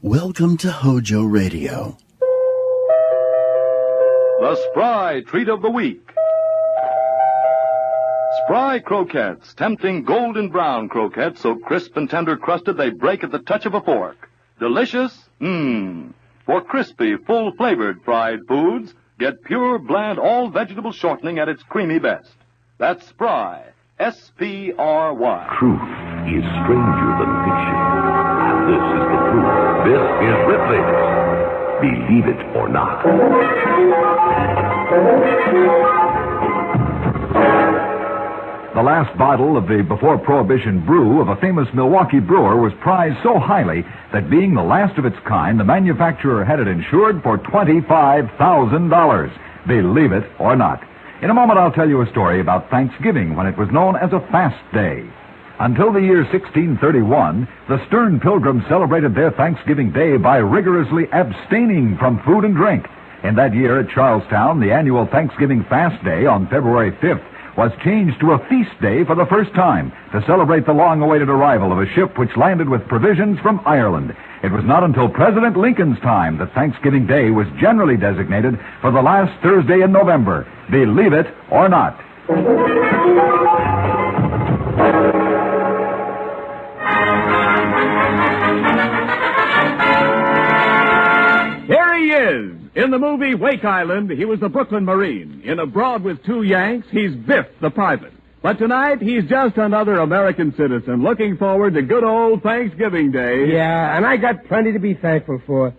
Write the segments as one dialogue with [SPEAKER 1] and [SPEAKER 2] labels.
[SPEAKER 1] Welcome to Hojo Radio.
[SPEAKER 2] The Spry Treat of the Week. Spry croquettes, tempting golden brown croquettes so crisp and tender crusted they break at the touch of a fork. Delicious? For crispy, full-flavored fried foods, get pure, bland, all-vegetable shortening at its creamy best. That's Spry. S-P-R-Y.
[SPEAKER 3] Truth is stranger than fiction. And this is the truth. This is Ripley's. Believe it or not.
[SPEAKER 4] The last bottle of the before Prohibition brew of a famous Milwaukee brewer was prized so highly that being the last of its kind, the manufacturer had it insured for $25,000. Believe it or not. In a moment, I'll tell you a story about Thanksgiving when it was known as a fast day. Until the year 1631, the stern pilgrims celebrated their Thanksgiving Day by rigorously abstaining from food and drink. In that year at Charlestown, the annual Thanksgiving Fast Day on February 5th was changed to a feast day for the first time to celebrate the long-awaited arrival of a ship which landed with provisions from Ireland. It was not until President Lincoln's time that Thanksgiving Day was generally designated for the last Thursday in November. Believe it or not.
[SPEAKER 5] Here he is. In the movie Wake Island, he was the Brooklyn Marine. In Abroad with Two Yanks, he's Biff the pilot. But tonight, he's just another American citizen looking forward to good old Thanksgiving Day.
[SPEAKER 6] Yeah, and I got plenty to be thankful for.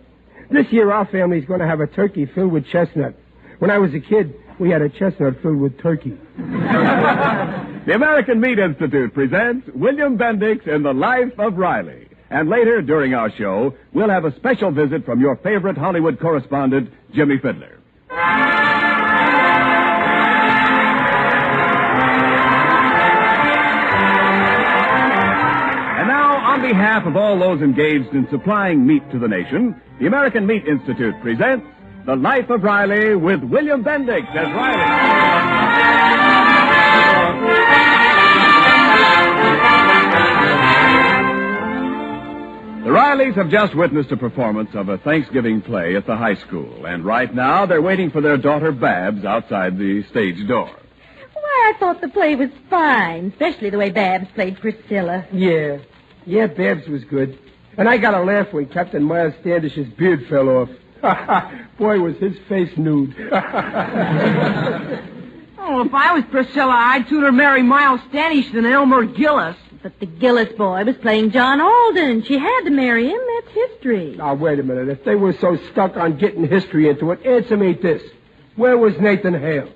[SPEAKER 6] This year, our family's going to have a turkey filled with chestnut. When I was a kid, we had a chestnut filled with turkey.
[SPEAKER 5] The American Meat Institute presents William Bendix in The Life of Riley. And later, during our show, we'll have a special visit from your favorite Hollywood correspondent, Jimmy Fiddler. And now, on behalf of all those engaged in supplying meat to the nation, the American Meat Institute presents The Life of Riley with William Bendix as Riley. The Rileys have just witnessed a performance of a Thanksgiving play at the high school, and right now they're waiting for their daughter Babs outside the stage door.
[SPEAKER 7] Why, I thought the play was fine, especially the way Babs played Priscilla.
[SPEAKER 6] Yeah, Babs was good. And I got a laugh when Captain Miles Standish's beard fell off. Boy, was his face nude.
[SPEAKER 8] Oh, if I was Priscilla, I'd sooner marry Miles Standish than Elmer Gillis.
[SPEAKER 7] But the Gillis boy was playing John Alden. She had to marry him. That's history.
[SPEAKER 6] Now, wait a minute. If they were so stuck on getting history into it, answer me this. Where was Nathan Hale?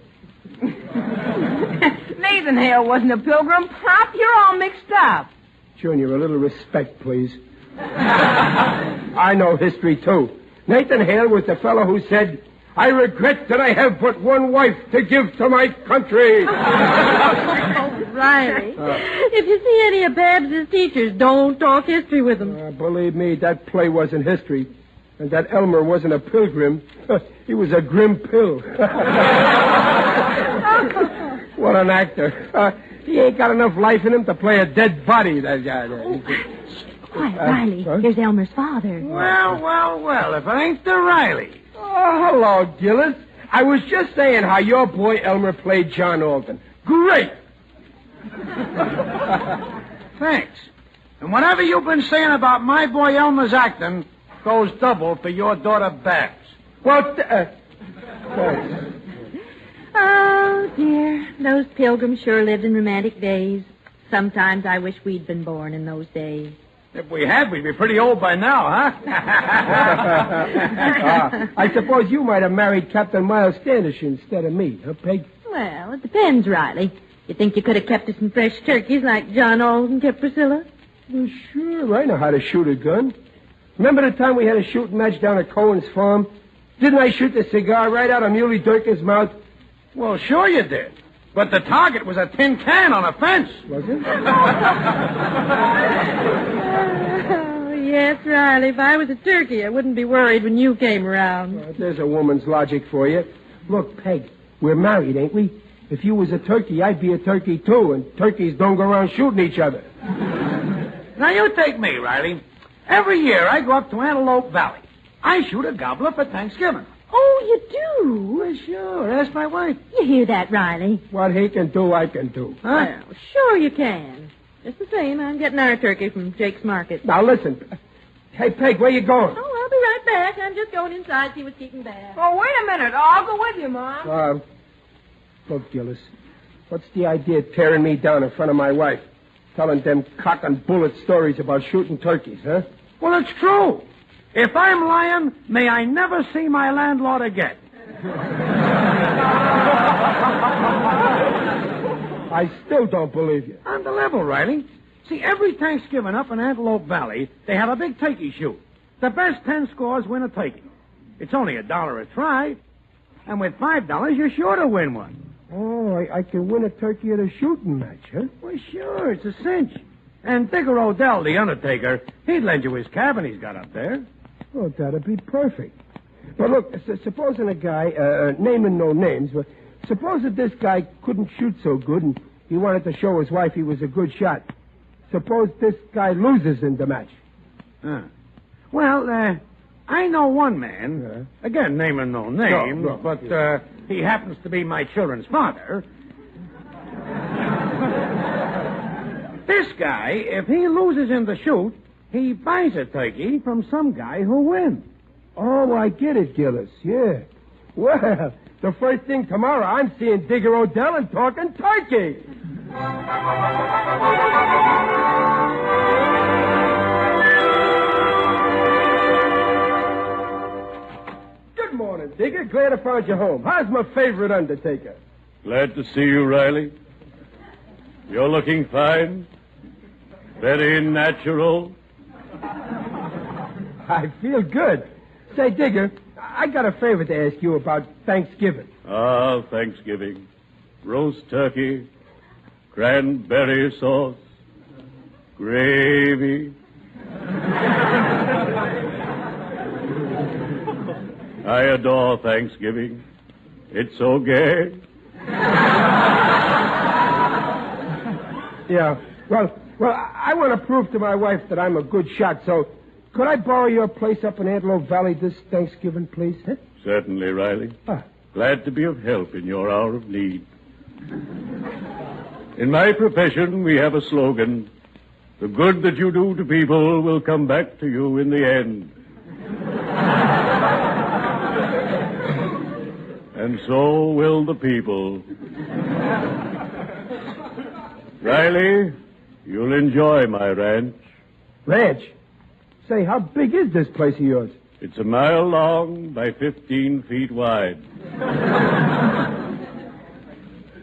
[SPEAKER 8] Nathan Hale wasn't a pilgrim. Pop, you're all mixed up.
[SPEAKER 6] Junior, a little respect, please. I know history, too. Nathan Hale was the fellow who said, "I regret that I have but one wife to give to my country."
[SPEAKER 7] Riley, if you see any of Babs' teachers, don't talk history with them.
[SPEAKER 6] Believe me, that play wasn't history. And that Elmer wasn't a pilgrim. He was a grim pill. What an actor. He ain't got enough life in him to play a dead body, that guy.
[SPEAKER 7] Quiet, Riley. Here's Elmer's father.
[SPEAKER 9] Well, if it ain't the Riley.
[SPEAKER 6] Oh, hello, Gillis. I was just saying how your boy Elmer played John Alden. Great!
[SPEAKER 9] Thanks. And whatever you've been saying about my boy Elmer's acting goes double for your daughter Babs.
[SPEAKER 6] Well,
[SPEAKER 7] Oh, dear. Those pilgrims sure lived in romantic days. Sometimes I wish we'd been born in those days.
[SPEAKER 9] If we had, we'd be pretty old by now, huh?
[SPEAKER 6] I suppose you might have married Captain Miles Standish instead of me, huh, Peg?
[SPEAKER 7] Well, it depends, Riley. You think you could have kept us some fresh turkeys like John Alden kept Priscilla?
[SPEAKER 6] Well, sure. I know how to shoot a gun. Remember the time we had a shooting match down at Cohen's farm? Didn't I shoot the cigar right out of Muley Durkin's mouth?
[SPEAKER 9] Well, sure you did. But the target was a tin can on a fence.
[SPEAKER 6] Was it?
[SPEAKER 7] Oh, yes, Riley. If I was a turkey, I wouldn't be worried when you came around.
[SPEAKER 6] There's a woman's logic for you. Look, Peg, we're married, ain't we? If you was a turkey, I'd be a turkey, too, and turkeys don't go around shooting each other.
[SPEAKER 9] Now, you take me, Riley. Every year I go up to Antelope Valley. I shoot a gobbler for Thanksgiving.
[SPEAKER 7] Oh, you do?
[SPEAKER 9] Well, sure. Ask my wife.
[SPEAKER 7] You hear that, Riley?
[SPEAKER 6] What he can do, I can do.
[SPEAKER 9] Huh?
[SPEAKER 7] Well, sure you can. Just the same, I'm getting our turkey from Jake's Market.
[SPEAKER 6] Now, listen. Hey, Peg, where you going?
[SPEAKER 7] Oh, I'll be right back. I'm just going inside to see what's keeping back.
[SPEAKER 8] Oh, wait a minute. I'll go with you, Mom.
[SPEAKER 6] Look, Gillis, what's the idea of tearing me down in front of my wife? Telling them cock and bullet stories about shooting turkeys, huh?
[SPEAKER 9] Well, it's true. If I'm lying, may I never see my landlord again.
[SPEAKER 6] I still don't believe you.
[SPEAKER 9] On the level, Riley. See, every Thanksgiving up in Antelope Valley, they have a big turkey shoot. The best 10 scores win a turkey. It's only $1 a try. And with $5, you're sure to win one.
[SPEAKER 6] Oh, I can win a turkey at a shooting match, huh?
[SPEAKER 9] Well, sure, it's a cinch. And Digger Odell, the undertaker, he'd lend you his cabin he's got up there.
[SPEAKER 6] Oh, that'd be perfect. But look, supposing a guy, naming no names, but suppose that this guy couldn't shoot so good and he wanted to show his wife he was a good shot. Suppose this guy loses in the match.
[SPEAKER 9] Well, I know one man, again, naming no names, but he happens to be my children's father. This guy, if he loses in the shoot, he buys a turkey from some guy who wins.
[SPEAKER 6] Oh, I get it, Gillis. Yeah. Well, the first thing tomorrow, I'm seeing Digger Odell and talking turkey. Good morning, Digger. Glad I found you home. How's my favorite undertaker?
[SPEAKER 10] Glad to see you, Riley. You're looking fine. Very natural.
[SPEAKER 6] I feel good. Say, Digger, I got a favor to ask you about Thanksgiving.
[SPEAKER 10] Ah, Thanksgiving. Roast turkey, cranberry sauce, gravy. I adore Thanksgiving. It's so gay.
[SPEAKER 6] Yeah. Well, I want to prove to my wife that I'm a good shot, so could I borrow your place up in Antelope Valley this Thanksgiving, please? Huh?
[SPEAKER 10] Certainly, Riley. Glad to be of help in your hour of need. In my profession, we have a slogan. The good that you do to people will come back to you in the end. And so will the people. Riley, you'll enjoy my ranch.
[SPEAKER 6] Ranch? Say, how big is this place of yours?
[SPEAKER 10] It's 1 mile long by 15 feet wide.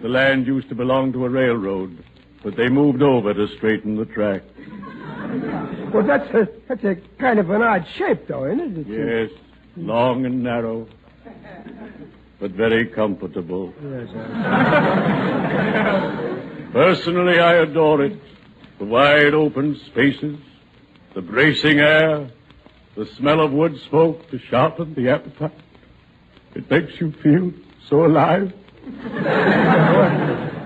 [SPEAKER 10] The land used to belong to a railroad, but they moved over to straighten the track.
[SPEAKER 6] Well, that's a kind of an odd shape, though, isn't it?
[SPEAKER 10] Yes, long and narrow, but very comfortable.
[SPEAKER 6] Yes,
[SPEAKER 10] Personally, I adore it. The wide open spaces, the bracing air, the smell of wood smoke to sharpen the appetite. It makes you feel so alive.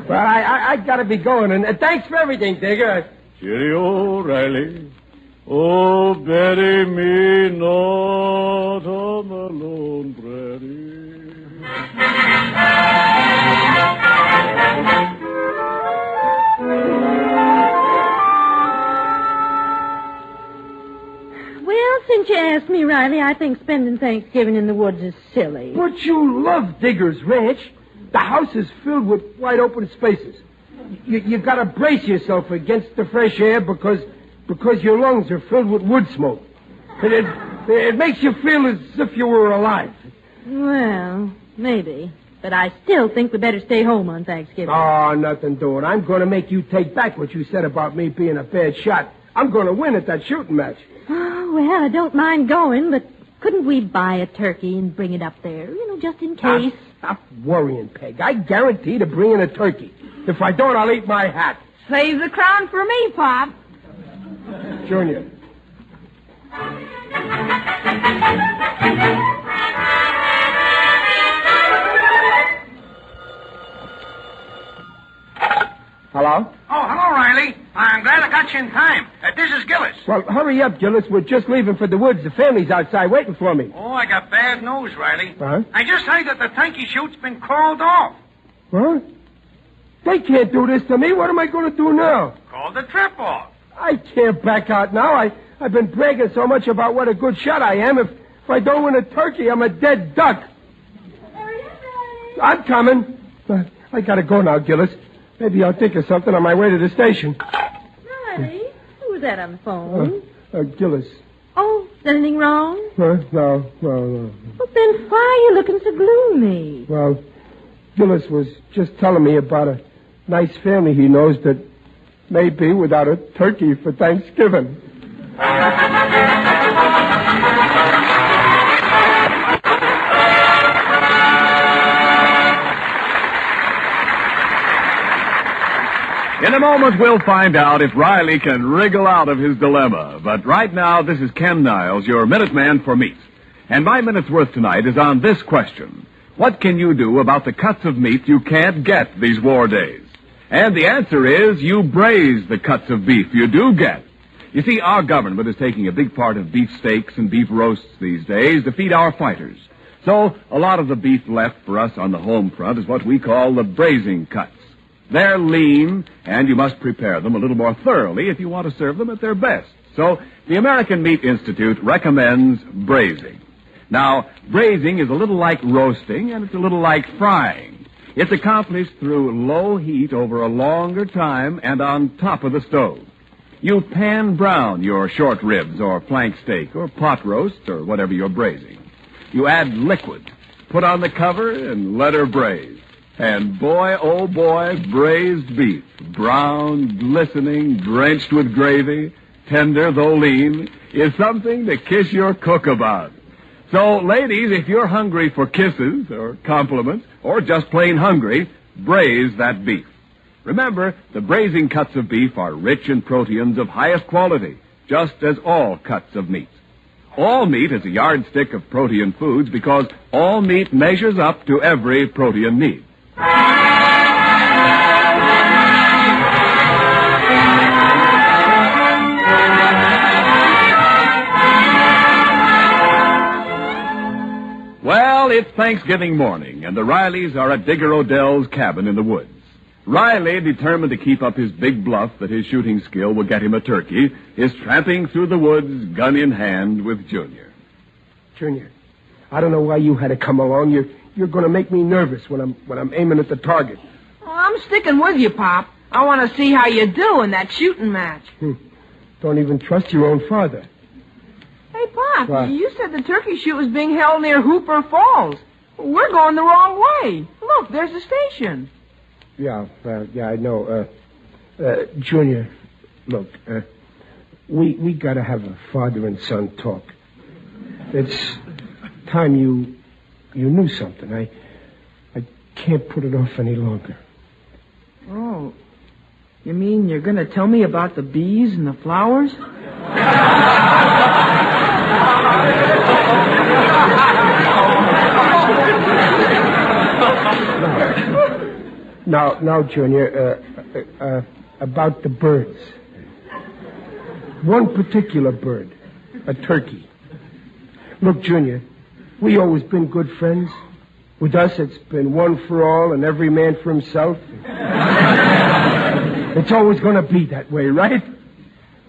[SPEAKER 6] Well, I got to be going, and thanks for everything, Digger.
[SPEAKER 10] Cheerio, Riley. Oh, bury me not on the lone prairie.
[SPEAKER 7] Well, since you asked me, Riley, I think spending Thanksgiving in the woods is silly.
[SPEAKER 6] But you love Digger's Ranch. The house is filled with wide open spaces. You got to brace yourself against the fresh air because your lungs are filled with wood smoke. And it makes you feel as if you were alive.
[SPEAKER 7] Well, maybe. But I still think we better stay home on Thanksgiving.
[SPEAKER 6] Oh, nothing doing. I'm going to make you take back what you said about me being a bad shot. I'm going to win at that shooting match.
[SPEAKER 7] Oh, well, I don't mind going, but couldn't we buy a turkey and bring it up there, just in case?
[SPEAKER 6] Stop worrying, Peg. I guarantee to bring in a turkey. If I don't, I'll eat my hat.
[SPEAKER 8] Save the crown for me, Pop.
[SPEAKER 6] Junior.
[SPEAKER 9] Oh,
[SPEAKER 6] Hello?
[SPEAKER 9] hello, Riley. I'm glad I got you in time. This is Gillis.
[SPEAKER 6] Well, hurry up, Gillis. We're just leaving for the woods. The family's outside waiting for me.
[SPEAKER 9] Oh, I got bad news, Riley.
[SPEAKER 6] Huh?
[SPEAKER 9] I just heard that the turkey shoot's been called off.
[SPEAKER 6] What? They can't do this to me. What am I going to do now?
[SPEAKER 9] Called the trip off.
[SPEAKER 6] I can't back out now. I've been bragging so much about what a good shot I am. If I don't win a turkey, I'm a dead duck.
[SPEAKER 7] Hurry up, Riley.
[SPEAKER 6] I'm coming. I got to go now, Gillis. Maybe I'll think of something on my way to the station.
[SPEAKER 7] Riley, who was that on the phone?
[SPEAKER 6] Gillis.
[SPEAKER 7] Oh, is anything wrong?
[SPEAKER 6] No.
[SPEAKER 7] Well, then why are you looking so gloomy?
[SPEAKER 6] Well, Gillis was just telling me about a nice family he knows that may be without a turkey for Thanksgiving.
[SPEAKER 5] In a moment, we'll find out if Riley can wriggle out of his dilemma. But right now, this is Ken Niles, your Minuteman for meat. And my minute's worth tonight is on this question. What can you do about the cuts of meat you can't get these war days? And the answer is you braise the cuts of beef you do get. You see, our government is taking a big part of beef steaks and beef roasts these days to feed our fighters. So a lot of the beef left for us on the home front is what we call the braising cuts. They're lean, and you must prepare them a little more thoroughly if you want to serve them at their best. So the American Meat Institute recommends braising. Now, braising is a little like roasting, and it's a little like frying. It's accomplished through low heat over a longer time and on top of the stove. You pan brown your short ribs or flank steak or pot roast or whatever you're braising. You add liquid, put on the cover, and let her braise. And boy, oh boy, braised beef, brown, glistening, drenched with gravy, tender though lean, is something to kiss your cook about. So, ladies, if you're hungry for kisses or compliments or just plain hungry, braise that beef. Remember, the braising cuts of beef are rich in proteins of highest quality, just as all cuts of meat. All meat is a yardstick of protein foods because all meat measures up to every protein need. Well, it's Thanksgiving morning, and the Rileys are at Digger Odell's cabin in the woods. Riley, determined to keep up his big bluff that his shooting skill will get him a turkey, is tramping through the woods, gun in hand, with Junior.
[SPEAKER 6] Junior, I don't know why you had to come along. You're going to make me nervous when I'm aiming at the target.
[SPEAKER 8] Oh, I'm sticking with you, Pop. I want to see how you do in that shooting match.
[SPEAKER 6] Don't even trust your own father.
[SPEAKER 8] Hey, Pop,
[SPEAKER 6] What?
[SPEAKER 8] you said the turkey shoot was being held near Hooper Falls. We're going the wrong way. Look, there's the station.
[SPEAKER 6] Yeah, I know. Junior, look, we got to have a father and son talk. It's time you knew something. I can't put it off any longer.
[SPEAKER 8] Oh, you mean you're going to tell me about the bees and the flowers?
[SPEAKER 6] Now, Junior, about the birds. One particular bird, a turkey. Look, Junior, we always been good friends. With us, it's been one for all and every man for himself. It's always going to be that way, right?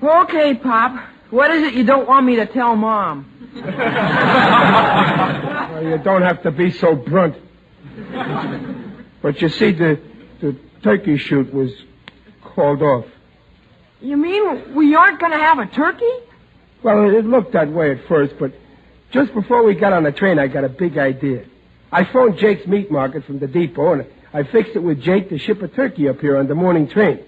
[SPEAKER 8] Okay, Pop. What is it you don't want me to tell Mom?
[SPEAKER 6] Well, you don't have to be so blunt. But you see, the turkey shoot was called off.
[SPEAKER 8] You mean we aren't going to have a turkey?
[SPEAKER 6] Well, it looked that way at first, but just before we got on the train, I got a big idea. I phoned Jake's Meat Market from the depot, and I fixed it with Jake to ship a turkey up here on the morning train.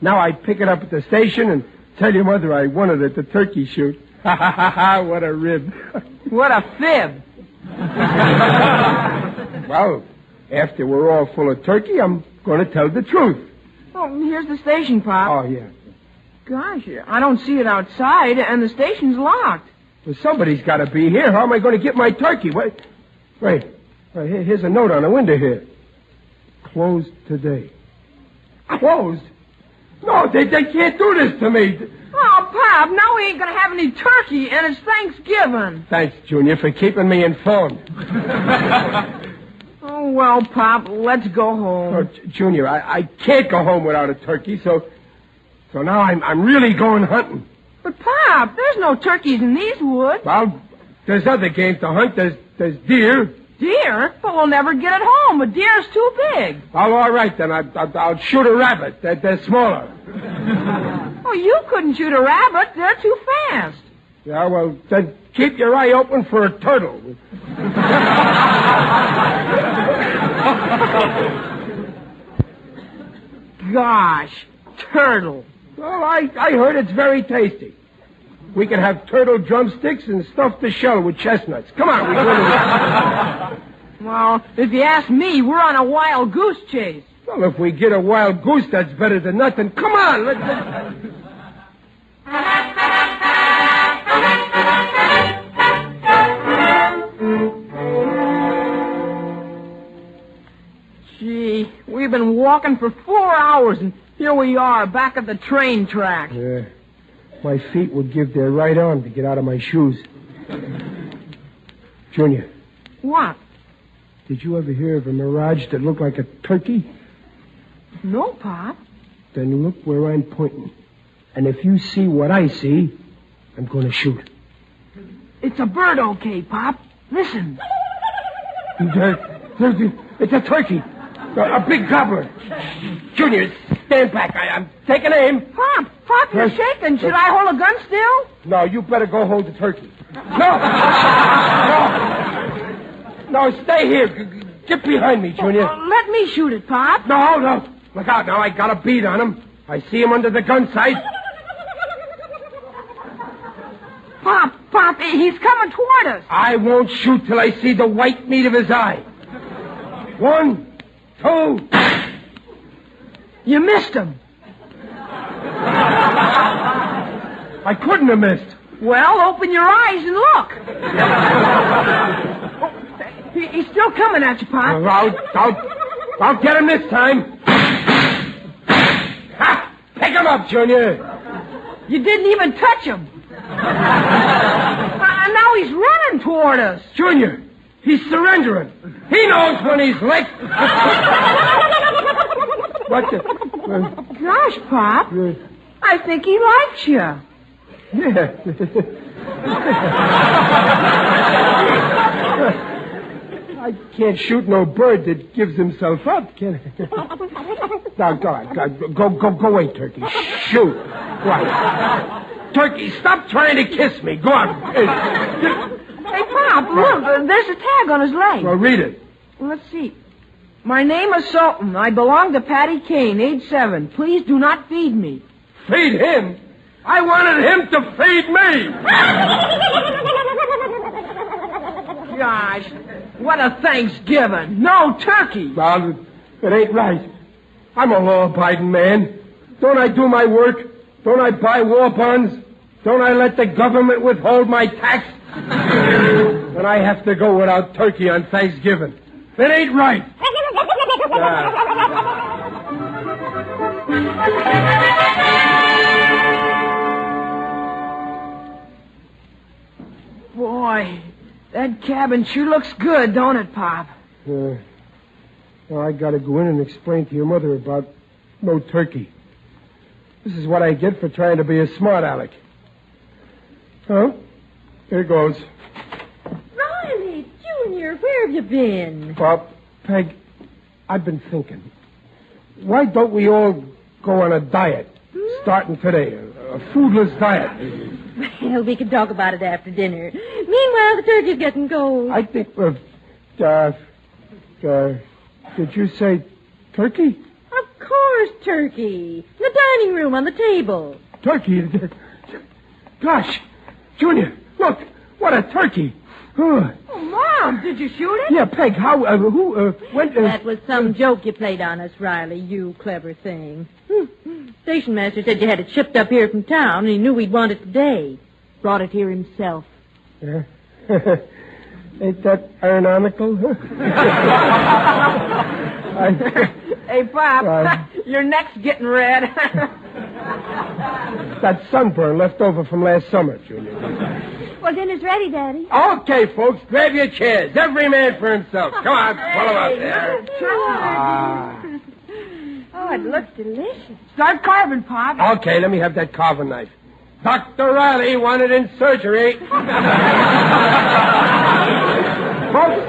[SPEAKER 6] Now I pick it up at the station and tell your mother I won it at the turkey shoot. Ha, ha, ha, ha, what a rib.
[SPEAKER 8] What a fib.
[SPEAKER 6] Well, after we're all full of turkey, I'm going to tell the truth.
[SPEAKER 8] Oh, here's the station, Pop.
[SPEAKER 6] Oh, yeah.
[SPEAKER 8] Gosh, I don't see it outside, and the station's locked.
[SPEAKER 6] Well, somebody's got to be here. How am I going to get my turkey? Wait, here's a note on the window here. Closed today. Closed? No, they can't do this to me.
[SPEAKER 8] Oh, Pop, now we ain't gonna have any turkey, and it's Thanksgiving.
[SPEAKER 6] Thanks, Junior, for keeping me informed.
[SPEAKER 8] Oh, well, Pop, let's go home.
[SPEAKER 6] Oh, Junior, I can't go home without a turkey, so now I'm really going hunting.
[SPEAKER 8] But, Pop, there's no turkeys in these woods.
[SPEAKER 6] Well, there's other game to hunt. There's deer.
[SPEAKER 8] Deer? But we'll never get it home. A deer's too big.
[SPEAKER 6] Oh, all right, then. I'll shoot a rabbit. They're smaller.
[SPEAKER 8] Oh, you couldn't shoot a rabbit. They're too fast.
[SPEAKER 6] Yeah, well, then keep your eye open for a turtle.
[SPEAKER 8] Gosh, turtle.
[SPEAKER 6] Well, I heard it's very tasty. We can have turtle drumsticks and stuff the shell with chestnuts. Come on, we go to...
[SPEAKER 8] Well, if you ask me, we're on a wild goose chase.
[SPEAKER 6] Well, if we get a wild goose, that's better than nothing. Come on, let's...
[SPEAKER 8] Gee, we've been walking for 4 hours, and here we are, back at the train track.
[SPEAKER 6] Yeah. My feet would give their right arm to get out of my shoes. Junior.
[SPEAKER 8] What?
[SPEAKER 6] Did you ever hear of a mirage that looked like a turkey?
[SPEAKER 8] No, Pop.
[SPEAKER 6] Then look where I'm pointing. And if you see what I see, I'm going to shoot.
[SPEAKER 8] It's a bird, okay, Pop. Listen.
[SPEAKER 6] It's a turkey. A big gobbler. Junior, stand back. I'm taking aim.
[SPEAKER 8] Pop, you're shaking. Should I hold a gun still?
[SPEAKER 6] No, you better go hold the turkey. No, stay here. Get behind me, Junior.
[SPEAKER 8] Let me shoot it, Pop.
[SPEAKER 6] No. Look out now. I got a bead on him. I see him under the gun sight.
[SPEAKER 8] Pop, he's coming toward us.
[SPEAKER 6] I won't shoot till I see the white meat of his eye. 1, 2.
[SPEAKER 8] You missed him.
[SPEAKER 6] I couldn't have missed.
[SPEAKER 8] Well, open your eyes and look. He's still coming at you, Pop.
[SPEAKER 6] I'll get him this time. Ha! Pick him up, Junior.
[SPEAKER 8] You didn't even touch him. And now he's running toward us.
[SPEAKER 6] Junior, he's surrendering. He knows when he's licked. What the...
[SPEAKER 8] Gosh, Pop. I think he likes you.
[SPEAKER 6] Yeah. I can't shoot no bird that gives himself up, can I? Now, go away, Turkey. Shoot. Right. Turkey, stop trying to kiss me. Go on.
[SPEAKER 8] Hey, Pop, look, there's a tag on his leg.
[SPEAKER 6] Well, read it.
[SPEAKER 8] Let's see. My name is Sultan. I belong to Patty Kane, age 7. Please do not feed me.
[SPEAKER 6] Feed him? I wanted him to feed me.
[SPEAKER 8] Gosh, what a Thanksgiving. No turkey.
[SPEAKER 6] Well, it ain't right. I'm a law-abiding man. Don't I do my work? Don't I buy war bonds? Don't I let the government withhold my tax? And I have to go without turkey on Thanksgiving. It ain't right.
[SPEAKER 8] Boy, that cabin sure looks good, don't it, Pop?
[SPEAKER 6] Well, I gotta go in and explain to your mother about no turkey. This is what I get for trying to be a smart aleck. Huh? Here goes.
[SPEAKER 7] Riley, Junior, where have you been?
[SPEAKER 6] Well, Peg, I've been thinking. Why don't we all go on a diet, starting today? A foodless diet.
[SPEAKER 7] Well, we can talk about it after dinner. Meanwhile, the turkey's getting cold.
[SPEAKER 6] I think, did you say turkey?
[SPEAKER 7] Of course, turkey. In the dining room on the table.
[SPEAKER 6] Turkey? Gosh, Junior, look, what a turkey.
[SPEAKER 8] Oh, Mom, did you shoot it?
[SPEAKER 6] Yeah, Peg, how, when...
[SPEAKER 7] That was some joke you played on us, Riley, you clever thing. Station master said you had it shipped up here from town, and he knew we'd want it today. Brought it here himself.
[SPEAKER 6] Yeah. Ain't that ironical?
[SPEAKER 8] Hey, Pop, your neck's getting red.
[SPEAKER 6] That sunburn left over from last summer, Junior.
[SPEAKER 7] Well, dinner's ready, Daddy.
[SPEAKER 6] Okay, folks, grab your chairs. Every man for himself. Come on, pull them up there.
[SPEAKER 7] Oh, it looks delicious.
[SPEAKER 8] Start carving, Pop.
[SPEAKER 6] Okay, let me have that carving knife. Dr. Riley wanted in surgery. Folks,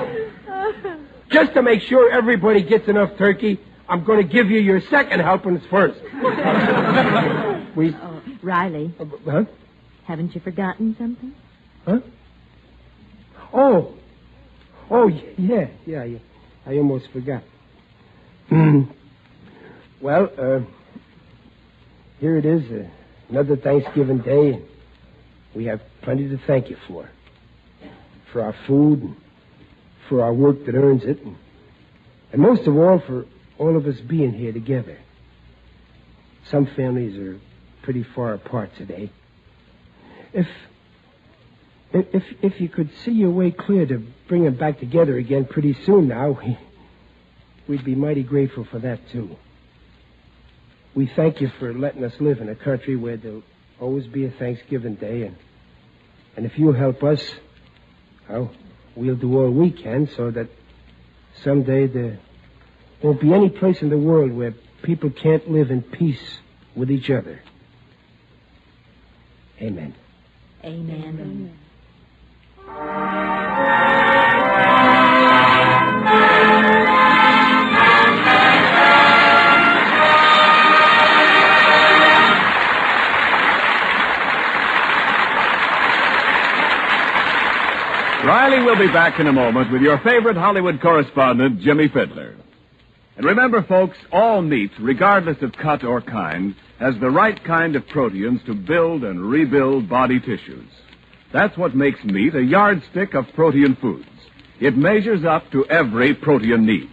[SPEAKER 6] just to make sure everybody gets enough turkey, I'm going to give you your second helpings first.
[SPEAKER 7] Riley.
[SPEAKER 6] Huh?
[SPEAKER 7] Haven't you forgotten something?
[SPEAKER 6] Huh? Oh, yeah. I almost forgot. Well, here it is, another Thanksgiving Day, and we have plenty to thank you for. For our food, and for our work that earns it, and most of all, for all of us being here together. Some families are pretty far apart today. If you could see your way clear to bring them back together again pretty soon now, we'd be mighty grateful for that, too. We thank you for letting us live in a country where there'll always be a Thanksgiving Day, and if you'll help us, well, we'll do all we can so that someday there won't be any place in the world where people can't live in peace with each other. Amen.
[SPEAKER 7] Amen.
[SPEAKER 5] Riley will be back in a moment with your favorite Hollywood correspondent, Jimmy Fiddler. And remember, folks, all meat, regardless of cut or kind, has the right kind of proteins to build and rebuild body tissues. That's what makes meat a yardstick of protein foods. It measures up to every protein need.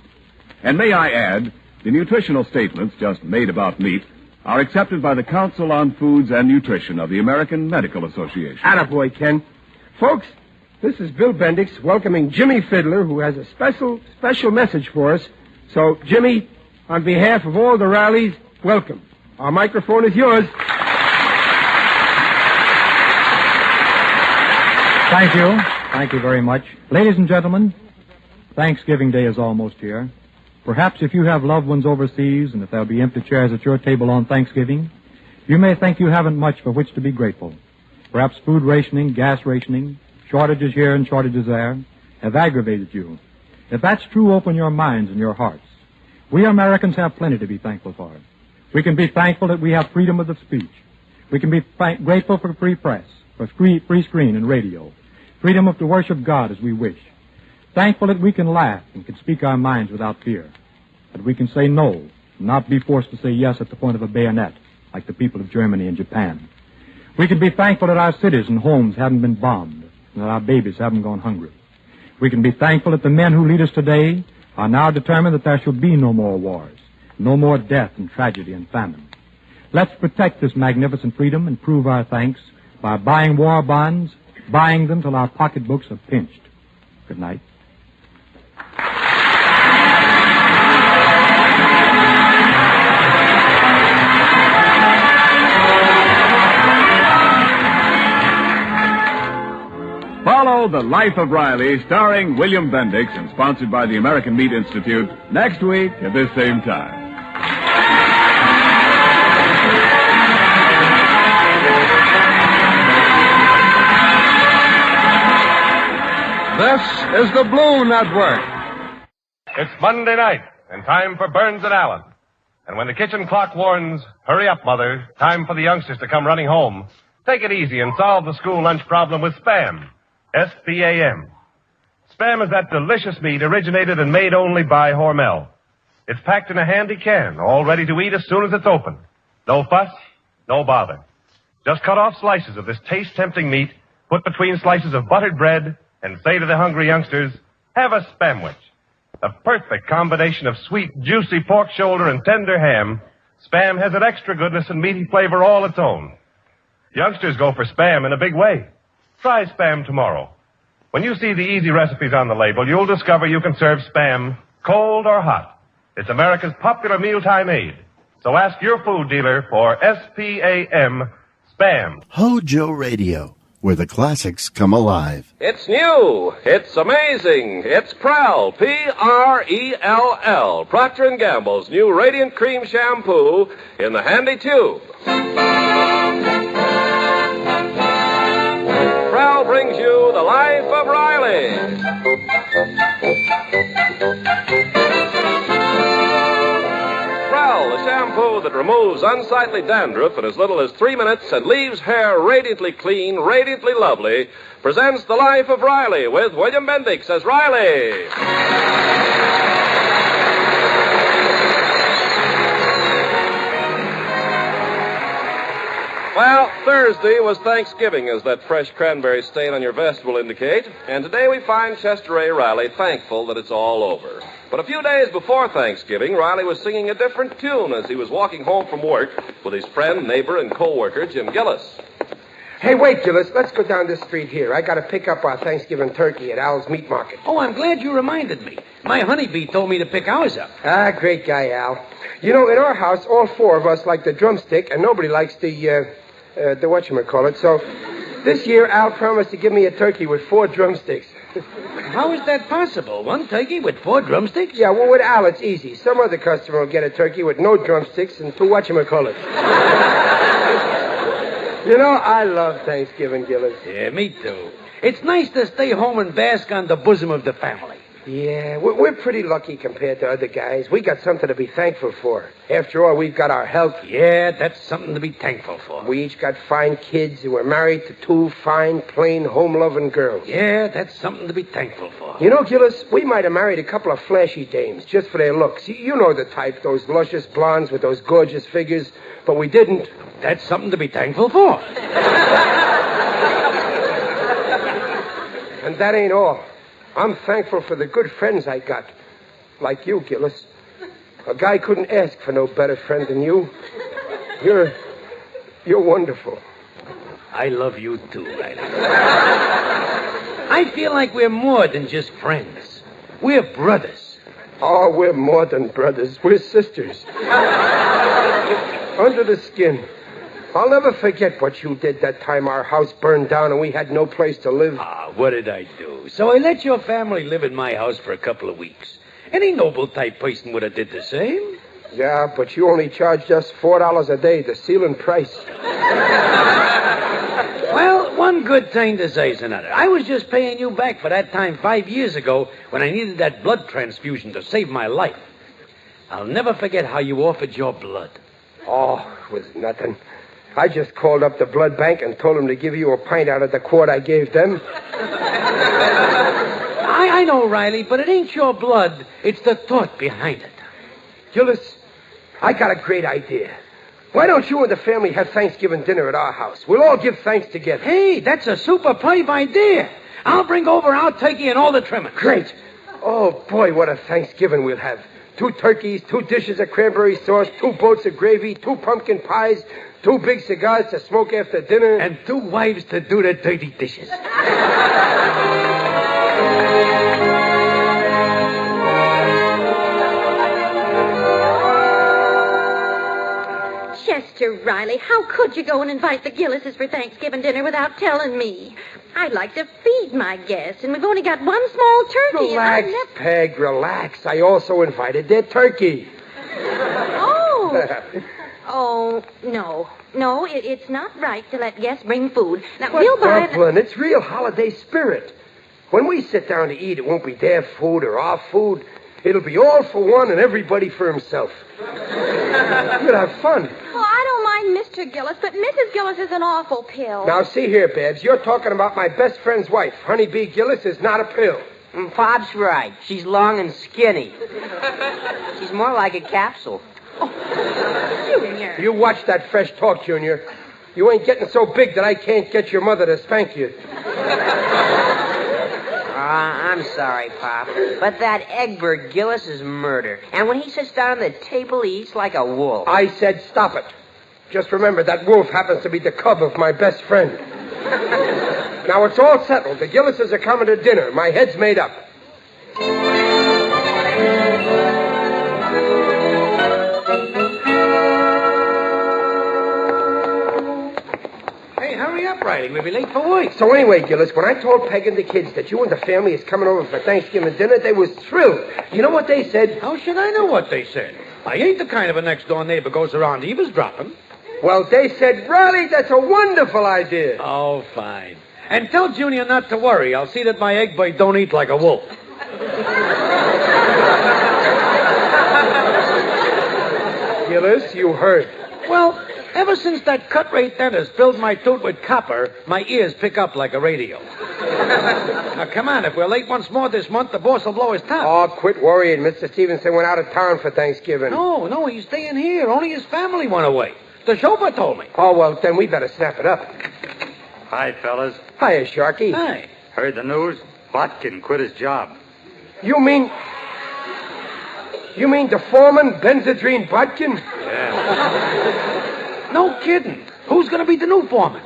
[SPEAKER 5] And may I add, the nutritional statements just made about meat are accepted by the Council on Foods and Nutrition of the American Medical Association.
[SPEAKER 6] Attaboy, Ken. Folks, this is Bill Bendix welcoming Jimmy Fiddler, who has a special message for us. So, Jimmy, on behalf of all the Rileys, welcome. Our microphone is yours.
[SPEAKER 11] Thank you. Thank you very much. Ladies and gentlemen, Thanksgiving Day is almost here. Perhaps if you have loved ones overseas and if there'll be empty chairs at your table on Thanksgiving, you may think you haven't much for which to be grateful. Perhaps food rationing, gas rationing, shortages here and shortages there have aggravated you. If that's true, open your minds and your hearts. We Americans have plenty to be thankful for. We can be thankful that we have freedom of the speech. We can be grateful for free press, for free screen and radio, freedom to worship God as we wish. Thankful that we can laugh and can speak our minds without fear, that we can say no and not be forced to say yes at the point of a bayonet, like the people of Germany and Japan. We can be thankful that our cities and homes haven't been bombed and that our babies haven't gone hungry. We can be thankful that the men who lead us today are now determined that there shall be no more wars, no more death and tragedy and famine. Let's protect this magnificent freedom and prove our thanks by buying war bonds, buying them till our pocketbooks are pinched. Good night.
[SPEAKER 5] Follow The Life of Riley, starring William Bendix and sponsored by the American Meat Institute, next week at this same time.
[SPEAKER 12] This is the Blue Network.
[SPEAKER 13] It's Monday night, and time for Burns and Allen. And when the kitchen clock warns, hurry up, Mother, time for the youngsters to come running home, take it easy and solve the school lunch problem with Spam. S-P-A-M. Spam is that delicious meat originated and made only by Hormel. It's packed in a handy can, all ready to eat as soon as it's open. No fuss, no bother. Just cut off slices of this taste-tempting meat, put between slices of buttered bread, and say to the hungry youngsters, have a Spamwich. A perfect combination of sweet, juicy pork shoulder and tender ham. Spam has an extra goodness and meaty flavor all its own. Youngsters go for Spam in a big way. Try Spam tomorrow. When you see the easy recipes on the label, you'll discover you can serve Spam cold or hot. It's America's popular mealtime aid. So ask your food dealer for SPAM, Spam.
[SPEAKER 1] Hojo Radio, where the classics come alive.
[SPEAKER 14] It's new. It's amazing. It's Prell, Prell, Procter & Gamble's new Radiant Cream Shampoo in the handy tube. Prell brings you The Life of Riley. Prell, the shampoo that removes unsightly dandruff in as little as 3 minutes and leaves hair radiantly clean, radiantly lovely, presents The Life of Riley with William Bendix as Riley. Well, Thursday was Thanksgiving, as that fresh cranberry stain on your vest will indicate, and today we find Chester A. Riley thankful that it's all over. But a few days before Thanksgiving, Riley was singing a different tune as he was walking home from work with his friend, neighbor, and co-worker, Jim Gillis.
[SPEAKER 6] Hey, wait, Gillis. Let's go down this street here. I got to pick up our Thanksgiving turkey at Al's Meat Market.
[SPEAKER 15] Oh, I'm glad you reminded me. My honeybee told me to pick ours up.
[SPEAKER 6] Ah, great guy, Al. You know, in our house, all four of us like the drumstick, and nobody likes the whatchamacallit. So this year, Al promised to give me a turkey with 4 drumsticks.
[SPEAKER 15] How is that possible? 1 turkey with 4 drumsticks?
[SPEAKER 6] Yeah, well, with Al, it's easy. Some other customer will get a turkey with no drumsticks and 2 whatchamacallits. You know, I love Thanksgiving, Gillis.
[SPEAKER 15] Yeah, me too. It's nice to stay home and bask on the bosom of the family.
[SPEAKER 6] Yeah, we're pretty lucky compared to other guys. We got something to be thankful for. After all, we've got our health.
[SPEAKER 15] Yeah, that's something to be thankful for.
[SPEAKER 6] We each got fine kids, and we're married to 2 fine, plain, home-loving girls.
[SPEAKER 15] Yeah, that's something to be thankful for.
[SPEAKER 6] You know, Gillis, we might have married a couple of flashy dames just for their looks. You know the type, those luscious blondes with those gorgeous figures, but we didn't.
[SPEAKER 15] That's something to be thankful for.
[SPEAKER 6] And that ain't all. I'm thankful for the good friends I got. Like you, Gillis. A guy couldn't ask for no better friend than you. You're wonderful.
[SPEAKER 15] I love you too, Riley. I feel like we're more than just friends. We're brothers.
[SPEAKER 6] Oh, we're more than brothers. We're sisters. Under the skin. I'll never forget what you did that time our house burned down and we had no place to live.
[SPEAKER 15] Ah, what did I do? So I let your family live in my house for a couple of weeks. Any noble-type person would have did the same.
[SPEAKER 6] Yeah, but you only charged us $4 a day, the ceiling price.
[SPEAKER 15] Well, one good thing deserves another. I was just paying you back for that time 5 years ago when I needed that blood transfusion to save my life. I'll never forget how you offered your blood.
[SPEAKER 6] Oh, it was nothing. I just called up the blood bank and told them to give you a pint out of the quart I gave them.
[SPEAKER 15] I know, Riley, but it ain't your blood. It's the thought behind it.
[SPEAKER 6] Gillis, I got a great idea. Why don't you and the family have Thanksgiving dinner at our house? We'll all give thanks together.
[SPEAKER 15] Hey, that's a super pipe idea. I'll bring over our turkey and all the trimmings.
[SPEAKER 6] Great. Oh, boy, what a Thanksgiving we'll have. 2 turkeys, 2 dishes of cranberry sauce, 2 boats of gravy, 2 pumpkin pies, 2 big cigars to smoke after dinner.
[SPEAKER 15] And 2 wives to do the dirty dishes.
[SPEAKER 16] Chester Riley, how could you go and invite the Gillises for Thanksgiving dinner without telling me? I'd like to feed my guests, and we've only got 1 small turkey.
[SPEAKER 6] Relax, Peg, relax. I also invited their turkey.
[SPEAKER 16] Oh. Oh, no. No, it's not right to let guests bring food. Now, we'll buy...
[SPEAKER 6] Dublin, it's real holiday spirit. When we sit down to eat, it won't be their food or our food. It'll be all for one and everybody for himself. We'll have fun.
[SPEAKER 16] Oh, I don't mind Mr. Gillis, but Mrs. Gillis is an awful pill.
[SPEAKER 6] Now, see here, Babs. You're talking about my best friend's wife. Honeybee Gillis is not a pill.
[SPEAKER 17] Bob's right. She's long and skinny. She's more like a capsule.
[SPEAKER 16] Junior.
[SPEAKER 6] You watch that fresh talk, Junior. You ain't getting so big that I can't get your mother to spank you.
[SPEAKER 17] I'm sorry, Pop, but that Egbert Gillis is murder. And when he sits down at the table, he eats like a wolf.
[SPEAKER 6] I said stop it. Just remember, that wolf happens to be the cub of my best friend. Now, it's all settled. The Gillises are coming to dinner. My head's made up.
[SPEAKER 15] Riley. We'll be late for work.
[SPEAKER 6] So anyway, Gillis, when I told Peg and the kids that you and the family is coming over for Thanksgiving dinner, they was thrilled. You know what they said?
[SPEAKER 15] How should I know what they said? I ain't the kind of a next-door neighbor goes around eavesdropping.
[SPEAKER 6] Well, they said, Riley, that's a wonderful idea.
[SPEAKER 15] Oh, fine. And tell Junior not to worry. I'll see that my egg bite don't eat like a wolf.
[SPEAKER 6] Gillis, you heard.
[SPEAKER 15] Well, ever since that cut-rate dentist filled my tooth with copper, my ears pick up like a radio. Now, come on. If we're late once more this month, the boss will blow his top.
[SPEAKER 6] Oh, quit worrying. Mr. Stevenson went out of town for Thanksgiving.
[SPEAKER 15] No, he's staying here. Only his family went away. The chauffeur told me.
[SPEAKER 6] Oh, well, then we better snap it up.
[SPEAKER 18] Hi, fellas.
[SPEAKER 6] Hiya, Sharky.
[SPEAKER 15] Hi.
[SPEAKER 18] Heard the news? Botkin quit his job.
[SPEAKER 6] You mean the foreman, Benzedrine Botkin?
[SPEAKER 18] Yeah.
[SPEAKER 15] No kidding. Who's going to be the new foreman?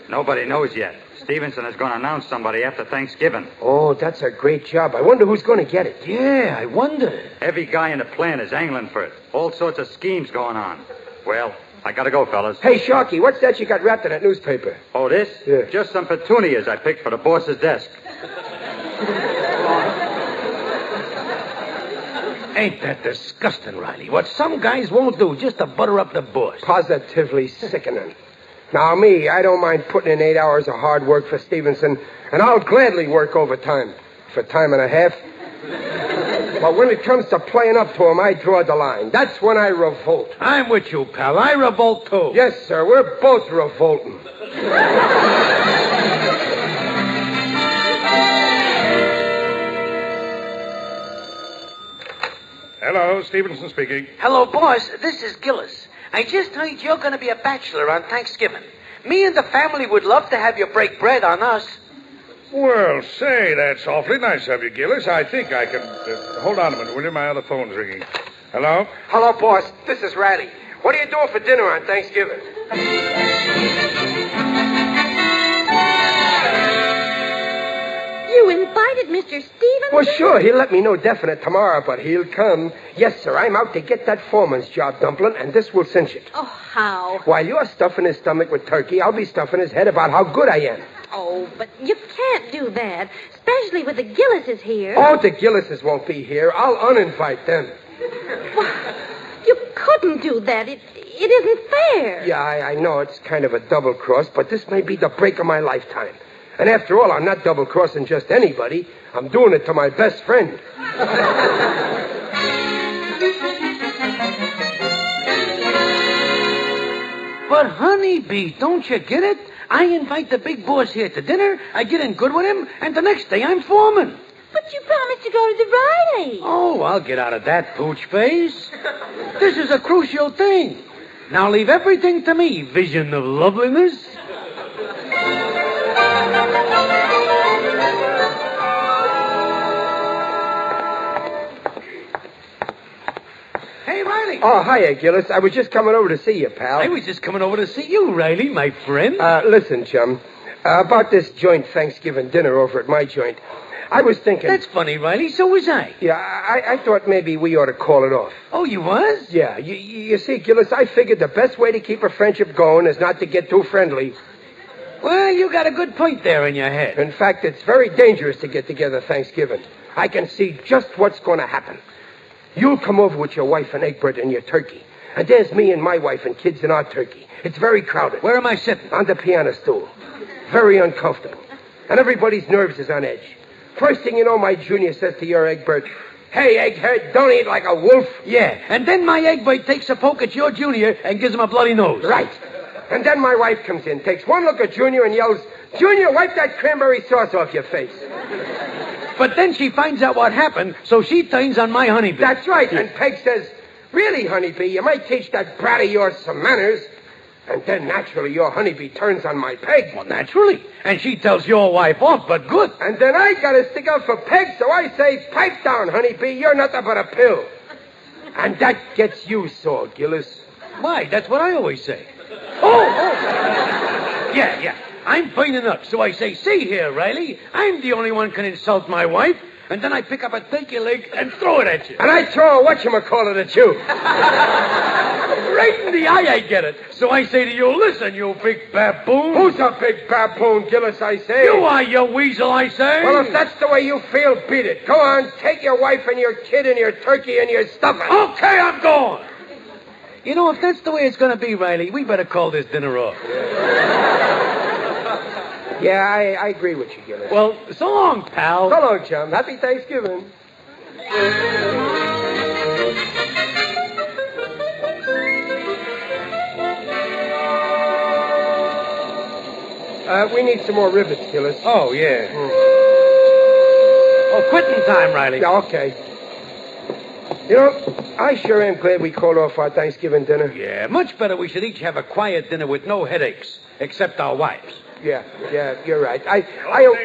[SPEAKER 18] Nobody knows yet. Stevenson is going to announce somebody after Thanksgiving.
[SPEAKER 6] Oh, that's a great job. I wonder who's going to get it.
[SPEAKER 15] Yeah, I wonder.
[SPEAKER 18] Every guy in the plant is angling for it. All sorts of schemes going on. Well, I gotta go, fellas.
[SPEAKER 6] Hey, Sharky, what's that you got wrapped in that newspaper?
[SPEAKER 18] Oh, this?
[SPEAKER 6] Yeah.
[SPEAKER 18] Just some petunias I picked for the boss's desk.
[SPEAKER 15] Ain't that disgusting, Riley? What some guys won't do just to butter up the boss.
[SPEAKER 6] Positively sickening. Now, me, I don't mind putting in 8 hours of hard work for Stevenson, and I'll gladly work overtime for time and a half. But when it comes to playing up to him, I draw the line. That's when I revolt.
[SPEAKER 15] I'm with you, pal. I revolt, too.
[SPEAKER 6] Yes, sir. We're both revolting.
[SPEAKER 19] Hello, Stevenson speaking.
[SPEAKER 15] Hello, boss. This is Gillis. I just heard you're going to be a bachelor on Thanksgiving. Me and the family would love to have you break bread on us.
[SPEAKER 19] Well, say, that's awfully nice of you, Gillis. I think I can... hold on a minute, will you? My other phone's ringing. Hello?
[SPEAKER 6] Hello, boss. This is Ratty. What are you doing for dinner on Thanksgiving?
[SPEAKER 16] You invited Mr. Stevenson?
[SPEAKER 6] Well, sure. He'll let me know definite tomorrow, but he'll come. Yes, sir. I'm out to get that foreman's job, Dumpling, and this will cinch it.
[SPEAKER 16] Oh, how?
[SPEAKER 6] While you're stuffing his stomach with turkey, I'll be stuffing his head about how good I am.
[SPEAKER 16] Oh, but you can't do that, especially with the Gillises here.
[SPEAKER 6] Oh, the Gillises won't be here. I'll uninvite them.
[SPEAKER 16] Well, you couldn't do that. It isn't fair.
[SPEAKER 6] Yeah, I know it's kind of a double cross, but this may be the break of my lifetime. And after all, I'm not double-crossing just anybody. I'm doing it to my best friend.
[SPEAKER 15] But, honeybee, don't you get it? I invite the big boss here to dinner, I get in good with him, and the next day I'm foreman.
[SPEAKER 16] But you promised to go to the Riley.
[SPEAKER 15] Oh, I'll get out of that pooch face. This is a crucial thing. Now leave everything to me, vision of loveliness. Hey, Riley.
[SPEAKER 6] Oh, hiya, Gillis. I was just coming over to see you, pal.
[SPEAKER 15] I was just coming over to see you, Riley, my friend.
[SPEAKER 6] Listen, chum. About this joint Thanksgiving dinner over at my joint. I was thinking...
[SPEAKER 15] That's funny, Riley. So was I.
[SPEAKER 6] Yeah, I thought maybe we ought to call it off.
[SPEAKER 15] Oh, you was?
[SPEAKER 6] Yeah. You see, Gillis, I figured the best way to keep a friendship going is not to get too friendly.
[SPEAKER 15] Well, you got a good point there in your head.
[SPEAKER 6] In fact, it's very dangerous to get together Thanksgiving. I can see just what's going to happen. You'll come over with your wife and Egbert and your turkey. And there's me and my wife and kids in our turkey. It's very crowded.
[SPEAKER 15] Where am I sitting?
[SPEAKER 6] On the piano stool. Very uncomfortable. And everybody's nerves is on edge. First thing you know, my junior says to your Egbert, "Hey, Egghead, don't eat like a wolf."
[SPEAKER 15] Yeah, and then my Egbert takes a poke at your junior and gives him a bloody nose.
[SPEAKER 6] Right. And then my wife comes in, takes one look at Junior and yells, "Junior, wipe that cranberry sauce off your face."
[SPEAKER 15] But then she finds out what happened, so she turns on my honeybee.
[SPEAKER 6] That's right. And Peg says, "Really, honeybee, you might teach that brat of yours some manners." And then, naturally, your honeybee turns on my Peg.
[SPEAKER 15] Well, naturally. And she tells your wife off, but good.
[SPEAKER 6] And then I got to stick up for Peg, so I say, "Pipe down, honeybee, you're nothing but a pill." And that gets you sore, Gillis.
[SPEAKER 15] Why, that's what I always say. Oh! Yeah. I'm burning up, so I say, "See here, Riley, I'm the only one can insult my wife." And then I pick up a turkey leg and throw it at you.
[SPEAKER 6] And I throw a whatchamacallit at you.
[SPEAKER 15] right in the eye I get it. So I say to you, listen, you big baboon.
[SPEAKER 6] Who's a big baboon, Gillis, I say?
[SPEAKER 15] You are, you weasel, I say.
[SPEAKER 6] Well, if that's the way you feel, beat it. Go on, take your wife and your kid and your turkey and your stuffing.
[SPEAKER 15] Okay, I'm going. You know, if that's the way it's going to be, Riley, we better call this dinner off.
[SPEAKER 6] Yeah, I agree with you, Gillis.
[SPEAKER 15] Well, so long, pal.
[SPEAKER 6] So long, chum. Happy Thanksgiving. We need some more rivets, Gillis.
[SPEAKER 15] Oh, yeah. Oh, quitting time, Riley.
[SPEAKER 6] Yeah, okay. You know, I sure am glad we called off our Thanksgiving dinner.
[SPEAKER 15] Yeah, much better we should each have a quiet dinner with no headaches, except our wives.
[SPEAKER 6] Yeah, you're right.
[SPEAKER 19] Riley.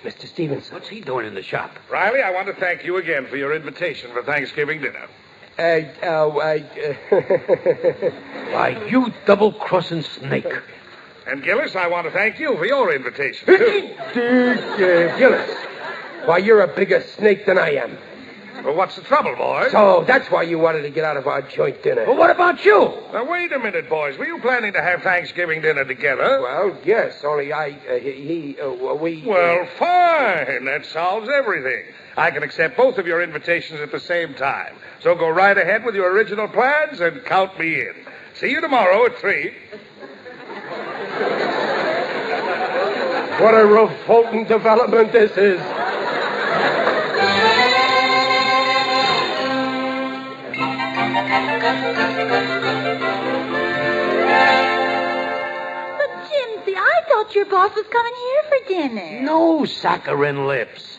[SPEAKER 15] Mr. Stevenson. What's he doing in the shop?
[SPEAKER 19] Riley, I want to thank you again for your invitation for Thanksgiving dinner.
[SPEAKER 15] Why, you double-crossing snake.
[SPEAKER 19] And Gillis, I want to thank you for your invitation, too.
[SPEAKER 6] Gillis, why, you're a bigger snake than I am.
[SPEAKER 19] Well, what's the trouble, boys?
[SPEAKER 6] So, that's why you wanted to get out of our joint dinner.
[SPEAKER 15] Well, what about you?
[SPEAKER 19] Now, wait a minute, boys. Were you planning to have Thanksgiving dinner together?
[SPEAKER 6] Well, yes, only we...
[SPEAKER 19] Well, fine. That solves everything. I can accept both of your invitations at the same time. So go right ahead with your original plans and count me in. See you tomorrow at 3.
[SPEAKER 6] What a revolting development this is.
[SPEAKER 20] But, Jimsy, I thought your boss was coming here for dinner.
[SPEAKER 15] No saccharine lips.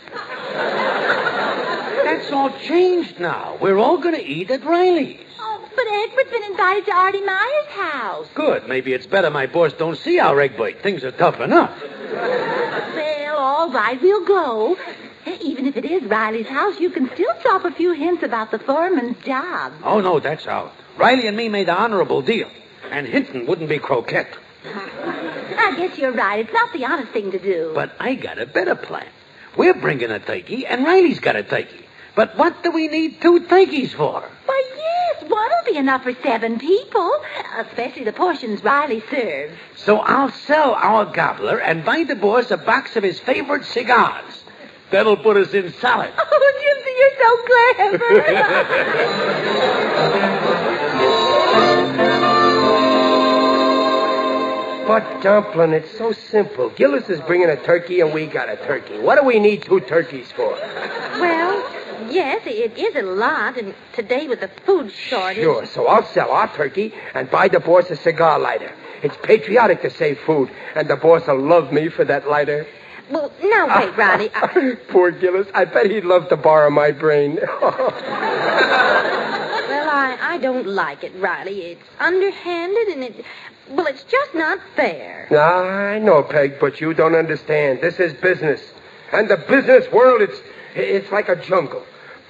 [SPEAKER 15] That's all changed now. We're all going to eat at Riley's.
[SPEAKER 20] Oh, but Egbert's been invited to Artie Meyer's house.
[SPEAKER 15] Good. Maybe it's better my boss don't see our Egbert. Things are tough enough.
[SPEAKER 20] Well, all right, we'll go. Even if it is Riley's house, you can still drop a few hints about the foreman's job.
[SPEAKER 15] Oh, no, that's out. Riley and me made an honorable deal. And Hinton wouldn't be croquette.
[SPEAKER 20] I guess you're right. It's not the honest thing to do.
[SPEAKER 15] But I got a better plan. We're bringing a turkey, and Riley's got a turkey. But what do we need 2 turkeys for?
[SPEAKER 20] Why, yes, one'll be enough for 7 people, especially the portions Riley serves.
[SPEAKER 15] So I'll sell our gobbler and buy the boss a box of his favorite cigars. That'll put us in solid.
[SPEAKER 20] Oh, Jimsy, you're so clever.
[SPEAKER 6] But, Dumplin', it's so simple. Gillis is bringing a turkey, and we got a turkey. What do we need 2 turkeys for?
[SPEAKER 16] Well, yes, it is a lot, and today with the food shortage...
[SPEAKER 6] Sure, so I'll sell our turkey and buy the boss a cigar lighter. It's patriotic to save food, and the boss will love me for that lighter.
[SPEAKER 16] Well, now wait, Riley.
[SPEAKER 6] Poor Gillis. I bet he'd love to borrow my brain.
[SPEAKER 16] Well, I don't like it, Riley. It's underhanded, and it's just not fair.
[SPEAKER 6] I know, Peg, but you don't understand. This is business. And the business world, it's like a jungle.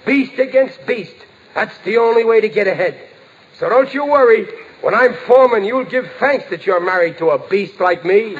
[SPEAKER 6] Beast against beast. That's the only way to get ahead. So don't you worry. When I'm foreman, you'll give thanks that you're married to a beast like me.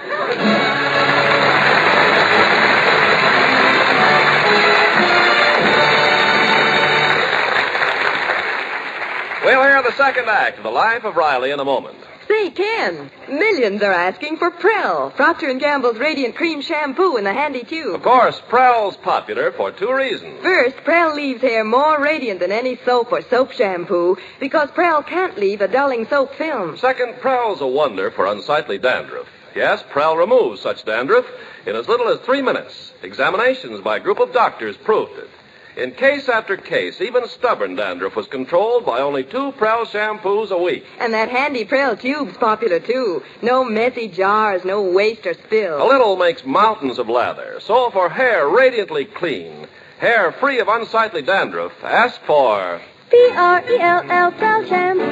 [SPEAKER 14] We'll hear the second act of The Life of Riley in a moment.
[SPEAKER 21] Say, Ken, millions are asking for Prell, Procter & Gamble's Radiant Cream Shampoo in the handy tube.
[SPEAKER 14] Of course, Prell's popular for 2 reasons.
[SPEAKER 21] First, Prell leaves hair more radiant than any soap or soap shampoo because Prell can't leave a dulling soap film.
[SPEAKER 14] Second, Prell's a wonder for unsightly dandruff. Yes, Prell removes such dandruff in as little as 3 minutes. Examinations by a group of doctors proved it. In case after case, even stubborn dandruff was controlled by only 2 Prell shampoos a week.
[SPEAKER 21] And that handy Prell tube's popular, too. No messy jars, no waste or spill.
[SPEAKER 14] A little makes mountains of lather. So for hair radiantly clean, hair free of unsightly dandruff, ask for...
[SPEAKER 21] P-R-E-L-L Prell Shampoo.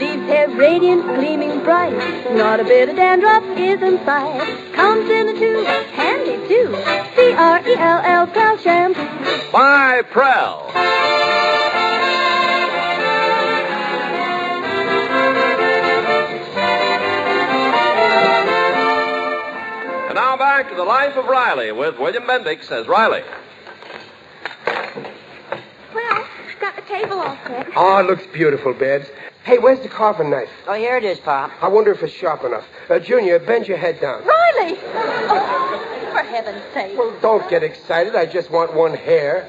[SPEAKER 21] Leaves hair radiant, gleaming bright. Not a bit of dandruff is in sight. Comes in a tube, handy too. P-R-E-L-L Prell Shampoo.
[SPEAKER 14] By Prell. And now back to The Life of Riley with William Bendix as Riley.
[SPEAKER 16] Well, got the table all set.
[SPEAKER 6] Oh, it looks beautiful, Babs. Hey, where's the carving knife?
[SPEAKER 17] Oh, here it is, Pop.
[SPEAKER 6] I wonder if it's sharp enough. Junior, bend your head down.
[SPEAKER 16] Riley! Oh, for heaven's sake.
[SPEAKER 6] Well, don't get excited. I just want one hair.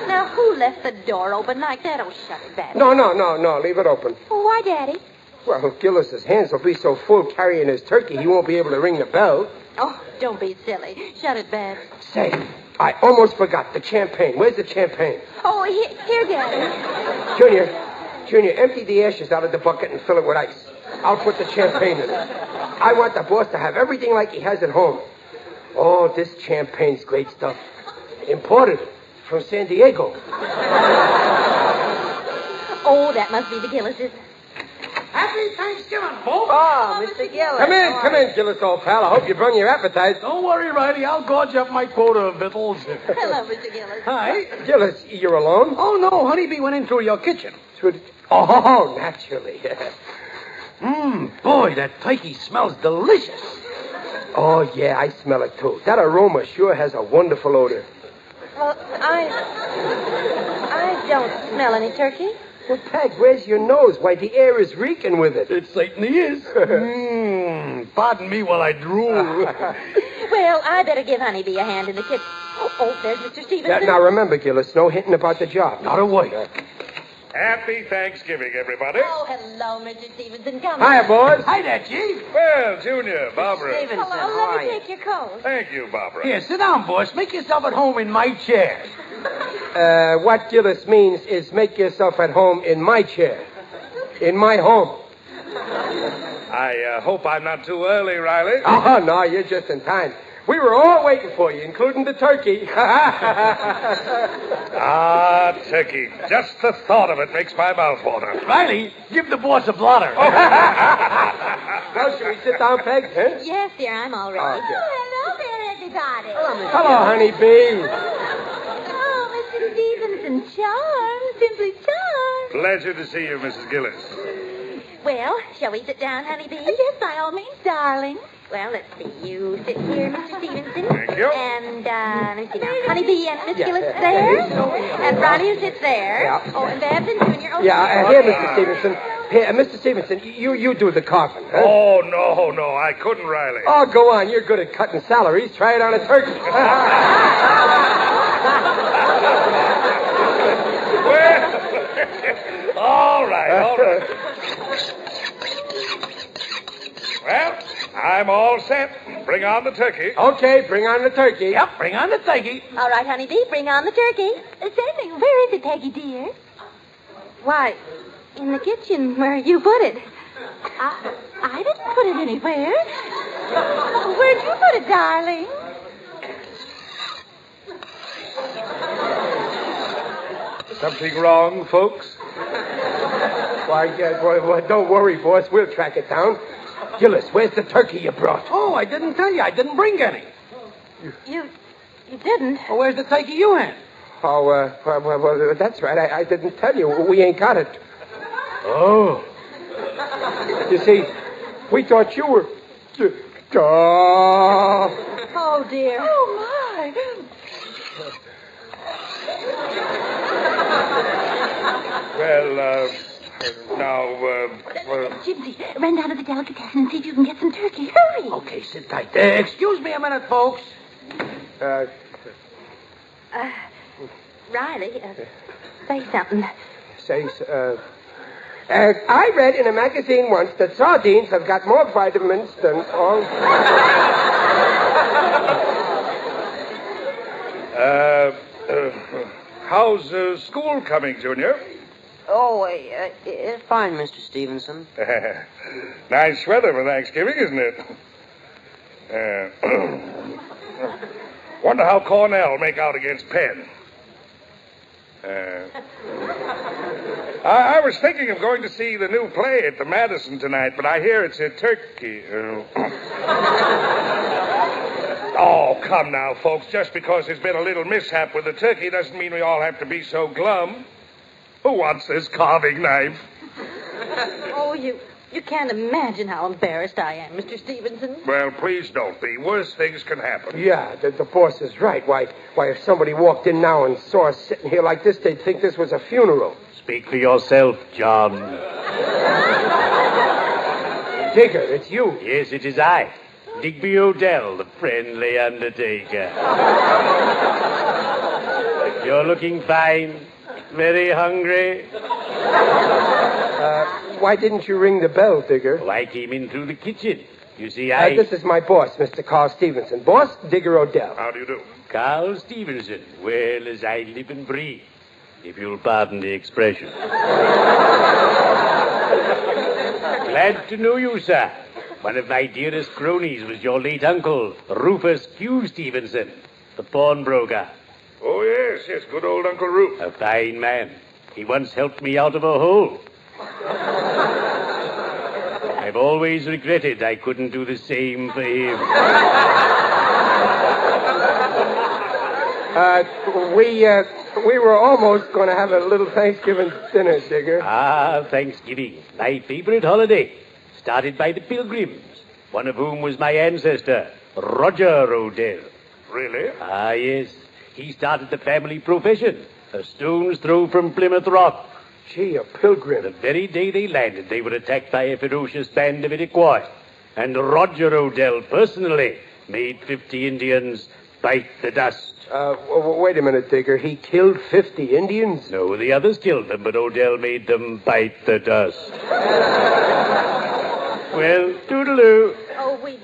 [SPEAKER 16] Now, who left the door open like that? Oh, shut it, Daddy.
[SPEAKER 6] No. Leave it open.
[SPEAKER 16] Oh, why, Daddy?
[SPEAKER 6] Well, Gillis's hands will be so full carrying his turkey, he won't be able to ring the bell.
[SPEAKER 16] Oh, don't be silly. Shut it, Babs.
[SPEAKER 6] Say, I almost forgot the champagne. Where's the champagne?
[SPEAKER 16] Oh, here, Daddy.
[SPEAKER 6] Junior, empty the ashes out of the bucket and fill it with ice. I'll put the champagne in it. I want the boss to have everything like he has at home. Oh, this champagne's great stuff. Imported from San Diego.
[SPEAKER 16] Oh, that must be the Gillises.
[SPEAKER 15] Happy Thanksgiving, folks.
[SPEAKER 17] Oh, Mr. Gillis.
[SPEAKER 6] Come in, Gillis, old pal. I hope you brung your appetite.
[SPEAKER 15] Don't worry, Riley. I'll gorge up my quota of victuals.
[SPEAKER 16] Hello, Mr. Gillis.
[SPEAKER 15] Hi.
[SPEAKER 6] Gillis, you're alone?
[SPEAKER 15] Oh, no. Honeybee went into your kitchen.
[SPEAKER 6] Oh, naturally.
[SPEAKER 15] Boy, that turkey smells delicious.
[SPEAKER 6] Oh, yeah, I smell it, too. That aroma sure has a wonderful odor.
[SPEAKER 16] Well, I don't smell any turkey.
[SPEAKER 6] Well, Peg, where's your nose? Why, the air is reeking with it.
[SPEAKER 15] It certainly is. Pardon me while I drool.
[SPEAKER 16] Well, I better give Honeybee a hand in the kitchen. Oh, there's Mr. Stevenson.
[SPEAKER 6] Now, remember, Gillis, no hinting about the job.
[SPEAKER 15] Not a word.
[SPEAKER 19] Happy Thanksgiving, everybody.
[SPEAKER 16] Oh, hello, Mr. Stevenson. Come
[SPEAKER 6] Hiya,
[SPEAKER 16] in.
[SPEAKER 6] boys.
[SPEAKER 15] Hi there, Chief.
[SPEAKER 19] Well, Junior, Barbara.
[SPEAKER 17] Stevenson,
[SPEAKER 16] Hello,
[SPEAKER 17] how
[SPEAKER 16] let
[SPEAKER 17] are
[SPEAKER 16] me
[SPEAKER 17] you?
[SPEAKER 16] take your coat.
[SPEAKER 19] Thank you, Barbara.
[SPEAKER 15] Here, sit down, boss. Make yourself at home in my chair.
[SPEAKER 6] What Gillis means is make yourself at home in my chair. In my home.
[SPEAKER 19] I hope I'm not too early, Riley.
[SPEAKER 6] Oh, no, you're just in time. We were all waiting for you, including the turkey.
[SPEAKER 19] Turkey. Just the thought of it makes my mouth water.
[SPEAKER 15] Riley, give the boss a blotter.
[SPEAKER 6] Well, shall we sit down, Peg? Huh?
[SPEAKER 16] Yes, dear, I'm all ready.
[SPEAKER 6] Oh, good.
[SPEAKER 16] hello there, everybody.
[SPEAKER 6] Hello, honeybee.
[SPEAKER 16] Oh, Mr. Stevenson, charmed, simply charmed.
[SPEAKER 19] Pleasure to see you, Mrs. Gillis.
[SPEAKER 16] Well, shall we sit down, Honeybee?
[SPEAKER 20] Yes, by all means, darling.
[SPEAKER 16] Well, let's see. You sit here, Mr. Stevenson.
[SPEAKER 19] Thank you.
[SPEAKER 16] And, let's see now. Honeybee and Miss
[SPEAKER 6] Yeah.
[SPEAKER 16] Gillis there. And Ronnie who sits there.
[SPEAKER 6] Yeah.
[SPEAKER 16] Oh, and Babs and Junior. Oh,
[SPEAKER 6] Here, Mr. Stevenson. Here, Mr. Stevenson, you do the carving, huh?
[SPEAKER 19] Oh, no, I couldn't, Riley.
[SPEAKER 6] Oh, go on. You're good at cutting salaries. Try it on a turkey.
[SPEAKER 19] Well, all right. Well, I'm all set. Bring on the turkey.
[SPEAKER 6] Okay, bring on the turkey.
[SPEAKER 15] Yep, bring on the turkey.
[SPEAKER 16] All right, Honeybee, bring on the turkey.
[SPEAKER 20] Sandy, where is it, Peggy, dear?
[SPEAKER 16] Why, in the kitchen where you put it.
[SPEAKER 20] I didn't put it anywhere. Where'd you put it, darling?
[SPEAKER 19] Something wrong, folks?
[SPEAKER 6] Why, don't worry, boss. We'll track it down. Gillis, where's the turkey you brought?
[SPEAKER 15] Oh, I didn't tell you. I didn't bring any.
[SPEAKER 16] You didn't?
[SPEAKER 15] Well, where's the turkey you had?
[SPEAKER 6] Oh, well, that's right. I didn't tell you. We ain't got it.
[SPEAKER 15] Oh.
[SPEAKER 6] You see, we thought you were...
[SPEAKER 16] Oh, dear.
[SPEAKER 20] Oh, my.
[SPEAKER 19] Well, now,
[SPEAKER 20] Gypsy, run down to the delicatessen and see if you can get some turkey. Hurry.
[SPEAKER 15] Okay, sit tight. Excuse me a minute, folks.
[SPEAKER 16] Riley, say something.
[SPEAKER 6] I read in a magazine once that sardines have got more vitamins than all...
[SPEAKER 19] how's school coming, Junior?
[SPEAKER 17] Oh, it's fine, Mr. Stevenson.
[SPEAKER 19] Nice weather for Thanksgiving, isn't it? Wonder how Cornell will make out against Penn. I was thinking of going to see the new play at the Madison tonight, but I hear it's a turkey. Oh, come now, folks. Just because there's been a little mishap with the turkey doesn't mean we all have to be so glum. Who wants this carving knife?
[SPEAKER 16] Oh, you You can't imagine how embarrassed I am, Mr. Stevenson.
[SPEAKER 19] Well, please don't be. Worse things can happen.
[SPEAKER 6] Yeah, the boss is right. Why, if somebody walked in now and saw us sitting here like this, they'd think this was a funeral.
[SPEAKER 15] Speak for yourself, John.
[SPEAKER 6] Digger, it's you.
[SPEAKER 15] Yes, it is I. Digby Odell, the friendly undertaker. You're looking fine. Very hungry.
[SPEAKER 6] Why didn't you ring the bell, Digger?
[SPEAKER 15] Well, I came in through the kitchen. You see,
[SPEAKER 6] This is my boss, Mr. Carl Stevenson. Boss, Digger Odell.
[SPEAKER 19] How do you do?
[SPEAKER 15] Carl Stevenson. Well, as I live and breathe, if you'll pardon the expression. Glad to know you, sir. One of my dearest cronies was your late uncle, Rufus Q. Stevenson, the pawnbroker.
[SPEAKER 19] Oh, yes, good old Uncle Rufus.
[SPEAKER 15] A fine man. He once helped me out of a hole. I've always regretted I couldn't do the same for him.
[SPEAKER 6] We were almost going to have a little Thanksgiving dinner, Digger.
[SPEAKER 15] Ah, Thanksgiving, my favorite holiday. Started by the Pilgrims, one of whom was my ancestor, Roger Odell.
[SPEAKER 19] Really?
[SPEAKER 15] Ah, yes. He started the family profession, a stone's throw from Plymouth Rock.
[SPEAKER 6] Gee, a pilgrim.
[SPEAKER 15] The very day they landed, they were attacked by a ferocious band of Iroquois. And Roger Odell personally made 50 Indians bite the dust.
[SPEAKER 6] Wait a minute, Digger. He killed 50 Indians?
[SPEAKER 15] No, the others killed them, but Odell made them bite the dust. Well, toodaloo.
[SPEAKER 16] Oh, we'd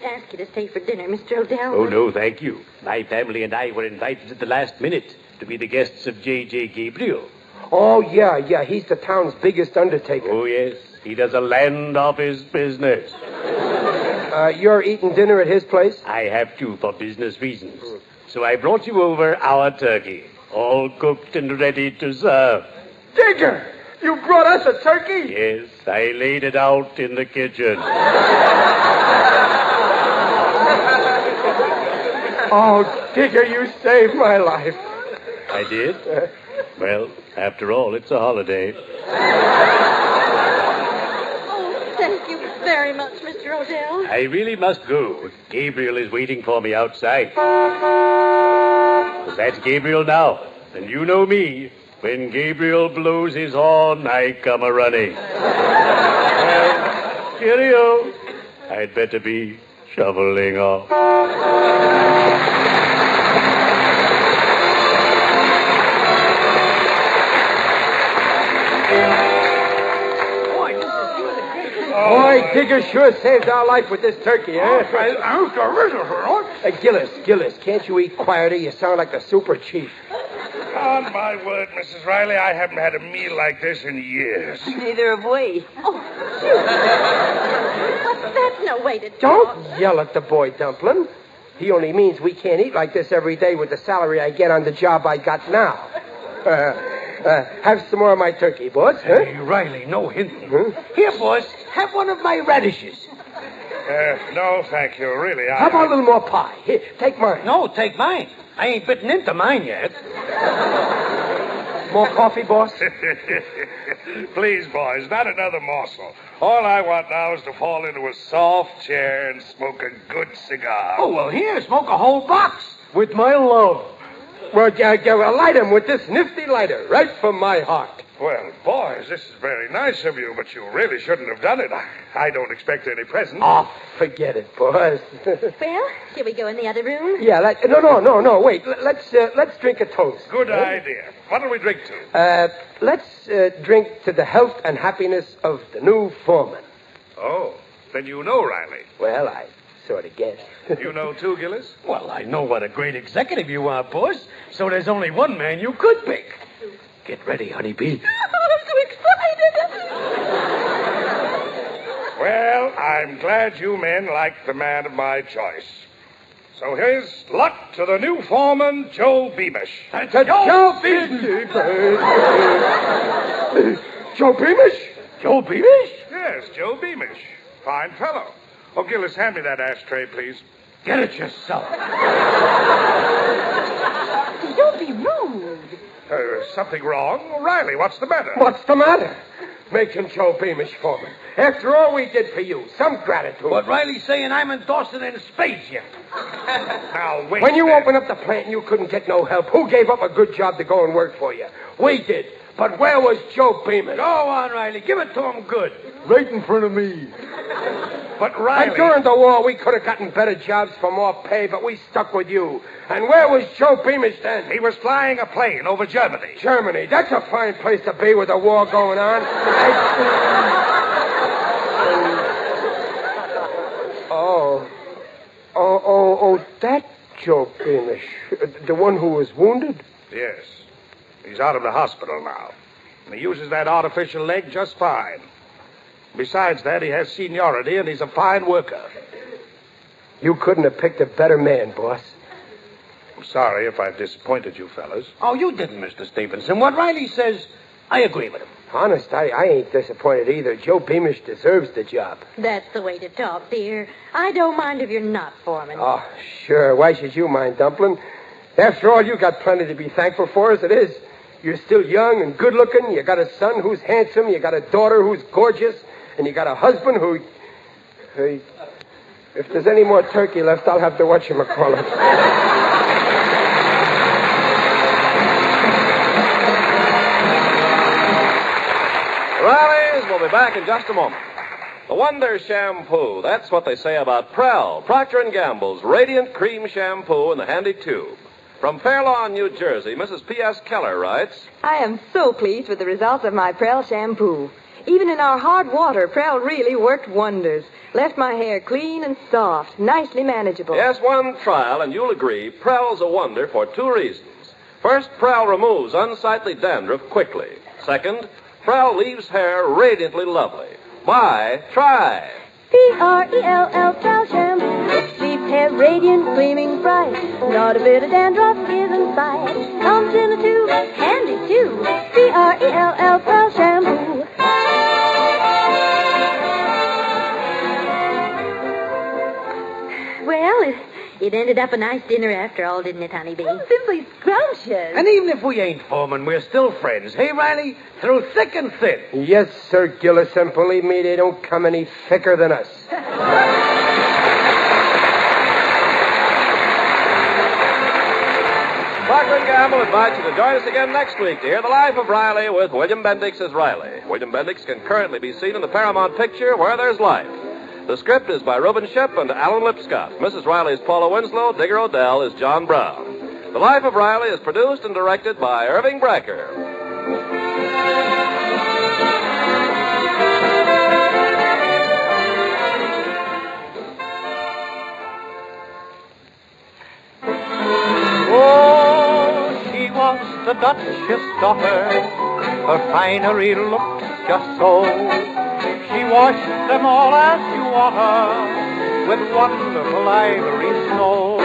[SPEAKER 16] ask you to stay for dinner, Mr. Odell.
[SPEAKER 15] Oh, no, thank you. My family and I were invited at the last minute to be the guests of J.J. Gabriel.
[SPEAKER 6] Oh, yeah. He's the town's biggest undertaker.
[SPEAKER 15] Oh, yes. He does a land office business.
[SPEAKER 6] You're eating dinner at his place?
[SPEAKER 15] I have to for business reasons. So I brought you over our turkey, all cooked and ready to serve.
[SPEAKER 6] Digger! You brought us a turkey?
[SPEAKER 15] Yes, I laid it out in the kitchen.
[SPEAKER 6] Oh, Digger, you saved my life.
[SPEAKER 15] I did? Well, after all, it's a holiday.
[SPEAKER 16] Oh, thank you very much, Mr. Odell.
[SPEAKER 15] I really must go. Gabriel is waiting for me outside. But that's Gabriel now. And you know me. When Gabriel blows his horn, I come a-running. Well, cheerio. I'd better be shoveling off.
[SPEAKER 6] Boy, Digger sure saved our life with this turkey, eh? Gillis, can't you eat quieter? You sound like the super chief.
[SPEAKER 19] On my word, Mrs. Riley, I haven't had a meal like this in years.
[SPEAKER 20] Neither have we.
[SPEAKER 16] Oh, shoot. But that's no way to talk.
[SPEAKER 6] Don't yell at the boy, Dumpling. He only means we can't eat like this every day with the salary I get on the job I got now. Have some more of my turkey, boss. Huh?
[SPEAKER 15] Hey, Riley, no hinting. Here, boss, have one of my radishes.
[SPEAKER 19] No, thank you, really.
[SPEAKER 6] How about a little more pie? Here, take mine.
[SPEAKER 15] No, take mine. I ain't bitten into mine yet.
[SPEAKER 6] More coffee, boss?
[SPEAKER 19] Please, boys, not another morsel. All I want now is to fall into a soft chair and smoke a good cigar.
[SPEAKER 15] Oh, well, here, smoke a whole box with my love.
[SPEAKER 6] Well, light him with this nifty lighter, right from my heart.
[SPEAKER 19] Well, boys, this is very nice of you, but you really shouldn't have done it. I don't expect any presents.
[SPEAKER 6] Oh, forget it, boys.
[SPEAKER 16] Well, shall we go in the other room?
[SPEAKER 6] Yeah, no, wait. Let's drink a toast.
[SPEAKER 19] Good idea. What'll we drink to?
[SPEAKER 6] Let's drink to the health and happiness of the new foreman.
[SPEAKER 19] Oh, then you know Riley.
[SPEAKER 6] Well, I sort of guess.
[SPEAKER 19] You know too, Gillis?
[SPEAKER 15] Well, I know what a great executive you are, boss. So there's only one man you could pick. Get ready, honeybee.
[SPEAKER 16] Oh, I'm so excited.
[SPEAKER 19] Well, I'm glad you men like the man of my choice. So here's luck to the new foreman, Joe Beamish.
[SPEAKER 6] Joe Beamish? Joe Beamish?
[SPEAKER 15] Joe Beamish?
[SPEAKER 19] Yes, Joe Beamish. Fine fellow. Oh, Gillis, hand me that ashtray, please.
[SPEAKER 15] Get it yourself.
[SPEAKER 16] Don't be rude.
[SPEAKER 19] Something wrong? Riley, what's the matter?
[SPEAKER 6] What's the matter? making Joe Beamish foreman. After all we did for you, some gratitude.
[SPEAKER 2] But Riley's saying I'm endorsing in Spade yet.
[SPEAKER 19] Now, wait.
[SPEAKER 6] When you opened up the plant and you couldn't get no help, who gave up a good job to go and work for you? We did. But where was Joe Beamish?
[SPEAKER 2] Go on, Riley. Give it to him good.
[SPEAKER 6] Right in front of me.
[SPEAKER 19] But Riley...
[SPEAKER 6] And during the war, we could have gotten better jobs for more pay, but we stuck with you. And where was Joe Beamish then?
[SPEAKER 19] He was flying a plane over Germany.
[SPEAKER 6] Germany. That's a fine place to be with a war going on. Oh, that Joe Beamish. The one who was wounded?
[SPEAKER 19] Yes. He's out of the hospital now. And he uses that artificial leg just fine. Besides that, he has seniority, and he's a fine worker.
[SPEAKER 6] You couldn't have picked a better man, boss.
[SPEAKER 19] I'm sorry if I've disappointed you fellas.
[SPEAKER 2] Oh, you didn't, Mr. Stevenson. What Riley says, I agree with him.
[SPEAKER 6] Honest, I ain't disappointed either. Joe Beamish deserves the job.
[SPEAKER 16] That's the way to talk, dear. I don't mind if you're not foreman.
[SPEAKER 6] Oh, sure. Why should you mind, Dumpling? After all, you got plenty to be thankful for as it is. You're still young and good-looking. You got a son who's handsome. You got a daughter who's gorgeous. And you got a husband who... If there's any more turkey left, I'll have to whatchamacallit.
[SPEAKER 14] Riley's will be back in just a moment. The Wonder Shampoo. That's what they say about Prell, Procter & Gamble's Radiant Cream Shampoo in the handy tube. From Fair Lawn, New Jersey, Mrs. P.S. Keller writes,
[SPEAKER 22] I am so pleased with the results of my Prell shampoo. Even in our hard water, Prell really worked wonders. Left my hair clean and soft, nicely manageable.
[SPEAKER 14] Yes, one trial, and you'll agree, Prell's a wonder for two reasons. First, Prell removes unsightly dandruff quickly. Second, Prell leaves hair radiantly lovely. Buy, try.
[SPEAKER 21] P-R-E-L-L, Prell shampoo. Leaves hair radiant, gleaming bright. Not a bit of dandruff is in sight. Comes in a tube, handy too. P-R-E-L-L, Prell shampoo.
[SPEAKER 16] Well, it ended up a nice dinner after all, didn't it, honeybee?
[SPEAKER 21] Oh, simply scrumptious.
[SPEAKER 2] And even if we ain't foreman, we're still friends. Hey, Riley? Through thick and thin.
[SPEAKER 6] Yes, sir, Gillis, and believe me, they don't come any thicker than us.
[SPEAKER 14] Procter & Gamble invites you to join us again next week to hear The Life of Riley with William Bendix as Riley. William Bendix can currently be seen in the Paramount picture Where There's Life. The script is by Reuben Ship and Alan Lipscott. Mrs. Riley is Paula Winslow. Digger Odell is John Brown. The Life of Riley is produced and directed by Irving Brecker.
[SPEAKER 23] Oh, she was the Duchess' daughter. Her finery looked just so. She washed them all as you water with wonderful ivory snow.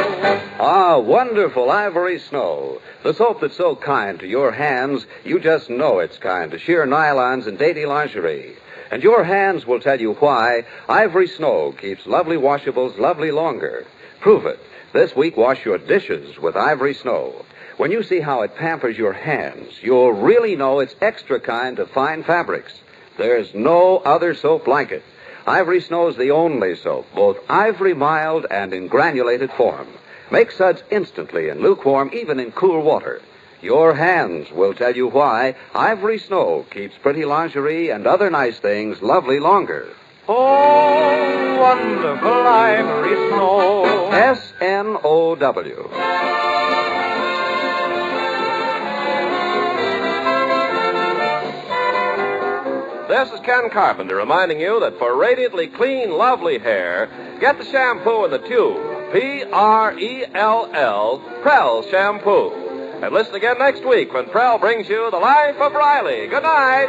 [SPEAKER 24] Ah, wonderful ivory snow. The soap that's so kind to your hands, you just know it's kind to sheer nylons and dainty lingerie. And your hands will tell you why Ivory Snow keeps lovely washables lovely longer. Prove it. This week, wash your dishes with Ivory Snow. When you see how it pampers your hands, you'll really know it's extra kind to fine fabrics. There's no other soap like it. Ivory Snow's the only soap, both ivory mild and in granulated form. Make suds instantly in lukewarm, even in cool water. Your hands will tell you why Ivory Snow keeps pretty lingerie and other nice things lovely longer.
[SPEAKER 23] Oh, wonderful ivory snow.
[SPEAKER 24] S-N-O-W.
[SPEAKER 14] This is Ken Carpenter reminding you that for radiantly clean, lovely hair, get the shampoo in the tube. P-R-E-L-L, Prell Shampoo. And listen again next week when Prell brings you The Life of Riley. Good night.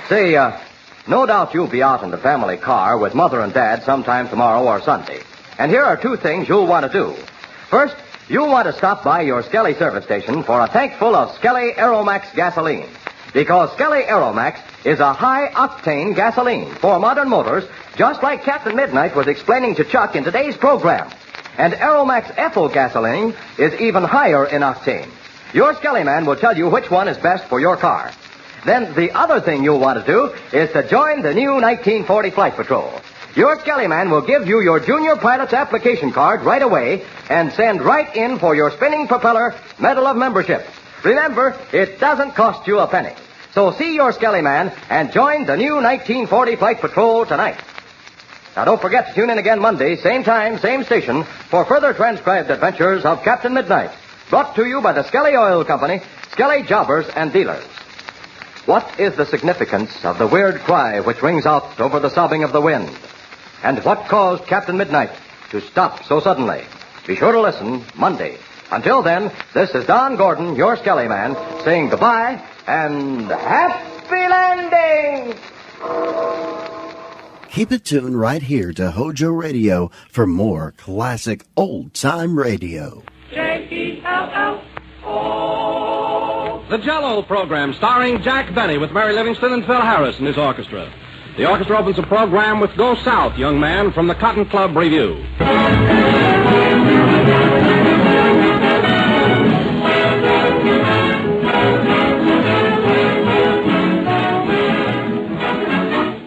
[SPEAKER 25] Say, no doubt you'll be out in the family car with Mother and Dad sometime tomorrow or Sunday. And here are two things you'll want to do. First, you'll want to stop by your Skelly service station for a tank full of Skelly Aeromax gasoline. Because Skelly Aeromax is a high-octane gasoline for modern motors, just like Captain Midnight was explaining to Chuck in today's program. And Aromax ethyl gasoline is even higher in octane. Your Skelly Man will tell you which one is best for your car. Then the other thing you'll want to do is to join the new 1940 Flight Patrol. Your Skelly Man will give you your junior pilot's application card right away and send right in for your spinning propeller medal of membership. Remember, it doesn't cost you a penny. So see your Skelly Man and join the new 1940 Flight Patrol tonight. Now don't forget to tune in again Monday, same time, same station, for further transcribed adventures of Captain Midnight. Brought to you by the Skelly Oil Company, Skelly Jobbers and Dealers. What is the significance of the weird cry which rings out over the sobbing of the wind? And what caused Captain Midnight to stop so suddenly? Be sure to listen Monday. Until then, this is Don Gordon, your Skelly Man, saying goodbye and happy landing!
[SPEAKER 1] Keep it tuned right here to Hojo Radio for more classic old-time radio.
[SPEAKER 3] J-E-L-L-O. The Jell-O program starring Jack Benny with Mary Livingston and Phil Harris and his orchestra. The orchestra opens the program with Go South, Young Man, from the Cotton Club Review.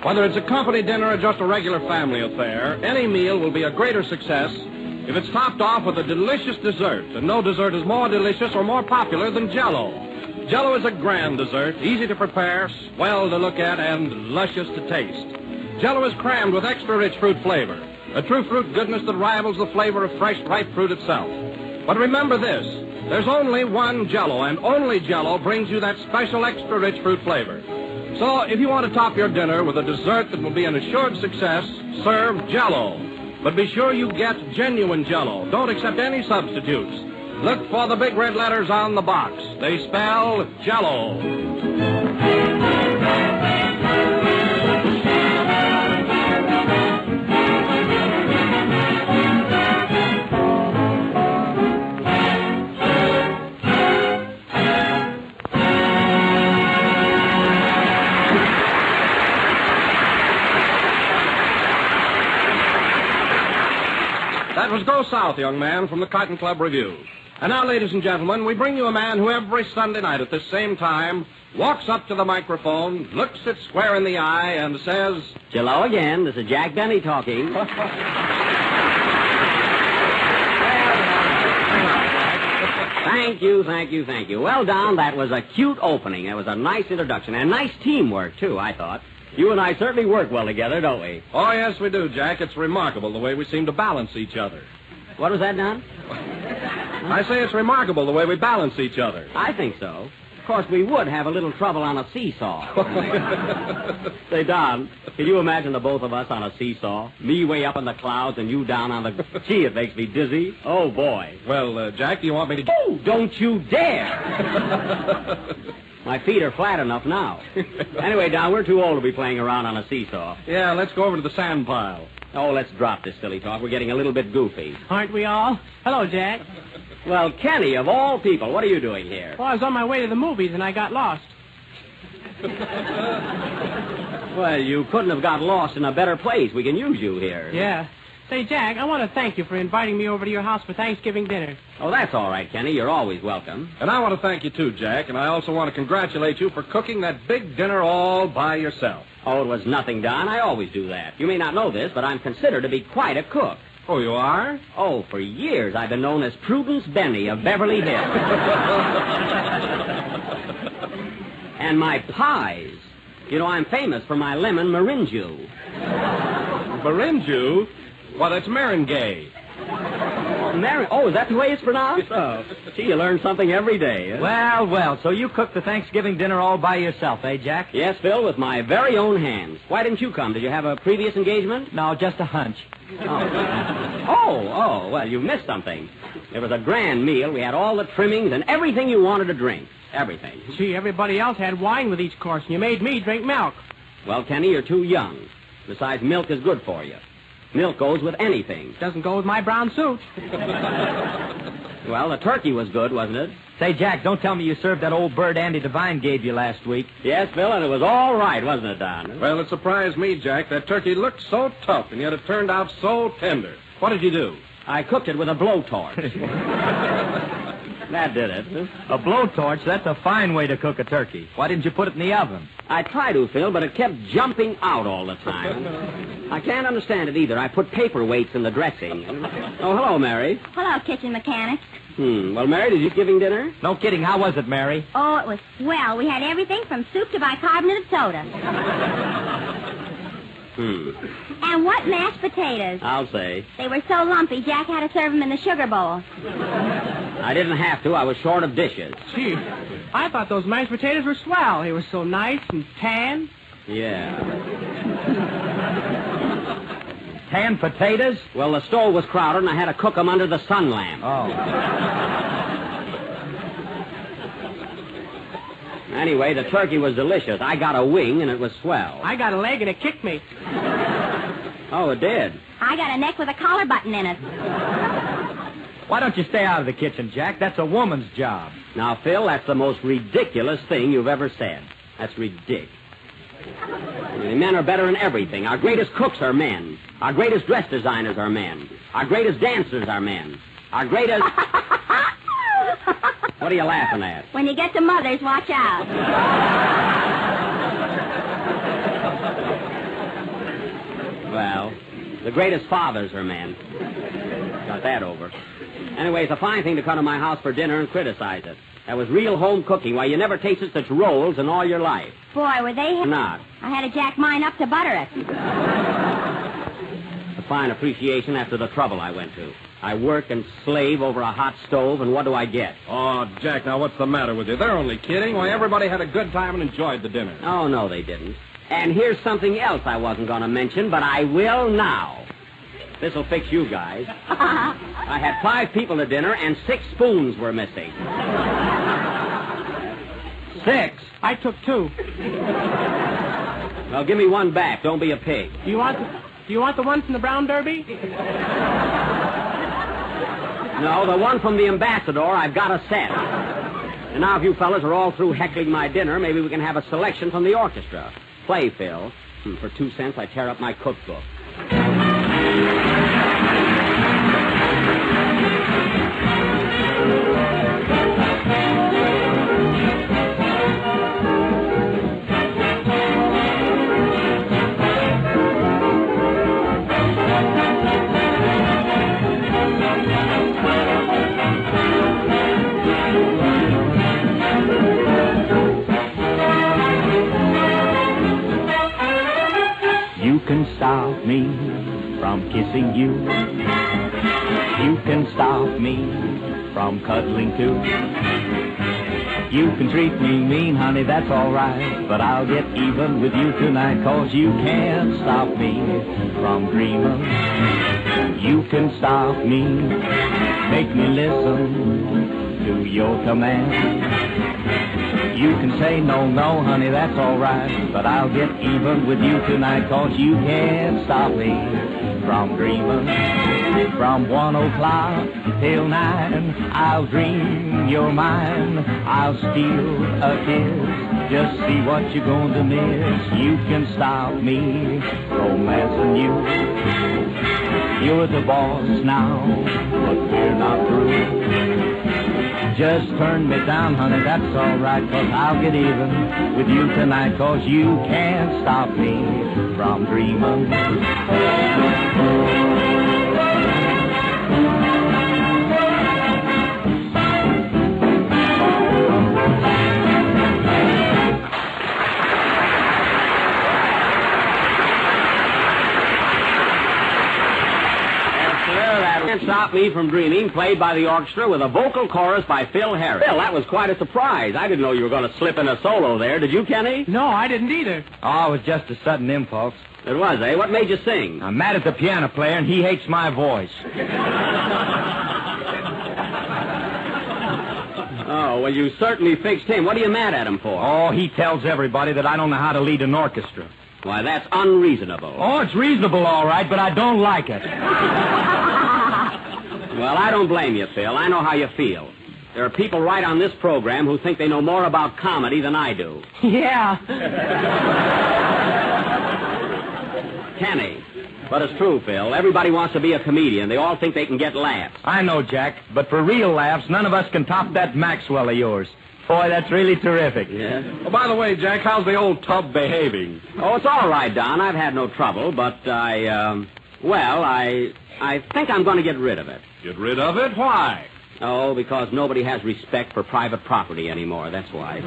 [SPEAKER 3] Whether it's a company dinner or just a regular family affair, any meal will be a greater success if it's topped off with a delicious dessert. And no dessert is more delicious or more popular than Jell-O. Jell-O is a grand dessert, easy to prepare, swell to look at, and luscious to taste. Jell-O is crammed with extra rich fruit flavor, a true fruit goodness that rivals the flavor of fresh, ripe fruit itself. But remember this, there's only one Jell-O, and only Jell-O brings you that special extra rich fruit flavor. So if you want to top your dinner with a dessert that will be an assured success, serve Jell-O. But be sure you get genuine Jell-O. Don't accept any substitutes. Look for the big red letters on the box. They spell Jell-O. That was Go South, Young Man, from the Cotton Club Review. And now, ladies and gentlemen, we bring you a man who every Sunday night at this same time walks up to the microphone, looks it square in the eye, and says,
[SPEAKER 4] Hello again. This is Jack Benny talking. Thank you. Well, Don, that was a cute opening. That was a nice introduction, and nice teamwork, too, I thought. You and I certainly work well together, don't we?
[SPEAKER 3] Oh, yes, we do, Jack. It's remarkable the way we seem to balance each other.
[SPEAKER 4] What was that, Don?
[SPEAKER 3] I say it's remarkable the way we balance each other.
[SPEAKER 4] I think so. Of course, we would have a little trouble on a seesaw. Say, Don, can you imagine the both of us on a seesaw? Me way up in the clouds and you down on the... Gee, it makes me dizzy. Oh, boy.
[SPEAKER 3] Well, Jack, do you want me to...
[SPEAKER 4] Oh, don't you dare! My feet are flat enough now. Anyway, Don, we're too old to be playing around on a seesaw.
[SPEAKER 3] Yeah, let's go over to the sand pile.
[SPEAKER 4] Oh, let's drop this silly talk. We're getting a little bit goofy.
[SPEAKER 8] Aren't we all? Hello, Jack.
[SPEAKER 4] Well, Kenny, of all people, what are you doing here?
[SPEAKER 8] Well, I was on my way to the movies and I got lost.
[SPEAKER 4] Well, you couldn't have got lost in a better place. We can use you here.
[SPEAKER 8] Yeah. Say, Jack, I want to thank you for inviting me over to your house for Thanksgiving dinner.
[SPEAKER 4] Oh, that's all right, Kenny. You're always welcome.
[SPEAKER 3] And I want to thank you, too, Jack. And I also want to congratulate you for cooking that big dinner all by yourself.
[SPEAKER 4] Oh, it was nothing, Don. I always do that. You may not know this, but I'm considered to be quite a cook.
[SPEAKER 3] Oh, you are?
[SPEAKER 4] Oh, for years I've been known as Prudence Benny of Beverly Hills. And my pies. You know, I'm famous for my lemon meringue.
[SPEAKER 3] Meringue? Well, that's merengue.
[SPEAKER 4] Oh, is that the way it's pronounced? Oh, gee, you learn something every day. Huh?
[SPEAKER 9] Well, so you cooked the Thanksgiving dinner all by yourself, eh, Jack?
[SPEAKER 4] Yes, Phil, with my very own hands. Why didn't you come? Did you have a previous engagement?
[SPEAKER 9] No, just a hunch.
[SPEAKER 4] Oh, well, you missed something. It was a grand meal. We had all the trimmings and everything you wanted to drink. Everything.
[SPEAKER 8] Gee, everybody else had wine with each course, and you made me drink milk.
[SPEAKER 4] Well, Kenny, you're too young. Besides, milk is good for you. Milk goes with anything.
[SPEAKER 8] Doesn't go with my brown suit.
[SPEAKER 4] Well, the turkey was good, wasn't it?
[SPEAKER 9] Say, Jack, don't tell me you served that old bird Andy Devine gave you last week.
[SPEAKER 4] Yes, Bill, and it was all right, wasn't it, Don?
[SPEAKER 3] Well, it surprised me, Jack. That turkey looked so tough, and yet it turned out so tender. What did you do?
[SPEAKER 4] I cooked it with a blowtorch. That did it.
[SPEAKER 9] A blowtorch? That's a fine way to cook a turkey. Why didn't you put it in the oven?
[SPEAKER 4] I tried to, Phil, but it kept jumping out all the time. I can't understand it either. I put paperweights in the dressing. Oh, hello, Mary.
[SPEAKER 5] Hello, kitchen mechanic.
[SPEAKER 4] Well, Mary, did you giving dinner?
[SPEAKER 9] No kidding. How was it, Mary?
[SPEAKER 5] Oh, it was swell. We had everything from soup to bicarbonate of soda. And what mashed potatoes.
[SPEAKER 4] I'll say.
[SPEAKER 5] They were so lumpy, Jack had to serve them in the sugar bowl.
[SPEAKER 4] I didn't have to. I was short of dishes.
[SPEAKER 8] Gee, I thought those mashed potatoes were swell. They were so nice and tan.
[SPEAKER 4] Yeah.
[SPEAKER 9] Tan potatoes?
[SPEAKER 4] Well, the stove was crowded, and I had to cook them under the sun lamp.
[SPEAKER 9] Oh.
[SPEAKER 4] Anyway, the turkey was delicious. I got a wing, and it was swell.
[SPEAKER 8] I got a leg, and it kicked me.
[SPEAKER 4] Oh, it did?
[SPEAKER 5] I got a neck with a collar button in it.
[SPEAKER 9] Why don't you stay out of the kitchen, Jack? That's a woman's job.
[SPEAKER 4] Now, Phil, that's the most ridiculous thing you've ever said. That's ridiculous. Men are better in everything. Our greatest cooks are men. Our greatest dress designers are men. Our greatest dancers are men. Our greatest... What are you laughing at?
[SPEAKER 5] When you get to Mother's, watch out.
[SPEAKER 4] Well, the greatest fathers are men. Got that over. Anyway, it's a fine thing to come to my house for dinner and criticize it. That was real home cooking. Why, you never tasted such rolls in all your life.
[SPEAKER 5] Boy, were they...
[SPEAKER 4] Not.
[SPEAKER 5] I had to jack mine up to butter it.
[SPEAKER 4] A fine appreciation after the trouble I went to. I work and slave over a hot stove, and what do I get?
[SPEAKER 3] Oh, Jack, now what's the matter with you? They're only kidding. Why, everybody had a good time and enjoyed the dinner.
[SPEAKER 4] Oh, no, they didn't. And here's something else I wasn't going to mention, but I will now. This'll fix you guys. I had 5 people to dinner, and 6 spoons were missing.
[SPEAKER 8] 6? I took 2.
[SPEAKER 4] Well, give me one back. Don't be a pig.
[SPEAKER 8] Do you want the one from the Brown Derby?
[SPEAKER 4] No, the one from the Ambassador, I've got a set. And now if you fellas are all through heckling my dinner, maybe we can have a selection from the orchestra. Play, Phil. For 2 cents, I tear up my cookbook.
[SPEAKER 7] You can stop me from kissing you. You can stop me from cuddling too. You can treat me mean, honey, that's all right. But I'll get even with you tonight, 'cause you can't stop me from dreaming. You can stop me, make me listen to your command. You can say no, no, honey, that's all right. But I'll get even with you tonight, 'cause you can't stop me from dreaming. From 1 o'clock till 9, I'll dream you're mine. I'll steal a kiss, just see what you're going to miss. You can stop me romancing you. You're the boss now, but we're not through. Just turn me down, honey, that's all right, 'cause I'll get even with you tonight, 'cause you can't stop me from dreaming.
[SPEAKER 4] Can't Stop Me from Dreaming, played by the orchestra with a vocal chorus by Phil Harris. Phil, that was quite a surprise. I didn't know you were going to slip in a solo there. Did you, Kenny?
[SPEAKER 8] No, I didn't either.
[SPEAKER 9] Oh, it was just a sudden impulse.
[SPEAKER 4] It was, eh? What made you sing?
[SPEAKER 9] I'm mad at the piano player, and he hates my voice.
[SPEAKER 4] Oh, well, you certainly fixed him. What are you mad at him for?
[SPEAKER 9] Oh, he tells everybody that I don't know how to lead an orchestra.
[SPEAKER 4] Why, that's unreasonable.
[SPEAKER 9] Oh, it's reasonable, all right, but I don't like it.
[SPEAKER 4] Well, I don't blame you, Phil. I know how you feel. There are people right on this program who think they know more about comedy than I do.
[SPEAKER 8] Yeah.
[SPEAKER 4] Kenny, But it's true, Phil. Everybody wants to be a comedian. They all think they can get laughs.
[SPEAKER 9] I know, Jack, but for real laughs, none of us can top that Maxwell of yours. Boy, that's really terrific.
[SPEAKER 4] Yeah.
[SPEAKER 3] Oh, by the way, Jack, how's the old tub behaving?
[SPEAKER 4] Oh, it's all right, Don. I've had no trouble, but I think I'm going to get rid of it.
[SPEAKER 3] Get rid of it? Why?
[SPEAKER 4] Oh, because nobody has respect for private property anymore. That's why.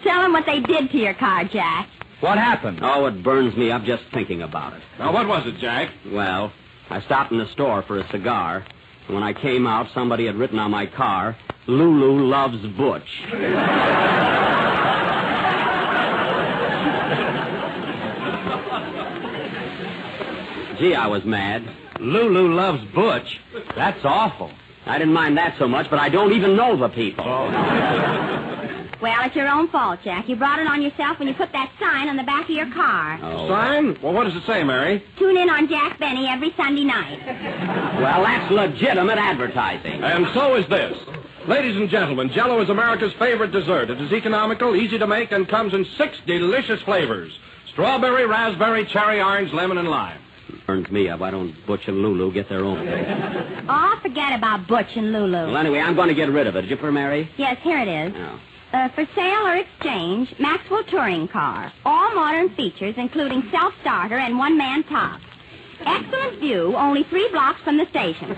[SPEAKER 5] Tell them what they did to your car, Jack.
[SPEAKER 9] What happened?
[SPEAKER 4] Oh, it burns me up just thinking about it.
[SPEAKER 3] Now, what was it, Jack?
[SPEAKER 4] Well, I stopped in the store for a cigar, and when I came out, somebody had written on my car, Lulu loves Butch. Gee, I was mad.
[SPEAKER 9] Lulu loves Butch. That's awful.
[SPEAKER 4] I didn't mind that so much, but I don't even know the people.
[SPEAKER 5] Well, it's your own fault, Jack. You brought it on yourself when you put that sign on the back of your car.
[SPEAKER 4] Oh.
[SPEAKER 3] Sign? Well, what does it say, Mary?
[SPEAKER 5] Tune in on Jack Benny every Sunday night.
[SPEAKER 4] Well, that's legitimate advertising.
[SPEAKER 3] And so is this. Ladies and gentlemen, Jell-O is America's favorite dessert. It is economical, easy to make, and comes in 6 delicious flavors. Strawberry, raspberry, cherry, orange, lemon, and lime.
[SPEAKER 4] Burns me up. Why don't Butch and Lulu get their own thing?
[SPEAKER 5] Oh, forget about Butch and Lulu.
[SPEAKER 4] Well, anyway, I'm going to get rid of it. Did you, for Mary?
[SPEAKER 5] Yes, here it is.
[SPEAKER 4] Oh.
[SPEAKER 5] For sale or exchange, Maxwell Touring Car. All modern features, including self-starter and one-man top. Excellent view, only 3 blocks from the station.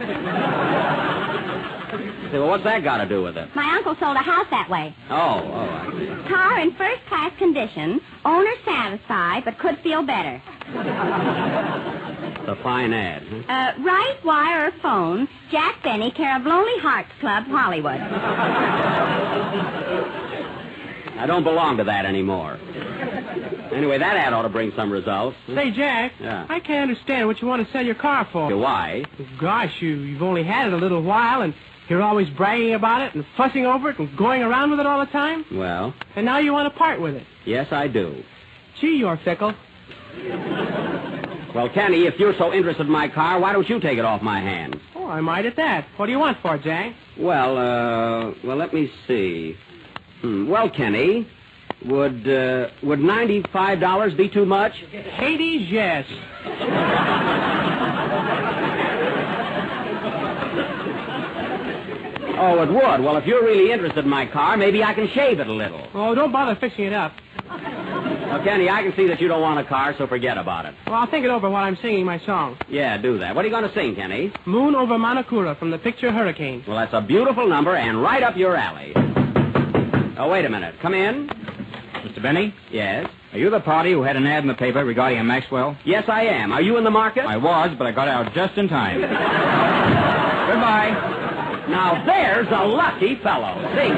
[SPEAKER 4] Say, well, what's that got to do with it?
[SPEAKER 5] My uncle sold a house that way.
[SPEAKER 4] Oh.
[SPEAKER 5] Car in first-class condition. Owner satisfied, but could feel better.
[SPEAKER 4] It's a fine ad. Huh?
[SPEAKER 5] Write, wire, or phone. Jack Benny, care of Lonely Hearts Club, Hollywood.
[SPEAKER 4] I don't belong to that anymore. Anyway, that ad ought to bring some results.
[SPEAKER 8] Say, Jack,
[SPEAKER 4] Yeah.
[SPEAKER 8] I can't understand what you want to sell your car for.
[SPEAKER 4] Why?
[SPEAKER 8] Gosh, you've only had it a little while, and you're always bragging about it and fussing over it and going around with it all the time.
[SPEAKER 4] Well,
[SPEAKER 8] And now you want to part with it.
[SPEAKER 4] yes, I do.
[SPEAKER 8] Gee, you're fickle.
[SPEAKER 4] Well, Kenny, if you're so interested in my car, why don't you take it off my hands?
[SPEAKER 8] Oh, I might at that. What do you want for it, Jack?
[SPEAKER 4] Well, let me see. Well, Kenny, would $95 be too much?
[SPEAKER 8] Hades, yes.
[SPEAKER 4] Oh, it would. Well, if you're really interested in my car, maybe I can shave it a little.
[SPEAKER 8] Oh, don't bother fixing it up.
[SPEAKER 4] Well, Kenny, I can see that you don't want a car, so forget about it.
[SPEAKER 8] Well, I'll think it over while I'm singing my song.
[SPEAKER 4] Yeah, do that. What are you going to sing, Kenny?
[SPEAKER 8] Moon Over Manakura from the picture Hurricane.
[SPEAKER 4] Well, that's a beautiful number and right up your alley. Oh, wait a minute. Come in.
[SPEAKER 9] Mr. Benny?
[SPEAKER 4] Yes?
[SPEAKER 9] Are you the party who had an ad in the paper regarding a Maxwell?
[SPEAKER 4] Yes, I am. Are you in the market?
[SPEAKER 9] I was, but I got out just in time. Goodbye.
[SPEAKER 4] Now, there's a lucky fellow. Sing.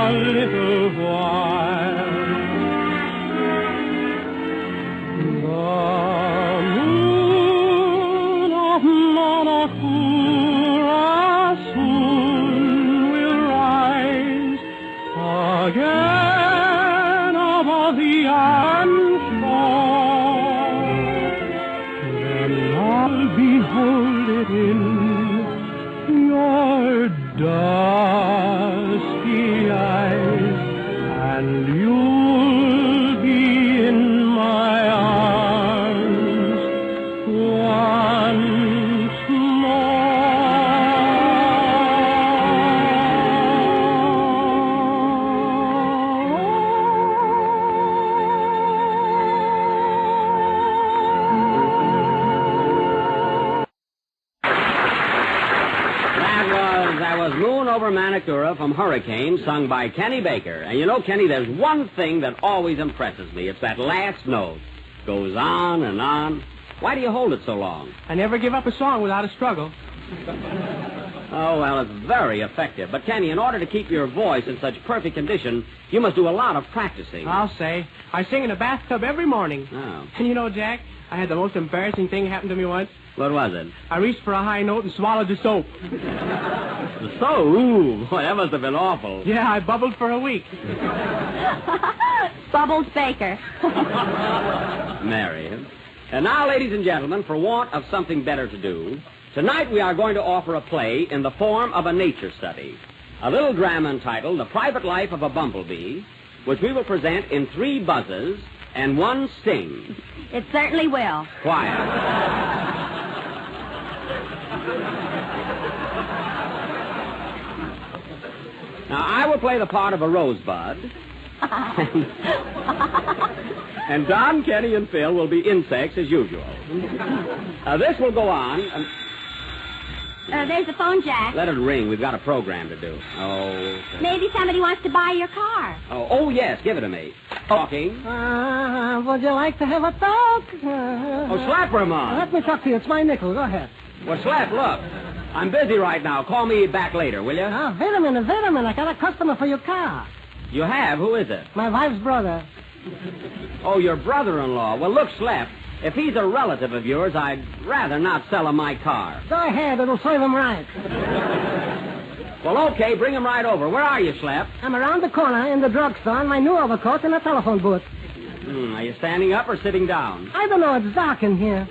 [SPEAKER 10] a little while. The moon of Monocura soon will rise again above the iron shore. Then I'll behold it in your dusky eyes, and you'll be in my arms once
[SPEAKER 4] That was Moon Over Manicura from Hurricane, sung by Kenny Baker. And you know, Kenny, there's one thing that always impresses me. It's that last note. Goes on and on. Why do you hold it so long?
[SPEAKER 8] I never give up a song without a struggle.
[SPEAKER 4] Oh, well, it's very effective. But, Kenny, in order to keep your voice in such perfect condition, you must do a lot of practicing.
[SPEAKER 8] I'll say. I sing in a bathtub every morning.
[SPEAKER 4] Oh.
[SPEAKER 8] And you know, Jack, I had the most embarrassing thing happen to me once.
[SPEAKER 4] What was it?
[SPEAKER 8] I reached for a high note and swallowed the soap.
[SPEAKER 4] The soap? Ooh, boy, that must have been awful.
[SPEAKER 8] Yeah, I bubbled for a week.
[SPEAKER 5] Bubbles Baker.
[SPEAKER 4] Mary. And now, ladies and gentlemen, for want of something better to do, tonight we are going to offer a play in the form of a nature study. A little drama entitled The Private Life of a Bumblebee, which we will present in 3 buzzes and 1 sting.
[SPEAKER 5] It certainly will.
[SPEAKER 4] Quiet. Now, I will play the part of a rosebud. And Don, Kenny, and Phil will be insects as usual. This will go on.
[SPEAKER 5] There's the phone, Jack.
[SPEAKER 4] Let it ring. We've got a program to do. Oh.
[SPEAKER 5] Maybe somebody wants to buy your car.
[SPEAKER 4] Oh, yes. Give it to me. Talking.
[SPEAKER 11] Would you like to have a talk?
[SPEAKER 4] Slap her, Mom.
[SPEAKER 11] Let me talk to you. It's my nickel. Go ahead.
[SPEAKER 4] Well, Slap, look. I'm busy right now. Call me back later, will you?
[SPEAKER 11] Wait a minute. I got a customer for your car.
[SPEAKER 4] You have? Who is it?
[SPEAKER 11] My wife's brother.
[SPEAKER 4] Oh, your brother-in-law. Well, look, Slap, if he's a relative of yours, I'd rather not sell him my car.
[SPEAKER 11] Go ahead. It'll serve him right.
[SPEAKER 4] Well, okay, bring him right over. Where are you, Slap?
[SPEAKER 11] I'm around the corner in the drugstore in my new overcoat and a telephone booth.
[SPEAKER 4] Are you standing up or sitting down?
[SPEAKER 11] I don't know. It's dark in here.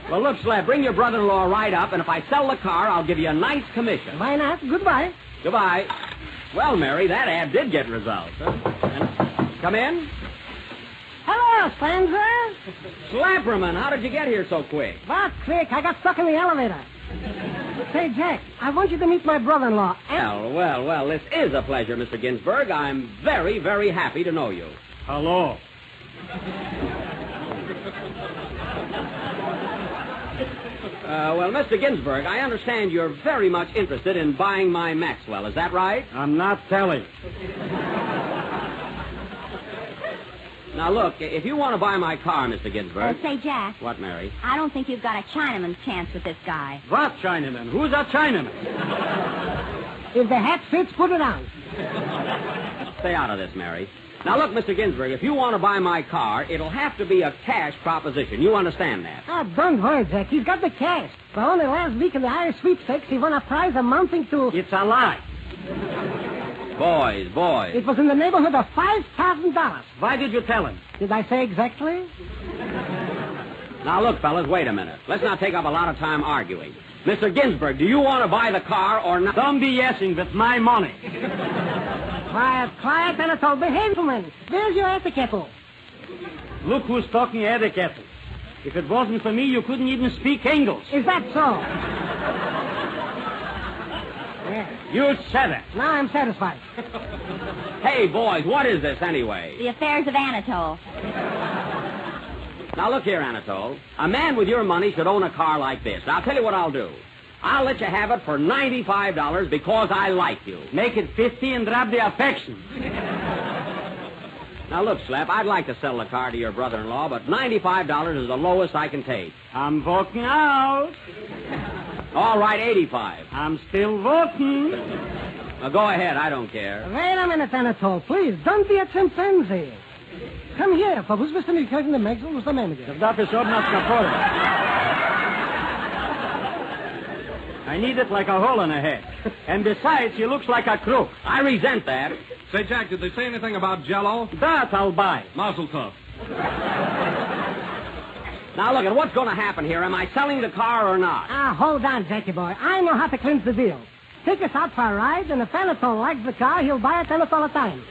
[SPEAKER 4] Well, look, Slap, bring your brother-in-law right up, and if I sell the car, I'll give you a nice commission.
[SPEAKER 11] Why not? Goodbye.
[SPEAKER 4] Goodbye. Well, Mary, that ad did get results. Huh? Come in.
[SPEAKER 11] Hello, Spencer.
[SPEAKER 4] Slapperman, how did you get here so quick?
[SPEAKER 11] What quick? I got stuck in the elevator. Say, Jack, I want you to meet my brother-in-law.
[SPEAKER 4] Well, this is a pleasure, Mr. Ginsburg. I'm very, very happy to know you.
[SPEAKER 3] Hello.
[SPEAKER 4] Well, Mr. Ginsburg, I understand you're very much interested in buying my Maxwell. Is that right?
[SPEAKER 3] I'm not telling.
[SPEAKER 4] Now, look, if you want to buy my car, Mr. Ginsburg...
[SPEAKER 5] Say, Jack.
[SPEAKER 4] What, Mary?
[SPEAKER 5] I don't think you've got a Chinaman's chance with this guy.
[SPEAKER 3] What Chinaman? Who's that Chinaman?
[SPEAKER 11] If the hat fits, put it on.
[SPEAKER 4] Stay out of this, Mary. Now, look, Mr. Ginsburg, if you want to buy my car, it'll have to be a cash proposition. You understand that?
[SPEAKER 11] Don't worry, Jack. He's got the cash. For only last week in the Irish sweepstakes, he won a prize amounting to...
[SPEAKER 3] It's a lie.
[SPEAKER 4] Boys.
[SPEAKER 11] It was in the neighborhood of $5,000.
[SPEAKER 3] Why did you tell him?
[SPEAKER 11] Did I say exactly?
[SPEAKER 4] Now, look, fellas, wait a minute. Let's not take up a lot of time arguing. Mr. Ginsburg, do you want to buy the car or not?
[SPEAKER 3] Don't be yesing with my money.
[SPEAKER 11] Quiet, Anatole. Behave, man. Where's your etiquette?
[SPEAKER 3] Look who's talking etiquette. If it wasn't for me, you couldn't even speak English.
[SPEAKER 11] Is that so?
[SPEAKER 3] You said it.
[SPEAKER 11] Now I'm satisfied.
[SPEAKER 4] Hey, boys, what is this anyway?
[SPEAKER 5] The affairs of Anatole.
[SPEAKER 4] Now, look here, Anatole. A man with your money should own a car like this. Now, I'll tell you what I'll do. I'll let you have it for $95 because I like you.
[SPEAKER 3] Make it 50 and drop the affection.
[SPEAKER 4] Now, look, Slap, I'd like to sell the car to your brother-in-law, but $95 is the lowest I can take.
[SPEAKER 3] I'm voting out.
[SPEAKER 4] All right, $85.
[SPEAKER 3] I'm still voting.
[SPEAKER 4] Well, go ahead. I don't care.
[SPEAKER 11] Wait a minute, Anatole. Please, don't be a chimpanzee. Come here, Papu's Mr. Mikhail the Maxwell was the manager.
[SPEAKER 4] I need it like a hole in the head. And besides, he looks like a crook. I resent that.
[SPEAKER 3] Say, Jack, did they say anything about Jell-O?
[SPEAKER 4] That I'll buy.
[SPEAKER 3] Mazel tov.
[SPEAKER 4] Now, look, at what's going to happen here. Am I selling the car or not?
[SPEAKER 11] Hold on, Jackie boy. I know how to clinch the deal. Take us out for a ride, and if Anatole likes the car, he'll buy it $10 a time.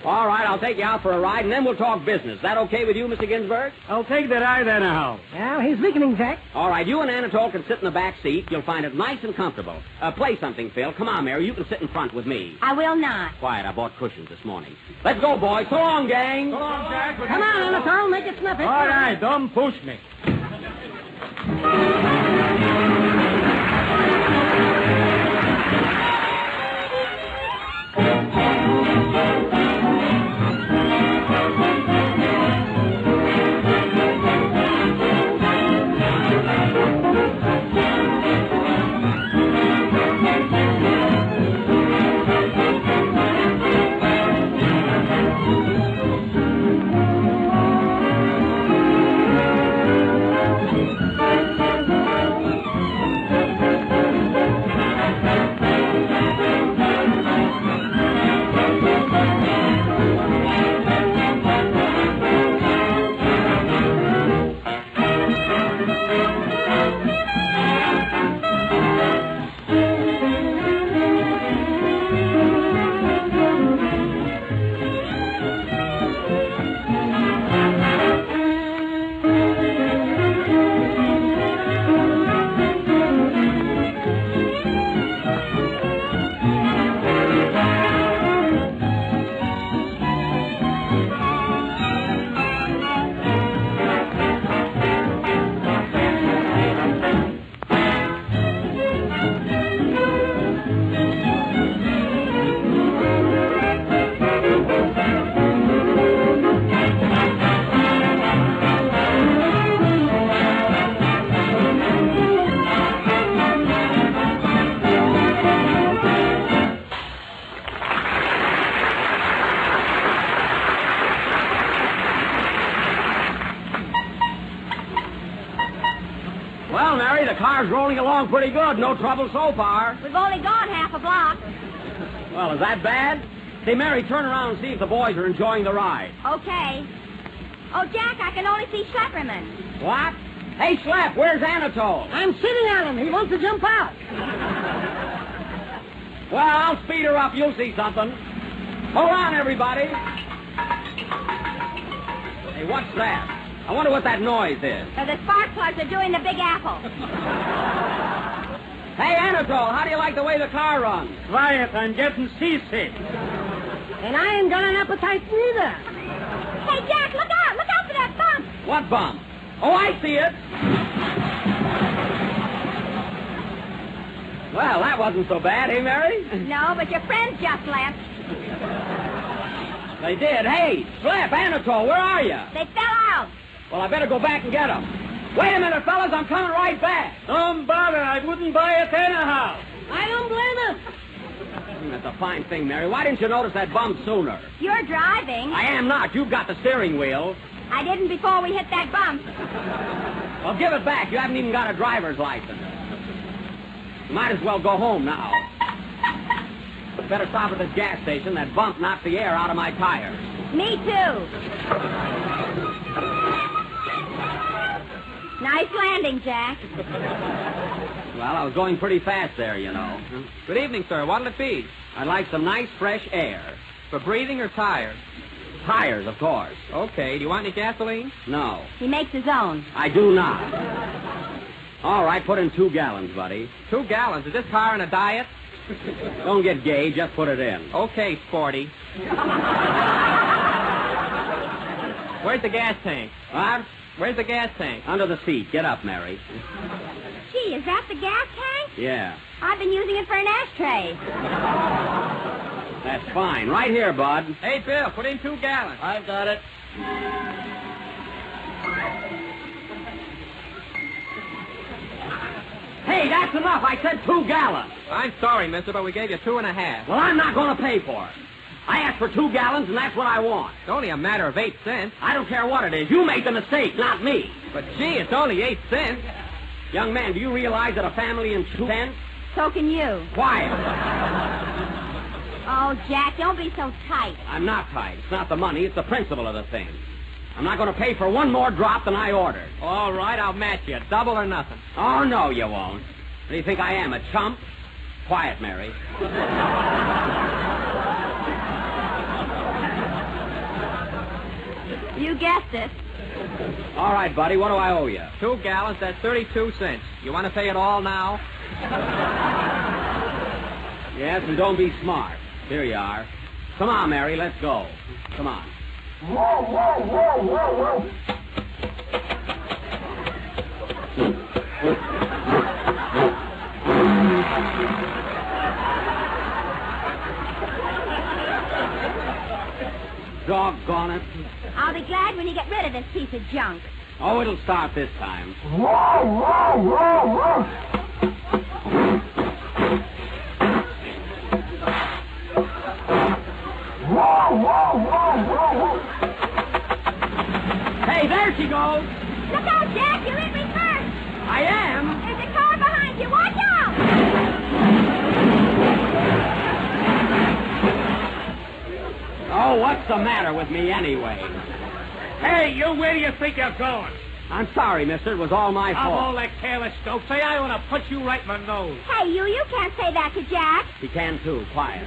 [SPEAKER 4] All right, I'll take you out for a ride, and then we'll talk business. That okay with you, Mr. Ginsburg?
[SPEAKER 8] I'll take the ride anyhow.
[SPEAKER 11] Well, he's weakening, Jack.
[SPEAKER 4] All right, you and Anatole can sit in the back seat. You'll find it nice and comfortable. Play something, Phil. Come on, Mary. You can sit in front with me.
[SPEAKER 5] I will not.
[SPEAKER 4] Quiet. I bought cushions this morning. Let's go, boys. So long, gang.
[SPEAKER 3] So long, Jack.
[SPEAKER 11] Come on, Anatole. Make it snappy.
[SPEAKER 8] All right, don't push me.
[SPEAKER 4] Well, Mary, the car's rolling along pretty good. No trouble so far.
[SPEAKER 5] We've only gone half a block.
[SPEAKER 4] Well, is that bad? Say, Mary, turn around and see if the boys are enjoying the ride.
[SPEAKER 5] Okay. Oh, Jack, I can only see Schlepperman.
[SPEAKER 4] What? Hey, Schlep, where's Anatole?
[SPEAKER 11] I'm sitting on him. He wants to jump out.
[SPEAKER 4] Well, I'll speed her up. You'll see something. Hold on, everybody. Hey, what's that? I wonder what that noise is.
[SPEAKER 5] The spark plugs are doing the Big Apple.
[SPEAKER 4] Hey, Anatole, how do you like the way the car runs?
[SPEAKER 8] Quiet, I'm getting seasick.
[SPEAKER 11] And I ain't got an appetite neither.
[SPEAKER 5] Hey, Jack, look out! Look out for that bump!
[SPEAKER 4] What bump? Oh, I see it. Well, that wasn't so bad, eh, Mary?
[SPEAKER 5] No, but your friends just left.
[SPEAKER 4] They did. Hey, Schlep, Anatole, where are you?
[SPEAKER 5] They fell out.
[SPEAKER 4] Well, I better go back and get them. Wait a minute, fellas, I'm coming right back.
[SPEAKER 8] Don't bother, I wouldn't buy it anyhow.
[SPEAKER 11] I don't blame him.
[SPEAKER 4] That's a fine thing, Mary. Why didn't you notice that bump sooner?
[SPEAKER 5] You're driving.
[SPEAKER 4] I am not. You've got the steering wheel.
[SPEAKER 5] I didn't before we hit that bump.
[SPEAKER 4] Well, give it back. You haven't even got a driver's license. You might as well go home now. Better stop at this gas station. That bump knocked the air out of my tires.
[SPEAKER 5] Me too. Nice landing, Jack.
[SPEAKER 4] Well, I was going pretty fast there, you know.
[SPEAKER 8] Good evening, sir. What'll it be?
[SPEAKER 4] I'd like some nice, fresh air.
[SPEAKER 8] For breathing or tires?
[SPEAKER 4] Tires, of course.
[SPEAKER 8] Okay. Do you want any gasoline?
[SPEAKER 4] No.
[SPEAKER 5] He makes his own.
[SPEAKER 4] I do not. All right, put in 2 gallons, buddy.
[SPEAKER 8] 2 gallons. Is this car in a diet?
[SPEAKER 4] Don't get gay. Just put it in.
[SPEAKER 8] Okay, Sporty. Where's the gas tank?
[SPEAKER 4] What?
[SPEAKER 8] Where's the gas tank?
[SPEAKER 4] Under the seat. Get up, Mary.
[SPEAKER 5] Gee, is that the gas tank?
[SPEAKER 4] Yeah.
[SPEAKER 5] I've been using it for an ashtray.
[SPEAKER 4] That's fine. Right here, bud.
[SPEAKER 8] Hey, Bill, put in 2 gallons.
[SPEAKER 4] I've got it. Hey, that's enough. I said 2 gallons.
[SPEAKER 8] I'm sorry, mister, but we gave you 2.5.
[SPEAKER 4] Well, I'm not going to pay for it. I asked for 2 gallons, and that's what I want.
[SPEAKER 8] It's only a matter of 8 cents.
[SPEAKER 4] I don't care what it is. You made the mistake, not me.
[SPEAKER 8] But, gee, it's only 8 cents.
[SPEAKER 4] Young man, do you realize that a family in 2 cents?
[SPEAKER 5] So can you.
[SPEAKER 4] Quiet.
[SPEAKER 5] Oh, Jack, don't be so tight.
[SPEAKER 4] I'm not tight. It's not the money. It's the principle of the thing. I'm not going to pay for one more drop than I ordered.
[SPEAKER 8] All right, I'll match you. Double or nothing.
[SPEAKER 4] Oh, no, you won't. What do you think I am, a chump? Quiet, Mary.
[SPEAKER 5] You guessed it.
[SPEAKER 4] All right, buddy, what do I owe you?
[SPEAKER 8] 2 gallons, that's 32 cents. You want to pay it all now?
[SPEAKER 4] Yes, and don't be smart. Here you are. Come on, Mary, let's go. Come on.
[SPEAKER 10] Whoa, whoa, whoa, whoa, whoa.
[SPEAKER 4] Doggone it.
[SPEAKER 5] I'll be glad when you get rid of this piece of junk.
[SPEAKER 4] Oh, it'll start this time.
[SPEAKER 10] Whoa, whoa, whoa, whoa. Whoa, whoa, whoa, whoa, whoa.
[SPEAKER 4] Hey, there she goes.
[SPEAKER 5] Look out, Jack. You're in reverse.
[SPEAKER 4] I am.
[SPEAKER 5] There's a car behind you. Watch out.
[SPEAKER 4] Oh, what's the matter with me anyway?
[SPEAKER 8] Hey, you, where do you think you're going?
[SPEAKER 4] I'm sorry, mister. It was all my
[SPEAKER 8] Of
[SPEAKER 4] fault.
[SPEAKER 8] all that careless dope, say I want to punch you right in the nose.
[SPEAKER 5] Hey, you can't say that to Jack.
[SPEAKER 4] He can, too. Quiet.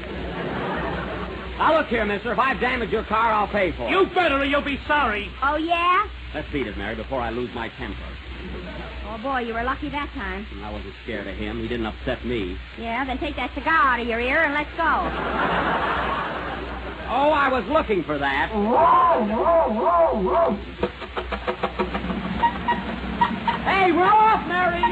[SPEAKER 4] Now, look here, mister. If I've damaged your car, I'll pay for it.
[SPEAKER 8] You better or you'll be sorry.
[SPEAKER 5] Oh, yeah?
[SPEAKER 4] Let's beat it, Mary, before I lose my temper.
[SPEAKER 5] Oh, boy, you were lucky that time.
[SPEAKER 4] I wasn't scared of him. He didn't upset me.
[SPEAKER 5] Yeah, then take that cigar out of your ear and let's go.
[SPEAKER 4] Oh, I was looking for that.
[SPEAKER 10] Whoa, whoa, whoa, whoa.
[SPEAKER 4] Hey, we're off, Mary.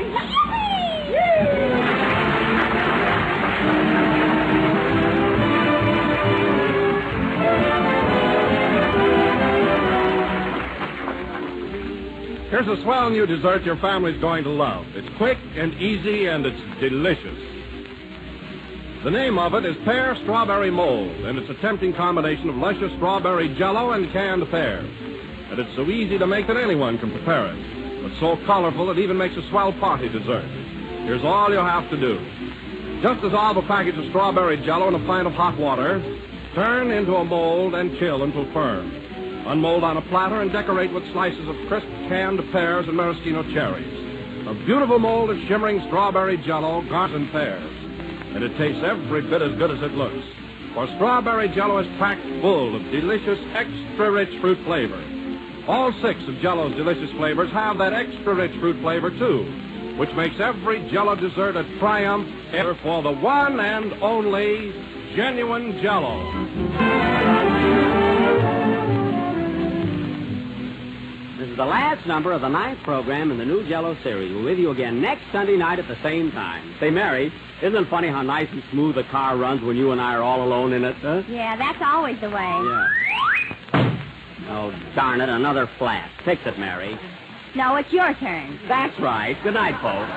[SPEAKER 3] Here's a swell new dessert your family's going to love. It's quick and easy, and it's delicious. The name of it is Pear Strawberry Mold, and it's a tempting combination of luscious strawberry jello and canned pears. And it's so easy to make that anyone can prepare it. But so colorful it even makes a swell party dessert. Here's all you have to do. Just dissolve a package of strawberry jello in a pint of hot water, turn into a mold, and chill until firm. Unmold on a platter and decorate with slices of crisp canned pears and maraschino cherries. A beautiful mold of shimmering strawberry jello, garden pears. And it tastes every bit as good as it looks. For strawberry jello is packed full of delicious, extra-rich fruit flavor. All 6 of Jello's delicious flavors have that extra-rich fruit flavor, too, which makes every Jello dessert a triumph ever for the one and only genuine Jello.
[SPEAKER 4] This is the last number of the 9th program in the new Jello series. We're with you again next Sunday night at the same time. Say, Mary, isn't it funny how nice and smooth a car runs when you and I are all alone in it, huh?
[SPEAKER 5] Yeah, that's always the way.
[SPEAKER 4] Yeah. Oh, darn it, another flat. Fix it, Mary.
[SPEAKER 5] No, it's your turn.
[SPEAKER 4] That's right. Good night, folks.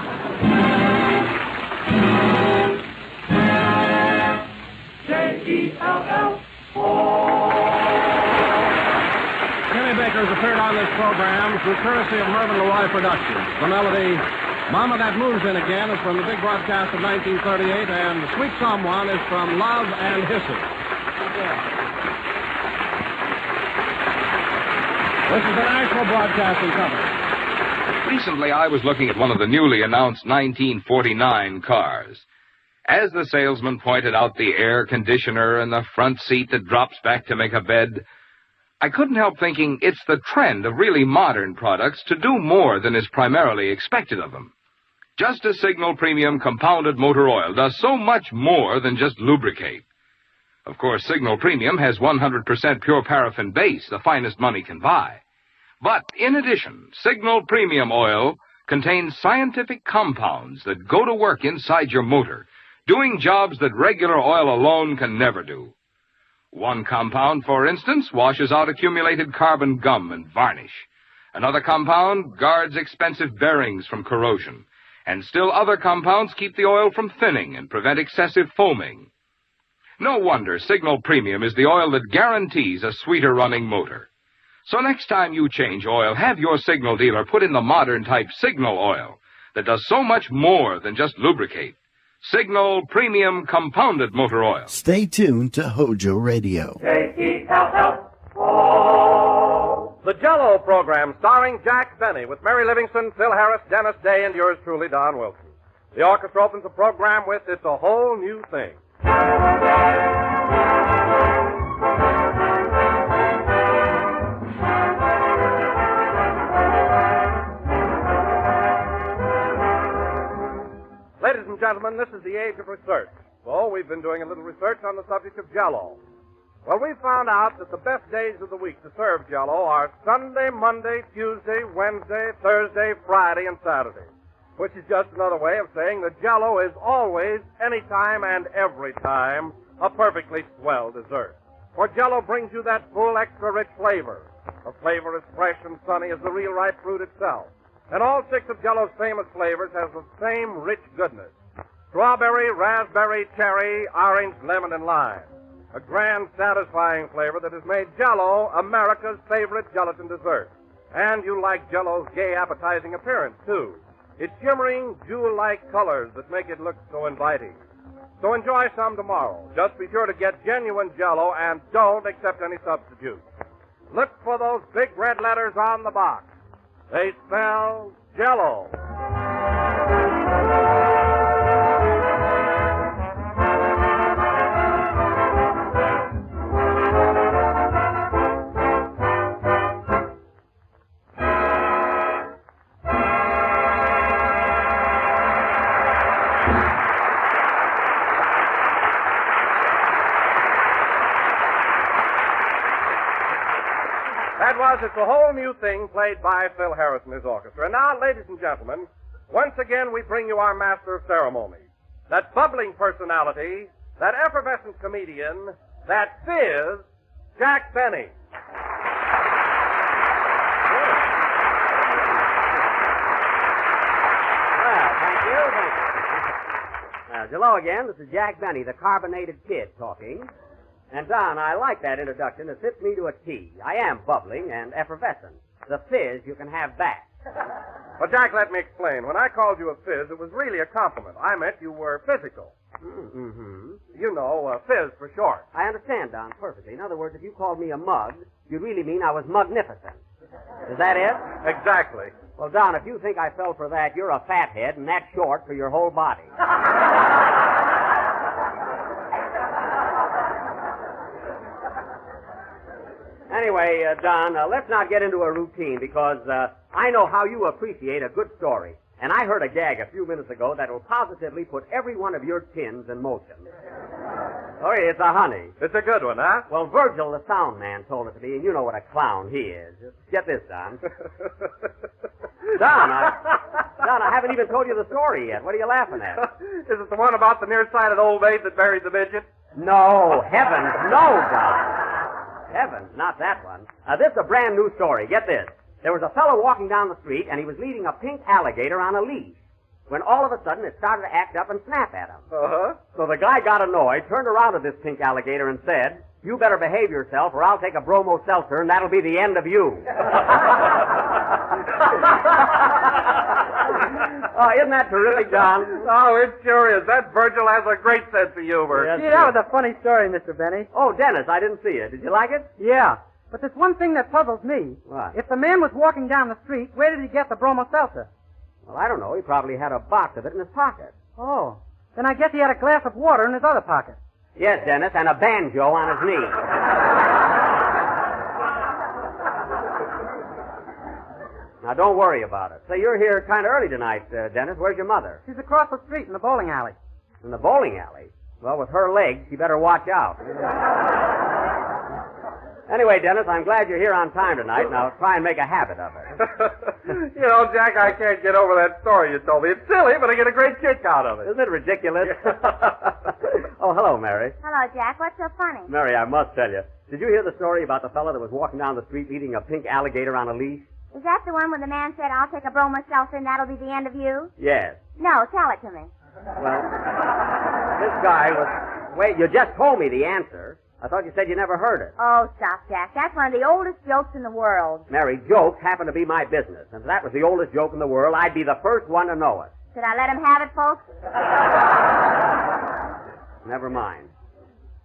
[SPEAKER 10] J-E-L-L.
[SPEAKER 3] Kenny Baker's appeared on this program through courtesy of Mervyn LeRoy Productions. The melody, Mama That Moon's In Again, is from the big broadcast of 1938, and Sweet Someone is from Love and Hisses. This is the National Broadcasting Company.
[SPEAKER 12] Recently, I was looking at one of the newly announced 1949 cars. As the salesman pointed out the air conditioner and the front seat that drops back to make a bed, I couldn't help thinking it's the trend of really modern products to do more than is primarily expected of them. Just as Signal Premium Compounded Motor Oil does so much more than just lubricate. Of course, Signal Premium has 100% pure paraffin base, the finest money can buy. But in addition, Signal Premium Oil contains scientific compounds that go to work inside your motor, doing jobs that regular oil alone can never do. One compound, for instance, washes out accumulated carbon gum and varnish. Another compound guards expensive bearings from corrosion. And still other compounds keep the oil from thinning and prevent excessive foaming. No wonder Signal Premium is the oil that guarantees a sweeter running motor. So next time you change oil, have your Signal dealer put in the modern type Signal oil that does so much more than just lubricate. Signal Premium Compounded Motor Oil.
[SPEAKER 1] Stay tuned to Hojo Radio.
[SPEAKER 3] The Jell-O program starring Jack Benny with Mary Livingston, Phil Harris, Dennis Day, and yours truly, Don Wilson. The orchestra opens the program with It's a Whole New Thing. Ladies and gentlemen, this is the age of research. So we've been doing a little research on the subject of Jell-O. Well, we found out that the best days of the week to serve Jell-O are Sunday, Monday, Tuesday, Wednesday, Thursday, Friday, and Saturday, which is just another way of saying that Jell-O is always, anytime, and every time a perfectly swell dessert. For Jell-O brings you that full, extra-rich flavor. A flavor as fresh and sunny as the real ripe fruit itself. And all 6 of Jell-O's famous flavors has the same rich goodness. Strawberry, raspberry, cherry, orange, lemon, and lime. A grand, satisfying flavor that has made Jell-O America's favorite gelatin dessert. And you like Jell-O's gay, appetizing appearance, too. Its shimmering, jewel-like colors that make it look so inviting. So enjoy some tomorrow. Just be sure to get genuine Jell-O and don't accept any substitutes. Look for those big red letters on the box. They spell Jell-O. It's a Whole New Thing, played by Phil Harris and his orchestra. And now, ladies and gentlemen, once again we bring you our master of ceremonies. That bubbling personality, that effervescent comedian, that fizz, Jack Benny.
[SPEAKER 4] Well, thank you. Hello again. This is Jack Benny, the carbonated kid, talking. And, Don, I like that introduction. It fits me to a T. I am bubbling and effervescent. The fizz you can have back.
[SPEAKER 3] Well, Jack, let me explain. When I called you a fizz, it was really a compliment. I meant you were physical.
[SPEAKER 4] Mm-hmm.
[SPEAKER 3] You know, fizz for short.
[SPEAKER 4] I understand, Don, perfectly. In other words, if you called me a mug, you'd really mean I was magnificent. Is that it?
[SPEAKER 3] Exactly.
[SPEAKER 4] Well, Don, if you think I fell for that, you're a fathead, and that's short for your whole body. Anyway, Don, let's not get into a routine because I know how you appreciate a good story. And I heard a gag a few minutes ago that will positively put every one of your tins in motion. Oh, it's a honey.
[SPEAKER 3] It's a good one, huh?
[SPEAKER 4] Well, Virgil, the sound man, told it to me, and you know what a clown he is. Get this, Don. Don, I haven't even told you the story yet. What are you laughing at?
[SPEAKER 3] Is it the one about the nearsighted old maid that buried the midget?
[SPEAKER 4] No, heavens, no, Don. Heavens, not that one. This is a brand new story. Get this. There was a fellow walking down the street, and he was leading a pink alligator on a leash, when all of a sudden it started to act up and snap at him.
[SPEAKER 3] Uh-huh.
[SPEAKER 4] So the guy got annoyed, turned around to this pink alligator and said, "You better behave yourself, or I'll take a bromo seltzer, and that'll be the end of you." Oh, isn't that terrific, John?
[SPEAKER 3] Oh, it sure is. That Virgil has a great sense of humor.
[SPEAKER 4] Yes,
[SPEAKER 11] Gee, that was a funny story, Mr. Benny.
[SPEAKER 4] Oh, Dennis, I didn't see it. Did you like it?
[SPEAKER 11] Yeah. But there's one thing that puzzles me.
[SPEAKER 4] What?
[SPEAKER 11] If the man was walking down the street, where did he get the bromo seltzer?
[SPEAKER 4] Well, I don't know. He probably had a box of it in his pocket.
[SPEAKER 11] Oh. Then I guess he had a glass of water in his other pocket.
[SPEAKER 4] Yes, Dennis, and a banjo on his knee. Now, don't worry about it. Say, you're here kind of early tonight, Dennis. Where's your mother?
[SPEAKER 11] She's across the street in the bowling alley.
[SPEAKER 4] In the bowling alley? Well, with her legs, she better watch out. Anyway, Dennis, I'm glad you're here on time tonight. Now, try and make a habit of it.
[SPEAKER 3] You know, Jack, I can't get over that story you told me. It's silly, but I get a great kick out of it.
[SPEAKER 4] Isn't it ridiculous? Oh, hello, Mary.
[SPEAKER 5] Hello, Jack. What's so funny?
[SPEAKER 4] Mary, I must tell you. Did you hear the story about the fellow that was walking down the street leading a pink alligator on a leash?
[SPEAKER 5] Is that the one where the man said, "I'll take a bromo seltzer and that'll be the end of you"?
[SPEAKER 4] Yes.
[SPEAKER 5] No, tell it to me.
[SPEAKER 4] Well, this guy was... Wait, you just told me the answer. I thought you said you never heard it.
[SPEAKER 5] Oh, stop, Jack. That's one of the oldest jokes in the world.
[SPEAKER 4] Mary, jokes happen to be my business. And if that was the oldest joke in the world, I'd be the first one to know it.
[SPEAKER 5] Should I let him have it, folks?
[SPEAKER 4] Never mind.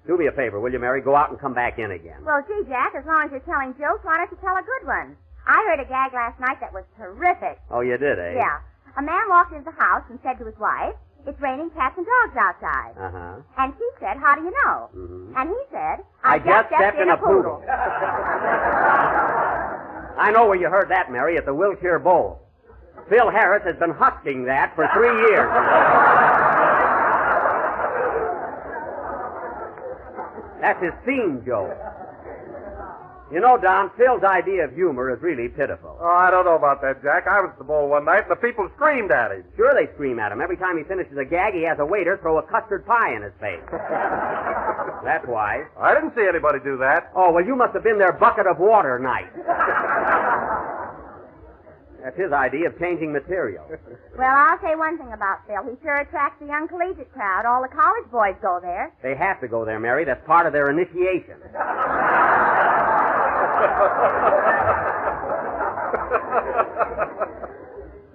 [SPEAKER 4] Do me a favor, will you, Mary? Go out and come back in again.
[SPEAKER 5] Well, gee, Jack, as long as you're telling jokes, why don't you tell a good one? I heard a gag last night that was terrific.
[SPEAKER 4] Oh, you did, eh?
[SPEAKER 5] Yeah. A man walked into the house and said to his wife, "It's raining cats and dogs outside."
[SPEAKER 4] Uh-huh.
[SPEAKER 5] And she said, "How do you know?"
[SPEAKER 4] Mm-hmm.
[SPEAKER 5] And he said,
[SPEAKER 4] I just stepped in a poodle. I know where you heard that, Mary, at the Wilshire Bowl. Phil Harris has been husking that for 3 years. That's his theme joke. You know, Don, Phil's idea of humor is really pitiful.
[SPEAKER 3] Oh, I don't know about that, Jack. I was at the bowl one night, and the people screamed at him.
[SPEAKER 4] Sure they scream at him. Every time he finishes a gag, he has a waiter throw a custard pie in his face. That's why.
[SPEAKER 3] I didn't see anybody do that.
[SPEAKER 4] Oh, well, you must have been their bucket of water night. That's his idea of changing material.
[SPEAKER 5] Well, I'll say one thing about Phil. He sure attracts the young collegiate crowd. All the college boys go there.
[SPEAKER 4] They have to go there, Mary. That's part of their initiation.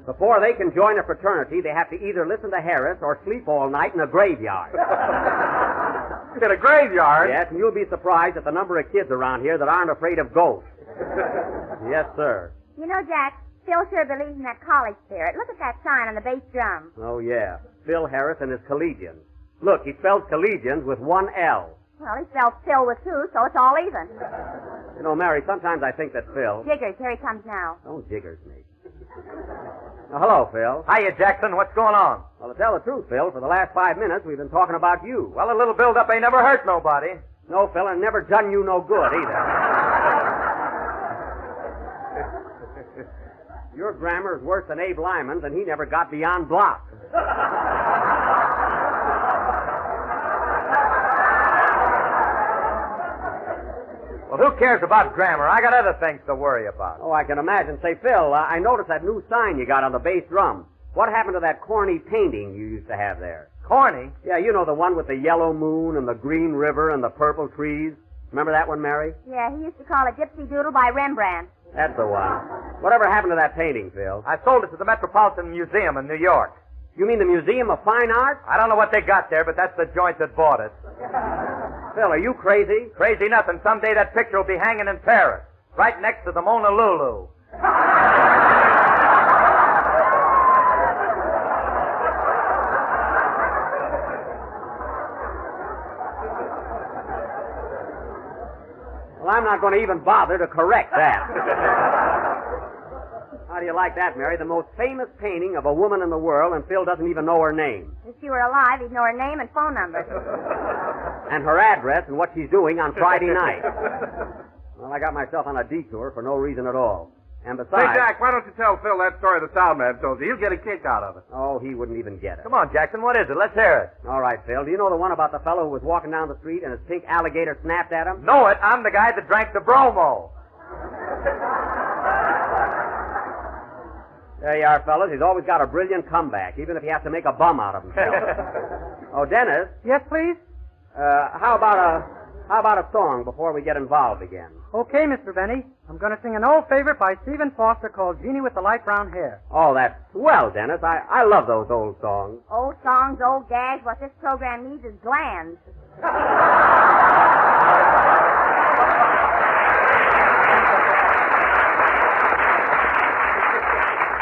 [SPEAKER 4] Before they can join a fraternity, they have to either listen to Harris or sleep all night in a graveyard.
[SPEAKER 3] In a graveyard?
[SPEAKER 4] Yes, and you'll be surprised at the number of kids around here that aren't afraid of ghosts. Yes, sir.
[SPEAKER 5] You know, Jack, Phil sure believes in that college spirit. Look at that sign on the bass drum.
[SPEAKER 4] Oh, yeah. Phil Harris and his collegians. Look, he spells collegians with one L.
[SPEAKER 5] Well, he spells Phil with two, so it's all even.
[SPEAKER 4] You know, Mary, sometimes I think that Phil...
[SPEAKER 5] Jiggers, here he comes now.
[SPEAKER 4] Don't jiggers me. Now, hello, Phil.
[SPEAKER 9] Hiya, Jackson. What's going on?
[SPEAKER 4] Well, to tell the truth, Phil, for the last 5 minutes, we've been talking about you.
[SPEAKER 9] Well, a little build-up ain't never hurt nobody.
[SPEAKER 4] No, Phil, and never done you no good, either. Your grammar is worse than Abe Lyman's, and he never got beyond block.
[SPEAKER 9] Well, who cares about grammar? I got other things to worry about.
[SPEAKER 4] Oh, I can imagine. Say, Phil, I noticed that new sign you got on the bass drum. What happened to that corny painting you used to have there?
[SPEAKER 9] Corny?
[SPEAKER 4] Yeah, you know, the one with the yellow moon and the green river and the purple trees. Remember that one, Mary?
[SPEAKER 5] Yeah, he used to call it Gypsy Doodle by Rembrandt.
[SPEAKER 4] That's the one. Whatever happened to that painting, Phil?
[SPEAKER 9] I sold it to the Metropolitan Museum in New York.
[SPEAKER 4] You mean the Museum of Fine Art?
[SPEAKER 9] I don't know what they got there, but that's the joint that bought it.
[SPEAKER 4] Phil, are you crazy?
[SPEAKER 9] Crazy nothing. Someday that picture will be hanging in Paris, right next to the Mona Lulu.
[SPEAKER 4] Well, I'm not going to even bother to correct that. How do you like that, Mary? The most famous painting of a woman in the world, and Phil doesn't even know her name.
[SPEAKER 5] If she were alive, he'd know her name and phone number.
[SPEAKER 4] And her address and what she's doing on Friday night. Well, I got myself on a detour for no reason at all. And besides...
[SPEAKER 3] Say, Jack, why don't you tell Phil that story the sound man told you? He'll get a kick out of it.
[SPEAKER 4] Oh, he wouldn't even get it.
[SPEAKER 9] Come on, Jackson, what is it? Let's hear it.
[SPEAKER 4] All right, Phil. Do you know the one about the fellow who was walking down the street and his pink alligator snapped at him?
[SPEAKER 9] Know it. I'm the guy that drank the bromo.
[SPEAKER 4] There you are, fellas. He's always got a brilliant comeback, even if he has to make a bum out of himself. Oh, Dennis.
[SPEAKER 11] Yes, please?
[SPEAKER 4] How about a song before we get involved again?
[SPEAKER 11] Okay, Mr. Benny. I'm going to sing an old favorite by Stephen Foster called Jeannie with the Light Brown Hair.
[SPEAKER 4] Oh, that's swell, Dennis. I love those old songs.
[SPEAKER 5] Old songs, old gags. What this program needs is glands.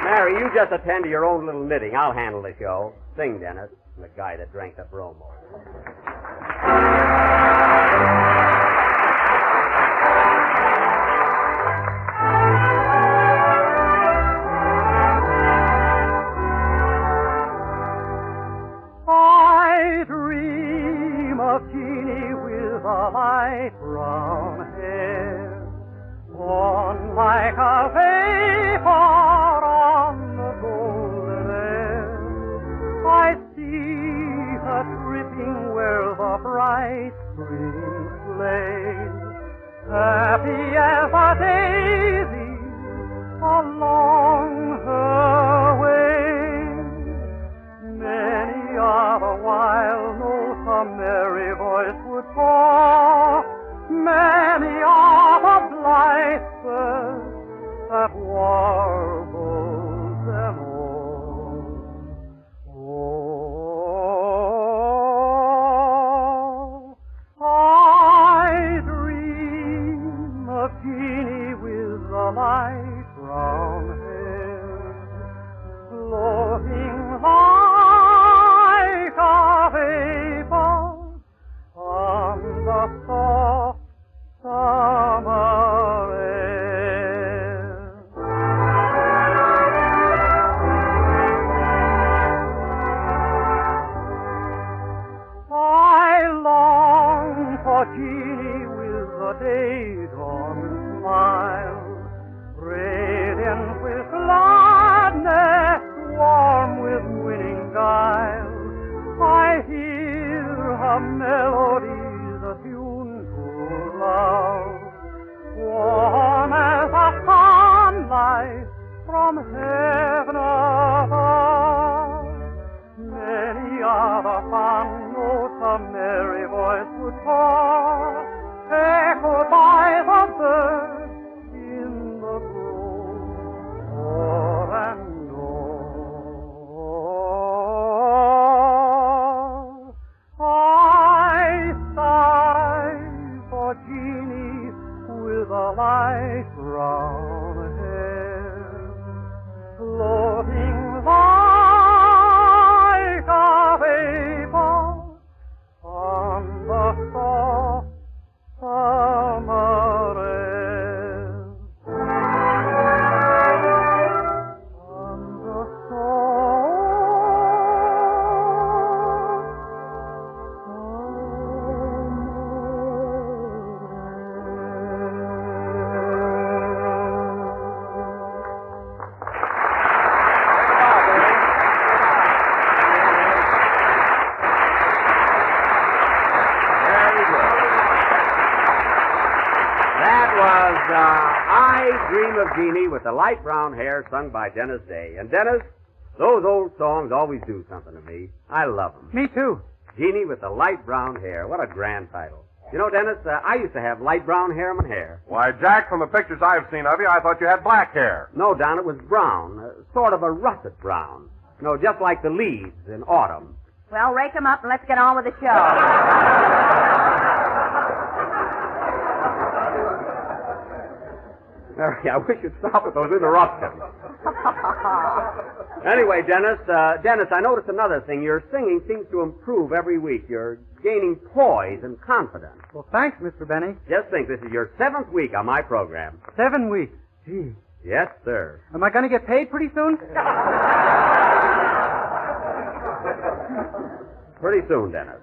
[SPEAKER 4] Mary, you just attend to your own little knitting. I'll handle the show. Sing, Dennis. The guy that drank the bromo.
[SPEAKER 11] I dream of Jeannie with a light brown hair, on like a vapor on the golden air. I see her tripping where the bright spring plays, happy as a daisy along her way.
[SPEAKER 23] voice would call. Many are the blithe birds that warbled them all. Oh, I dream of Jeannie with the light brown hair, floating like a vapor on the soft summer air. I long for Jeannie with the day-dawn smile, radiant with gladness, warm with winning guile. I hear her melodies, a tune to love, warm as a sunlight from heaven above. Many are the fond notes a merry voice would call, echoed by the birds in the grove, o'er and o'er. I sigh for Jeannie with a light brown hair, floating like a vapor on the soft summer air. On the
[SPEAKER 4] I Dream of Jeannie with the light brown hair, sung by Dennis Day. And Dennis, those old songs always do something to me. I love them.
[SPEAKER 23] Me too.
[SPEAKER 4] Jeannie with the light brown hair. What a grand title. You know, Dennis, I used to have light brown hair in my hair.
[SPEAKER 14] Why, Jack, from the pictures I've seen of you, I thought you had black hair.
[SPEAKER 4] No, Don, it was brown. Sort of a russet brown. You know, just like the leaves in autumn.
[SPEAKER 13] Well, rake them up and let's get on with the show.
[SPEAKER 4] Mary, I wish you'd stop with those interruptions. Anyway, Dennis, I noticed another thing. Your singing seems to improve every week. You're gaining poise and confidence.
[SPEAKER 23] Well, thanks, Mr. Benny.
[SPEAKER 4] Just think, this is your 7th week on my program.
[SPEAKER 23] 7 weeks. Gee.
[SPEAKER 4] Yes, sir.
[SPEAKER 23] Am I going to get paid pretty soon?
[SPEAKER 4] Pretty soon, Dennis.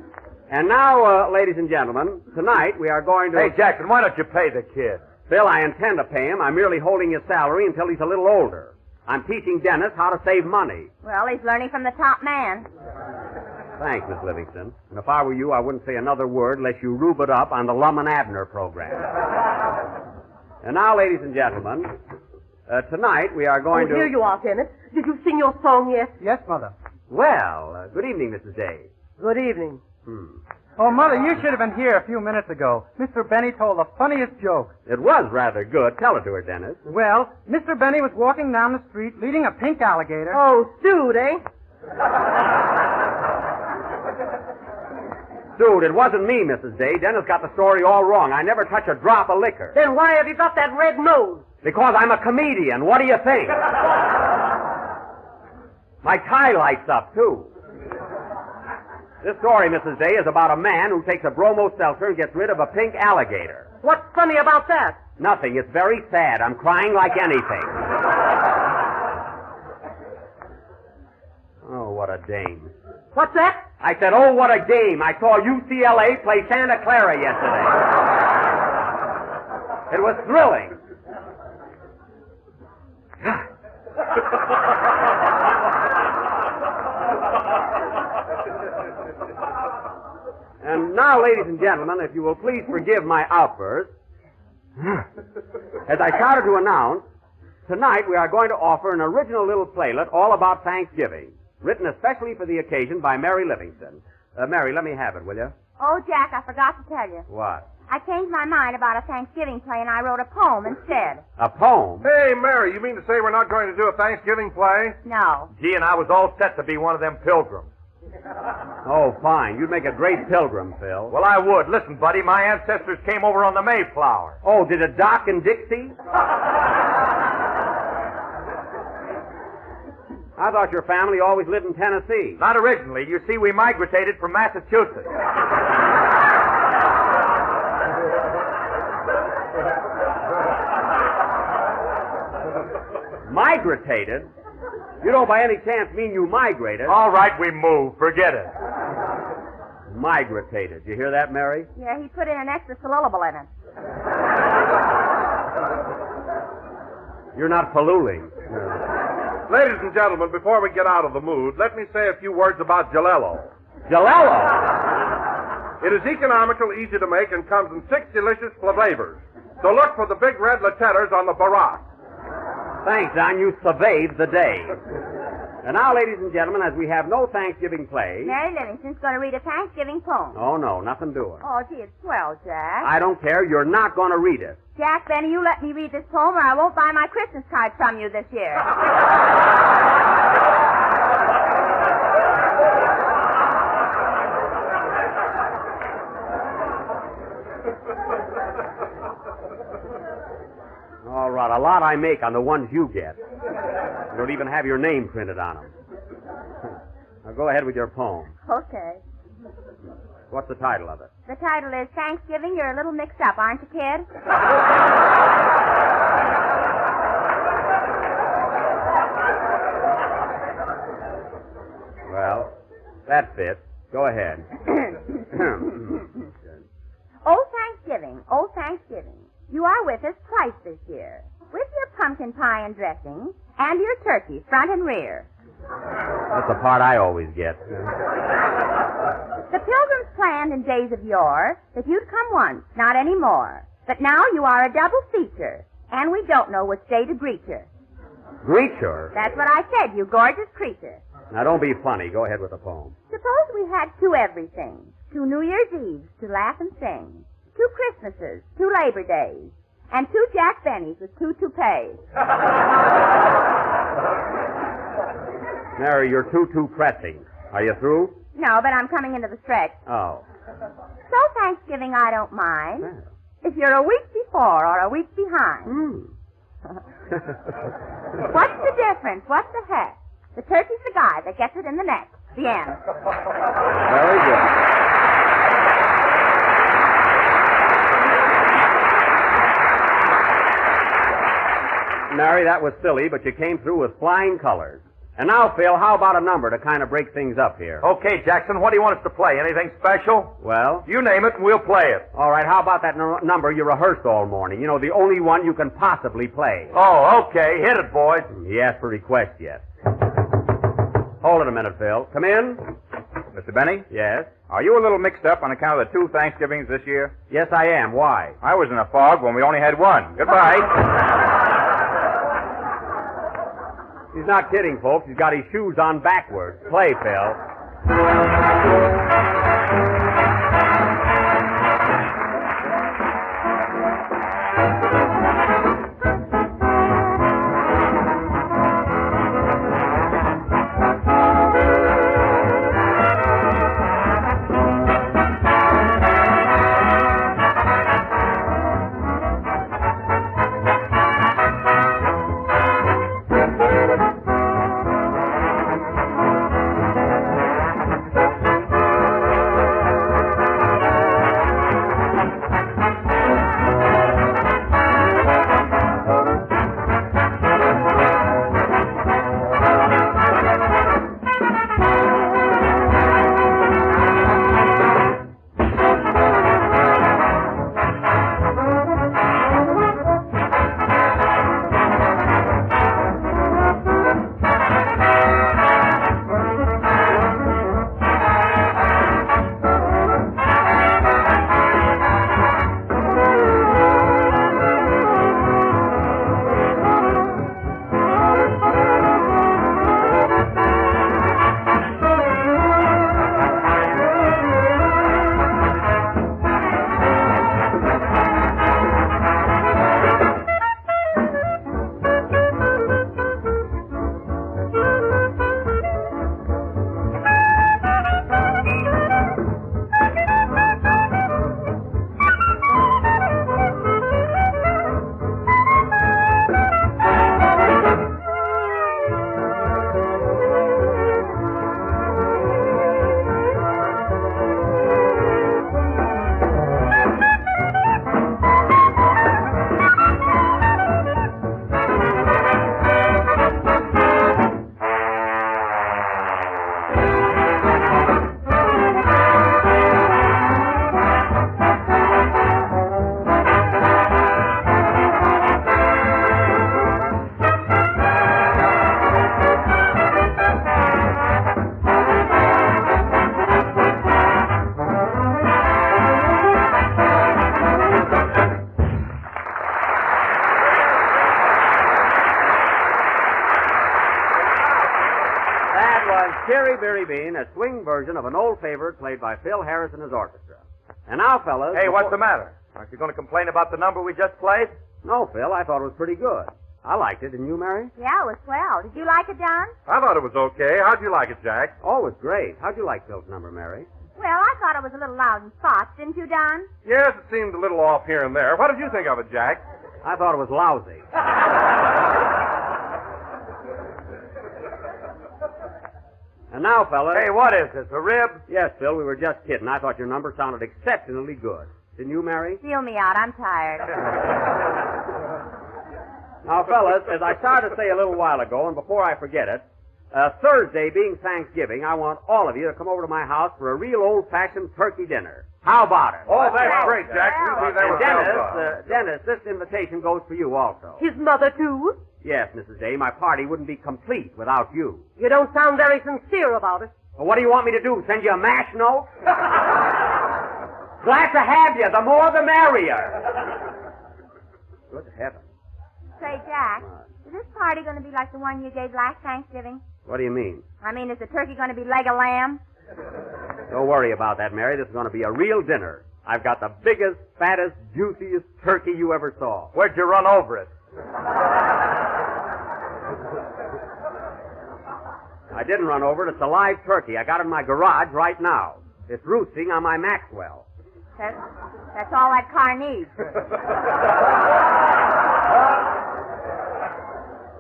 [SPEAKER 4] And now, ladies and gentlemen, tonight we are going to...
[SPEAKER 14] Hey, Jackson, why don't you pay the kid?
[SPEAKER 4] Phil, I intend to pay him. I'm merely holding his salary until he's a little older. I'm teaching Dennis how to save money.
[SPEAKER 13] Well, he's learning from the top man.
[SPEAKER 4] Thanks, Miss Livingston. And if I were you, I wouldn't say another word unless you rube it up on the Lum and Abner program. And now, ladies and gentlemen, tonight we are going to...
[SPEAKER 15] Here you are, Dennis. Did you sing your song yet?
[SPEAKER 23] Yes, Mother.
[SPEAKER 4] Well, good evening, Mrs. Day.
[SPEAKER 15] Good evening.
[SPEAKER 23] Oh, Mother, you should have been here a few minutes ago. Mr. Benny told the funniest joke.
[SPEAKER 4] It was rather good. Tell it to her, Dennis.
[SPEAKER 23] Well, Mr. Benny was walking down the street leading a pink alligator.
[SPEAKER 15] Oh, Dude, eh?
[SPEAKER 4] Dude, it wasn't me, Mrs. Day. Dennis got the story all wrong. I never touch a drop of liquor.
[SPEAKER 15] Then why have you got that red nose?
[SPEAKER 4] Because I'm a comedian. What do you think? My tie lights up, too. This story, Mrs. Day, is about a man who takes a bromo seltzer and gets rid of a pink alligator.
[SPEAKER 15] What's funny about that?
[SPEAKER 4] Nothing. It's very sad. I'm crying like anything. Oh, what a dame.
[SPEAKER 15] What's that?
[SPEAKER 4] I said, oh, what a game. I saw UCLA play Santa Clara yesterday. It was thrilling. And now, ladies and gentlemen, if you will please forgive my outburst, as I started to announce, tonight we are going to offer an original little playlet all about Thanksgiving, written especially for the occasion by Mary Livingston. Mary, let me have it, will you?
[SPEAKER 5] Oh, Jack, I forgot to tell you.
[SPEAKER 4] What?
[SPEAKER 5] I changed my mind about a Thanksgiving play, and I wrote a poem instead.
[SPEAKER 4] A poem?
[SPEAKER 17] Hey, Mary, you mean to say we're not going to do a Thanksgiving play?
[SPEAKER 5] No.
[SPEAKER 9] Gee, and I was all set to be one of them pilgrims.
[SPEAKER 4] Oh, fine. You'd make a great pilgrim, Phil.
[SPEAKER 9] Well, I would. Listen, buddy, my ancestors came over on the Mayflower.
[SPEAKER 4] Oh, did it dock in Dixie? I thought your family always lived in Tennessee.
[SPEAKER 9] Not originally. You see, we migrated from Massachusetts.
[SPEAKER 4] Migrated? You don't by any chance mean you migrated?
[SPEAKER 9] All right, we moved. Forget it.
[SPEAKER 4] Migrated. You hear that, Mary?
[SPEAKER 5] Yeah, he put in an extra syllable in it.
[SPEAKER 4] You're not palooling.
[SPEAKER 17] Ladies and gentlemen, before we get out of the mood, let me say a few words about Jalello.
[SPEAKER 4] Jalello?
[SPEAKER 17] It is economical, easy to make, and comes in 6 delicious flavors. So look for the big red letters on the barack.
[SPEAKER 4] Thanks, Don. You surveyed the day. And now, ladies and gentlemen, as we have no Thanksgiving play...
[SPEAKER 5] Mary Livingston's going to read a Thanksgiving poem.
[SPEAKER 4] Oh, no, nothing doing.
[SPEAKER 5] Oh, gee, it's swell, Jack.
[SPEAKER 4] I don't care. You're not going to read it.
[SPEAKER 5] Jack, Benny, you let me read this poem or I won't buy my Christmas card from you this year.
[SPEAKER 4] All right, a lot I make on the ones you get. You don't even have your name printed on them. Now go ahead with your poem.
[SPEAKER 5] Okay.
[SPEAKER 4] What's the title of it?
[SPEAKER 5] The title is Thanksgiving, You're a Little Mixed Up, Aren't You, Kid?
[SPEAKER 4] Well, that fits. Go ahead.
[SPEAKER 5] Oh, Thanksgiving, you are with us twice this year. With your pumpkin pie and dressing, and your turkey front and rear.
[SPEAKER 4] That's the part I always get.
[SPEAKER 5] The Pilgrims planned in days of yore that you'd come once, not any more. But now you are a double feature, and we don't know which day to greet you.
[SPEAKER 4] Greet her?
[SPEAKER 5] That's what I said, you gorgeous creature.
[SPEAKER 4] Now, don't be funny. Go ahead with the poem.
[SPEAKER 5] Suppose we had 2 everythings, 2 New Year's Eves to laugh and sing, 2 Christmases, 2 Labor Days, and 2 Jack Bennies with 2 toupees.
[SPEAKER 4] Mary, you're too pressing. Are you through?
[SPEAKER 5] No, but I'm coming into the stretch.
[SPEAKER 4] Oh.
[SPEAKER 5] So Thanksgiving, I don't mind. If you're a week before or a week behind. What's the difference? What the heck? The turkey's the guy that gets it in the neck. The end.
[SPEAKER 4] Very good. Mary, that was silly, but you came through with flying colors. And now, Phil, how about a number to kind of break things up here?
[SPEAKER 9] Okay, Jackson, what do you want us to play? Anything special?
[SPEAKER 4] Well?
[SPEAKER 9] You name it and we'll play it.
[SPEAKER 4] All right, how about that number you rehearsed all morning? You know, the only one you can possibly play.
[SPEAKER 9] Oh, okay. Hit it, boys.
[SPEAKER 4] He asked for request yet. Hold it a minute, Phil. Come in.
[SPEAKER 9] Mr. Benny?
[SPEAKER 4] Yes?
[SPEAKER 9] Are you a little mixed up on account of the 2 Thanksgivings this year?
[SPEAKER 4] Yes, I am. Why?
[SPEAKER 9] I was in a fog when we only had one. Goodbye.
[SPEAKER 4] He's not kidding, folks. He's got his shoes on backwards. Play, Phil. Billy Bean, a swing version of an old favorite played by Phil Harris and his orchestra. And now, fellas...
[SPEAKER 16] Hey, what's the matter? Aren't you going to complain about the number we just played?
[SPEAKER 4] No, Phil, I thought it was pretty good. I liked it, didn't you, Mary?
[SPEAKER 5] Yeah, it was swell. Did you like it, Don?
[SPEAKER 17] I thought it was okay. How'd you like it, Jack?
[SPEAKER 4] Oh, it was great. How'd you like Phil's number, Mary?
[SPEAKER 5] Well, I thought it was a little loud in spots, didn't you, Don?
[SPEAKER 17] Yes, it seemed a little off here and there. What did you think of it, Jack?
[SPEAKER 4] I thought it was lousy. And now, fellas...
[SPEAKER 16] Hey, what is this, a rib?
[SPEAKER 4] Yes, Phil, we were just kidding. I thought your number sounded exceptionally good. Didn't you, Mary?
[SPEAKER 5] Feel me out. I'm tired.
[SPEAKER 4] Now, fellas, as I started to say a little while ago, and before I forget it, Thursday being Thanksgiving, I want all of you to come over to my house for a real old-fashioned turkey dinner. How about it?
[SPEAKER 17] Oh, that's great, Jack. We'll be there with
[SPEAKER 4] Dennis, this invitation goes for you also.
[SPEAKER 15] His mother, too?
[SPEAKER 4] Yes, Mrs. Day, my party wouldn't be complete without you.
[SPEAKER 15] You don't sound very sincere about it.
[SPEAKER 4] Well, what do you want me to do, send you a mash note? Glad to have you. The more the merrier. Good heavens.
[SPEAKER 5] Say, Jack, is this party going to be like the one you gave last Thanksgiving?
[SPEAKER 4] What do you mean?
[SPEAKER 5] I mean, is the turkey going to be leg of lamb?
[SPEAKER 4] Don't worry about that, Mary. This is going to be a real dinner. I've got the biggest, fattest, juiciest turkey you ever saw.
[SPEAKER 16] Where'd you run over it?
[SPEAKER 4] I didn't run over it. It's a live turkey. I got it in my garage right now. It's roosting on my Maxwell.
[SPEAKER 5] That's all that car needs.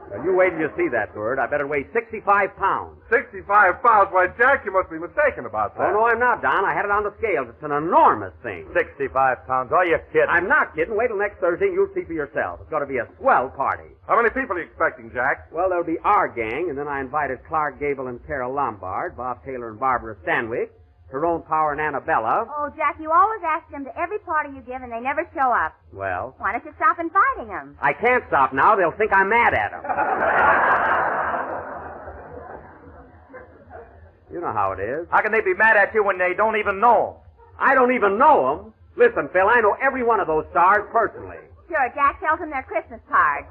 [SPEAKER 4] Now, you wait till you see that bird. I bet it weighs 65 pounds.
[SPEAKER 17] 65 pounds? Why, Jack, you must be mistaken about that.
[SPEAKER 4] Oh, no, I'm not, Don. I had it on the scales. It's an enormous thing.
[SPEAKER 16] 65 pounds. Are you kidding?
[SPEAKER 4] I'm not kidding. Wait till next Thursday and you'll see for yourself. It's going to be a swell party.
[SPEAKER 17] How many people are you expecting, Jack?
[SPEAKER 4] Well, there'll be our gang, and then I invited Clark Gable and Carol Lombard, Bob Taylor and Barbara Stanwyck, Tyrone Power and Annabella.
[SPEAKER 5] Oh, Jack, you always ask them to every party you give, and they never show up.
[SPEAKER 4] Well?
[SPEAKER 5] Why don't you stop inviting them?
[SPEAKER 4] I can't stop now. They'll think I'm mad at them. You know how it is.
[SPEAKER 16] How can they be mad at you when they don't even know 'em?
[SPEAKER 4] I don't even know them. Listen, Phil, I know every one of those stars personally.
[SPEAKER 5] Sure, Jack sells them their Christmas cards.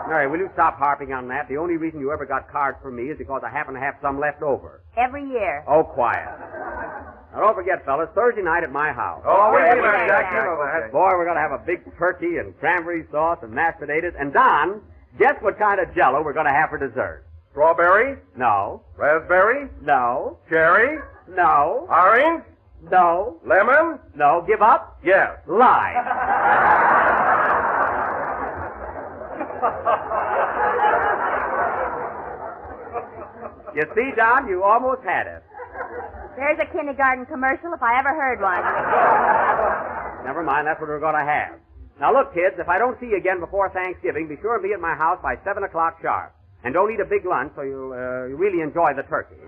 [SPEAKER 4] Mary, will you stop harping on that? The only reason you ever got cards from me is because I happen to have some left over.
[SPEAKER 5] Every year.
[SPEAKER 4] Oh, quiet. Now, don't forget, fellas, Thursday night at my house.
[SPEAKER 17] Oh,
[SPEAKER 5] we'll
[SPEAKER 17] wait
[SPEAKER 5] be
[SPEAKER 17] a minute,
[SPEAKER 5] there,
[SPEAKER 17] Jack. You
[SPEAKER 5] Jack.
[SPEAKER 17] know that.
[SPEAKER 4] Boy, we're going to have a big turkey and cranberry sauce and mashed potatoes. And, Don, guess what kind of jello we're going to have for dessert?
[SPEAKER 17] Strawberry?
[SPEAKER 4] No.
[SPEAKER 17] Raspberry?
[SPEAKER 4] No.
[SPEAKER 17] Cherry?
[SPEAKER 4] No.
[SPEAKER 17] Orange?
[SPEAKER 4] No.
[SPEAKER 17] Lemon?
[SPEAKER 4] No. Give up?
[SPEAKER 17] Yes.
[SPEAKER 4] Lie. You see, Don, you almost had it.
[SPEAKER 5] There's a kindergarten commercial if I ever heard one.
[SPEAKER 4] Never mind, that's what we're going to have. Now, look, kids, if I don't see you again before Thanksgiving, be sure and be at my house by 7 o'clock sharp. And don't eat a big lunch so you'll really enjoy the turkey.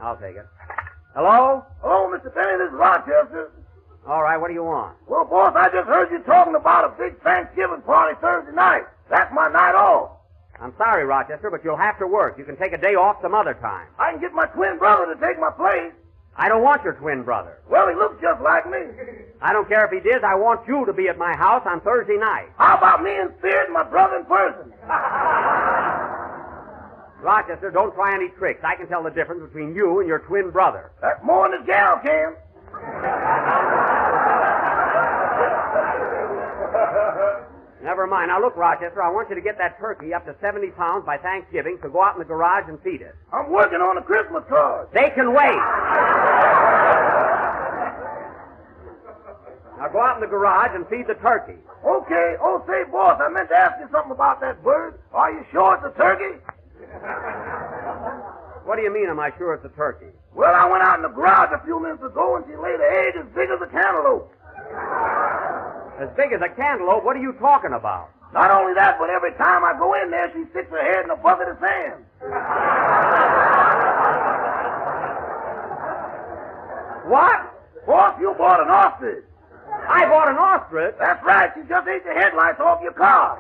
[SPEAKER 4] I'll take it. Hello?
[SPEAKER 10] Hello, Mr. Benny, this is Rochester.
[SPEAKER 4] All right, what do you want?
[SPEAKER 10] Well, boss, I just heard you talking about a big Thanksgiving party Thursday night. That's my night off.
[SPEAKER 4] I'm sorry, Rochester, but you'll have to work. You can take a day off some other time.
[SPEAKER 10] I can get my twin brother to take my place.
[SPEAKER 4] I don't want your twin brother.
[SPEAKER 10] Well, he looks just like me.
[SPEAKER 4] I don't care if he did. I want you to be at my house on Thursday night.
[SPEAKER 10] How about me in spirit and my brother in person?
[SPEAKER 4] Rochester, don't try any tricks. I can tell the difference between you and your twin brother.
[SPEAKER 10] That's more than this gal can.
[SPEAKER 4] Never mind. Now, look, Rochester, I want you to get that turkey up to 70 pounds by Thanksgiving, so go out in the garage and feed it.
[SPEAKER 10] I'm working on a Christmas card.
[SPEAKER 4] They can wait. Now, go out in the garage and feed the turkey.
[SPEAKER 10] Okay. Oh, say, boss, I meant to ask you something about that bird. Are you sure it's a turkey?
[SPEAKER 4] What do you mean, am I sure it's a turkey?
[SPEAKER 10] Well, I went out in the garage a few minutes ago, and she laid an egg as big as a cantaloupe.
[SPEAKER 4] As big as a cantaloupe? What are you talking about?
[SPEAKER 10] Not only that, but every time I go in there, she sticks her head in a bucket of sand.
[SPEAKER 4] What?
[SPEAKER 10] Boss, you bought an ostrich.
[SPEAKER 4] I bought an ostrich?
[SPEAKER 10] That's right. She just ate the headlights off your car.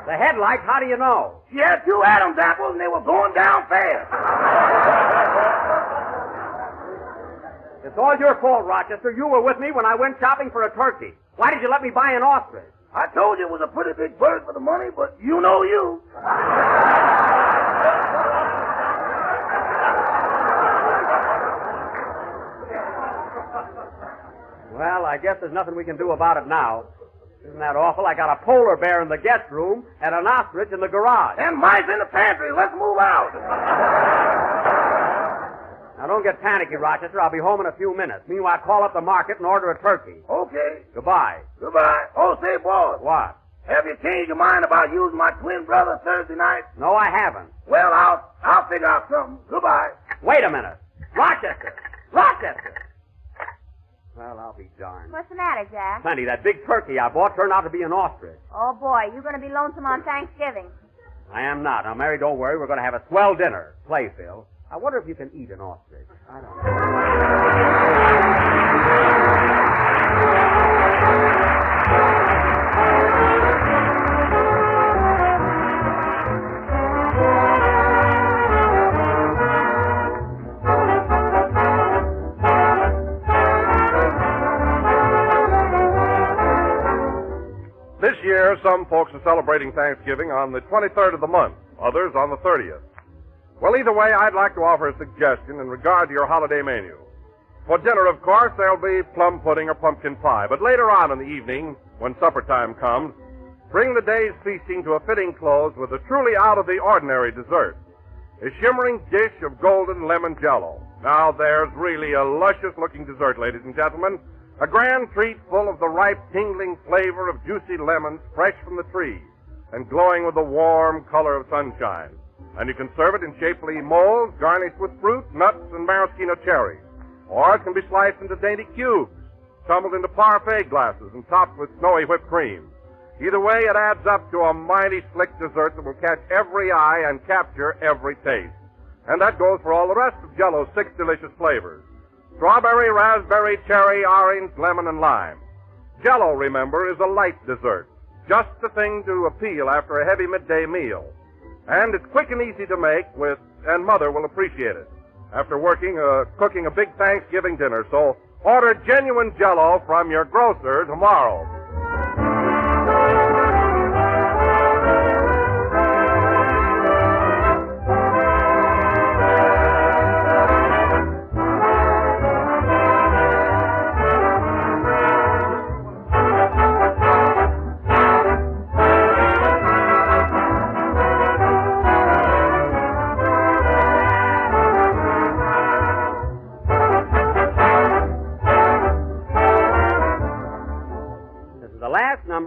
[SPEAKER 4] The headlights? How do you know?
[SPEAKER 10] She had 2 Adam's apples, and they were going down fast.
[SPEAKER 4] It's all your fault, Rochester. You were with me when I went shopping for a turkey. Why did you let me buy an ostrich?
[SPEAKER 10] I told you it was a pretty big bird for the money, but you know you.
[SPEAKER 4] Well, I guess there's nothing we can do about it now. Isn't that awful? I got a polar bear in the guest room and an ostrich in the garage.
[SPEAKER 10] And mice in the pantry. Let's move out.
[SPEAKER 4] Now, don't get panicky, Rochester. I'll be home in a few minutes. Meanwhile, call up the market and order a turkey.
[SPEAKER 10] Okay.
[SPEAKER 4] Goodbye.
[SPEAKER 10] Goodbye. Oh, say, boss.
[SPEAKER 4] What?
[SPEAKER 10] Have you changed your mind about using my twin brother Thursday night?
[SPEAKER 4] No, I haven't.
[SPEAKER 10] Well, I'll figure out something. Goodbye.
[SPEAKER 4] Wait a minute. Rochester! Rochester! Well, I'll be darned.
[SPEAKER 5] What's the matter, Jack?
[SPEAKER 4] Plenty. That big turkey I bought turned out to be an ostrich.
[SPEAKER 5] Oh, boy, you going to be lonesome on Thanksgiving.
[SPEAKER 4] I am not. Now, Mary, don't worry. We're going to have a swell dinner. Play, Phil. I wonder if you can eat an ostrich. I don't
[SPEAKER 17] This year, some folks are celebrating Thanksgiving on the 23rd of the month, others on the 30th. Well, either way, I'd like to offer a suggestion in regard to your holiday menu. For dinner, of course, there'll be plum pudding or pumpkin pie, but later on in the evening, when supper time comes, bring the day's feasting to a fitting close with a truly out-of-the-ordinary dessert, a shimmering dish of golden lemon jello. Now, there's really a luscious-looking dessert, ladies and gentlemen, a grand treat full of the ripe, tingling flavor of juicy lemons fresh from the tree and glowing with the warm color of sunshine. And you can serve it in shapely molds garnished with fruit, nuts, and maraschino cherries. Or it can be sliced into dainty cubes, tumbled into parfait glasses, and topped with snowy whipped cream. Either way, it adds up to a mighty slick dessert that will catch every eye and capture every taste. And that goes for all the rest of Jell-O's 6 delicious flavors: strawberry, raspberry, cherry, orange, lemon, and lime. Jell-O, remember, is a light dessert, just the thing to appeal after a heavy midday meal. And it's quick and easy to make and Mother will appreciate it after cooking a big Thanksgiving dinner. So order genuine Jell-O from your grocer tomorrow.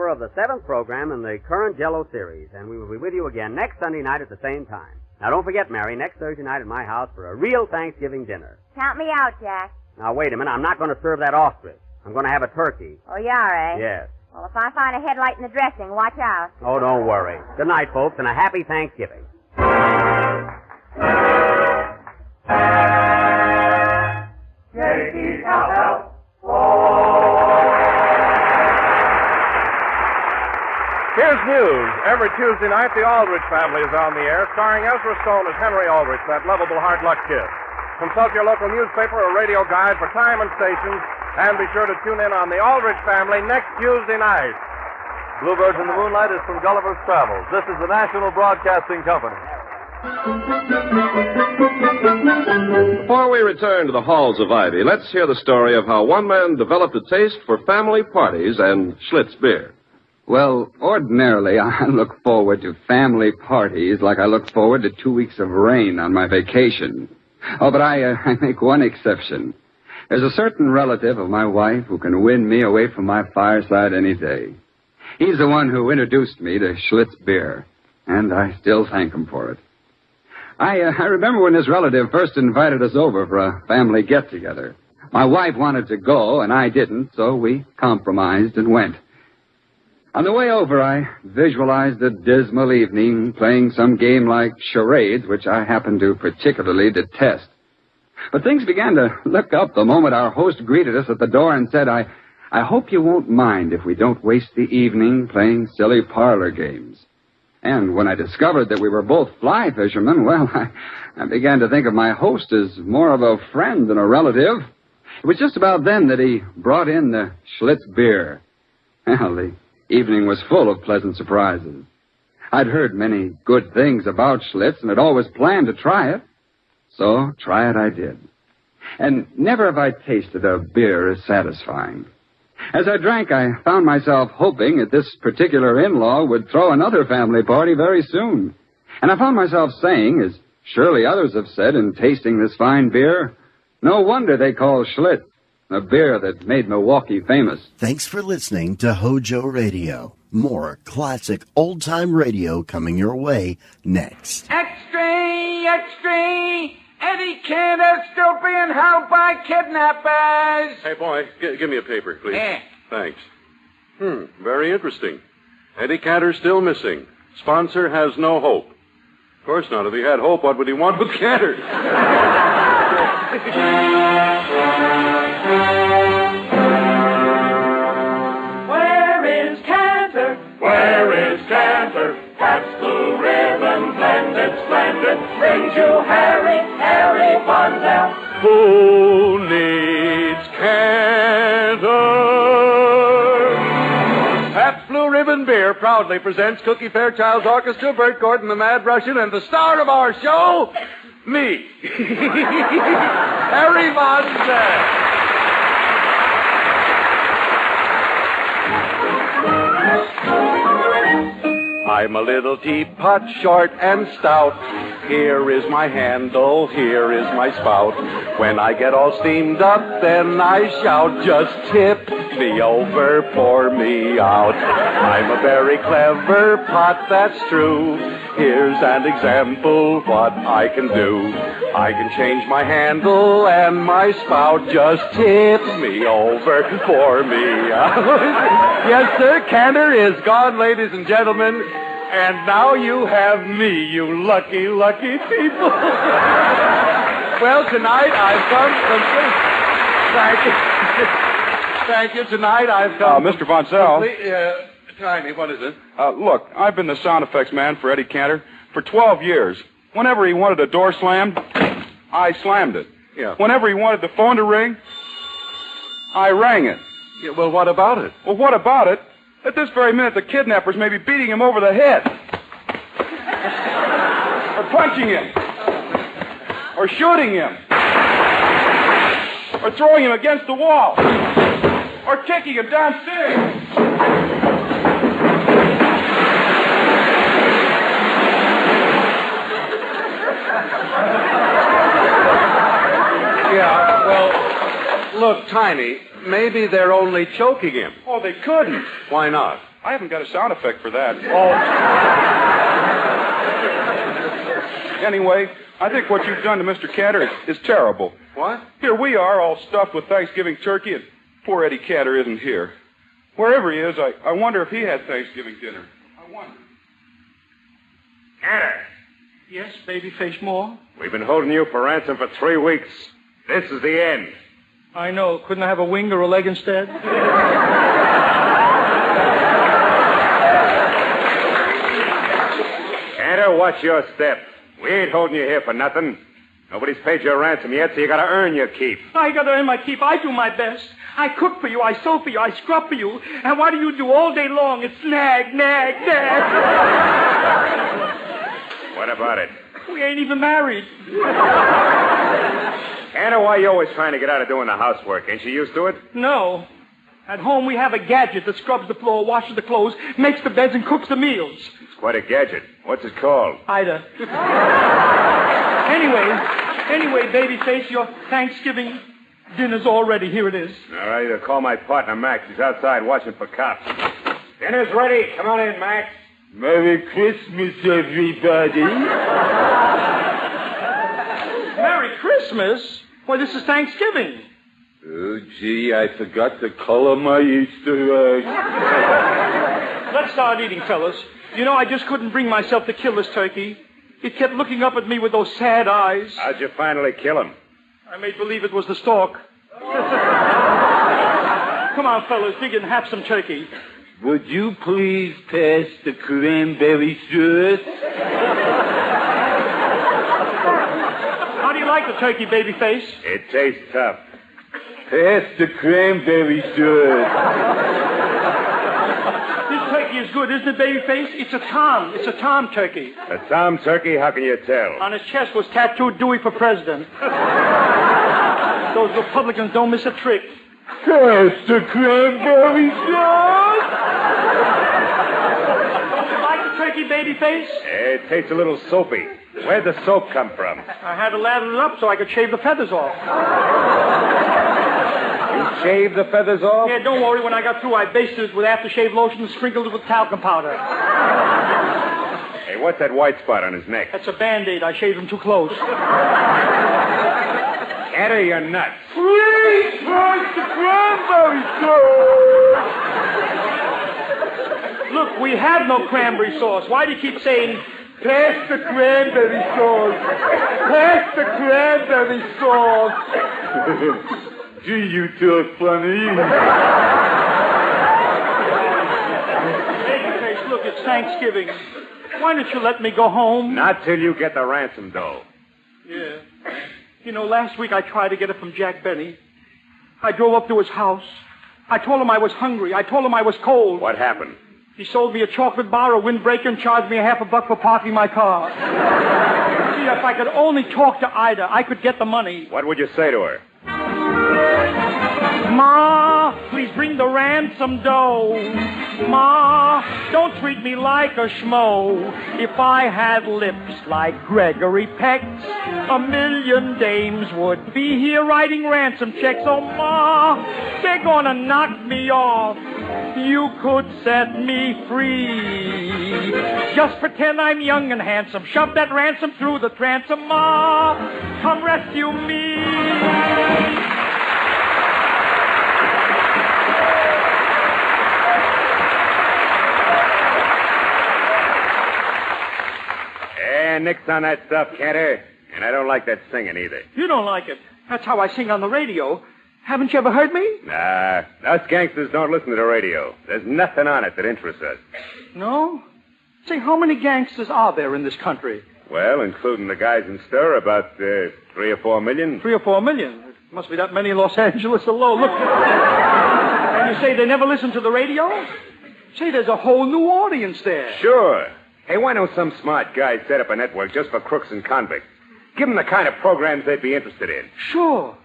[SPEAKER 4] Of the 7th program in the current Jell-O series, and we will be with you again next Sunday night at the same time. Now, don't forget, Mary, next Thursday night at my house for a real Thanksgiving dinner.
[SPEAKER 5] Count me out, Jack.
[SPEAKER 4] Now, wait a minute. I'm not going to serve that ostrich. I'm going to have a turkey.
[SPEAKER 5] Oh, you are, eh?
[SPEAKER 4] Yes.
[SPEAKER 5] Well, if I find a headlight in the dressing, watch out.
[SPEAKER 4] Oh, don't worry. Good night, folks, and a happy Thanksgiving.
[SPEAKER 17] Here's news. Every Tuesday night, the Aldrich family is on the air, starring Ezra Stone as Henry Aldrich, that lovable hard luck kid. Consult your local newspaper or radio guide for time and stations, and be sure to tune in on the Aldrich family next Tuesday night.
[SPEAKER 18] Bluebirds in the Moonlight is from Gulliver's Travels. This is the National Broadcasting Company.
[SPEAKER 14] Before we return to the halls of Ivy, let's hear the story of how one man developed a taste for family parties and Schlitz beer.
[SPEAKER 19] Well, ordinarily, I look forward to family parties like I look forward to 2 weeks of rain on my vacation. Oh, but I make one exception. There's a certain relative of my wife who can win me away from my fireside any day. He's the one who introduced me to Schlitz beer, and I still thank him for it. I remember when this relative first invited us over for a family get-together. My wife wanted to go, and I didn't, so we compromised and went. On the way over, I visualized a dismal evening playing some game like charades, which I happen to particularly detest. But things began to look up the moment our host greeted us at the door and said, I hope you won't mind if we don't waste the evening playing silly parlor games. And when I discovered that we were both fly fishermen, well, I began to think of my host as more of a friend than a relative. It was just about then that he brought in the Schlitz beer. Well, the evening was full of pleasant surprises. I'd heard many good things about Schlitz and had always planned to try it. So try it I did. And never have I tasted a beer as satisfying. As I drank, I found myself hoping that this particular in-law would throw another family party very soon. And I found myself saying, as surely others have said in tasting this fine beer, no wonder they call Schlitz a beer that made Milwaukee famous.
[SPEAKER 1] Thanks for listening to Hojo Radio. More classic old-time radio coming your way next.
[SPEAKER 2] Extra, extra! Eddie Cantor still being held by kidnappers!
[SPEAKER 14] Hey, boy, give me a paper, please.
[SPEAKER 2] Yeah.
[SPEAKER 14] Thanks. Very interesting. Eddie Cantor still missing. Sponsor has no hope. Of course not. If he had hope, what would he want with Cantor?
[SPEAKER 2] Where is Cantor? Where is Cantor? That's Blue Ribbon blended, splendid. Brings you Harry Bundle.
[SPEAKER 14] Who needs Cantor? Pabst Blue Ribbon Beer proudly presents Cookie Fairchild's Orchestra, Bert Gordon, the Mad Russian, and the star of our show, me. Harry Bundle. I'm a little teapot, short and stout. Here is my handle, here is my spout. When I get all steamed up, then I shout, just tip me over, pour me out. I'm a very clever pot, that's true. Here's an example what I can do. I can change my handle and my spout, just tip me over, pour me out. Yes, sir, Cantor is gone, ladies and gentlemen. And now you have me, you lucky, lucky people. Well, tonight I've come from... Thank you. Tonight I've come...
[SPEAKER 17] Mr. Von Zell.
[SPEAKER 14] Tiny, what is it?
[SPEAKER 17] Look, I've been the sound effects man for Eddie Cantor for 12 years. Whenever he wanted a door slammed, I slammed it.
[SPEAKER 14] Yeah.
[SPEAKER 17] Whenever he wanted the phone to ring, I rang it.
[SPEAKER 14] Yeah, well, what about it?
[SPEAKER 17] Well, what about it? At this very minute, the kidnappers may be beating him over the head. Or punching him. Or shooting him. Or throwing him against the wall. Or kicking him downstairs.
[SPEAKER 14] Yeah, well, look, Tiny, maybe they're only choking him.
[SPEAKER 17] Oh, they couldn't.
[SPEAKER 14] Why not?
[SPEAKER 17] I haven't got a sound effect for that.
[SPEAKER 14] Oh.
[SPEAKER 17] Anyway, I think what you've done to Mr. Cantor is terrible.
[SPEAKER 14] What?
[SPEAKER 17] Here we are, all stuffed with Thanksgiving turkey, and poor Eddie Cantor isn't here. Wherever he is, I wonder if he had Thanksgiving dinner. I wonder.
[SPEAKER 16] Cantor,
[SPEAKER 8] Yes, Babyface Moore?
[SPEAKER 16] we've been holding you for ransom for 3 weeks. This is the end.
[SPEAKER 8] I know. Couldn't I have a wing or a leg instead?
[SPEAKER 16] Cantor, watch your step. We ain't holding you here for nothing. Nobody's paid your ransom yet, so you gotta earn your keep.
[SPEAKER 8] I gotta earn my keep. I do my best. I cook for you. I sew for you. I scrub for you. And what do you do all day long? It's nag, nag, nag.
[SPEAKER 16] What about it?
[SPEAKER 8] We ain't even married.
[SPEAKER 16] Cantor, why are you always trying to get out of doing the housework? Ain't you used to it?
[SPEAKER 8] No. At home, we have a gadget that scrubs the floor, washes the clothes, makes the beds, and cooks the meals.
[SPEAKER 16] It's quite a gadget. What's it called?
[SPEAKER 8] Ida. Anyway, Babyface, your Thanksgiving dinner's all ready. Here it is.
[SPEAKER 16] All right, I'll call my partner, Max. He's outside watching for cops. Dinner's ready. Come on in, Max.
[SPEAKER 6] Merry Christmas, everybody.
[SPEAKER 8] Merry Christmas? Why, this is Thanksgiving.
[SPEAKER 6] Oh, gee, I forgot to color my Easter egg.
[SPEAKER 8] Let's start eating, fellas. You know, I just couldn't bring myself to kill this turkey. It kept looking up at me with those sad eyes.
[SPEAKER 16] How'd you finally kill him?
[SPEAKER 8] I made believe it was the stork. Come on, fellas, dig in and have some turkey.
[SPEAKER 6] Would you please pass the cranberry sauce?
[SPEAKER 8] How do you like the turkey, Babyface?
[SPEAKER 16] It tastes tough.
[SPEAKER 6] Pass the cranberry sauce.
[SPEAKER 8] This turkey is good, isn't it, Babyface? It's a tom. It's a tom turkey.
[SPEAKER 16] A tom turkey? How can you tell?
[SPEAKER 8] On his chest was tattooed Dewey for president. Those Republicans don't miss a trick.
[SPEAKER 6] Pass the cranberry sauce.
[SPEAKER 8] Don't you like the turkey, babyface?
[SPEAKER 16] It tastes a little soapy. Where'd the soap come from?
[SPEAKER 8] I had to lather it up so I could shave the feathers off.
[SPEAKER 16] You shaved the feathers off?
[SPEAKER 8] Yeah, don't worry. When I got through, I basted it with aftershave lotion and sprinkled it with talcum powder.
[SPEAKER 16] Hey, what's that white spot on his neck?
[SPEAKER 8] That's a Band-Aid. I shaved him too close.
[SPEAKER 16] Cantor, you're nuts.
[SPEAKER 6] Please pass the cranberry sauce.
[SPEAKER 8] Look, we have no cranberry sauce. Why do you keep saying...
[SPEAKER 6] Pass the cranberry sauce. Pass the cranberry sauce. Gee, you talk funny.
[SPEAKER 8] Babyface, look, it's Thanksgiving. Why don't you let me go home?
[SPEAKER 16] Not till you get the ransom dough.
[SPEAKER 8] Yeah. You know, last week I tried to get it from Jack Benny. I drove up to his house. I told him I was hungry. I told him I was cold.
[SPEAKER 16] What happened?
[SPEAKER 8] He sold me a chocolate bar, a windbreaker, and charged me $50 for parking my car. See, if I could only talk to Ida, I could get the money.
[SPEAKER 16] What would you say to her?
[SPEAKER 8] Ma, please bring the ransom dough. Ma, don't treat me like a schmo. If I had lips like Gregory Peck's, 1,000,000 dames would be here writing ransom checks. Oh, Ma, they're gonna knock me off. You could set me free. Just pretend I'm young and handsome. Shove that ransom through the transom. Ma, come rescue me.
[SPEAKER 16] Nix on that stuff, Cantor. And I don't like that singing either.
[SPEAKER 8] You don't like it. That's how I sing on the radio. Haven't you ever heard me?
[SPEAKER 16] Nah, us gangsters don't listen to the radio. There's nothing on it that interests us.
[SPEAKER 8] No? Say, how many gangsters are there in this country?
[SPEAKER 16] Well, including the guys in stir, about 3 or 4 million.
[SPEAKER 8] 3 or 4 million? It must be that many in Los Angeles alone. Look. And you say they never listen to the radio? Say, there's a whole new audience there.
[SPEAKER 16] Sure. Hey, why don't some smart guys set up a network just for crooks and convicts? Give them the kind of programs they'd be interested in.
[SPEAKER 8] Sure.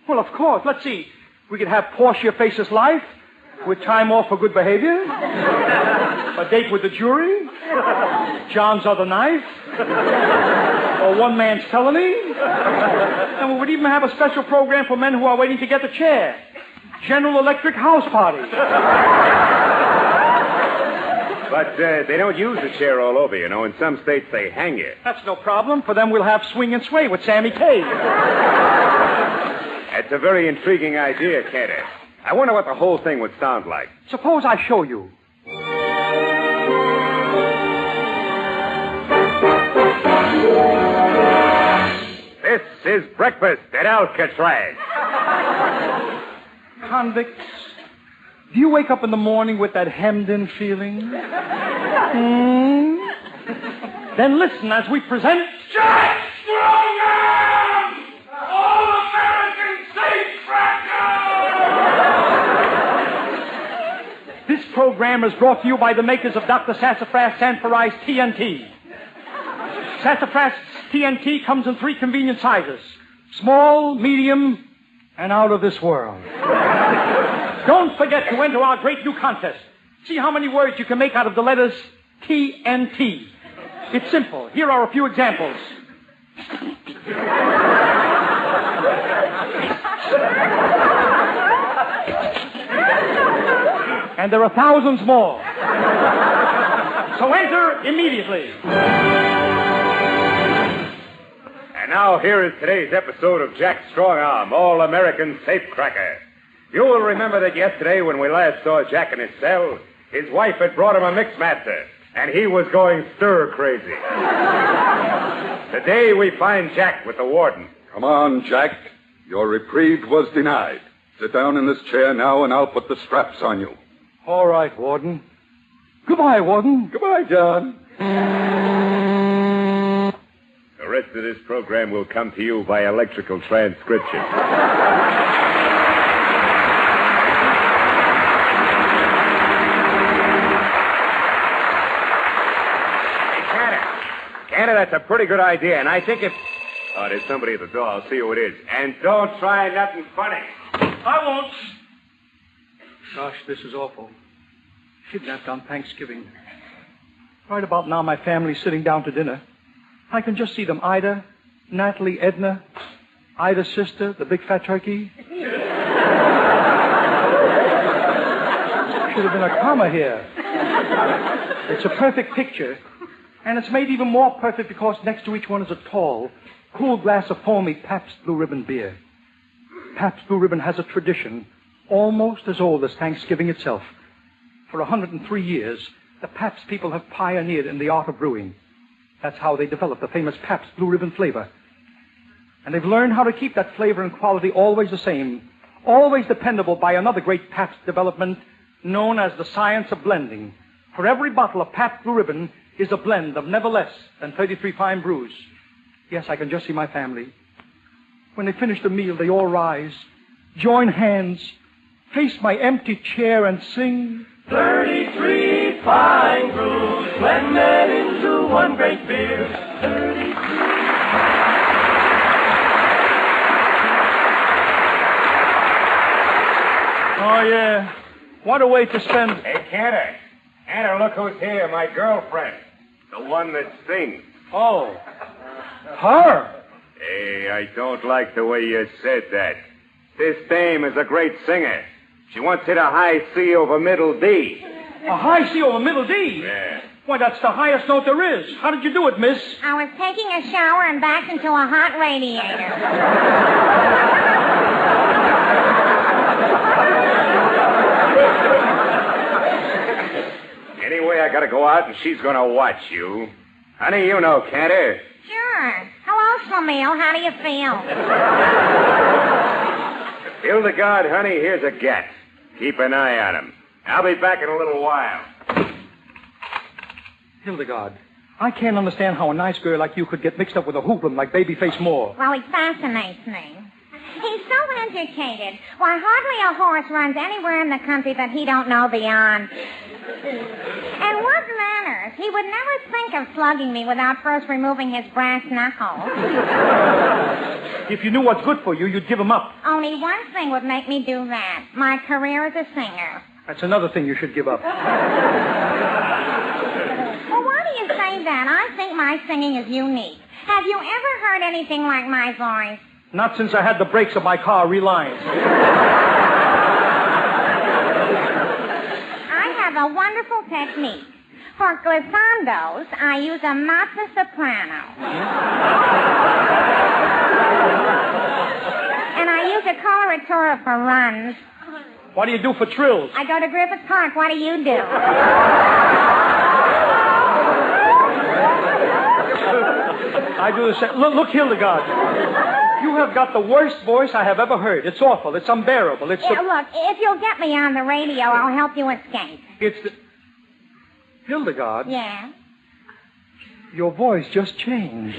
[SPEAKER 8] Well, of course. Let's see. We could have Portia Faces Life with time off for good behavior. A date with the jury. John's Other Knife. Or One Man's Felony. And we would even have a special program for men who are waiting to get the chair. General Electric House Party.
[SPEAKER 16] But they don't use the chair all over, you know. In some states, they hang you.
[SPEAKER 8] That's no problem. For them, we'll have Swing and Sway with Sammy Kaye.
[SPEAKER 16] That's a very intriguing idea, Cantor. I wonder what the whole thing would sound like.
[SPEAKER 8] Suppose I show you.
[SPEAKER 16] This is breakfast at Alcatraz.
[SPEAKER 8] Convicts, do you wake up in the morning with that hemmed-in feeling? Then listen as we present...
[SPEAKER 2] Jack Strogan! All-American Safecracker!
[SPEAKER 8] This program is brought to you by the makers of Dr. Sassafras Sanforize TNT. Sassafras TNT comes in 3 convenient sizes. Small, medium, and out of this world. Don't forget to enter our great new contest. See how many words you can make out of the letters TNT. It's simple. Here are a few examples. And there are thousands more. So enter immediately.
[SPEAKER 16] And now here is today's episode of Jack Strongarm, All-American Safecracker. You will remember that yesterday when we last saw Jack in his cell, his wife had brought him a mixmaster, and he was going stir-crazy. Today we find Jack with the warden.
[SPEAKER 20] Come on, Jack. Your reprieve was denied. Sit down in this chair now, and I'll put the straps on you.
[SPEAKER 8] All right, Warden. Goodbye, Warden.
[SPEAKER 20] Goodbye, John.
[SPEAKER 16] The rest of this program will come to you by electrical transcription. Cantor, that's a pretty good idea, and I think if... Oh, there's somebody at the door. I'll see who it is. And don't try nothing funny.
[SPEAKER 8] I won't. Gosh, this is awful. Kidnapped on Thanksgiving. Right about now, my family's sitting down to dinner. I can just see them. Ida, Natalie, Edna, Ida's sister, the big fat turkey. Should have been a comma here. It's a perfect picture. And it's made even more perfect because next to each one is a tall, cool glass of foamy Pabst Blue Ribbon beer. Pabst Blue Ribbon has a tradition almost as old as Thanksgiving itself. For 103 years, the Pabst people have pioneered in the art of brewing. That's how they developed the famous Pabst Blue Ribbon flavor. And they've learned how to keep that flavor and quality always the same, always dependable by another great Pabst development known as the science of blending. For every bottle of Pabst Blue Ribbon is a blend of never less than 33 fine brews. Yes, I can just see my family. When they finish the meal, they all rise, join hands, face my empty chair, and sing
[SPEAKER 2] 33 fine brews blended into one great beer. 33.
[SPEAKER 8] Oh, yeah. What a way to spend...
[SPEAKER 16] Hey, Cantor. Cantor, look who's here, my girlfriend. The one that sings.
[SPEAKER 8] Oh. Her?
[SPEAKER 16] Hey, I don't like the way you said that. This dame is a great singer. She once hit a high C over middle D.
[SPEAKER 8] A high C over middle D?
[SPEAKER 16] Yeah.
[SPEAKER 8] Why, that's the highest note there is. How did you do it, miss?
[SPEAKER 13] I was taking a shower and backed into a hot radiator.
[SPEAKER 16] Anyway, I gotta go out and she's gonna watch you. Honey, you know Cantor.
[SPEAKER 13] Sure. Hello, Schlemiel. How do you feel?
[SPEAKER 16] Hildegard, honey, here's a get. Keep an eye on him. I'll be back in a little while.
[SPEAKER 8] Hildegard, I can't understand how a nice girl like you could get mixed up with a hoodlum like Babyface Moore.
[SPEAKER 13] Well, he fascinates me. He's so educated. Why, hardly a horse runs anywhere in the country that he don't know the on. And what manners. He would never think of slugging me without first removing his brass knuckles.
[SPEAKER 8] If you knew what's good for you, you'd give him up.
[SPEAKER 13] Only one thing would make me do that. My career as a singer.
[SPEAKER 8] That's another thing you should give up.
[SPEAKER 13] Well, why do you say that? I think my singing is unique. Have you ever heard anything like my voice?
[SPEAKER 8] Not since I had the brakes of my car relined.
[SPEAKER 13] I have a wonderful technique. For glissandos, I use a mezzo soprano. And I use a coloratura for runs.
[SPEAKER 8] What do you do for trills?
[SPEAKER 13] I go to Griffith Park. What do you do?
[SPEAKER 8] I do the same. Look, Hildegard. You have got the worst voice I have ever heard. It's awful. It's unbearable.
[SPEAKER 13] Look, if you'll get me on the radio, I'll help you escape.
[SPEAKER 8] It's the... Hildegard?
[SPEAKER 13] Yeah?
[SPEAKER 8] Your voice just changed.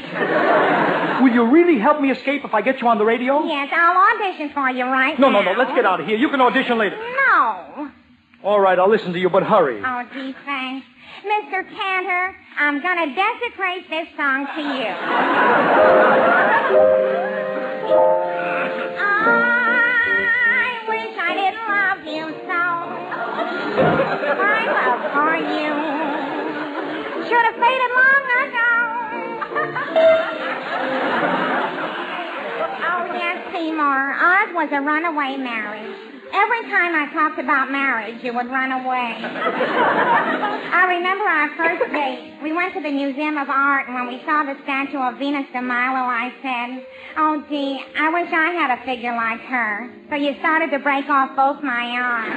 [SPEAKER 8] Will you really help me escape if I get you on the radio?
[SPEAKER 13] Yes, I'll audition for you right
[SPEAKER 8] now.
[SPEAKER 13] No.
[SPEAKER 8] Let's get out of here. You can audition later.
[SPEAKER 13] No.
[SPEAKER 8] All right, I'll listen to you, but hurry.
[SPEAKER 13] Oh, gee, thanks. Mr. Cantor, I'm going to dedicate this song to you. I wish I didn't love you so. My love for you should have faded long ago. Oh, yes, Seymour. Ours was a runaway marriage. Every time I talked about marriage, you would run away. I remember our first date. We went to the Museum of Art, and when we saw the statue of Venus de Milo, I said, oh, gee, I wish I had a figure like her. So you started to break off both my arms.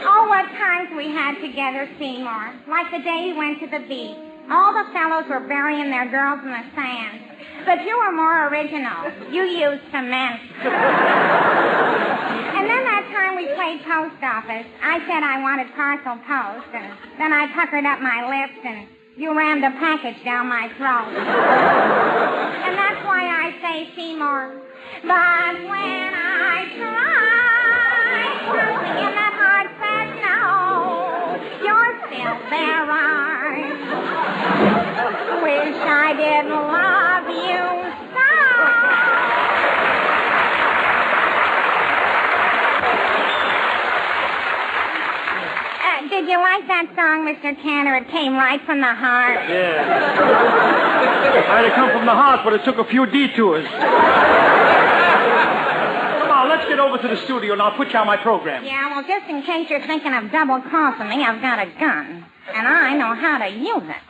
[SPEAKER 13] Oh, what times we had together, Seymour. Like the day we went to the beach. All the fellows were burying their girls in the sand. But you were more original. You used cement. And then that time we played post office, I said I wanted parcel post, and then I puckered up my lips, and you rammed a package down my throat. And that's why I say, Seymour, but when I tried something in that heart said no, you're still there, I wish I didn't love you so. Mr. Cantor, it came right from the heart.
[SPEAKER 8] Yeah. Might have come from the heart, but it took a few detours. Come on, let's get over to the studio and I'll put you on my program.
[SPEAKER 13] Yeah, well, just in case you're thinking of double-crossing me, I've got a gun. And I know how to use it.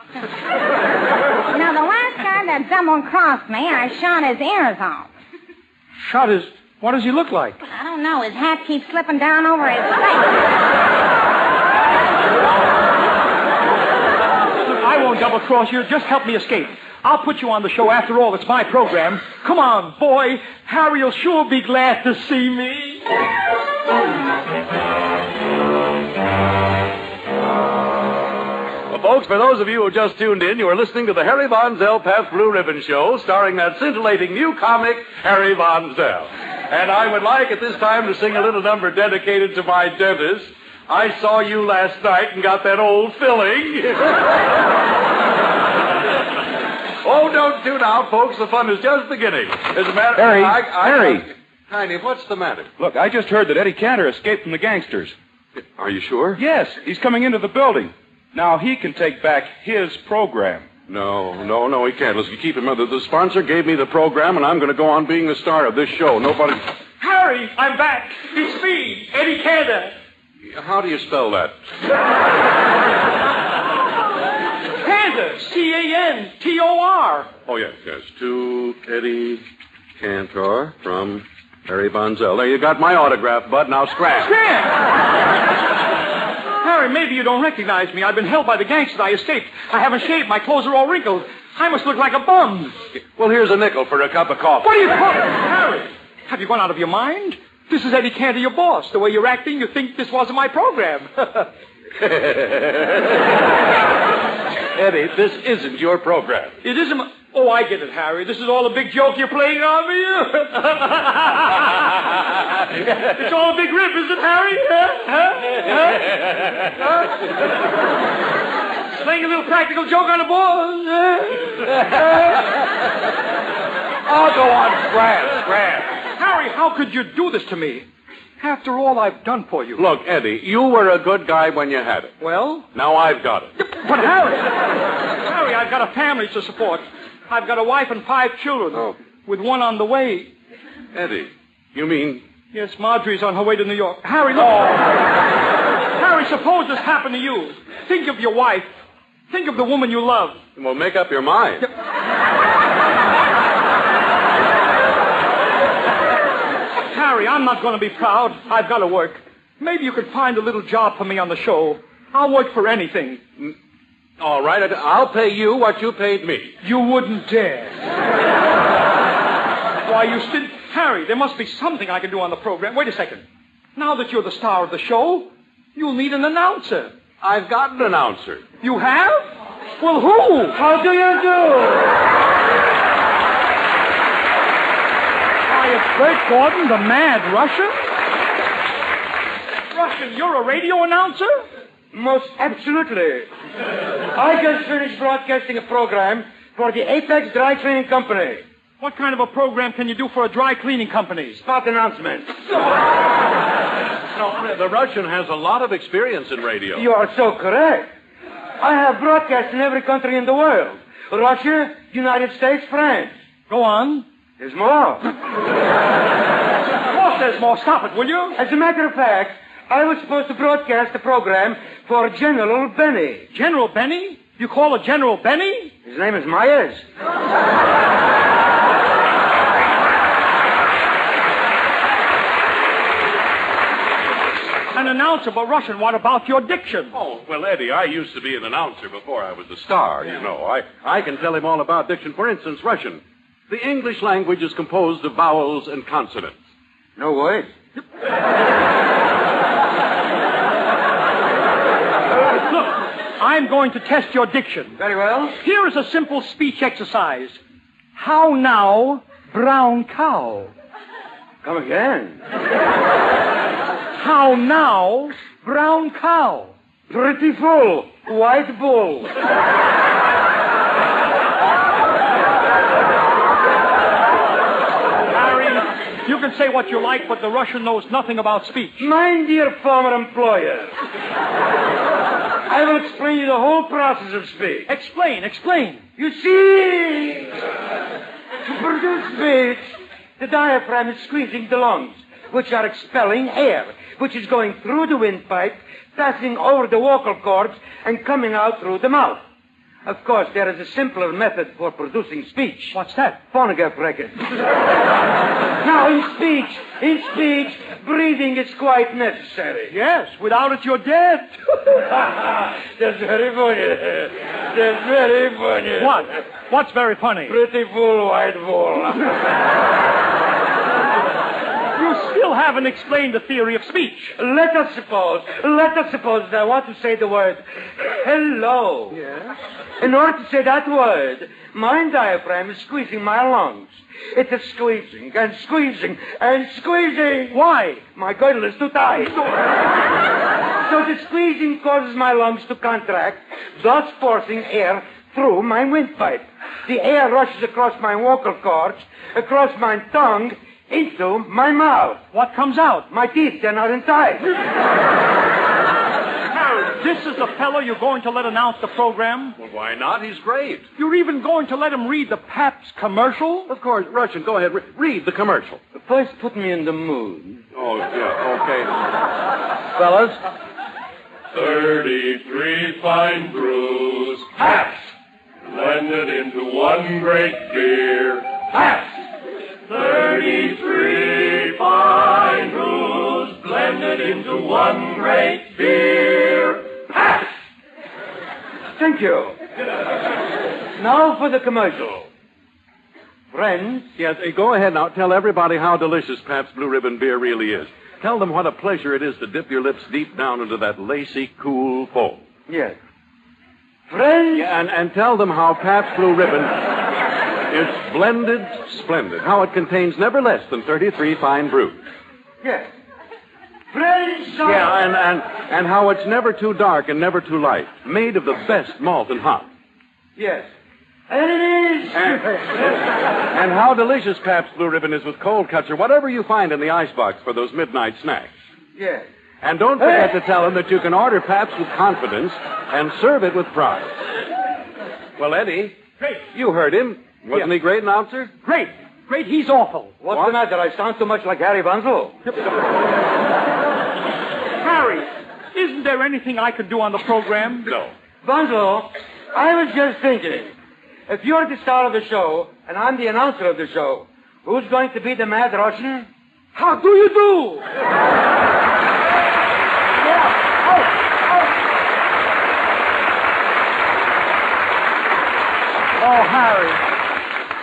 [SPEAKER 13] Now, the last guy that double-crossed me, I shot his ears off.
[SPEAKER 8] Shot his... What does he look like?
[SPEAKER 13] I don't know. His hat keeps slipping down over his face.
[SPEAKER 8] I won't double-cross you. Just help me escape. I'll put you on the show. After all, it's my program. Come on, boy. Harry'll sure be glad to see me.
[SPEAKER 18] Well, folks, for those of you who just tuned in, you are listening to the Harry Von Zell Path Blue Ribbon Show, starring that scintillating new comic, Harry Von Zell. And I would like at this time to sing a little number dedicated to my dentist. I saw you last night and got that old filling. Oh, don't tune out, folks. The fun is just beginning. As a matter
[SPEAKER 16] Harry,
[SPEAKER 18] of fact,
[SPEAKER 16] Harry.
[SPEAKER 18] Tiny, what's the matter?
[SPEAKER 16] Look, I just heard that Eddie Cantor escaped from the gangsters.
[SPEAKER 18] Are you sure?
[SPEAKER 16] Yes, he's coming into the building. Now he can take back his program.
[SPEAKER 18] No, he can't. Listen, keep in mind that the sponsor gave me the program, and I'm going to go on being the star of this show. Nobody...
[SPEAKER 8] Harry, I'm back. It's me, Eddie Cantor.
[SPEAKER 18] How do you spell that?
[SPEAKER 8] Cantor, C-A-N-T-O-R.
[SPEAKER 18] Oh, yes. To Eddie Cantor from Harry Von Zell. There, you got my autograph, bud. Now scram.
[SPEAKER 8] Harry, maybe you don't recognize me. I've been held by the gangsters. I escaped. I haven't shaved. My clothes are all wrinkled. I must look like a bum.
[SPEAKER 18] Well, here's a nickel for a cup of coffee.
[SPEAKER 8] What are you talking Harry? Have you gone out of your mind? This is Eddie Cantor, your boss. The way you're acting, you think this wasn't my program.
[SPEAKER 18] Eddie, this isn't your program.
[SPEAKER 8] It isn't my... Oh, I get it, Harry. This is all a big joke you're playing on me. It's all a big rip, is it, Harry? Playing a little practical joke on the boss.
[SPEAKER 18] Oh, go on, scram.
[SPEAKER 8] Harry, how could you do this to me? After all I've done for you.
[SPEAKER 18] Look, Eddie, you were a good guy when you had it.
[SPEAKER 8] Well?
[SPEAKER 18] Now I've got it.
[SPEAKER 8] But Harry, I've got a family to support. I've got a wife and 5 children.
[SPEAKER 18] Oh.
[SPEAKER 8] With one on the way.
[SPEAKER 18] Eddie, you mean...
[SPEAKER 8] Yes, Marjorie's on her way to New York. Harry, look. Harry, suppose this happened to you. Think of your wife. Think of the woman you love.
[SPEAKER 18] Well, make up your mind.
[SPEAKER 8] Harry, I'm not going to be proud. I've got to work. Maybe you could find a little job for me on the show. I'll work for anything.
[SPEAKER 18] All right, I'll pay you what you paid me.
[SPEAKER 8] You wouldn't dare. Why, you still... Harry, there must be something I can do on the program. Wait a second. Now that you're the star of the show, you'll need an announcer.
[SPEAKER 18] I've got an announcer.
[SPEAKER 8] You have? Well, who?
[SPEAKER 7] How do you do?
[SPEAKER 8] Why, it's Bert Gordon, the mad Russian? Russian, you're a radio announcer?
[SPEAKER 7] Most absolutely. I just finished broadcasting a program for the Apex Dry Cleaning Company.
[SPEAKER 8] What kind of a program can you do for a dry cleaning company?
[SPEAKER 7] Spot announcement.
[SPEAKER 18] No, the Russian has a lot of experience in radio.
[SPEAKER 7] You are so correct. I have broadcast in every country in the world. Russia, United States, France.
[SPEAKER 8] Go on.
[SPEAKER 7] There's more.
[SPEAKER 8] Of course there's more. Stop it, will you?
[SPEAKER 7] As a matter of fact, I was supposed to broadcast a program for General Benny.
[SPEAKER 8] General Benny? You call a General Benny?
[SPEAKER 7] His name is Myers.
[SPEAKER 8] An announcer, but Russian, what about your diction?
[SPEAKER 18] Oh, well, Eddie, I used to be an announcer before I was a star, you know. I can tell him all about diction. For instance, Russian. The English language is composed of vowels and consonants.
[SPEAKER 7] No way.
[SPEAKER 8] Look, I'm going to test your diction.
[SPEAKER 7] Very well.
[SPEAKER 8] Here is a simple speech exercise. How now, brown cow?
[SPEAKER 7] Come again.
[SPEAKER 8] How now, brown cow?
[SPEAKER 7] Pretty full. White bull.
[SPEAKER 8] Harry, you can say what you like, but the Russian knows nothing about speech.
[SPEAKER 7] My dear former employer, I will explain you the whole process of speech.
[SPEAKER 8] Explain.
[SPEAKER 7] You see, to produce speech, the diaphragm is squeezing the lungs, which are expelling air, which is going through the windpipe, passing over the vocal cords, and coming out through the mouth. Of course, there is a simpler method for producing speech.
[SPEAKER 8] What's that?
[SPEAKER 7] Phonograph record. Now, in speech, breathing is quite necessary.
[SPEAKER 8] Yes, without it you're dead.
[SPEAKER 7] That's very funny. That's very funny.
[SPEAKER 8] What? What's very funny?
[SPEAKER 7] Pretty full white wool.
[SPEAKER 8] You still haven't explained the theory of speech.
[SPEAKER 7] Let us suppose that I want to say the word hello.
[SPEAKER 8] Yes?
[SPEAKER 7] In order to say that word, my diaphragm is squeezing my lungs. It is squeezing and squeezing and squeezing.
[SPEAKER 8] Why?
[SPEAKER 7] My girdle is too tight. So the squeezing causes my lungs to contract, thus forcing air through my windpipe. The air rushes across my vocal cords, across my tongue, into my mouth.
[SPEAKER 8] What comes out?
[SPEAKER 7] My teeth, they're not inside.
[SPEAKER 8] Harry, this is the fellow you're going to let announce the program?
[SPEAKER 18] Well, why not? He's great.
[SPEAKER 8] You're even going to let him read the Pabst commercial?
[SPEAKER 18] Of course. Russian, go ahead. Read the commercial.
[SPEAKER 7] First, put me in the mood.
[SPEAKER 18] Oh, yeah, okay.
[SPEAKER 7] Fellas.
[SPEAKER 2] 33 fine brews. Pabst! Blended into one great beer. Pabst! 33 fine brews blended into one great beer. Pabst!
[SPEAKER 7] Thank you. Now for the commercial. Friends?
[SPEAKER 18] Yes, go ahead now. Tell everybody how delicious Pabst Blue Ribbon beer really is. Tell them what a pleasure it is to dip your lips deep down into that lacy, cool foam.
[SPEAKER 7] Yes. Friends?
[SPEAKER 18] Yeah, and tell them how Pabst Blue Ribbon is blended splendid. How it contains never less than 33 fine brews.
[SPEAKER 7] Yes. Friends?
[SPEAKER 18] Yeah, and how it's never too dark and never too light. Made of the best malt and hop.
[SPEAKER 7] Yes. And it is.
[SPEAKER 18] And how delicious Pabst Blue Ribbon is with cold cuts or whatever you find in the icebox for those midnight snacks.
[SPEAKER 7] Yes.
[SPEAKER 18] And don't forget to tell them that you can order Pabst with confidence and serve it with pride. Well, Eddie.
[SPEAKER 8] Great.
[SPEAKER 18] You heard him. Wasn't he great, announcer?
[SPEAKER 8] Great. He's awful.
[SPEAKER 7] What's the matter? I sound too much like Harry Bunzel.
[SPEAKER 8] Harry, isn't there anything I could do on the program?
[SPEAKER 18] No.
[SPEAKER 7] Bunzel, I was just thinking. If you're the star of the show, and I'm the announcer of the show, who's going to be the Mad Russian?
[SPEAKER 8] How do you do? Oh,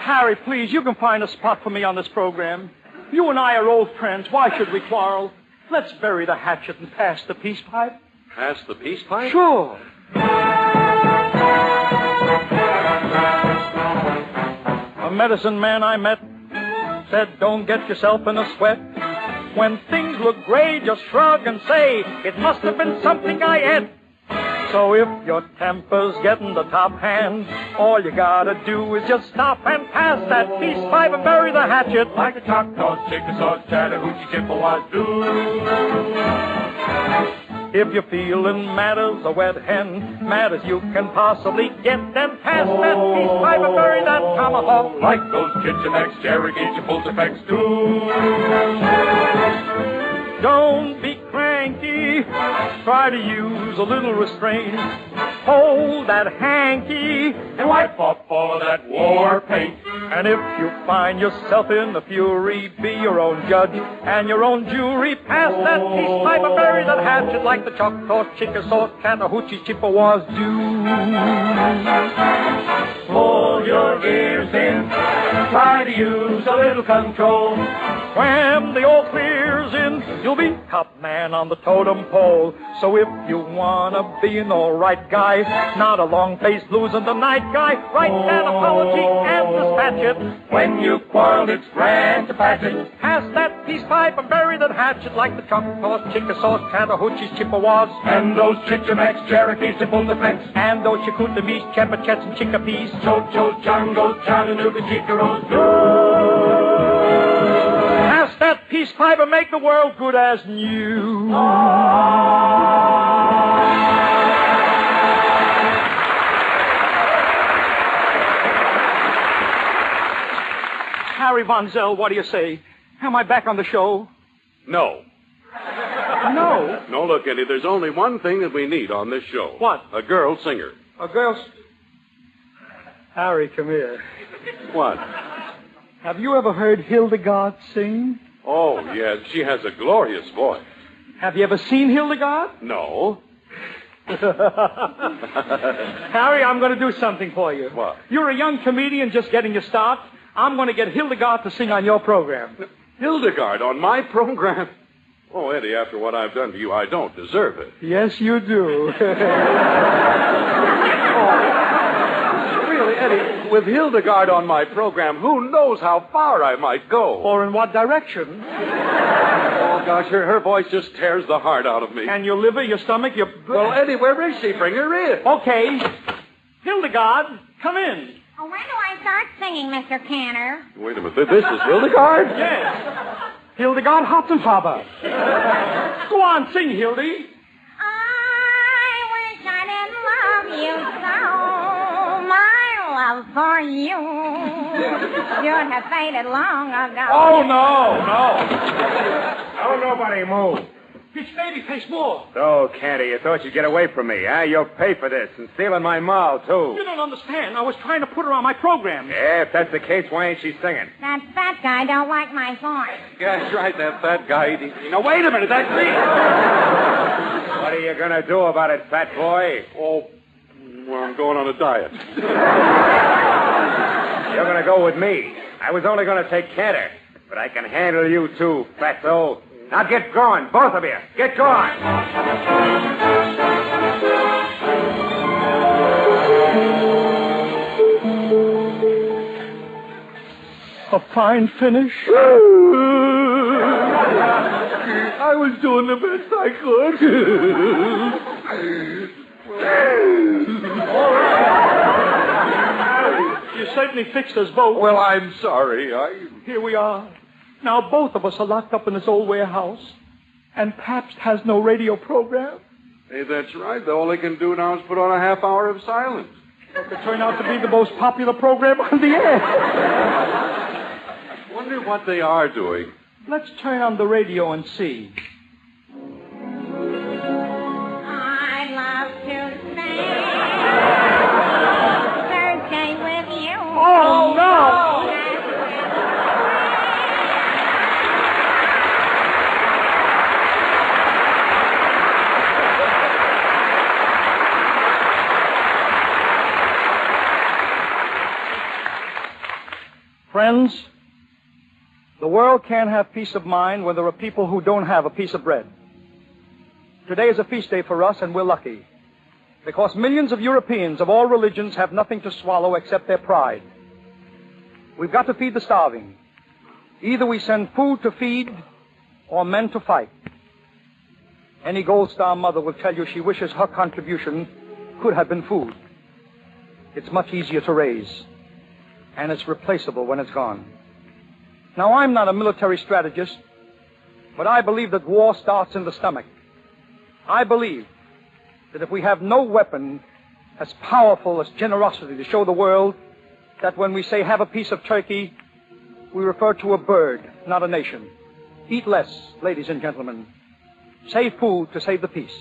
[SPEAKER 8] Harry, please, you can find a spot for me on this program. You and I are old friends. Why should we quarrel? Let's bury the hatchet and pass the peace pipe.
[SPEAKER 18] Pass the peace pipe?
[SPEAKER 8] Sure. A medicine man I met said, don't get yourself in a sweat. When things look gray, just shrug and say, it must have been something I ate. So if your temper's getting the top hand, all you gotta do is just stop and pass that peace pipe and bury the hatchet.
[SPEAKER 2] Like a Choctaw, Chickasaw, Chattahoochee, Chippewas do.
[SPEAKER 8] If you're feeling mad as a wet hen, mad as you can possibly get, then pass that peace pipe and bury that tomahawk.
[SPEAKER 2] Like those Kitchenex, Cherokees, Chapultepec do.
[SPEAKER 8] Don't be cranky. Try to use a little restraint. Hold that hanky
[SPEAKER 2] and wipe off all of that war paint.
[SPEAKER 8] And if you find yourself in a fury, be your own judge and your own jury. Pass that peace pipe and bury that hatchet like the Choctaw, Chickasaw, Chattahoochee, Chippewas do.
[SPEAKER 2] Pull your ears in. Try to use a little control.
[SPEAKER 8] When the all clear's in, you'll be top man on the totem pole. So if you wanna be an all right guy, not a long-faced blues in the night guy, write an apology and dispatch it.
[SPEAKER 2] When you quarrel, it's grand to patch it.
[SPEAKER 8] Pass that peace pipe and bury that hatchet like the Choctaws, Chickasaws, Chattahoochees, Chippewas.
[SPEAKER 2] And those Chichemex, Cherokees, Chapultepec.
[SPEAKER 8] And those Chicoutamis, Chepachets, and Chickapees.
[SPEAKER 2] Cho-Cho, Changos, Chattanooga, Chicaros,
[SPEAKER 8] pass that peace pipe and make the world good as new. Harry Von Zell, what do you say? Am I back on the show?
[SPEAKER 18] No.
[SPEAKER 8] No?
[SPEAKER 18] No, look, Eddie, there's only one thing that we need on this show.
[SPEAKER 8] What?
[SPEAKER 18] A girl singer.
[SPEAKER 8] A girl... Harry, come here.
[SPEAKER 18] What?
[SPEAKER 8] Have you ever heard Hildegard sing?
[SPEAKER 18] Oh, yes, she has a glorious voice.
[SPEAKER 8] Have you ever seen Hildegard?
[SPEAKER 18] No.
[SPEAKER 8] Harry, I'm going to do something for you.
[SPEAKER 18] What?
[SPEAKER 8] You're a young comedian just getting your start. I'm going to get Hildegard to sing on your program.
[SPEAKER 18] Hildegard on my program? Oh, Eddie, after what I've done to you, I don't deserve it.
[SPEAKER 8] Yes, you do.
[SPEAKER 18] Really, Eddie, with Hildegard on my program, who knows how far I might go?
[SPEAKER 8] Or in what direction?
[SPEAKER 18] Oh, gosh, her voice just tears the heart out of me.
[SPEAKER 8] And your liver, your stomach, your...
[SPEAKER 18] Well, Eddie, where is she? Bring her in.
[SPEAKER 8] Okay. Hildegard, come in.
[SPEAKER 13] Oh, when do I start singing, Mr. Cantor?
[SPEAKER 18] Wait a minute. This is Hildegard?
[SPEAKER 8] Yes. Hildegard Hopfenfaber. Go on, sing, Hildy.
[SPEAKER 13] I wish I didn't love you so. My love for you should have faded long ago.
[SPEAKER 16] Oh, no. Don't nobody move.
[SPEAKER 8] His baby face more.
[SPEAKER 16] Oh, Cantor, you thought you'd get away from me, huh? You'll pay for this, and stealing my mall, too.
[SPEAKER 8] You don't understand. I was trying to put her on my program.
[SPEAKER 16] Yeah, if that's the case, why ain't she singing?
[SPEAKER 13] That fat guy don't like my voice.
[SPEAKER 18] Yeah, that's right, that fat guy. Now, wait a minute, that's me.
[SPEAKER 16] What are you going to do about it, fat boy?
[SPEAKER 18] Oh, well, I'm going on a diet.
[SPEAKER 16] You're going to go with me. I was only going to take Cantor, but I can handle you, too, fatso. Now get going, both of you. Get going.
[SPEAKER 8] A fine finish.
[SPEAKER 18] I was doing the best I could.
[SPEAKER 8] You certainly fixed us both.
[SPEAKER 18] Well, I'm sorry.
[SPEAKER 8] Here we are. Now both of us are locked up in this old warehouse, and Pabst has no radio program.
[SPEAKER 18] Hey, that's right. All they can do now is put on a half hour of silence.
[SPEAKER 8] It could turn out to be the most popular program on the air.
[SPEAKER 18] I wonder what they are doing.
[SPEAKER 8] Let's turn on the radio and see.
[SPEAKER 13] I'd love to spend Thursday with you.
[SPEAKER 8] Oh, no! Friends, the world can't have peace of mind when there are people who don't have a piece of bread. Today is a feast day for us, and we're lucky, because millions of Europeans of all religions have nothing to swallow except their pride. We've got to feed the starving. Either we send food to feed or men to fight. Any Gold Star mother will tell you she wishes her contribution could have been food. It's much easier to raise, and it's replaceable when it's gone. Now, I'm not a military strategist, but I believe that war starts in the stomach. I believe that if we have no weapon as powerful as generosity to show the world that when we say have a piece of turkey, we refer to a bird, not a nation. Eat less, ladies and gentlemen. Save food to save the peace.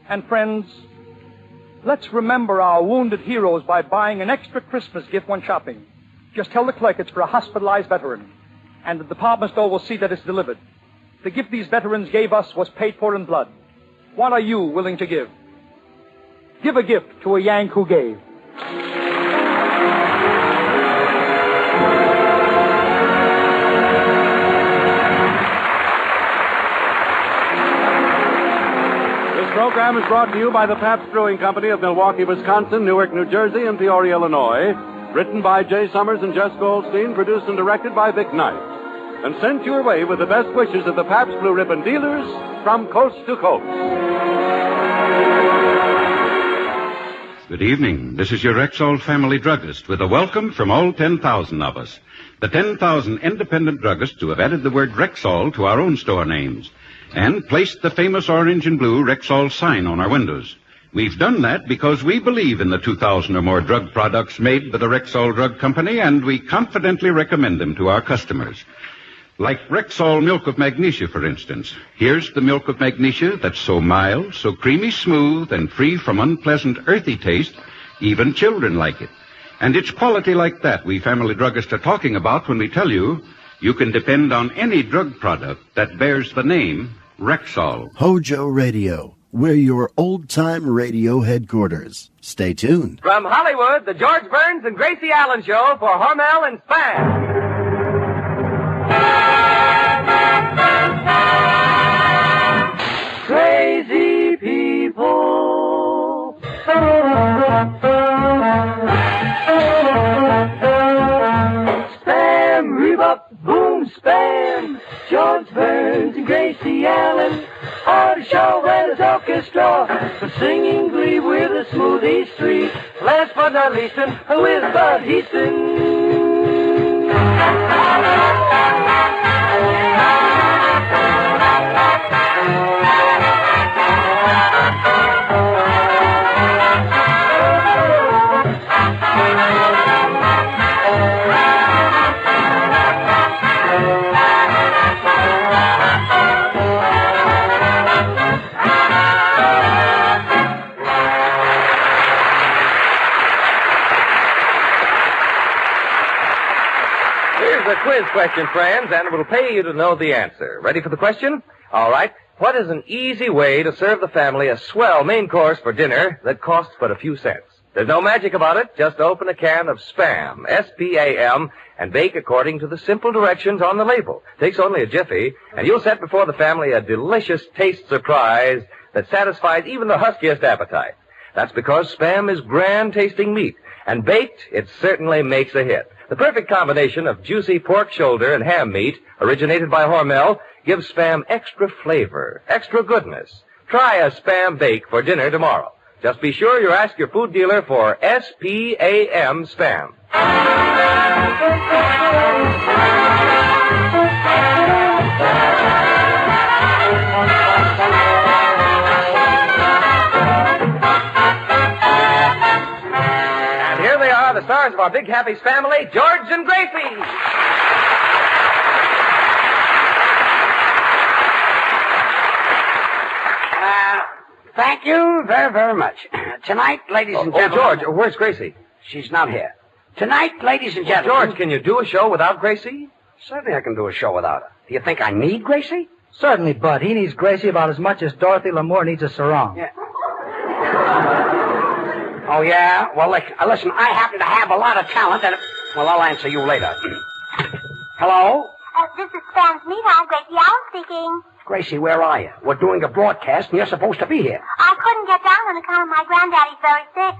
[SPEAKER 8] And friends, let's remember our wounded heroes by buying an extra Christmas gift when shopping. Just tell the clerk it's for a hospitalized veteran, and the department store will see that it's delivered. The gift these veterans gave us was paid for in blood. What are you willing to give? Give a gift to a Yank who gave.
[SPEAKER 18] This program is brought to you by the Pabst Brewing Company of Milwaukee, Wisconsin, Newark, New Jersey, and Peoria, Illinois. Written by Jay Summers and Jess Goldstein, produced and directed by Vic Knight. And sent your way with the best wishes of the Pabst Blue Ribbon dealers from coast to coast.
[SPEAKER 12] Good evening. This is your Rexall family druggist with a welcome from all 10,000 of us. The 10,000 independent druggists who have added the word Rexall to our own store names and placed the famous orange and blue Rexall sign on our windows. We've done that because we believe in the 2,000 or more drug products made by the Rexall Drug Company, and we confidently recommend them to our customers. Like Rexall Milk of Magnesia, for instance. Here's the milk of magnesia that's so mild, so creamy smooth, and free from unpleasant earthy taste, even children like it. And it's quality like that we family druggists are talking about when we tell you can depend on any drug product that bears the name Rexall.
[SPEAKER 1] Hojo Radio. We're your old-time radio headquarters. Stay tuned.
[SPEAKER 3] From Hollywood, the George Burns and Gracie Allen Show for Hormel and Spade. Crazy people. Spam, rebop, boom, spam. George Burns and Gracie Allen. On the show where there's orchestra, for singing glee with the Smoothies 3. Last but not least, with Bud Heaston. A quiz question, friends, and it will pay you to know the answer. Ready for the question? All right. What is an easy way to serve the family a swell main course for dinner that costs but a few cents? There's no magic about it. Just open a can of Spam, S-P-A-M, and bake according to the simple directions on the label. Takes only a jiffy, and you'll set before the family a delicious taste surprise that satisfies even the huskiest appetite. That's because Spam is grand-tasting meat, and baked, it certainly makes a hit. The perfect combination of juicy pork shoulder and ham meat, originated by Hormel, gives Spam extra flavor, extra goodness. Try a Spam bake for dinner tomorrow. Just be sure you ask your food dealer for S-P-A-M Spam. The stars of our Big Happy's family, George and Gracie.
[SPEAKER 21] Thank you very, very much. Tonight, ladies and gentlemen...
[SPEAKER 3] Oh, George, where's Gracie?
[SPEAKER 21] She's not here. Tonight, ladies and gentlemen...
[SPEAKER 3] George, can you do a show without Gracie?
[SPEAKER 21] Certainly I can do a show without her. Do you think I need Gracie?
[SPEAKER 22] Certainly, Bud. He needs Gracie about as much as Dorothy Lamour needs a sarong.
[SPEAKER 21] Yeah. Oh, yeah? Well, listen, I happen to have a lot of talent, and... Well, I'll answer you later. Hello?
[SPEAKER 13] This is Spam's meet. I'm Gracie Allen speaking.
[SPEAKER 21] Gracie, where are you? We're doing a broadcast, and you're supposed to be here.
[SPEAKER 13] I couldn't get down on account of my granddaddy's very sick.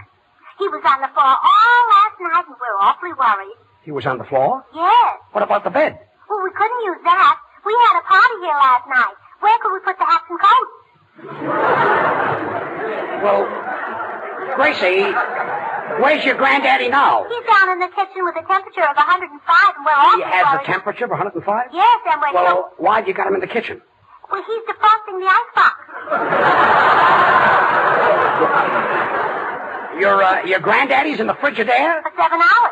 [SPEAKER 13] He was on the floor all last night, and we're awfully worried.
[SPEAKER 21] He was on the floor?
[SPEAKER 13] Yes.
[SPEAKER 21] What about the bed?
[SPEAKER 13] Well, we couldn't use that. We had a party here last night. Where could we put the hats and coats?
[SPEAKER 21] Well, Gracie, where's your granddaddy now?
[SPEAKER 13] He's down in the kitchen with a temperature of 105, and we're awfully
[SPEAKER 21] He has
[SPEAKER 13] worried.
[SPEAKER 21] a temperature of 105?
[SPEAKER 13] Yes, and we're...
[SPEAKER 21] Well, why'd you got him in the kitchen?
[SPEAKER 13] Well, he's defrosting the icebox.
[SPEAKER 21] Your granddaddy's in the Frigidaire?
[SPEAKER 13] For 7 hours.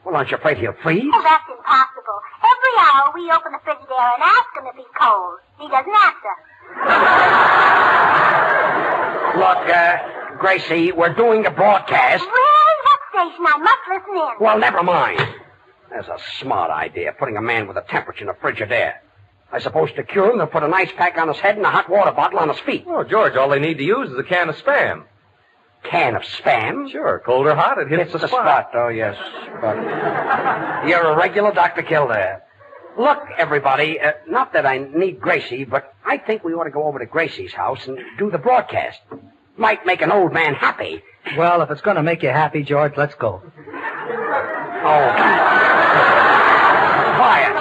[SPEAKER 21] Well, aren't you afraid he'll freeze?
[SPEAKER 13] Oh, that's impossible. Every hour we open the Frigidaire and ask him if he's cold. He doesn't answer.
[SPEAKER 21] Look, Gracie, we're doing a broadcast.
[SPEAKER 13] Really? What station? I must listen in.
[SPEAKER 21] Well, never mind. There's a smart idea, putting a man with a temperature in a Frigidaire. I suppose to cure him, they'll put an ice pack on his head and a hot water bottle on his feet.
[SPEAKER 3] Oh, George, all they need to use is a can of Spam.
[SPEAKER 21] Can of Spam?
[SPEAKER 3] Sure, cold or hot, it hits the spot.
[SPEAKER 21] Oh, yes. But you're a regular Dr. Kildare. Look, everybody, not that I need Gracie, but I think we ought to go over to Gracie's house and do the broadcast. Might make an old man happy.
[SPEAKER 22] Well, if it's going to make you happy, George, let's go.
[SPEAKER 21] Oh. Quiet.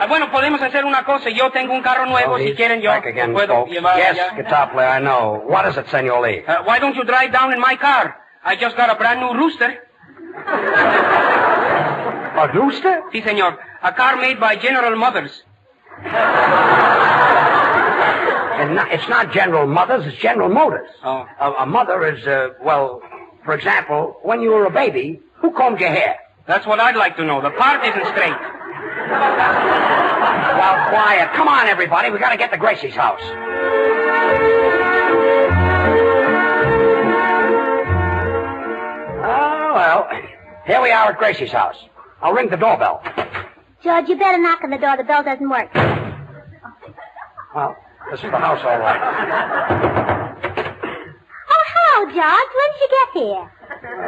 [SPEAKER 24] Bueno, podemos hacer una cosa. Yo tengo un carro nuevo. Si quieren, yo
[SPEAKER 21] Back again,
[SPEAKER 24] puedo
[SPEAKER 21] folks.
[SPEAKER 24] llevar
[SPEAKER 21] Yes,
[SPEAKER 24] allá.
[SPEAKER 21] guitar player, I know. What is it, Senor Lee?
[SPEAKER 24] Why don't you drive down in my car? I just got a brand new rooster.
[SPEAKER 21] A rooster?
[SPEAKER 24] Sí, señor. A car made by General Motors.
[SPEAKER 21] And it's not General Motors, it's General Motors.
[SPEAKER 24] Oh.
[SPEAKER 21] A mother is, well, for example, when you were a baby, who combed your hair?
[SPEAKER 24] That's what I'd like to know. The part isn't straight.
[SPEAKER 21] Well, quiet. Come on, everybody. We gotta get to Gracie's house. Oh, well. Here we are at Gracie's house. I'll ring the doorbell.
[SPEAKER 13] George, you better knock on the door. The bell doesn't work.
[SPEAKER 21] Well, this is the house, all right.
[SPEAKER 13] Oh, hello, George. When did you get here?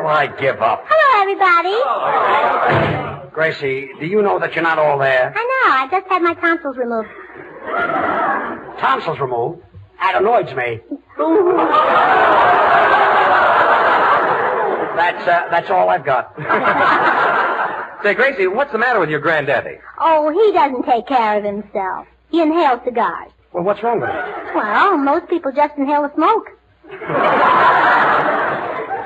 [SPEAKER 21] Well, I give up.
[SPEAKER 13] Hello, everybody.
[SPEAKER 21] Gracie, do you know that you're not all there?
[SPEAKER 13] I know. I just had my tonsils removed.
[SPEAKER 21] Tonsils removed? That annoys me. That's all I've got.
[SPEAKER 3] Say, Gracie, what's the matter with your granddaddy?
[SPEAKER 13] Oh, he doesn't take care of himself. He inhales cigars.
[SPEAKER 21] Well, what's wrong with it?
[SPEAKER 13] Well, most people just inhale the smoke.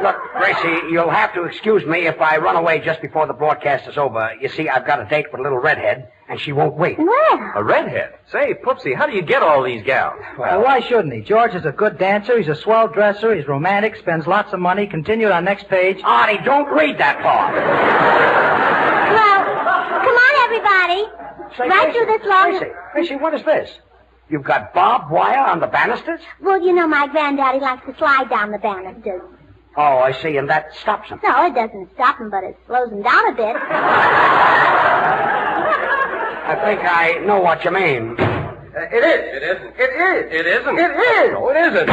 [SPEAKER 21] Look, Gracie, you'll have to excuse me if I run away just before the broadcast is over. You see, I've got a date with a little redhead, and she won't wait.
[SPEAKER 13] Well.
[SPEAKER 3] A redhead? Say, Poopsie, how do you get all these gowns?
[SPEAKER 22] Well, why shouldn't he? George is a good dancer. He's a swell dresser. He's romantic. Spends lots of money. Continued on next page.
[SPEAKER 21] Artie, don't read that far.
[SPEAKER 13] Well, come on, everybody. Right through this long...
[SPEAKER 21] Gracie, what is this? You've got barbed wire on the banisters?
[SPEAKER 13] Well, you know my granddaddy likes to slide down the banisters.
[SPEAKER 21] Oh, I see, and that stops him.
[SPEAKER 13] No, it doesn't stop him, but it slows him down a bit.
[SPEAKER 21] I think I know what you mean.
[SPEAKER 3] It is. It isn't. It is. It isn't.
[SPEAKER 21] It is.
[SPEAKER 3] No, it isn't.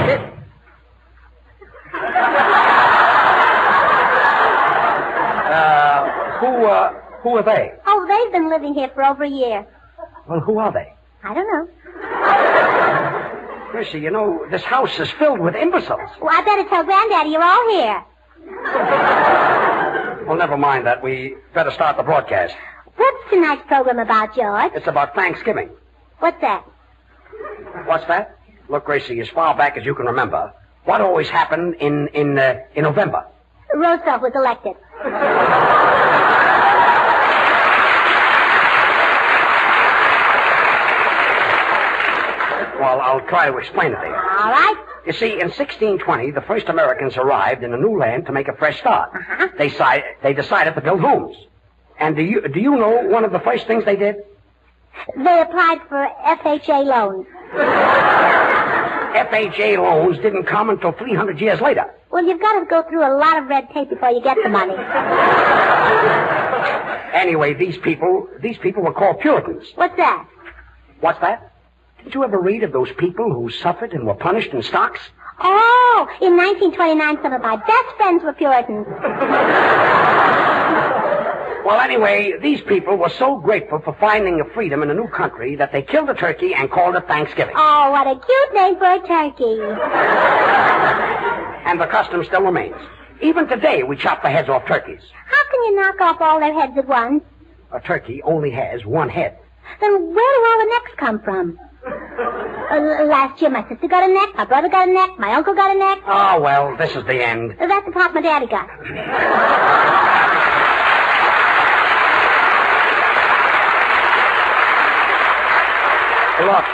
[SPEAKER 21] Who are they?
[SPEAKER 13] Oh, they've been living here for over a year.
[SPEAKER 21] Well, who are they?
[SPEAKER 13] I don't know.
[SPEAKER 21] Gracie, you know, this house is filled with imbeciles.
[SPEAKER 13] Well, I better tell Granddaddy you're all here.
[SPEAKER 21] Well, never mind that. We better start the broadcast.
[SPEAKER 13] What's tonight's program about, George?
[SPEAKER 21] It's about Thanksgiving.
[SPEAKER 13] What's that?
[SPEAKER 21] What's that? Look, Gracie, as far back as you can remember, what always happened in November?
[SPEAKER 13] Roosevelt was elected.
[SPEAKER 21] Well, I'll try to explain it to you.
[SPEAKER 13] All right.
[SPEAKER 21] You see, in 1620, the first Americans arrived in a new land to make a fresh start.
[SPEAKER 13] Uh-huh.
[SPEAKER 21] They decided to build homes. And do you know one of the first things they did?
[SPEAKER 13] They applied for FHA loans.
[SPEAKER 21] FHA loans didn't come until 300 years later.
[SPEAKER 13] Well, you've got to go through a lot of red tape before you get the money.
[SPEAKER 21] Anyway, these people were called Puritans.
[SPEAKER 13] What's that?
[SPEAKER 21] What's that? Did you ever read of those people who suffered and were punished in stocks?
[SPEAKER 13] Oh, in 1929, some of my best friends were Puritans.
[SPEAKER 21] Well, anyway, these people were so grateful for finding a freedom in a new country that they killed a turkey and called it Thanksgiving.
[SPEAKER 13] Oh, what a cute name for a turkey.
[SPEAKER 21] And the custom still remains. Even today, we chop the heads off turkeys.
[SPEAKER 13] How can you knock off all their heads at once?
[SPEAKER 21] A turkey only has one head.
[SPEAKER 13] Then where do all the necks come from? Last year, my sister got a neck, my brother got a neck, my uncle got a neck.
[SPEAKER 21] Oh, well, this is the end.
[SPEAKER 13] That's the part my daddy got.
[SPEAKER 21] Look,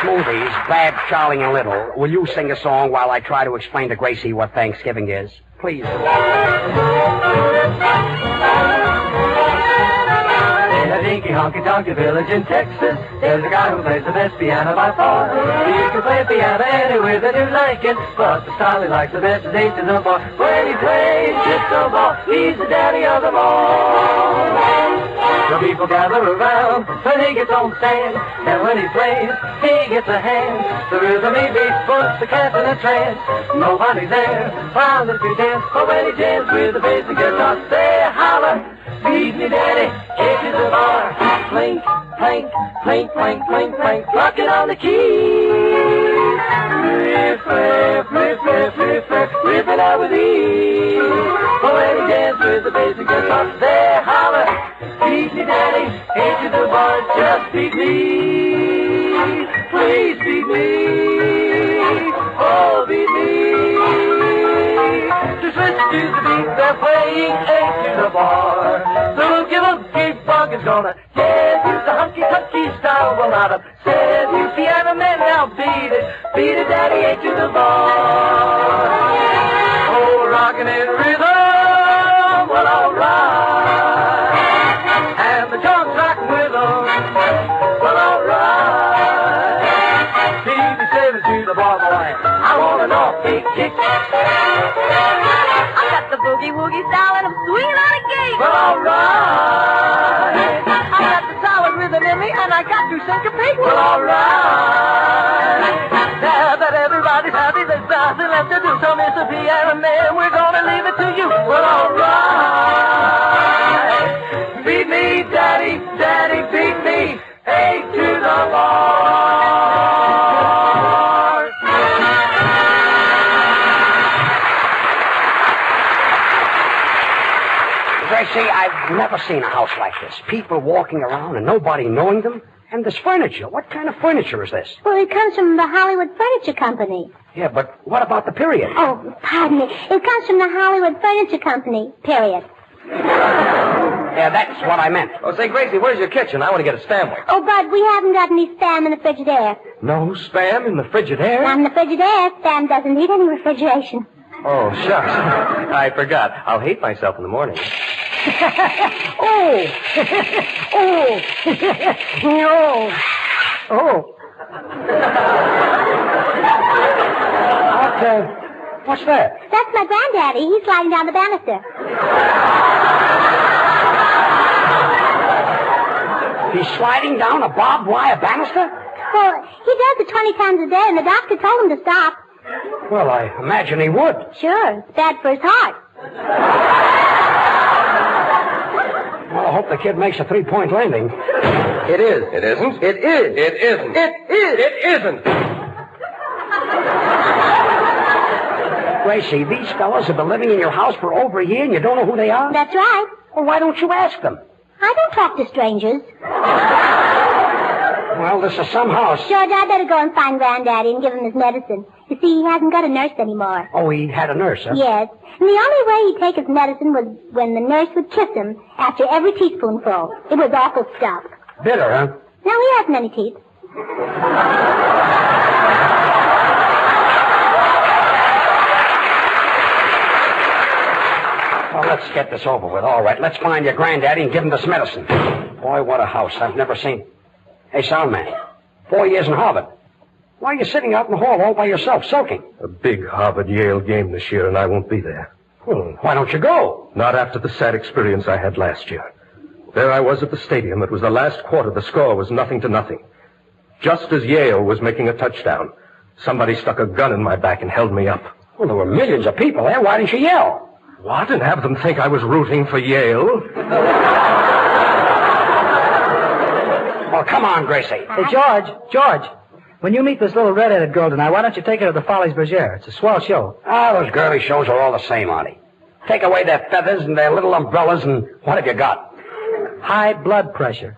[SPEAKER 21] Smoothies, Bab, Charlie, and Little, will you sing a song while I try to explain to Gracie what Thanksgiving is? Please.
[SPEAKER 2] In a dinky honky tonky village in Texas, there's a guy who plays the best piano by far. He can play piano anywhere that you like it, but the style he likes the best is 8 to the bar. When he plays disco ball, he's the daddy of them all. The people gather around when he gets on the stand, and when he plays, he gets a hand. The rhythm he beats puts the cats in a trance. Nobody's there while the three dance, but when he jams with the bass and guitar, say holler, feed me daddy, take to the bar. Clink, clank, clink, clank, clink, clank, rocking on the keys. Riff, riff, riff, riff, riff, riff, riff it out with ease. But when he dances with the bass and guitar, say holler, feed me daddy, take to the bar, just feed me. Please feed me. Oh, feed me. Just listen to the beat they're playing, take to the bar. The boogie bug is gonna give you the hunky-dunky style. Well, not a said you piano a man, now beat it, daddy, ain't to the ball. Oh, rockin' in rhythm, well, alright. And the joint's rockin' with them, well, alright. BB7 to the ball, boy, I want an off-beat kick.
[SPEAKER 5] I got the boogie-woogie style and I'm swinging on a gate.
[SPEAKER 2] Well, alright.
[SPEAKER 5] I got the solid rhythm in me and I got to syncopate.
[SPEAKER 2] Well, alright. Now that everybody's happy, there's nothing left to do. So, Mr. Piano Man, we're gonna leave it to you. Well, alright. Beat me, daddy, daddy, beat me. Hey, to the bar.
[SPEAKER 21] Gracie, I've never seen a house like this. People walking around and nobody knowing them. And there's furniture. What kind of furniture is this?
[SPEAKER 13] Well, it comes from the Hollywood Furniture Company.
[SPEAKER 21] Yeah, but what about the period?
[SPEAKER 13] Oh, pardon me. It comes from the Hollywood Furniture Company, period.
[SPEAKER 21] Yeah, that's what I meant.
[SPEAKER 3] Oh, say, Gracie, where's your kitchen? I want to get a sandwich.
[SPEAKER 13] Oh, Bud, we haven't got any Spam in the Frigidaire.
[SPEAKER 3] No Spam in the Frigidaire?
[SPEAKER 13] Not in the Frigidaire. Spam doesn't need any refrigeration.
[SPEAKER 3] Oh, shucks. I forgot. I'll hate myself in the morning.
[SPEAKER 13] Oh! Oh! No!
[SPEAKER 21] Oh. What's that?
[SPEAKER 13] That's my granddaddy. He's sliding down the banister.
[SPEAKER 21] He's sliding down a barbed wire banister?
[SPEAKER 13] Well, he does it 20 times a day, and the doctor told him to stop.
[SPEAKER 21] Well, I imagine he would.
[SPEAKER 13] Sure. It's bad for his heart.
[SPEAKER 21] Well, I hope the kid makes a three-point landing.
[SPEAKER 3] It is. It isn't. It is. It isn't.
[SPEAKER 21] It is.
[SPEAKER 3] It isn't.
[SPEAKER 21] Gracie, these fellows have been living in your house for over a year and you don't know who they are?
[SPEAKER 13] That's right.
[SPEAKER 21] Well, why don't you ask them?
[SPEAKER 13] I don't talk to strangers.
[SPEAKER 21] Well, this is some house.
[SPEAKER 13] George, I better go and find Granddaddy and give him his medicine. You see, he hasn't got a nurse anymore.
[SPEAKER 21] Oh, he had a nurse, huh?
[SPEAKER 13] Yes. And the only way he'd take his medicine was when the nurse would kiss him after every teaspoonful. It was awful stuff.
[SPEAKER 21] Bitter, huh?
[SPEAKER 13] No, he hasn't any teeth.
[SPEAKER 21] Well, let's get this over with. All right, let's find your granddaddy and give him this medicine. Boy, what a house. I've never seen. Hey, Soundman, 4 years in Harvard. Why are you sitting out in the hall all by yourself, soaking?
[SPEAKER 9] A big Harvard-Yale game this year, and I won't be there.
[SPEAKER 21] Well, why don't you go?
[SPEAKER 9] Not after the sad experience I had last year. There I was at the stadium. It was the last quarter. The score was 0-0. Just as Yale was making a touchdown, somebody stuck a gun in my back and held me up.
[SPEAKER 21] Well, there were millions of people there. Why didn't you yell?
[SPEAKER 9] What? And have them think I was rooting for Yale?
[SPEAKER 21] Well, come on, Gracie.
[SPEAKER 22] Hey, George. When you meet this little red-headed girl tonight, why don't you take her to the Follies Bergère? It's a swell show.
[SPEAKER 21] Ah, those girly shows are all the same, Artie. Take away their feathers and their little umbrellas, and what have you got?
[SPEAKER 22] High blood pressure.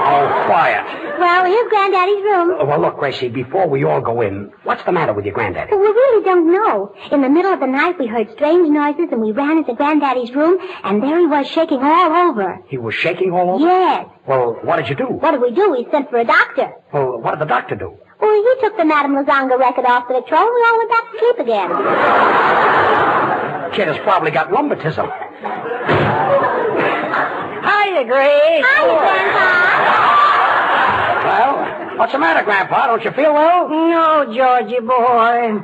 [SPEAKER 21] Oh, quiet.
[SPEAKER 13] Well, here's Granddaddy's room.
[SPEAKER 21] Well, look, Gracie, before we all go in, what's the matter with your granddaddy?
[SPEAKER 13] Well, we really don't know. In the middle of the night, we heard strange noises, and we ran into Granddaddy's room, and there he was shaking all over.
[SPEAKER 21] He was shaking all over?
[SPEAKER 13] Yes.
[SPEAKER 21] Well, what did you do?
[SPEAKER 13] What did we do? We sent for a doctor.
[SPEAKER 21] Well, what did the doctor do?
[SPEAKER 13] Well, he took the Madame Lazanga record off the control, and we all went back to sleep again.
[SPEAKER 21] Kid has probably got rheumatism.
[SPEAKER 22] Hiya, Grace.
[SPEAKER 13] Hiya, Grandpa.
[SPEAKER 21] Well, what's the matter, Grandpa? Don't you feel well?
[SPEAKER 22] No, Georgie boy.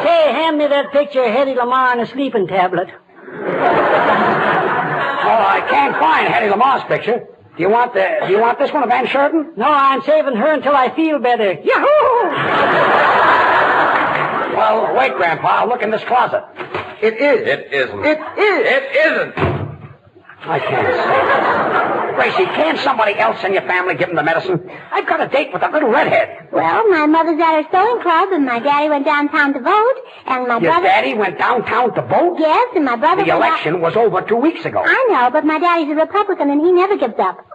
[SPEAKER 22] Say, hand me that picture of Hedy Lamarr on a sleeping tablet.
[SPEAKER 21] Well, I can't find Hedy Lamarr's picture. Do you want this one of Van Sheridan?
[SPEAKER 22] No, I'm saving her until I feel better. Yahoo!
[SPEAKER 21] Well, wait, Grandpa. I'll look in this closet.
[SPEAKER 3] It is. It isn't.
[SPEAKER 21] It is.
[SPEAKER 3] It isn't.
[SPEAKER 21] I can't say. Gracie, can't somebody else in your family give him the medicine? I've got a date with a little redhead.
[SPEAKER 13] Well, my mother's at her sewing club, and my daddy went downtown to vote, and my
[SPEAKER 21] Your
[SPEAKER 13] brother...
[SPEAKER 21] daddy went downtown to vote?
[SPEAKER 13] Yes, and my brother...
[SPEAKER 21] The election was over 2 weeks ago.
[SPEAKER 13] I know, but my daddy's a Republican, and he never gives up.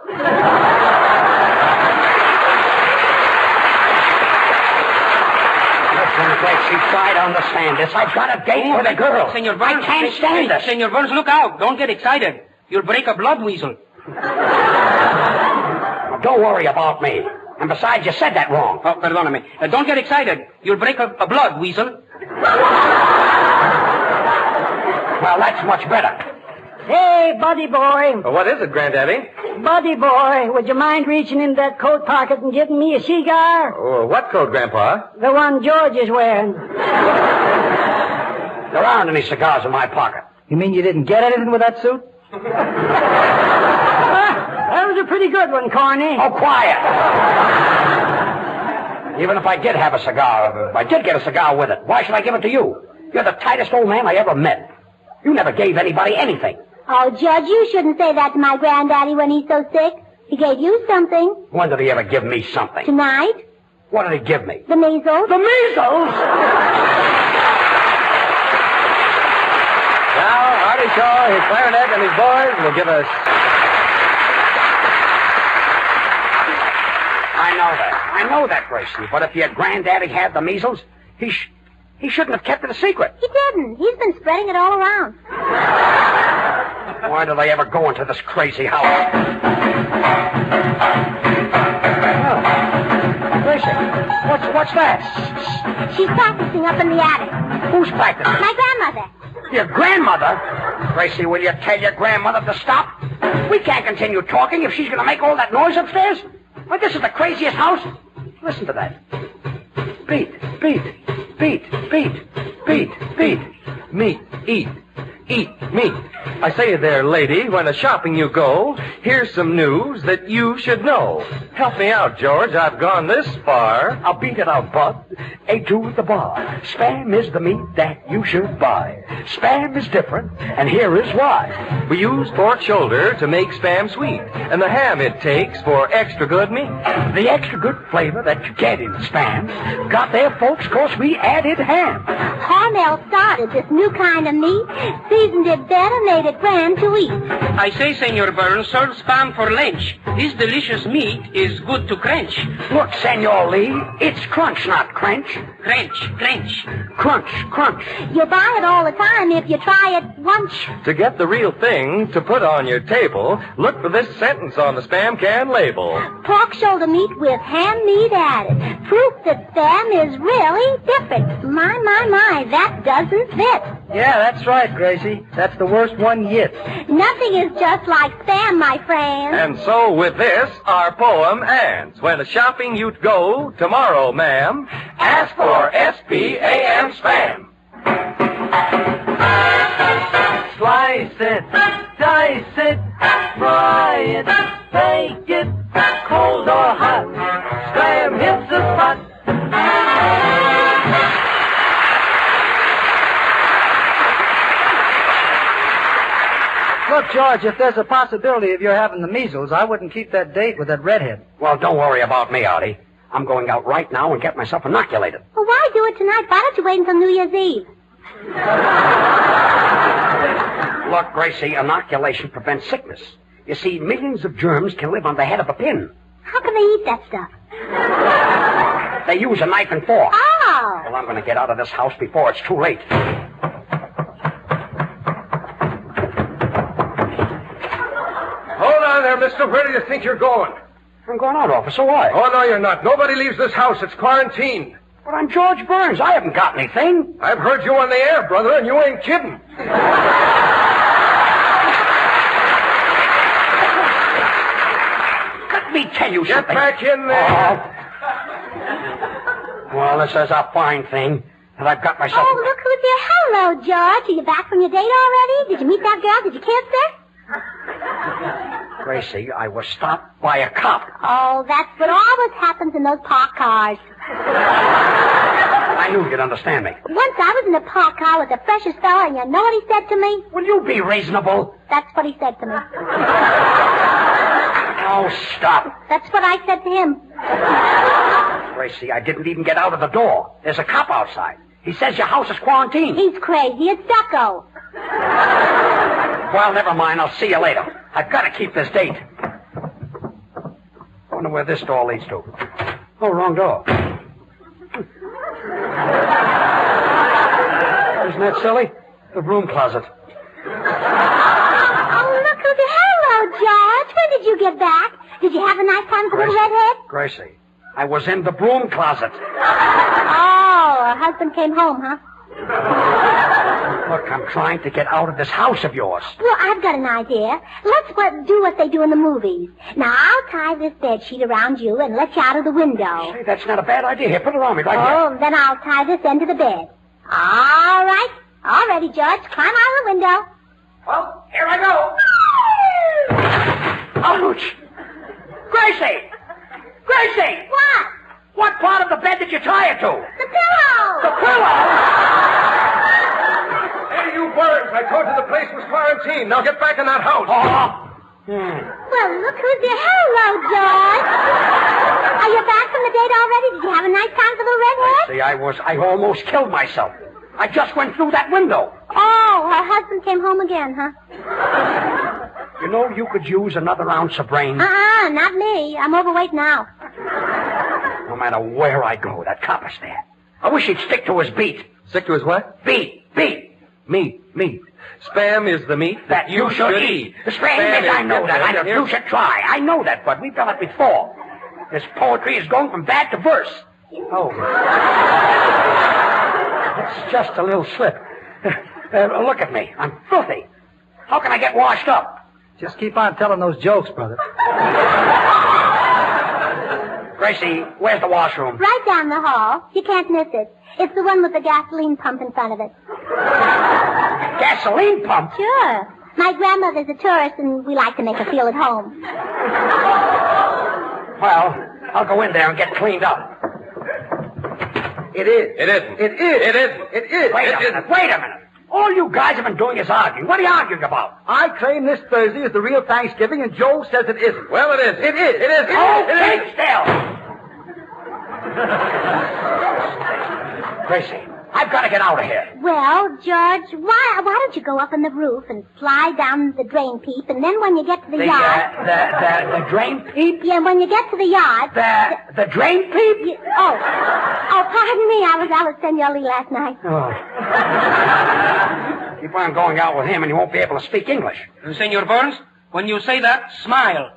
[SPEAKER 21] Gracie, try to understand this. I've got a date with a girl.
[SPEAKER 24] Senor Burns,
[SPEAKER 21] I can't stand this.
[SPEAKER 24] Senor Burns, look out. Don't get excited. You'll break a blood weasel.
[SPEAKER 21] A don't worry about me. And besides, you said that wrong.
[SPEAKER 24] Oh, perdóname. Don't get excited. You'll break a blood, weasel.
[SPEAKER 21] Well, that's much better.
[SPEAKER 10] Hey, buddy boy.
[SPEAKER 3] What is it, Granddaddy?
[SPEAKER 10] Buddy boy, would you mind reaching in that coat pocket and getting me a cigar?
[SPEAKER 3] Oh, what coat, Grandpa?
[SPEAKER 10] The one George is wearing.
[SPEAKER 21] There aren't any cigars in my pocket.
[SPEAKER 22] You mean you didn't get anything with that suit?
[SPEAKER 10] That was a pretty good one, Corny.
[SPEAKER 21] Oh, quiet. Even if I did have a cigar, if I did get a cigar with it, why should I give it to you? You're the tightest old man I ever met. You never gave anybody anything.
[SPEAKER 13] Oh, Judge, you shouldn't say that to my granddaddy when he's so sick. He gave you something.
[SPEAKER 21] When did he ever give me something?
[SPEAKER 13] Tonight.
[SPEAKER 21] What did he give me?
[SPEAKER 13] The measles.
[SPEAKER 21] The measles?
[SPEAKER 3] Now, Artie Shaw, his clarinet, and his boys will give us...
[SPEAKER 21] I know that, Gracie. But if your granddaddy had the measles, he shouldn't have kept it a secret.
[SPEAKER 13] He didn't. He's been spreading it all around.
[SPEAKER 21] Why do they ever go into this crazy house? Oh. Gracie, what's that?
[SPEAKER 13] She's practicing up in the attic.
[SPEAKER 21] Who's practicing?
[SPEAKER 13] My grandmother.
[SPEAKER 21] Your grandmother? Gracie, will you tell your grandmother to stop? We can't continue talking if she's going to make all that noise upstairs. Well, this is the craziest house. Listen to that. Beat, beat, beat, beat, beat, beat.
[SPEAKER 3] Meat, eat, meat. I say there, lady, when a-shopping you go, here's some news that you should know. Help me out, George. I've gone this far.
[SPEAKER 21] I'll beat it out, bud. A2 at the bar. Spam is the meat that you should buy. Spam is different, and here is why.
[SPEAKER 3] We use pork shoulder to make Spam sweet, and the ham it takes for extra good meat.
[SPEAKER 21] The extra good flavor that you get in Spam got there, folks, 'cause we added ham.
[SPEAKER 13] Hormel started this new kind of meat, seasoned it better, made it grand to eat.
[SPEAKER 24] I say, Senor Burns, serve Spam for lunch. This delicious meat is good to crunch.
[SPEAKER 21] Look, Senor Lee, it's crunch, not crunch.
[SPEAKER 24] Crunch, crunch.
[SPEAKER 21] Crunch, crunch.
[SPEAKER 13] You buy it all the time if you try it once.
[SPEAKER 3] To get the real thing to put on your table, look for this sentence on the Spam can label.
[SPEAKER 13] Pork shoulder meat with ham meat added. Proof that Spam is really different. My, that doesn't fit.
[SPEAKER 22] Yeah, that's right, Gracie. That's the worst one yet.
[SPEAKER 13] Nothing is just like Spam, my friend.
[SPEAKER 3] And so with this, our poem ends. When a-shopping you'd go tomorrow, ma'am, ask for S-P-A-M Spam.
[SPEAKER 2] Slice it, dice it, fry it, bake it, cold or hot. Spam hits the spot.
[SPEAKER 22] Look, George, if there's a possibility of your having the measles, I wouldn't keep that date with that redhead.
[SPEAKER 21] Well, don't worry about me, Artie. I'm going out right now and get myself inoculated.
[SPEAKER 13] Well, why do it tonight? Why don't you wait until New Year's Eve?
[SPEAKER 21] Look, Gracie, inoculation prevents sickness. You see, millions of germs can live on the head of a pin.
[SPEAKER 13] How can they eat that stuff?
[SPEAKER 21] They use a knife and fork.
[SPEAKER 13] Oh!
[SPEAKER 21] Well, I'm going to get out of this house before it's too late.
[SPEAKER 9] Hold on there, mister. Where do you think you're going?
[SPEAKER 21] I'm going out, officer. Why?
[SPEAKER 9] Oh, no, you're not. Nobody leaves this house. It's quarantined.
[SPEAKER 21] But I'm George Burns. I haven't got anything.
[SPEAKER 9] I've heard you on the air, brother, and you ain't kidding.
[SPEAKER 21] Let me tell you
[SPEAKER 9] Get
[SPEAKER 21] something.
[SPEAKER 9] back in there.
[SPEAKER 21] Well, this is a fine thing that I've got myself...
[SPEAKER 13] Oh, look who's here. Hello, George. Are you back from your date already? Did you meet that girl? Did you kiss her?
[SPEAKER 21] Gracie, I was stopped by a cop.
[SPEAKER 13] Oh, that's what always happens in those parked cars.
[SPEAKER 21] I knew you'd understand me.
[SPEAKER 13] Once I was in a parked car with the freshest fella, and you know what he said to me?
[SPEAKER 21] Will you be reasonable?
[SPEAKER 13] That's what he said to me.
[SPEAKER 21] Oh, stop.
[SPEAKER 13] That's what I said to him.
[SPEAKER 21] Gracie, I didn't even get out of the door. There's a cop outside. He says your house is quarantined.
[SPEAKER 13] He's crazy. It's Ducko.
[SPEAKER 21] Well, never mind. I'll see you later. I've got to keep this date. Wonder where this door leads to. Oh, wrong door. Isn't that silly? The broom closet.
[SPEAKER 13] Oh, look who's here. Hello, George. When did you get back?
[SPEAKER 5] Did you have a nice time with the little redhead?
[SPEAKER 21] Gracie, I was in the broom closet.
[SPEAKER 5] Oh, her husband came home, huh?
[SPEAKER 21] Look, I'm trying to get out of this house of yours.
[SPEAKER 5] Well, I've got an idea. Let's do what they do in the movies. Now, I'll tie this bed sheet around you and let you out of the window.
[SPEAKER 21] Say, that's not a bad idea. Here, put it on me right here.
[SPEAKER 5] Oh, then I'll tie this end to the bed. All right. All ready, George. Climb out of the window.
[SPEAKER 21] Well, here I go. Ouch! Gracie! Gracie!
[SPEAKER 5] What?
[SPEAKER 21] What part of the bed did you tie it to?
[SPEAKER 5] The pillow!
[SPEAKER 21] The pillow!
[SPEAKER 3] Hey, you birds, I told you the place was quarantined. Now get back in that house.
[SPEAKER 5] Well, look who's here. Hello, George. Are you back from the date already? Did you have a nice time for the redhead?
[SPEAKER 21] See, I almost killed myself. I just went through that window.
[SPEAKER 5] Oh, her husband came home again, huh?
[SPEAKER 21] You know, you could use another ounce of brains.
[SPEAKER 5] Not me. I'm overweight now.
[SPEAKER 21] No matter where I go, that cop is there. I wish he'd stick to his beat.
[SPEAKER 3] Stick to his what?
[SPEAKER 21] Beat.
[SPEAKER 3] Meat. Spam is the meat that you should eat.
[SPEAKER 21] Spam is, I know that. You should try. I know that, but we've done it before. This poetry is going from bad to verse. Oh. It's just a little slip. Look at me. I'm filthy. How can I get washed up?
[SPEAKER 22] Just keep on telling those jokes, brother.
[SPEAKER 21] Gracie, where's the washroom?
[SPEAKER 5] Right down the hall. You can't miss it. It's the one with the gasoline pump in front of it.
[SPEAKER 21] Gasoline pump?
[SPEAKER 5] Sure. My grandmother's a tourist, and we like to make her feel at home.
[SPEAKER 21] Well, I'll go in there and get cleaned up.
[SPEAKER 3] It is. It isn't. It is. It isn't. It is.
[SPEAKER 21] Wait a minute. All you guys have been doing is arguing. What are you arguing about?
[SPEAKER 22] I claim this Thursday is the real Thanksgiving, and Joe says it isn't.
[SPEAKER 3] Well, it is. It is. It is.
[SPEAKER 21] Okay, still. Gracie, I've got to get out of here.
[SPEAKER 5] Well, George, why don't you go up on the roof and slide down the drain pipe, and then when you get to the yard...
[SPEAKER 21] The drain pipe?
[SPEAKER 5] Yeah, when you get to the yard...
[SPEAKER 21] The drain pipe?
[SPEAKER 5] Oh, pardon me. I was Senor last night.
[SPEAKER 21] Oh. Keep on going out with him, and you won't be able to speak English.
[SPEAKER 24] Senor Burns, when you say that, smile.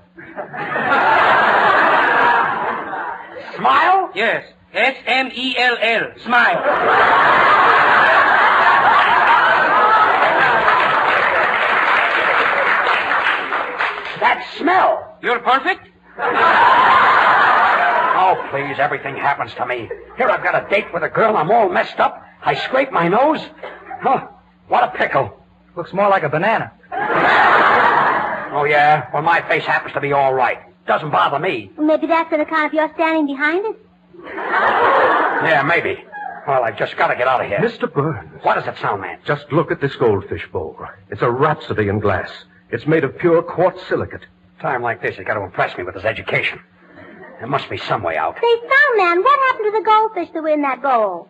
[SPEAKER 21] Smile?
[SPEAKER 24] Yes. S-M-E-L-L. Smile.
[SPEAKER 21] That smell.
[SPEAKER 24] You're perfect?
[SPEAKER 21] Oh, please, everything happens to me. Here I've got a date with a girl. I'm all messed up. I scrape my nose. Huh, what a pickle.
[SPEAKER 22] Looks more like a banana.
[SPEAKER 21] Oh, yeah? Well, my face happens to be all right. Doesn't bother me.
[SPEAKER 5] Maybe that's on account of your standing behind it.
[SPEAKER 21] Yeah, maybe. Well, I've just got to get out of here.
[SPEAKER 9] Mr. Burns.
[SPEAKER 21] What does it sound, man?
[SPEAKER 9] Just look at this goldfish bowl. It's a rhapsody in glass. It's made of pure quartz silicate.
[SPEAKER 21] Time like this, he's got to impress me with his education. There must be some way out.
[SPEAKER 5] Say, Soundman, what happened to the goldfish that were in that bowl?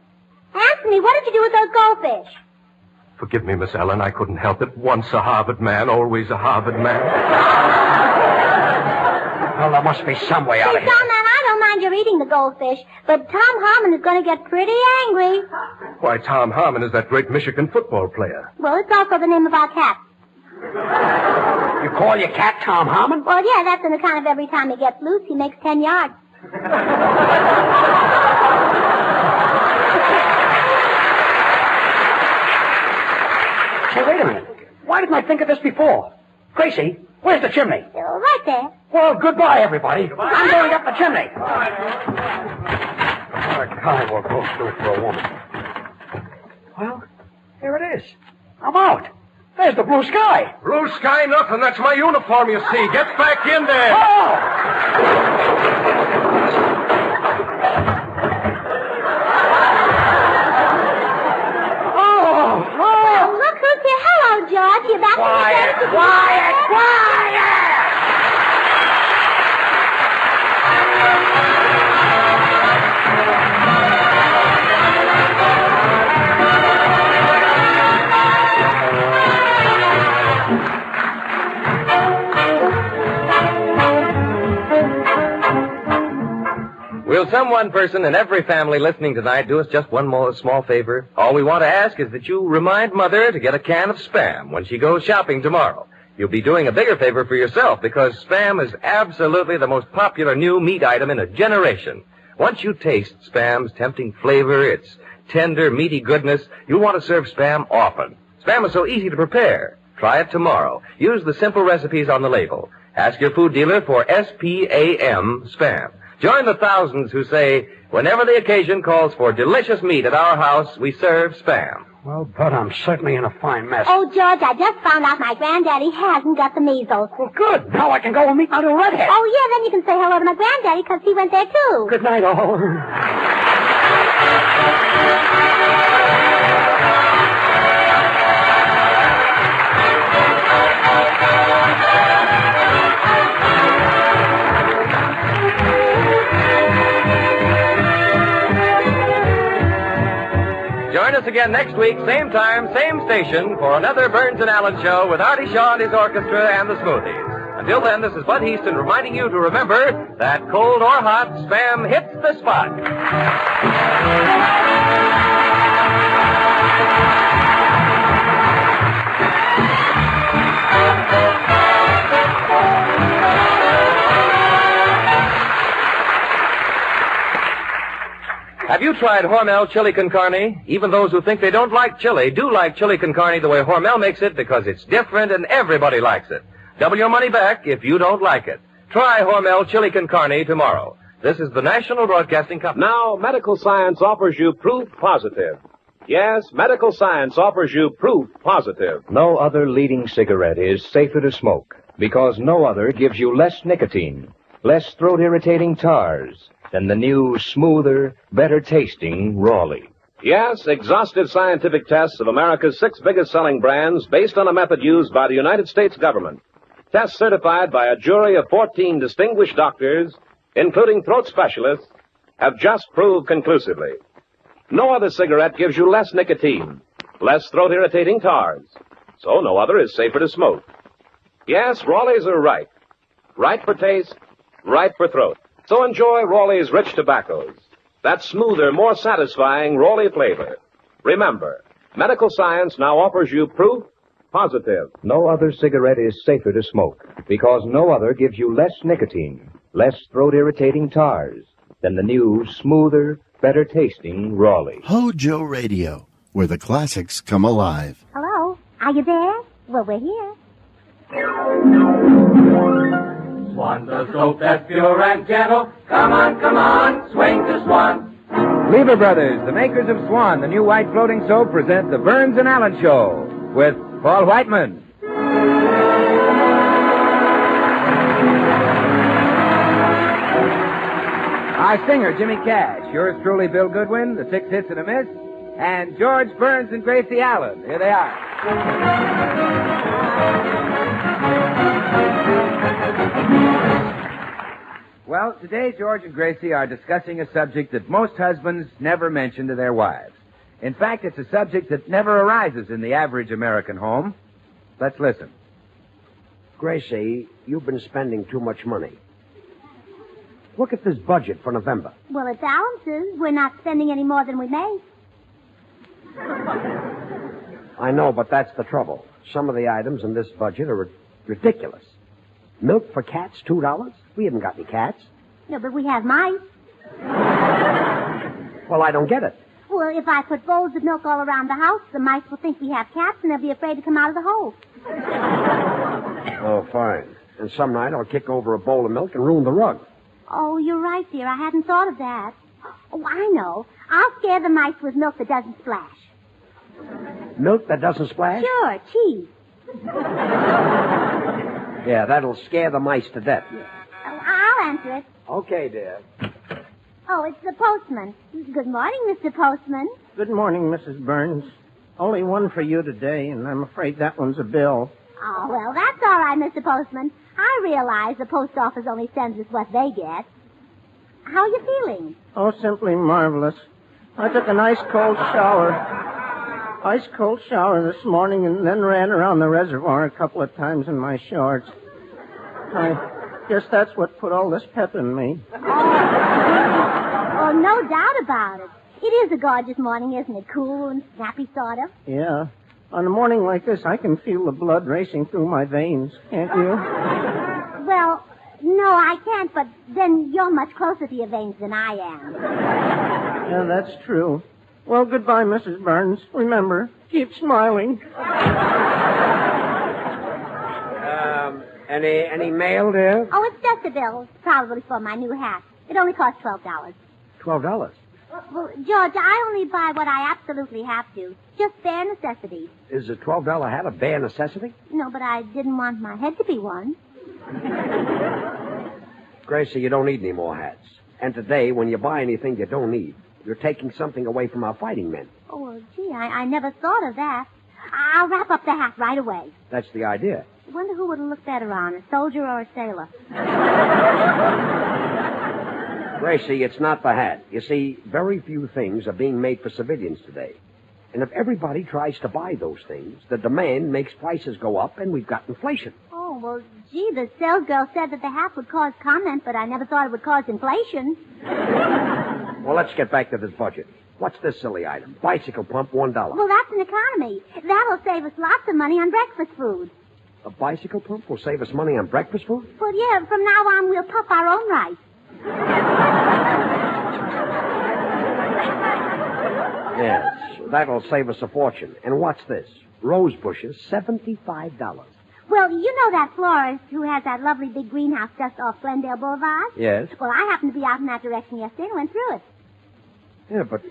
[SPEAKER 5] Anthony, what did you do with those goldfish?
[SPEAKER 9] Forgive me, Miss Ellen, I couldn't help it. Once a Harvard man, always a Harvard man.
[SPEAKER 21] Well, there must be some way out of here.
[SPEAKER 5] Soundman, I don't mind your eating the goldfish, but Tom Harmon is going to get pretty angry.
[SPEAKER 9] Why, Tom Harmon is that great Michigan football player.
[SPEAKER 5] Well, it's also the name of our cat.
[SPEAKER 21] You call your cat Tom Harmon?
[SPEAKER 5] Well, yeah, that's on account of every time he gets loose, he makes 10 yards.
[SPEAKER 21] Say, wait a minute. Why didn't I think of this before? Gracie, where's the chimney?
[SPEAKER 5] Right there.
[SPEAKER 21] Well, goodbye, everybody. I'm going up the chimney. I will go through for a woman. Well, here it is. I'm out. There's the blue sky.
[SPEAKER 3] Blue sky, nothing. That's my uniform, you see. Get back in there.
[SPEAKER 21] Oh!
[SPEAKER 5] Well, look who's here. Hello, George. You back
[SPEAKER 21] Quiet.
[SPEAKER 3] Will some one person in every family listening tonight do us just one more small favor? All we want to ask is that you remind Mother to get a can of Spam when she goes shopping tomorrow. You'll be doing a bigger favor for yourself because Spam is absolutely the most popular new meat item in a generation. Once you taste Spam's tempting flavor, its tender, meaty goodness, you'll want to serve Spam often. Spam is so easy to prepare. Try it tomorrow. Use the simple recipes on the label. Ask your food dealer for S-P-A-M, Spam. Join the thousands who say, whenever the occasion calls for delicious meat at our house, we serve Spam.
[SPEAKER 21] Well, Bud, I'm certainly in a fine mess.
[SPEAKER 13] Oh, George, I just found out my granddaddy hasn't got the measles.
[SPEAKER 21] Well, good. Now I can go and meet my little redhead.
[SPEAKER 13] Oh, yeah, then you can say hello to my granddaddy because he went there, too.
[SPEAKER 21] Good night, all.
[SPEAKER 3] Join us again next week, same time, same station, for another Burns and Allen show with Artie Shaw and his orchestra and the Smoothies. Until then, this is Bud Heaston reminding you to remember that cold or hot, Spam hits the spot. Have you tried Hormel chili con carne? Even those who think they don't like chili do like chili con carne the way Hormel makes it because it's different and everybody likes it. Double your money back if you don't like it. Try Hormel chili con carne tomorrow. This is the National Broadcasting Company.
[SPEAKER 4] Now, medical science offers you proof positive. Yes, medical science offers you proof positive.
[SPEAKER 11] No other leading cigarette is safer to smoke because no other gives you less nicotine, less throat-irritating tars than the new, smoother, better-tasting Raleigh.
[SPEAKER 4] Yes, exhaustive scientific tests of America's 6 biggest selling brands based on a method used by the United States government. Tests certified by a jury of 14 distinguished doctors, including throat specialists, have just proved conclusively. No other cigarette gives you less nicotine, less throat-irritating tars, so no other is safer to smoke. Yes, Raleighs are right. Right for taste, right for throat. So enjoy Raleigh's rich tobaccos. That smoother, more satisfying Raleigh flavor. Remember, medical science now offers you proof positive.
[SPEAKER 11] No other cigarette is safer to smoke because no other gives you less nicotine, less throat-irritating tars than the new, smoother, better-tasting Raleigh.
[SPEAKER 1] Hojo Radio, where the classics come alive.
[SPEAKER 13] Hello? Are you there? Well, we're here.
[SPEAKER 2] Swan does soap that's pure and gentle. Come on, swing to Swan.
[SPEAKER 15] Lever Brothers, the makers of Swan, the new white floating soap, present the Burns and Allen Show with Paul Whiteman. Our singer, Jimmy Cash. Yours truly, Bill Goodwin, the 6 hits and a miss. And George Burns and Gracie Allen. Here they are. Well, today George and Gracie are discussing a subject that most husbands never mention to their wives. In fact, it's a subject that never arises in the average American home. Let's listen.
[SPEAKER 21] Gracie, you've been spending too much money. Look at this budget for November.
[SPEAKER 13] Well, it balances. We're not spending any more than we make.
[SPEAKER 21] I know, but that's the trouble. Some of the items in this budget are ridiculous. Milk for cats, $2? We haven't got any cats.
[SPEAKER 13] No, but we have mice.
[SPEAKER 21] Well, I don't get it.
[SPEAKER 13] Well, if I put bowls of milk all around the house, the mice will think we have cats and they'll be afraid to come out of the hole.
[SPEAKER 21] Oh, fine. And some night I'll kick over a bowl of milk and ruin the rug.
[SPEAKER 13] Oh, you're right, dear. I hadn't thought of that. Oh, I know. I'll scare the mice with milk that doesn't splash.
[SPEAKER 21] Milk that doesn't splash?
[SPEAKER 13] Sure, cheese.
[SPEAKER 21] Yeah, that'll scare the mice to death.
[SPEAKER 13] Oh, I'll answer it.
[SPEAKER 21] Okay, dear.
[SPEAKER 13] Oh, it's the postman. Good morning, Mr. Postman.
[SPEAKER 23] Good morning, Mrs. Burns. Only one for you today, and I'm afraid that one's a bill.
[SPEAKER 13] Oh, well, that's all right, Mr. Postman. I realize the post office only sends us what they get. How are you feeling?
[SPEAKER 23] Oh, simply marvelous. I took a nice cold shower. Ice cold shower this morning and then ran around the reservoir a couple of times in my shorts. I guess that's what put all this pep in me.
[SPEAKER 13] Oh, no doubt about it. It is a gorgeous morning, isn't it? Cool and snappy, sort of.
[SPEAKER 23] Yeah. On a morning like this, I can feel the blood racing through my veins. Can't you?
[SPEAKER 13] Well, no, I can't, but then you're much closer to your veins than I am.
[SPEAKER 23] Yeah, that's true. Well, goodbye, Mrs. Burns. Remember, keep smiling.
[SPEAKER 21] Any mail, dear?
[SPEAKER 13] Oh, it's just a bill. It's probably for my new hat. It only costs $12.
[SPEAKER 21] $12.
[SPEAKER 13] Well, George, I only buy what I absolutely have to. Just bare necessities.
[SPEAKER 21] Is a $12 hat a bare necessity?
[SPEAKER 13] No, but I didn't want my head to be one.
[SPEAKER 21] Gracie, you don't need any more hats. And today, when you buy anything you don't need, you're taking something away from our fighting men.
[SPEAKER 13] Oh, well, gee, I never thought of that. I'll wrap up the hat right away.
[SPEAKER 21] That's the idea.
[SPEAKER 13] I wonder who would look better on, a soldier or a sailor.
[SPEAKER 21] Gracie, it's not the hat. You see, very few things are being made for civilians today. And if everybody tries to buy those things, the demand makes prices go up, and we've got inflation.
[SPEAKER 13] Oh, well, gee, the sales girl said that the hat would cause comment, but I never thought it would cause inflation.
[SPEAKER 21] Well, let's get back to this budget. What's this silly item? Bicycle pump, $1.
[SPEAKER 13] Well, that's an economy. That'll save us lots of money on breakfast food.
[SPEAKER 21] A bicycle pump will save us money on breakfast food?
[SPEAKER 13] Well, yeah, from now on we'll puff our own rice.
[SPEAKER 21] Yes, that'll save us a fortune. And what's this? Rose bushes, $75.
[SPEAKER 13] Well, you know that florist who has that lovely big greenhouse just off Glendale Boulevard?
[SPEAKER 21] Yes.
[SPEAKER 13] Well, I happened to be out in that direction yesterday and went through it.
[SPEAKER 21] Yeah, but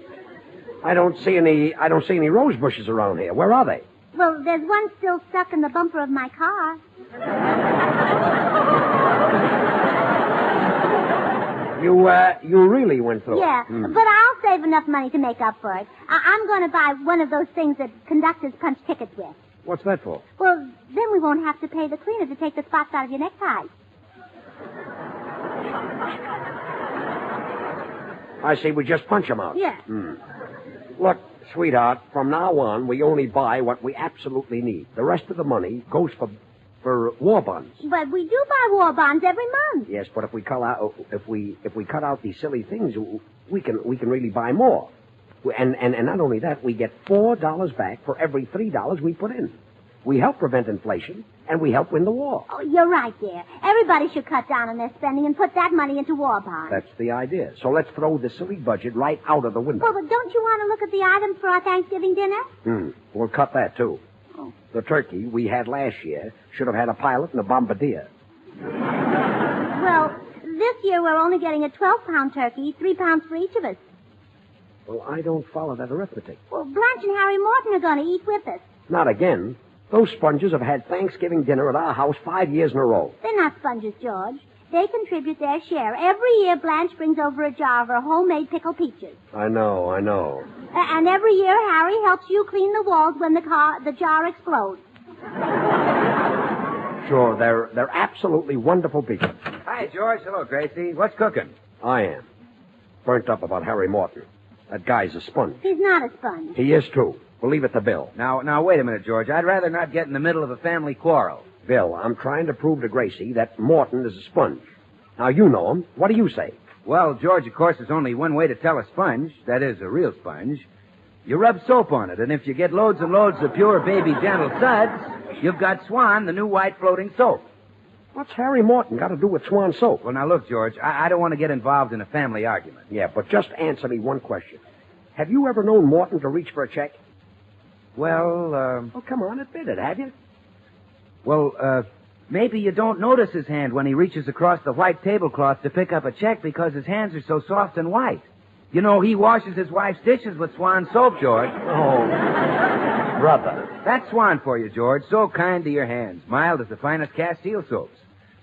[SPEAKER 21] I don't see any rose bushes around here. Where are they?
[SPEAKER 13] Well, there's one still stuck in the bumper of my car.
[SPEAKER 21] You really went through
[SPEAKER 13] Yeah,
[SPEAKER 21] it? Yeah,
[SPEAKER 13] but I'll save enough money to make up for it. I'm going to buy one of those things that conductors punch tickets with.
[SPEAKER 21] What's that for?
[SPEAKER 13] Well, then we won't have to pay the cleaner to take the spots out of your necktie.
[SPEAKER 21] I see. We just punch them out.
[SPEAKER 13] Yeah.
[SPEAKER 21] Look, sweetheart, from now on, we only buy what we absolutely need. The rest of the money goes for war bonds.
[SPEAKER 13] But we do buy war bonds every month.
[SPEAKER 21] Yes, but if we cut out these silly things, we can really buy more. And not only that, we get $4 back for every $3 we put in. We help prevent inflation, and we help win the war.
[SPEAKER 13] Oh, you're right, dear. Everybody should cut down on their spending and put that money into war bonds.
[SPEAKER 21] That's the idea. So let's throw the silly budget right out of the window.
[SPEAKER 13] Well, but don't you want to look at the items for our Thanksgiving dinner?
[SPEAKER 21] We'll cut that, too.
[SPEAKER 13] Oh.
[SPEAKER 21] The turkey we had last year should have had a pilot and a bombardier.
[SPEAKER 13] Well, this year we're only getting a 12-pound turkey, 3 pounds for each of us.
[SPEAKER 21] Well, I don't follow that arithmetic.
[SPEAKER 13] Well, Blanche and Harry Morton are going to eat with us.
[SPEAKER 21] Not again. Those sponges have had Thanksgiving dinner at our house 5 years in a row.
[SPEAKER 13] They're not sponges, George. They contribute their share. Every year, Blanche brings over a jar of her homemade pickled peaches.
[SPEAKER 21] I know.
[SPEAKER 13] And every year, Harry helps you clean the walls when the jar explodes.
[SPEAKER 21] Sure, they're absolutely wonderful people.
[SPEAKER 15] Hi, George. Hello, Gracie. What's cooking?
[SPEAKER 21] I am. Burnt up about Harry Morton. That guy's a sponge.
[SPEAKER 13] He's not a sponge.
[SPEAKER 21] He is, too. We'll leave it to Bill.
[SPEAKER 15] Now, wait a minute, George. I'd rather not get in the middle of a family quarrel.
[SPEAKER 21] Bill, I'm trying to prove to Gracie that Morton is a sponge. Now, you know him. What do you say?
[SPEAKER 15] Well, George, of course, there's only one way to tell a sponge. That is, a real sponge. You rub soap on it, and if you get loads and loads of pure baby gentle suds, you've got Swan, the new white floating soap.
[SPEAKER 21] What's Harry Morton got to do with Swan soap?
[SPEAKER 15] Well, now, look, George, I don't want to get involved in a family argument.
[SPEAKER 21] Yeah, but just answer me one question. Have you ever known Morton to reach for a check?
[SPEAKER 15] Well,
[SPEAKER 21] Oh, come on, admit it, have you?
[SPEAKER 15] Well, maybe you don't notice his hand when he reaches across the white tablecloth to pick up a check because his hands are so soft and white. You know, he washes his wife's dishes with Swan soap, George.
[SPEAKER 21] Oh, brother.
[SPEAKER 15] That's Swan for you, George. So kind to your hands. Mild as the finest Castile soaps.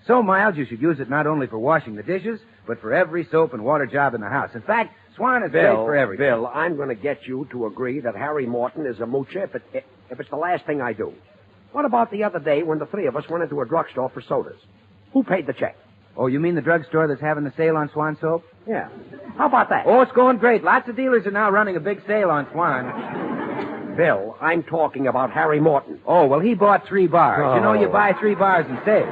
[SPEAKER 15] So mild you should use it not only for washing the dishes, but for every soap and water job in the house. In fact, Swan is great for everything.
[SPEAKER 21] Bill, I'm going to get you to agree that Harry Morton is a moocher if it's the last thing I do. What about the other day when the three of us went into a drugstore for sodas? Who paid the check?
[SPEAKER 15] Oh, you mean the drugstore that's having the sale on Swan soap?
[SPEAKER 21] Yeah. How about that?
[SPEAKER 15] Oh, it's going great. Lots of dealers are now running a big sale on Swan.
[SPEAKER 21] Bill, I'm talking about Harry Morton.
[SPEAKER 15] Oh, well, he bought 3 bars.
[SPEAKER 21] Oh.
[SPEAKER 15] You know, you buy 3 bars and save.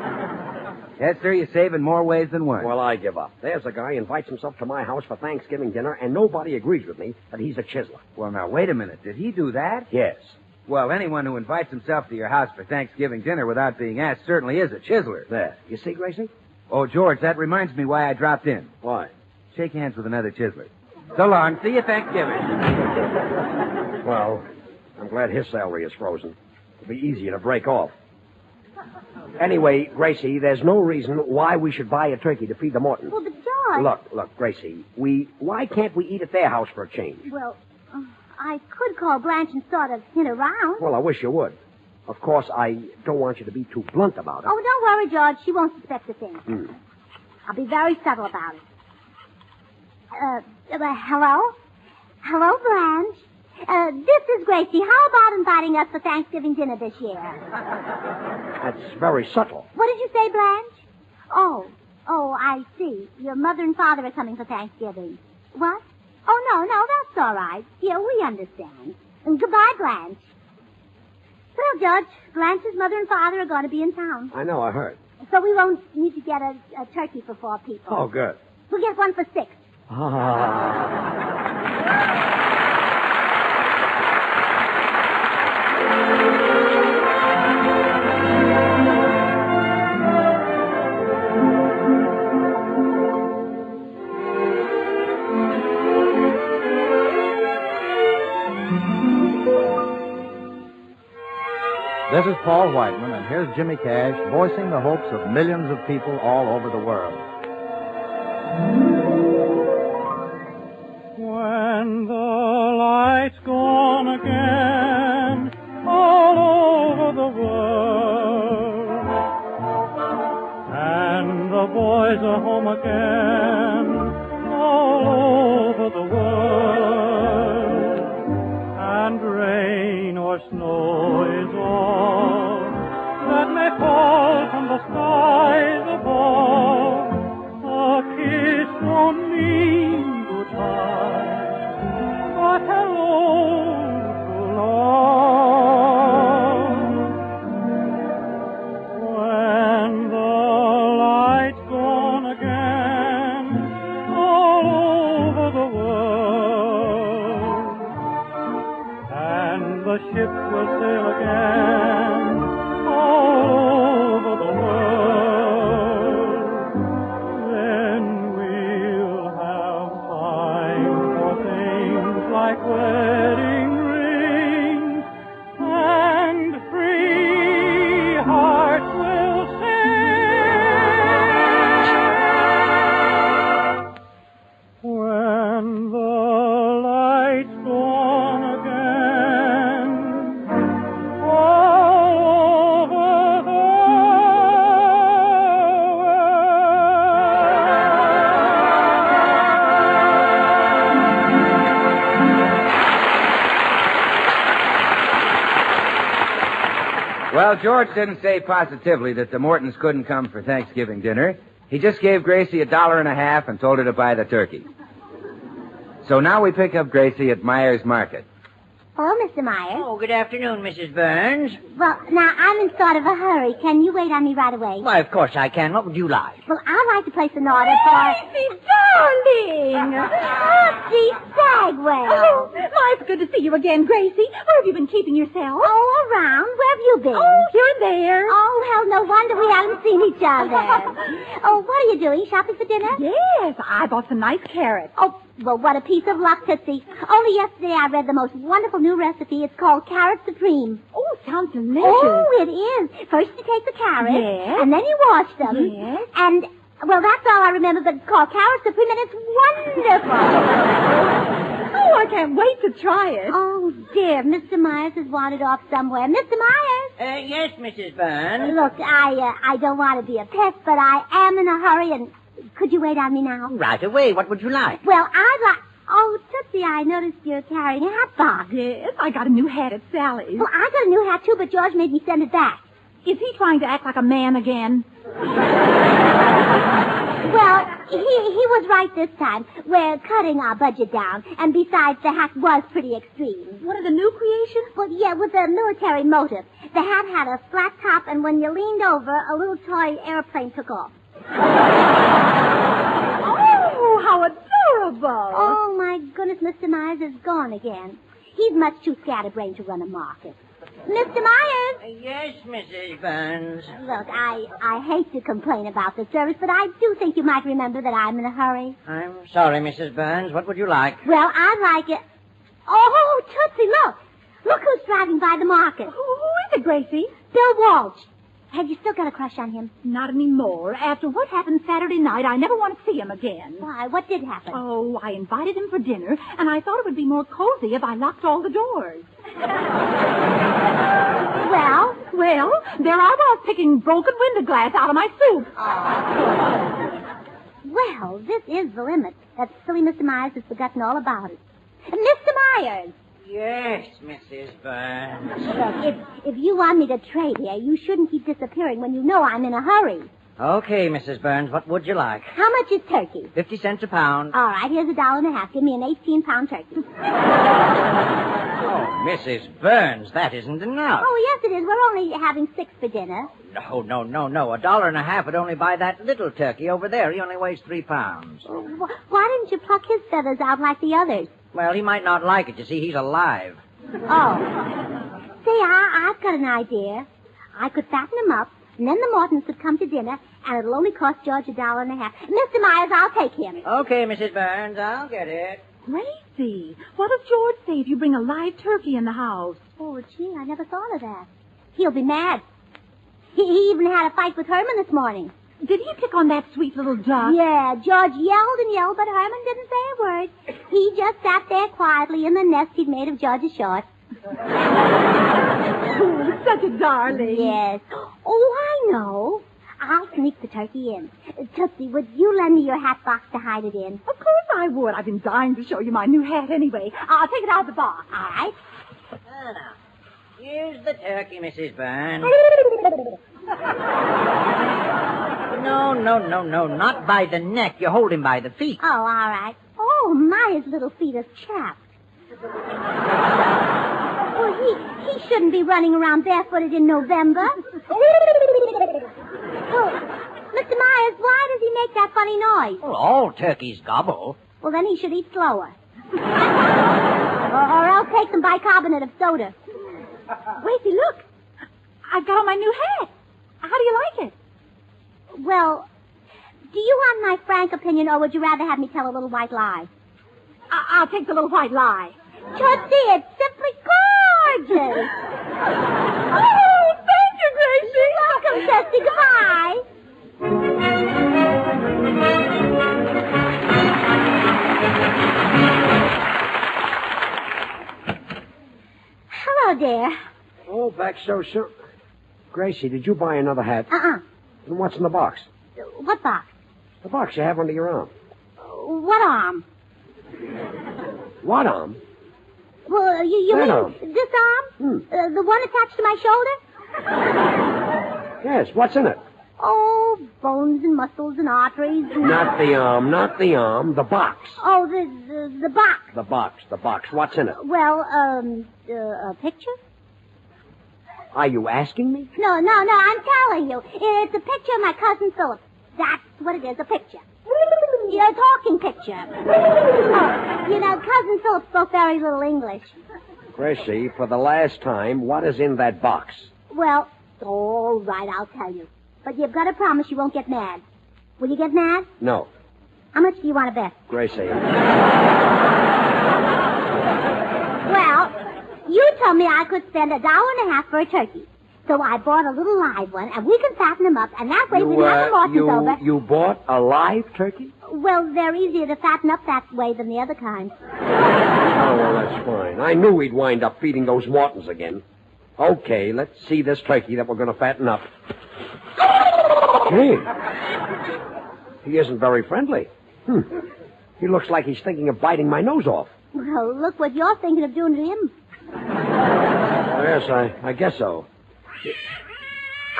[SPEAKER 15] Yes, sir, you save in more ways than one.
[SPEAKER 21] Well, I give up. There's a guy invites himself to my house for Thanksgiving dinner, and nobody agrees with me that he's a chiseler.
[SPEAKER 15] Well, now, wait a minute. Did he do that?
[SPEAKER 21] Yes.
[SPEAKER 15] Well, anyone who invites himself to your house for Thanksgiving dinner without being asked certainly is a chiseler.
[SPEAKER 6] There. You see, Gracie?
[SPEAKER 15] Oh, George, that reminds me why I dropped in.
[SPEAKER 6] Why?
[SPEAKER 15] Shake hands with another chiseler. So long. See you Thanksgiving.
[SPEAKER 6] Well, I'm glad his salary is frozen. It'll be easier to break off. Anyway, Gracie, there's no reason why we should buy a turkey to feed the Mortons.
[SPEAKER 13] Well, but George...
[SPEAKER 6] Look, Gracie, why can't we eat at their house for a change?
[SPEAKER 13] Well, I could call Blanche and sort of hint around.
[SPEAKER 6] Well, I wish you would. Of course, I don't want you to be too blunt about it.
[SPEAKER 13] Oh, don't worry, George. She won't suspect a thing. I'll be very subtle about it. Hello? Hello, Blanche. This is Gracie. How about inviting us for Thanksgiving dinner this year?
[SPEAKER 6] That's very subtle.
[SPEAKER 13] What did you say, Blanche? Oh, I see. Your mother and father are coming for Thanksgiving. What? Oh, no, that's all right. Yeah, we understand. And goodbye, Blanche. Well, Judge, Blanche's mother and father are going to be in town.
[SPEAKER 6] I know, I heard.
[SPEAKER 13] So we won't need to get a turkey for 4 people.
[SPEAKER 6] Oh, good.
[SPEAKER 13] We'll get one for 6.
[SPEAKER 14] This is Paul Whiteman, and here's Jimmy Cash voicing the hopes of millions of people all over the world.
[SPEAKER 8] When the light's gone again all over the world, and the boys are home again all over the world, and rain or snow is all that may fall from the skies above. A kiss won't mean goodbye, but hello to love. When the light's gone again all over the world, and the ship will sail again all over the world, then we'll have time for things like wedding rings, and free hearts will sing. When the light's gone again all over the
[SPEAKER 15] Well, George didn't say positively that the Mortons couldn't come for Thanksgiving dinner. He just gave Gracie $1.50 and told her to buy the turkey. So now we pick up Gracie at Myers Market.
[SPEAKER 13] Hello, Mr. Myers.
[SPEAKER 17] Oh, good afternoon, Mrs. Burns.
[SPEAKER 13] Well, now, I'm in sort of a hurry. Can you wait on me right away?
[SPEAKER 17] Why, of course I can. What would you like?
[SPEAKER 13] Well, I'd like to place an order for...
[SPEAKER 19] Gracie, darling!
[SPEAKER 13] Patsy Bagwell!
[SPEAKER 19] Oh, my, it's good to see you again, Gracie. Where have you been keeping yourself?
[SPEAKER 13] Oh, around. Where have you been?
[SPEAKER 19] Oh, here and there.
[SPEAKER 13] Oh, hell, no wonder we haven't seen each other. Oh, what are you doing? Shopping for dinner?
[SPEAKER 19] Yes, I bought some nice carrots.
[SPEAKER 13] Oh, well, what a piece of luck, Tootsie. Only yesterday I read the most wonderful new recipe. It's called Carrot Supreme.
[SPEAKER 19] Oh, sounds delicious.
[SPEAKER 13] Oh, it is. First you take the carrots.
[SPEAKER 19] Yes.
[SPEAKER 13] And then you wash them.
[SPEAKER 19] Yes.
[SPEAKER 13] And, well, that's all I remember, but it's called Carrot Supreme, and it's wonderful.
[SPEAKER 19] Oh, I can't wait to try it.
[SPEAKER 13] Oh, dear. Mr. Myers has wandered off somewhere. Mr. Myers?
[SPEAKER 17] Yes, Mrs. Burns.
[SPEAKER 13] Look, I don't want to be a pest, but I am in a hurry, and could you wait on me now?
[SPEAKER 17] Right away. What would you like?
[SPEAKER 13] Well, I'd like... Oh, Tootsie, I noticed you're carrying a hat box.
[SPEAKER 19] Yes, I got a new hat at Sally's.
[SPEAKER 13] Well, I got a new hat, too, but George made me send it back.
[SPEAKER 19] Is he trying to act like a man again?
[SPEAKER 13] Well, he was right this time. We're cutting our budget down, and besides, the hat was pretty extreme.
[SPEAKER 19] What are the new creations?
[SPEAKER 13] Well, yeah, with a military motive. The hat had a flat top, and when you leaned over, a little toy airplane took off.
[SPEAKER 19] Oh, how adorable.
[SPEAKER 13] Oh, my goodness, Mr. Myers is gone again. He's much too scatterbrained to run a market.
[SPEAKER 7] Mr. Myers.
[SPEAKER 17] Yes, Mrs. Burns.
[SPEAKER 7] Look, I hate to complain about the service, but I do think you might remember that I'm in a hurry.
[SPEAKER 17] I'm sorry, Mrs. Burns. What would you like?
[SPEAKER 7] Well, I'd like it. Oh, Tootsie, look. Look who's driving by the market.
[SPEAKER 19] Who is it, Gracie?
[SPEAKER 7] Bill Walsh. Have you still got a crush on him?
[SPEAKER 19] Not anymore. After what happened Saturday night, I never want to see him again.
[SPEAKER 7] Why? What did happen?
[SPEAKER 19] Oh, I invited him for dinner, and I thought it would be more cozy if I locked all the doors.
[SPEAKER 7] Well?
[SPEAKER 19] Well, there I was picking broken window glass out of my soup.
[SPEAKER 7] Well, this is the limit. That silly Mr. Myers has forgotten all about it. Mr. Myers!
[SPEAKER 17] Yes, Mrs. Burns.
[SPEAKER 7] Look, if you want me to trade here, you shouldn't keep disappearing when you know I'm in a hurry.
[SPEAKER 17] Okay, Mrs. Burns. What would you like?
[SPEAKER 7] How much is turkey?
[SPEAKER 17] 50 cents a pound.
[SPEAKER 7] All right, here's $1.50. Give me an 18-pound turkey.
[SPEAKER 17] Oh, Mrs. Burns, that isn't enough.
[SPEAKER 7] Oh, yes, it is. We're only having 6 for dinner.
[SPEAKER 17] No. $1.50 would only buy that little turkey over there. He only weighs 3 pounds.
[SPEAKER 7] Why didn't you pluck his feathers out like the others?
[SPEAKER 17] Well, he might not like it. You see, he's alive.
[SPEAKER 7] Oh. Say, I've got an idea. I could fatten him up, and then the Mortons could come to dinner, and it'll only cost George $1.50. Mr. Myers, I'll take him.
[SPEAKER 17] Okay, Mrs. Burns, I'll get it.
[SPEAKER 19] Gracie, what does George say if you bring a live turkey in the house?
[SPEAKER 7] Oh, gee, I never thought of that. He'll be mad. He even had a fight with Herman this morning.
[SPEAKER 19] Did he pick on that sweet little duck?
[SPEAKER 7] Yeah, George yelled and yelled, but Herman didn't say a word. He just sat there quietly in the nest he'd made of George's shorts.
[SPEAKER 19] Oh, such a darling.
[SPEAKER 7] Yes. Oh, I know. I'll sneak the turkey in. Tootsie, would you lend me your hat box to hide it in?
[SPEAKER 19] Of course I would. I've been dying to show you my new hat anyway. I'll take it out of the box.
[SPEAKER 7] All right.
[SPEAKER 17] Now, here's the turkey, Mrs. Burns. No, not by the neck. You hold him by the feet.
[SPEAKER 7] Oh, all right. Oh, my, his little feet are chapped. Well, he shouldn't be running around barefooted in November. Well, Mr. Myers, why does he make that funny noise?
[SPEAKER 17] Well, all turkeys gobble.
[SPEAKER 7] Well, then he should eat slower. or else take some bicarbonate of soda.
[SPEAKER 19] Gracie, look. I've got on my new hat. How do you like it?
[SPEAKER 7] Well, do you want my frank opinion, or would you rather have me tell a little white lie?
[SPEAKER 19] I'll take the little white lie.
[SPEAKER 7] Tootsie, it's simply gorgeous.
[SPEAKER 19] Oh, thank you, Gracie.
[SPEAKER 7] You're welcome, Tootsie. Goodbye. Hello, dear.
[SPEAKER 6] Oh, back so soon. Gracie, did you buy another hat?
[SPEAKER 7] Uh-uh.
[SPEAKER 6] And what's in the box?
[SPEAKER 7] What box?
[SPEAKER 6] The box you have under your arm.
[SPEAKER 7] What arm?
[SPEAKER 6] What arm?
[SPEAKER 7] Well, you
[SPEAKER 6] That
[SPEAKER 7] mean
[SPEAKER 6] arm.
[SPEAKER 7] this arm? The one attached to my shoulder?
[SPEAKER 6] Yes, what's in it?
[SPEAKER 7] Oh, bones and muscles and arteries. And...
[SPEAKER 6] Not the arm, the box.
[SPEAKER 7] Oh, the box.
[SPEAKER 6] The box. What's in it?
[SPEAKER 7] Well, a picture?
[SPEAKER 6] Are you asking me?
[SPEAKER 7] No, I'm telling you. It's a picture of my cousin Philip. That's what it is, a picture. A talking picture. Oh, you know, Cousin Philip spoke very little English.
[SPEAKER 6] Gracie, for the last time, what is in that box?
[SPEAKER 7] Well, all right, I'll tell you. But you've got to promise you won't get mad. Will you get mad?
[SPEAKER 6] No.
[SPEAKER 7] How much do you want to bet?
[SPEAKER 6] Gracie.
[SPEAKER 7] Well, you told me I could spend $1.50 for a turkey. So I bought a little live one, and we can fatten them up, and that way we can have the Mortons over.
[SPEAKER 6] You bought a live turkey?
[SPEAKER 7] Well, they're easier to fatten up that way than the other kind.
[SPEAKER 6] Oh, well, that's fine. I knew we'd wind up feeding those Mortons again. Okay, let's see this turkey that we're going to fatten up. Gee. He isn't very friendly. He looks like he's thinking of biting my nose off.
[SPEAKER 7] Well, look what you're thinking of doing to him.
[SPEAKER 6] Yes, I guess so.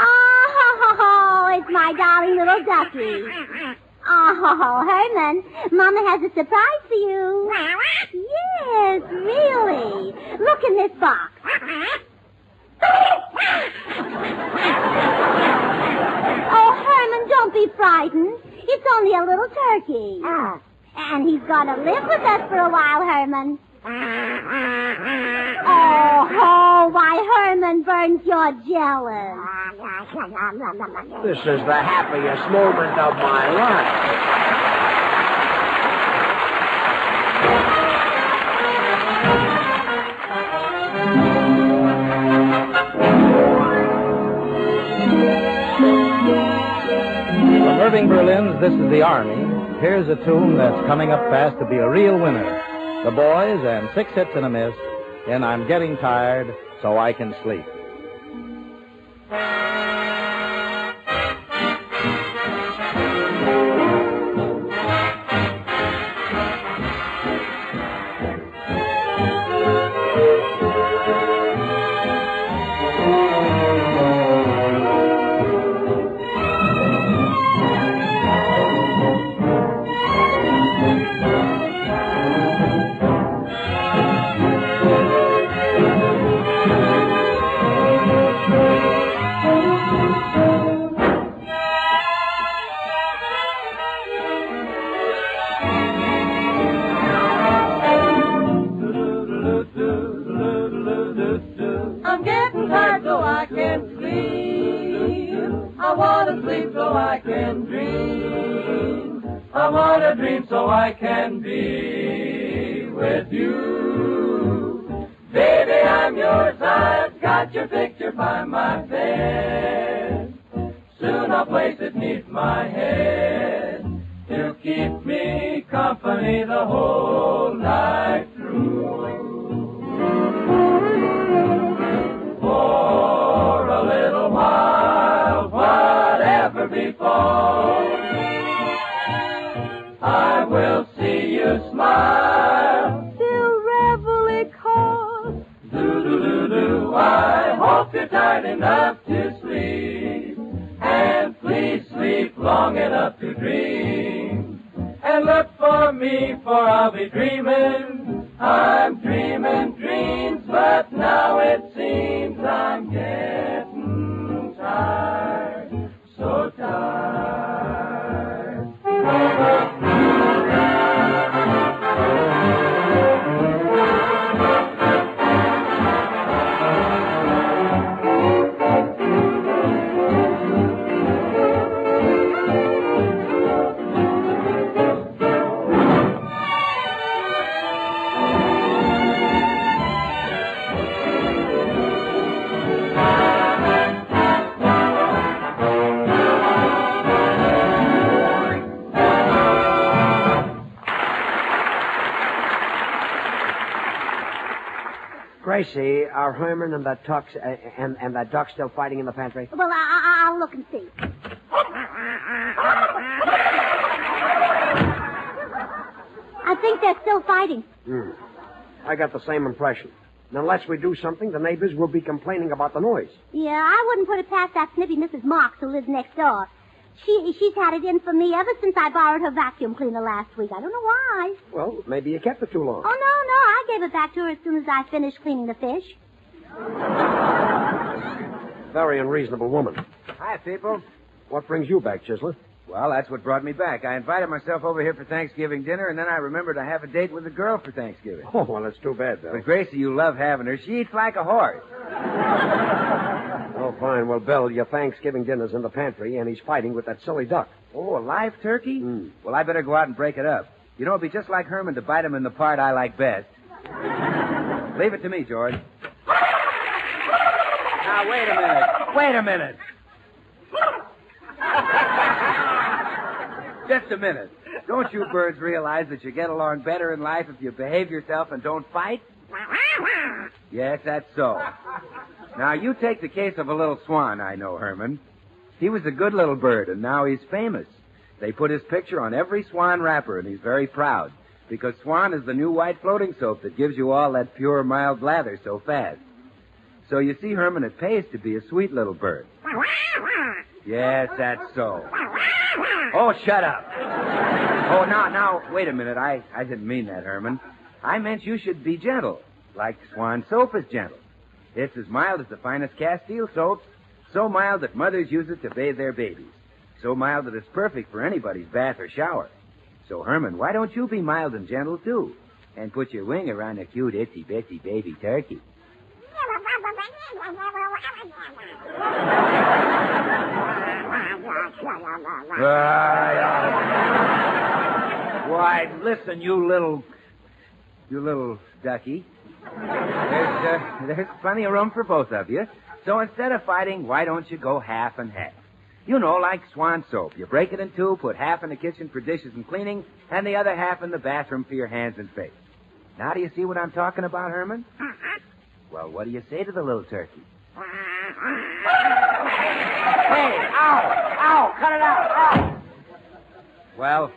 [SPEAKER 7] Oh, it's my darling little ducky. Oh, Herman, Mama has a surprise for you. Yes, really. Look in this box. Oh, Herman, don't be frightened. It's only a little turkey. And he's going to live with us for a while, Herman. Oh, why, Herman Burns, you're jealous.
[SPEAKER 6] This is the happiest moment of my life.
[SPEAKER 14] From Irving Berlin's This is the Army, here's a tune that's coming up fast to be a real winner. The Boys and 6 hits and a miss in I'm Getting Tired So I Can Sleep.
[SPEAKER 2] I'm getting tired so I can sleep. I want to sleep so I can dream. I want to dream so I can be with you. Baby, I'm yours. I've got your picture by my bed. Soon I'll place it neath my head to keep me company the whole night through. For a little while, whatever befalls, I will see you smile till reveille calls. Do-do-do-do, I hope you're tired enough to sleep, and please sleep long enough to dream. And look for me, for I'll be dreaming. I'm dreaming dreams, but now it seems I'm getting tired, so tired.
[SPEAKER 6] Gracie, are Herman and that Tux and that Duck still fighting in the pantry?
[SPEAKER 7] Well, I'll look and see. I think they're still fighting.
[SPEAKER 6] I got the same impression. And unless we do something, the neighbors will be complaining about the noise.
[SPEAKER 7] Yeah, I wouldn't put it past that snippy Mrs. Marks who lives next door. She's had it in for me ever since I borrowed her vacuum cleaner last week. I don't know why.
[SPEAKER 6] Well, maybe you kept it too long.
[SPEAKER 7] Oh, no, I gave it back to her as soon as I finished cleaning the fish.
[SPEAKER 6] Very unreasonable woman.
[SPEAKER 15] Hi, people.
[SPEAKER 6] What brings you back, Chisler?
[SPEAKER 15] Well, that's what brought me back. I invited myself over here for Thanksgiving dinner, and then I remembered I have a date with a girl for Thanksgiving.
[SPEAKER 6] Oh, well, that's too bad, Bill.
[SPEAKER 15] But, Gracie, you love having her. She eats like a horse.
[SPEAKER 6] Oh, fine. Well, Bill, your Thanksgiving dinner's in the pantry, and he's fighting with that silly duck.
[SPEAKER 15] Oh, a live turkey? Well, I better go out and break it up. You know, it'd be just like Herman to bite him in the part I like best. Leave it to me, George. Now, wait a minute. Wait a minute. Just a minute. Don't you birds realize that you get along better in life if you behave yourself and don't fight? Yes, that's so. Now, you take the case of a little swan I know, Herman. He was a good little bird, and now he's famous. They put his picture on every Swan wrapper, and he's very proud, because Swan is the new white floating soap that gives you all that pure, mild lather so fast. So you see, Herman, it pays to be a sweet little bird. Yes, that's so. Oh, shut up. Oh, now, wait a minute. I didn't mean that, Herman. I meant you should be gentle, like Swan soap is gentle. It's as mild as the finest Castile soap, so mild that mothers use it to bathe their babies, so mild that it's perfect for anybody's bath or shower. So, Herman, why don't you be mild and gentle, too? and put your wing around a cute itsy-bitsy baby turkey. Why, listen, you little ducky. There's plenty of room for both of you. So instead of fighting, why don't you go half and half? You know, like Swan soap. You break it in two, put half in the kitchen for dishes and cleaning, and the other half in the bathroom for your hands and face. Now do you see what I'm talking about, Herman? Well, what do you say to the little turkey? Hey, ow, cut it out, ow! Well,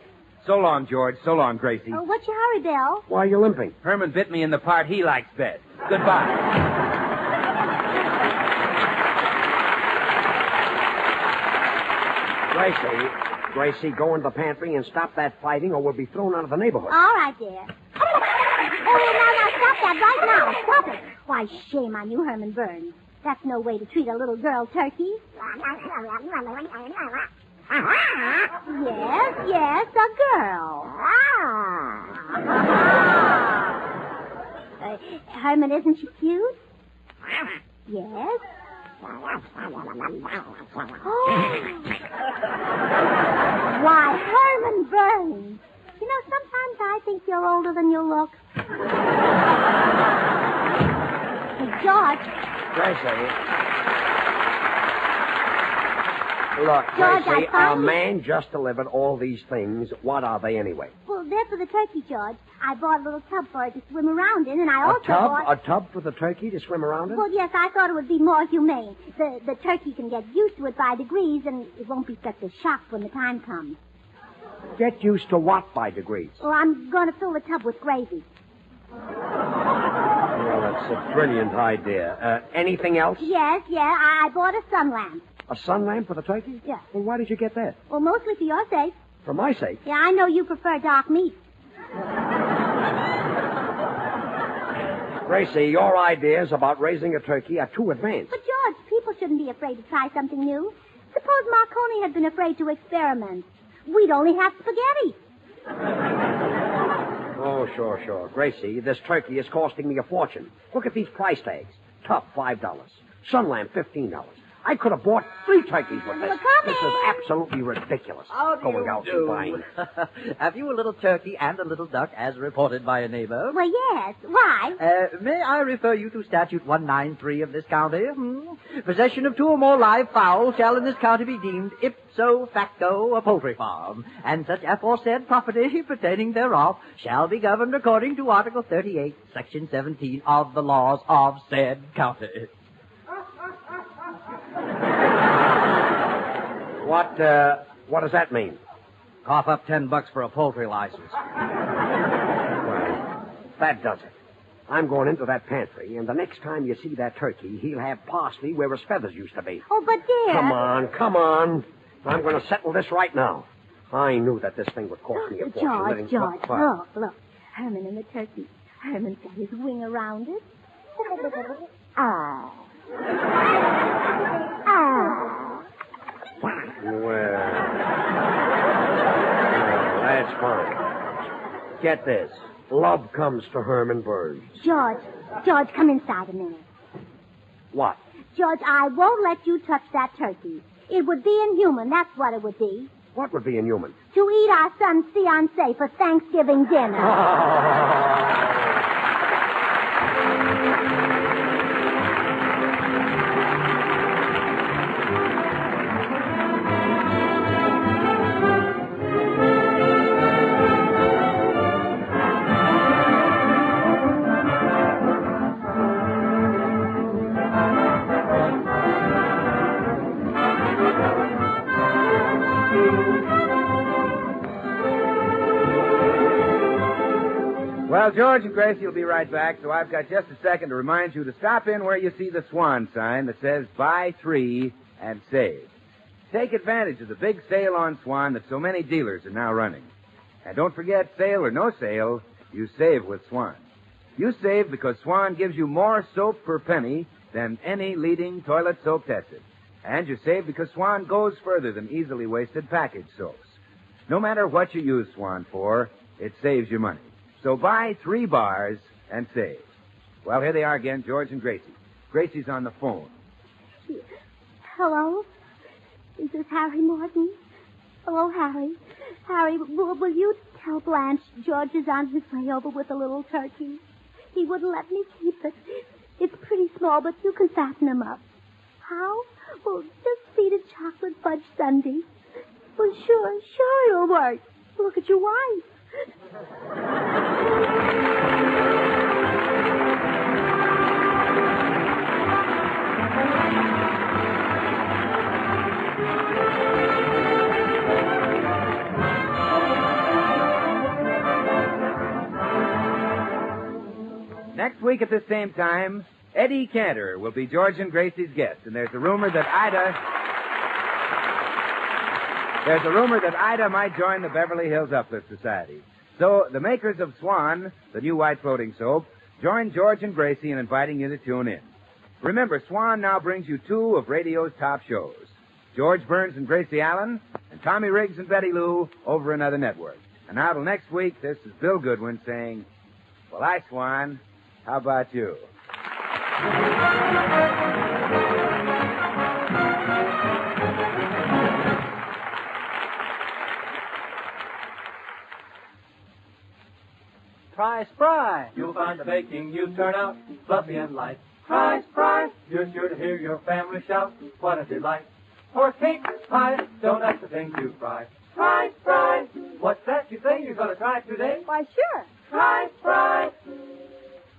[SPEAKER 15] so long, George. So long, Gracie.
[SPEAKER 7] Oh, what's your hurry, Bill?
[SPEAKER 15] Why are you limping? Herman bit me in the part he likes best. Goodbye.
[SPEAKER 6] Gracie, go in the pantry and stop that fighting or we'll be thrown out of the neighborhood.
[SPEAKER 7] All right, dear. Oh, now, stop that right now. Stop it. Why, shame on you, Herman Burns. That's no way to treat a little girl turkey. Yes, a girl. Herman, isn't she cute? Yes. Why, Herman Burns. You know, sometimes I think you're older than you look. Hey, George.
[SPEAKER 6] Gracie. Look,
[SPEAKER 7] George,
[SPEAKER 6] Gracie, our man just delivered all these things. What are they anyway?
[SPEAKER 7] Well, they're for the turkey, George. I bought a little tub for it to swim around in, and I also bought...
[SPEAKER 6] A tub for the turkey to swim around in?
[SPEAKER 7] Well, yes, I thought it would be more humane. The turkey can get used to it by degrees, and it won't be such a shock when the time comes.
[SPEAKER 6] Get used to what by degrees?
[SPEAKER 7] Well, I'm going to fill the tub with gravy.
[SPEAKER 6] Well, that's a brilliant idea. Anything else?
[SPEAKER 7] Yes, I bought a sun lamp.
[SPEAKER 6] A sun lamp for the turkey?
[SPEAKER 7] Yeah.
[SPEAKER 6] Well, why did you get that?
[SPEAKER 7] Well, mostly for your sake.
[SPEAKER 6] For my sake?
[SPEAKER 7] Yeah, I know you prefer dark meat.
[SPEAKER 6] Gracie, your ideas about raising a turkey are too advanced.
[SPEAKER 7] But, George, people shouldn't be afraid to try something new. Suppose Marconi had been afraid to experiment. We'd only have spaghetti.
[SPEAKER 6] Oh, sure. Gracie, this turkey is costing me a fortune. Look at these price tags. Tub, $5. Sun lamp, $15. I could have bought 3 turkeys with this. This is absolutely ridiculous. Going out and buying.
[SPEAKER 17] Have you a little turkey and a little duck, as reported by a neighbor?
[SPEAKER 7] Well, yes. Why?
[SPEAKER 17] May I refer you to Statute 193 of this county? Possession of 2 or more live fowl shall in this county be deemed ipso facto a poultry farm, and such aforesaid property pertaining thereof shall be governed according to Article 38, Section 17 of the laws of said county.
[SPEAKER 6] What does that mean?
[SPEAKER 17] Cough up $10 for a poultry license.
[SPEAKER 6] Well, that does it. I'm going into that pantry, and the next time you see that turkey, he'll have parsley where his feathers used to be.
[SPEAKER 7] Oh, but dear.
[SPEAKER 6] Come on. I'm going to settle this right now. I knew that this thing would cost me a fortune.
[SPEAKER 7] George, look. Herman and the turkey. Herman's got his wing around it.
[SPEAKER 6] Well, that's fine. Get this. Love comes to Herman Burns.
[SPEAKER 7] George, come inside a minute.
[SPEAKER 6] What?
[SPEAKER 7] George, I won't let you touch that turkey. It would be inhuman, that's what it would be.
[SPEAKER 6] What would be inhuman?
[SPEAKER 7] To eat our son's fiancée for Thanksgiving dinner.
[SPEAKER 15] Well, George and Gracie will be right back, so I've got just a second to remind you to stop in where you see the Swan sign that says buy 3 and save. Take advantage of the big sale on Swan that so many dealers are now running. And don't forget, sale or no sale, you save with Swan. You save because Swan gives you more soap per penny than any leading toilet soap tested. And you save because Swan goes further than easily wasted packaged soaps. No matter what you use Swan for, it saves you money. So buy 3 bars and save. Well, here they are again, George and Gracie. Gracie's on the phone.
[SPEAKER 7] Hello? Is this Harry Morton? Hello, Harry. Harry, will you tell Blanche George is on his way over with a little turkey? He wouldn't let me keep it. It's pretty small, but you can fatten him up. How? Well, just feed it chocolate fudge sundae. Well, sure it'll work. Look at your wife.
[SPEAKER 15] Next week at the same time, Eddie Cantor will be George and Gracie's guest, and there's a rumor that Ida might join the Beverly Hills Uplift Society. So the makers of Swan, the new white floating soap, join George and Gracie in inviting you to tune in. Remember, Swan now brings you 2 of radio's top shows: George Burns and Gracie Allen, and Tommy Riggs and Betty Lou over another network. And now till next week, this is Bill Goodwin saying, well, hi, Swan. How about you?
[SPEAKER 2] Try Spry. You'll find the baking you turn out fluffy and light. Try Spry. You're sure to hear your family shout, what a delight. For cakes, pies, donuts, the things you fry. Try Spry. What's that you say? You're going to try it today?
[SPEAKER 5] Why, sure.
[SPEAKER 2] Try Spry.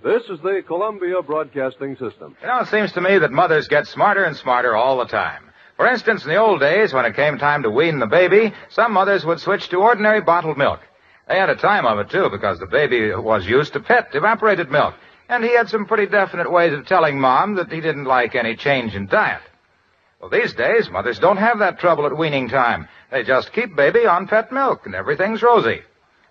[SPEAKER 12] This is the Columbia Broadcasting System.
[SPEAKER 16] You know, it seems to me that mothers get smarter and smarter all the time. For instance, in the old days, when it came time to wean the baby, some mothers would switch to ordinary bottled milk. They had a time of it, too, because the baby was used to pet evaporated milk. And he had some pretty definite ways of telling Mom that he didn't like any change in diet. Well, these days, mothers don't have that trouble at weaning time. They just keep baby on pet milk, and everything's rosy.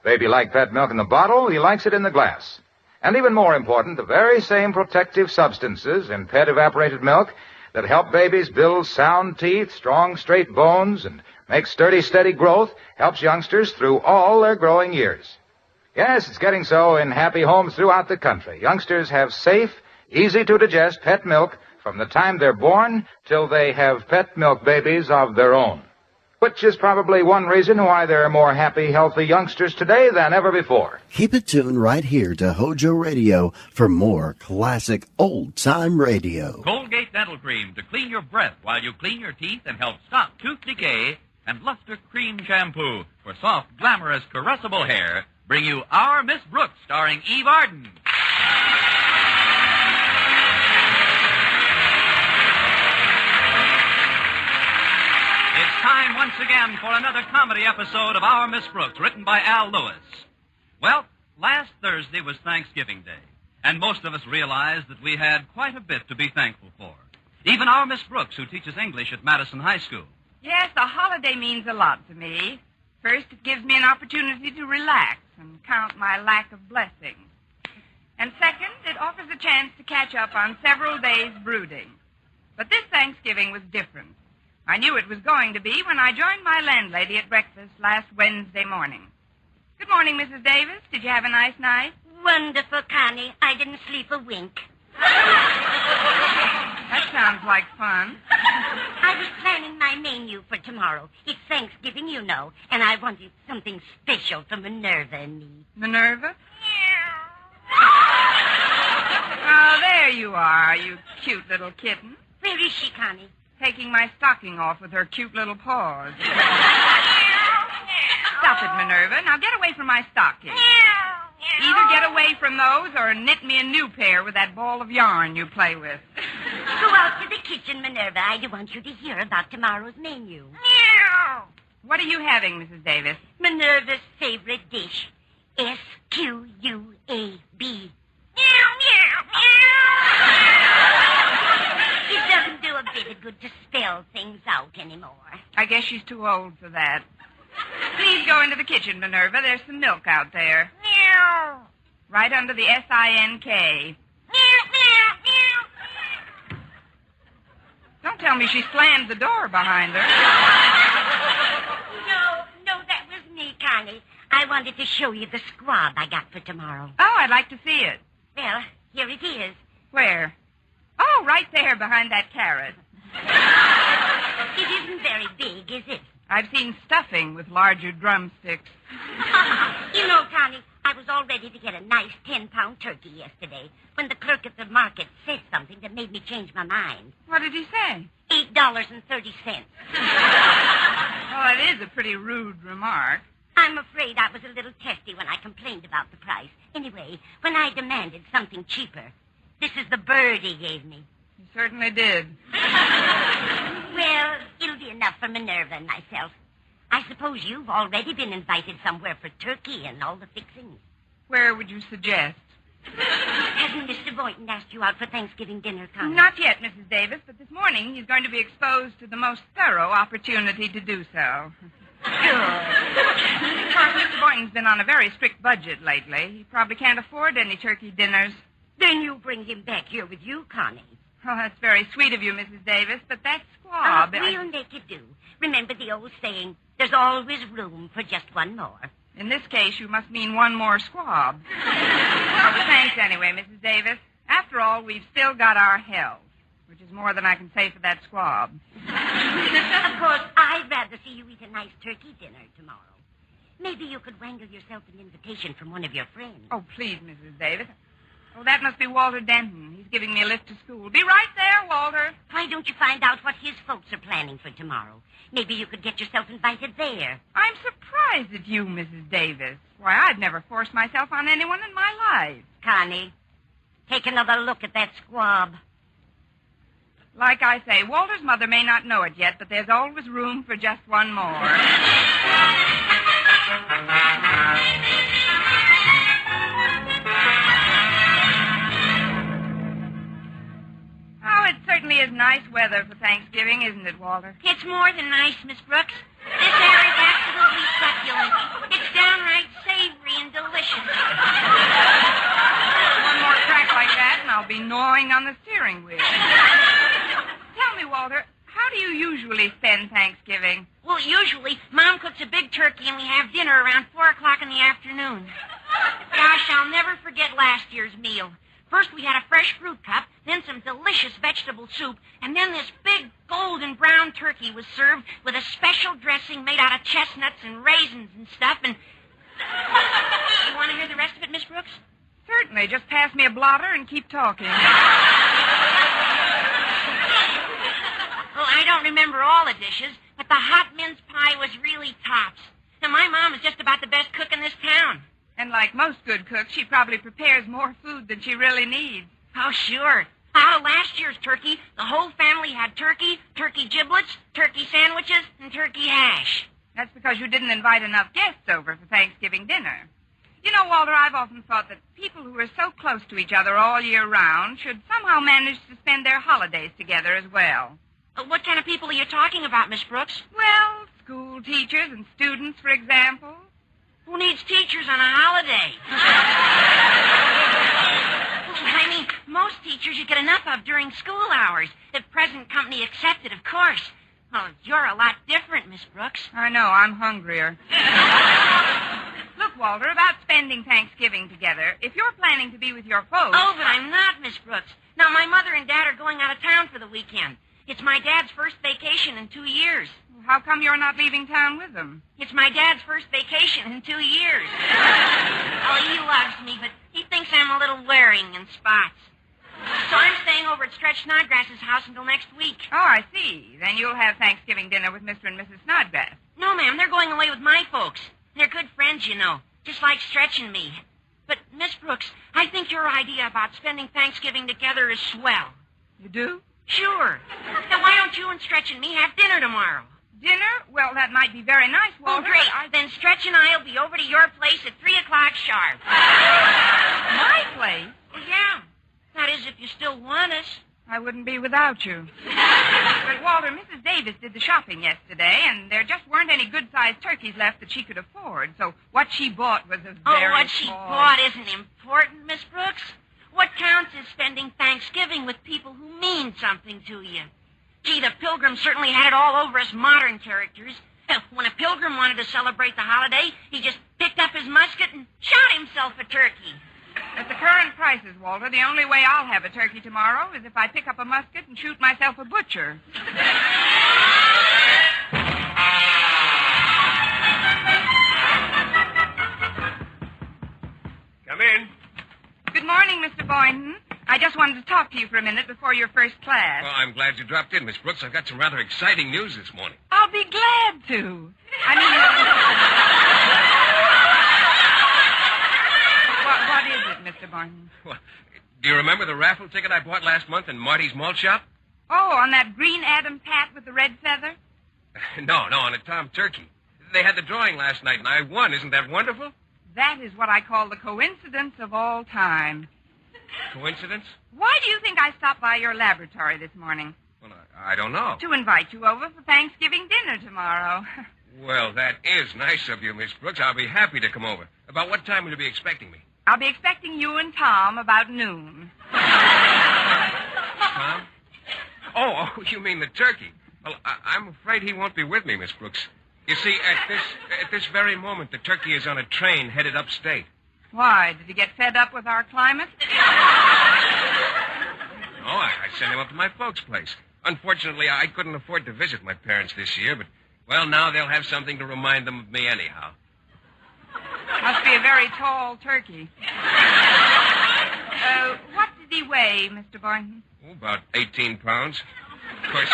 [SPEAKER 16] Baby liked pet milk in the bottle, he likes it in the glass. And even more important, the very same protective substances in pet evaporated milk that help babies build sound teeth, strong, straight bones, and make sturdy, steady growth helps youngsters through all their growing years. Yes, it's getting so in happy homes throughout the country. Youngsters have safe, easy-to-digest pet milk from the time they're born till they have pet milk babies of their own. Which is probably one reason why there are more happy, healthy youngsters today than ever before.
[SPEAKER 1] Keep it tuned right here to Hojo Radio for more classic old-time radio.
[SPEAKER 18] Colgate Dental Cream to clean your breath while you clean your teeth and help stop tooth decay. And Luster Cream Shampoo for soft, glamorous, caressable hair bring you Our Miss Brooks, starring Eve Arden. It's time once again for another comedy episode of Our Miss Brooks, written by Al Lewis. Well, last Thursday was Thanksgiving Day, and most of us realized that we had quite a bit to be thankful for. Even our Miss Brooks, who teaches English at Madison High School.
[SPEAKER 20] Yes, the holiday means a lot to me. First, it gives me an opportunity to relax and count my lack of blessings. And second, it offers a chance to catch up on several days' brooding. But this Thanksgiving was different. I knew it was going to be when I joined my landlady at breakfast last Wednesday morning. Good morning, Mrs. Davis. Did you have a nice night?
[SPEAKER 25] Wonderful, Connie. I didn't sleep a wink.
[SPEAKER 20] That sounds like fun.
[SPEAKER 25] I was planning my menu for tomorrow. It's Thanksgiving, you know, and I wanted something special for Minerva and me.
[SPEAKER 20] Minerva? Oh, there you are, you cute little kitten.
[SPEAKER 25] Where is she, Connie?
[SPEAKER 20] Taking my stocking off with her cute little paws. Stop it, Minerva. Now get away from my stocking. Either get away from those or knit me a new pair with that ball of yarn you play with.
[SPEAKER 25] Go out to the kitchen, Minerva. I want you to hear about tomorrow's menu.
[SPEAKER 20] What are you having, Mrs. Davis?
[SPEAKER 25] Minerva's favorite dish. S-Q-U-A-B. It doesn't do a bit of good to spell things out anymore.
[SPEAKER 20] I guess she's too old for that. Please go into the kitchen, Minerva. There's some milk out there. Right under the S-I-N-K. Don't tell me she slammed the door behind her.
[SPEAKER 25] No, that was me, Connie. I wanted to show you the squab I got for tomorrow.
[SPEAKER 20] Oh, I'd like to see it.
[SPEAKER 25] Well, here it is.
[SPEAKER 20] Where? Oh, right there behind that carrot.
[SPEAKER 25] It isn't very big, is it?
[SPEAKER 20] I've seen stuffing with larger drumsticks.
[SPEAKER 25] You know, Connie, I was all ready to get a nice 10-pound turkey yesterday when the clerk at the market said something that made me change my mind.
[SPEAKER 20] What did he say?
[SPEAKER 25] $8.30.
[SPEAKER 20] Well, it is a pretty rude remark.
[SPEAKER 25] I'm afraid I was a little testy when I complained about the price. Anyway, when I demanded something cheaper, this is the bird he gave me.
[SPEAKER 20] You certainly did.
[SPEAKER 25] Well, it'll be enough for Minerva and myself. I suppose you've already been invited somewhere for turkey and all the fixings.
[SPEAKER 20] Where would you suggest?
[SPEAKER 25] Hasn't Mr. Boynton asked you out for Thanksgiving dinner, Connie?
[SPEAKER 20] Not yet, Mrs. Davis, but this morning he's going to be exposed to the most thorough opportunity to do so. Good. Of course, Mr. Boynton's been on a very strict budget lately. He probably can't afford any turkey dinners.
[SPEAKER 25] Then you bring him back here with you, Connie.
[SPEAKER 20] Oh, that's very sweet of you, Mrs. Davis, but that squab...
[SPEAKER 25] We'll make it do. Remember the old saying, there's always room for just one more.
[SPEAKER 20] In this case, you must mean one more squab. Well, thanks anyway, Mrs. Davis. After all, we've still got our health, which is more than I can say for that squab.
[SPEAKER 25] Of course, I'd rather see you eat a nice turkey dinner tomorrow. Maybe you could wangle yourself an invitation from one of your friends.
[SPEAKER 20] Oh, please, Mrs. Davis. Oh, that must be Walter Denton. He's giving me a lift to school. Be right there, Walter.
[SPEAKER 25] Why don't you find out what his folks are planning for tomorrow? Maybe you could get yourself invited there.
[SPEAKER 20] I'm surprised at you, Mrs. Davis. Why, I'd never forced myself on anyone in my life.
[SPEAKER 25] Connie, take another look at that squab.
[SPEAKER 20] Like I say, Walter's mother may not know it yet, but there's always room for just one more. Oh, it certainly is nice weather for Thanksgiving, isn't it, Walter?
[SPEAKER 25] It's more than nice, Miss Brooks. This air is absolutely succulent. It's downright savory and delicious.
[SPEAKER 20] One more crack like that, and I'll be gnawing on the steering wheel. Tell me, Walter, how do you usually spend Thanksgiving?
[SPEAKER 5] Well, usually, Mom cooks a big turkey and we have dinner around 4 o'clock in the afternoon. Gosh, I'll never forget last year's meal. First, we had a fresh fruit cup, then some delicious vegetable soup, and then this big golden brown turkey was served with a special dressing made out of chestnuts and raisins and stuff, and... You want to hear the rest of it, Miss Brooks?
[SPEAKER 20] Certainly. Just pass me a blotter and keep talking.
[SPEAKER 5] Well, I don't remember all the dishes, but the hot mince pie was really tops. And my mom is just about the best cook in this town.
[SPEAKER 20] And like most good cooks, she probably prepares more food than she really needs.
[SPEAKER 5] Oh, sure. Out of last year's turkey, the whole family had turkey, turkey giblets, turkey sandwiches, and turkey hash.
[SPEAKER 20] That's because you didn't invite enough guests over for Thanksgiving dinner. You know, Walter, I've often thought that people who are so close to each other all year round should somehow manage to spend their holidays together as well.
[SPEAKER 5] What kind of people are you talking about, Miss Brooks?
[SPEAKER 20] Well, school teachers and students, for example.
[SPEAKER 5] Who needs teachers on a holiday? I mean, most teachers you get enough of during school hours. At present company accepted, of course. Oh, you're a lot different, Miss Brooks.
[SPEAKER 20] I know, I'm hungrier. Look, Walter, about spending Thanksgiving together, if you're planning to be with your folks...
[SPEAKER 5] Oh, but I'm not, Miss Brooks. Now, my mother and Dad are going out of town for the weekend. It's my dad's first vacation in 2 years.
[SPEAKER 20] How come you're not leaving town with them?
[SPEAKER 5] It's my dad's first vacation in 2 years. Oh, he loves me, but he thinks I'm a little wearing in spots. So I'm staying over at Stretch Snodgrass's house until next week.
[SPEAKER 20] Oh, I see. Then you'll have Thanksgiving dinner with Mr. and Mrs. Snodgrass.
[SPEAKER 5] No, ma'am, they're going away with my folks. They're good friends, you know, just like Stretch and me. But, Miss Brooks, I think your idea about spending Thanksgiving together is swell.
[SPEAKER 20] You do?
[SPEAKER 5] Sure. Now, why don't you and Stretch and me have dinner tomorrow?
[SPEAKER 20] Dinner? Well, that might be very nice, Walter.
[SPEAKER 5] Oh, great. Then Stretch and I will be over to your place at 3 o'clock sharp.
[SPEAKER 20] My place?
[SPEAKER 5] Well, yeah. That is, if you still want us.
[SPEAKER 20] I wouldn't be without you. But, Walter, Mrs. Davis did the shopping yesterday, and there just weren't any good-sized turkeys left that she could afford. So what she bought was a very
[SPEAKER 5] what she bought isn't important, Miss Brooks. What counts is spending Thanksgiving with people who mean something to you. Gee, the Pilgrim certainly had it all over us modern characters. When a pilgrim wanted to celebrate the holiday, he just picked up his musket and shot himself a turkey.
[SPEAKER 20] At the current prices, Walter, the only way I'll have a turkey tomorrow is if I pick up a musket and shoot myself a butcher.
[SPEAKER 3] Come in.
[SPEAKER 20] Good morning, Mr. Boynton. I just wanted to talk to you for a minute before your first class.
[SPEAKER 3] Well, I'm glad you dropped in, Miss Brooks. I've got some rather exciting news this morning.
[SPEAKER 20] I'll be glad to. What is it, Mr. Boynton?
[SPEAKER 3] Well, do you remember the raffle ticket I bought last month in Marty's malt shop?
[SPEAKER 20] Oh, on that green Adam's hat with the red feather?
[SPEAKER 3] No, on a tom turkey. They had the drawing last night, and I won. Isn't that wonderful?
[SPEAKER 20] That is what I call the coincidence of all time.
[SPEAKER 3] Coincidence?
[SPEAKER 20] Why do you think I stopped by your laboratory this morning?
[SPEAKER 3] Well, I don't know.
[SPEAKER 20] To invite you over for Thanksgiving dinner tomorrow.
[SPEAKER 3] Well, that is nice of you, Miss Brooks. I'll be happy to come over. About what time will you be expecting me?
[SPEAKER 20] I'll be expecting you and Tom about noon.
[SPEAKER 3] Tom? Oh, you mean the turkey. Well, I'm afraid he won't be with me, Miss Brooks. You see, at this very moment, the turkey is on a train headed upstate.
[SPEAKER 20] Why? Did he get fed up with our climate?
[SPEAKER 3] Oh, I sent him up to my folks' place. Unfortunately, I couldn't afford to visit my parents this year, but, well, now they'll have something to remind them of me anyhow.
[SPEAKER 20] Must be a very tall turkey. What did he weigh, Mr. Boynton?
[SPEAKER 3] Oh, about 18 pounds. Of course,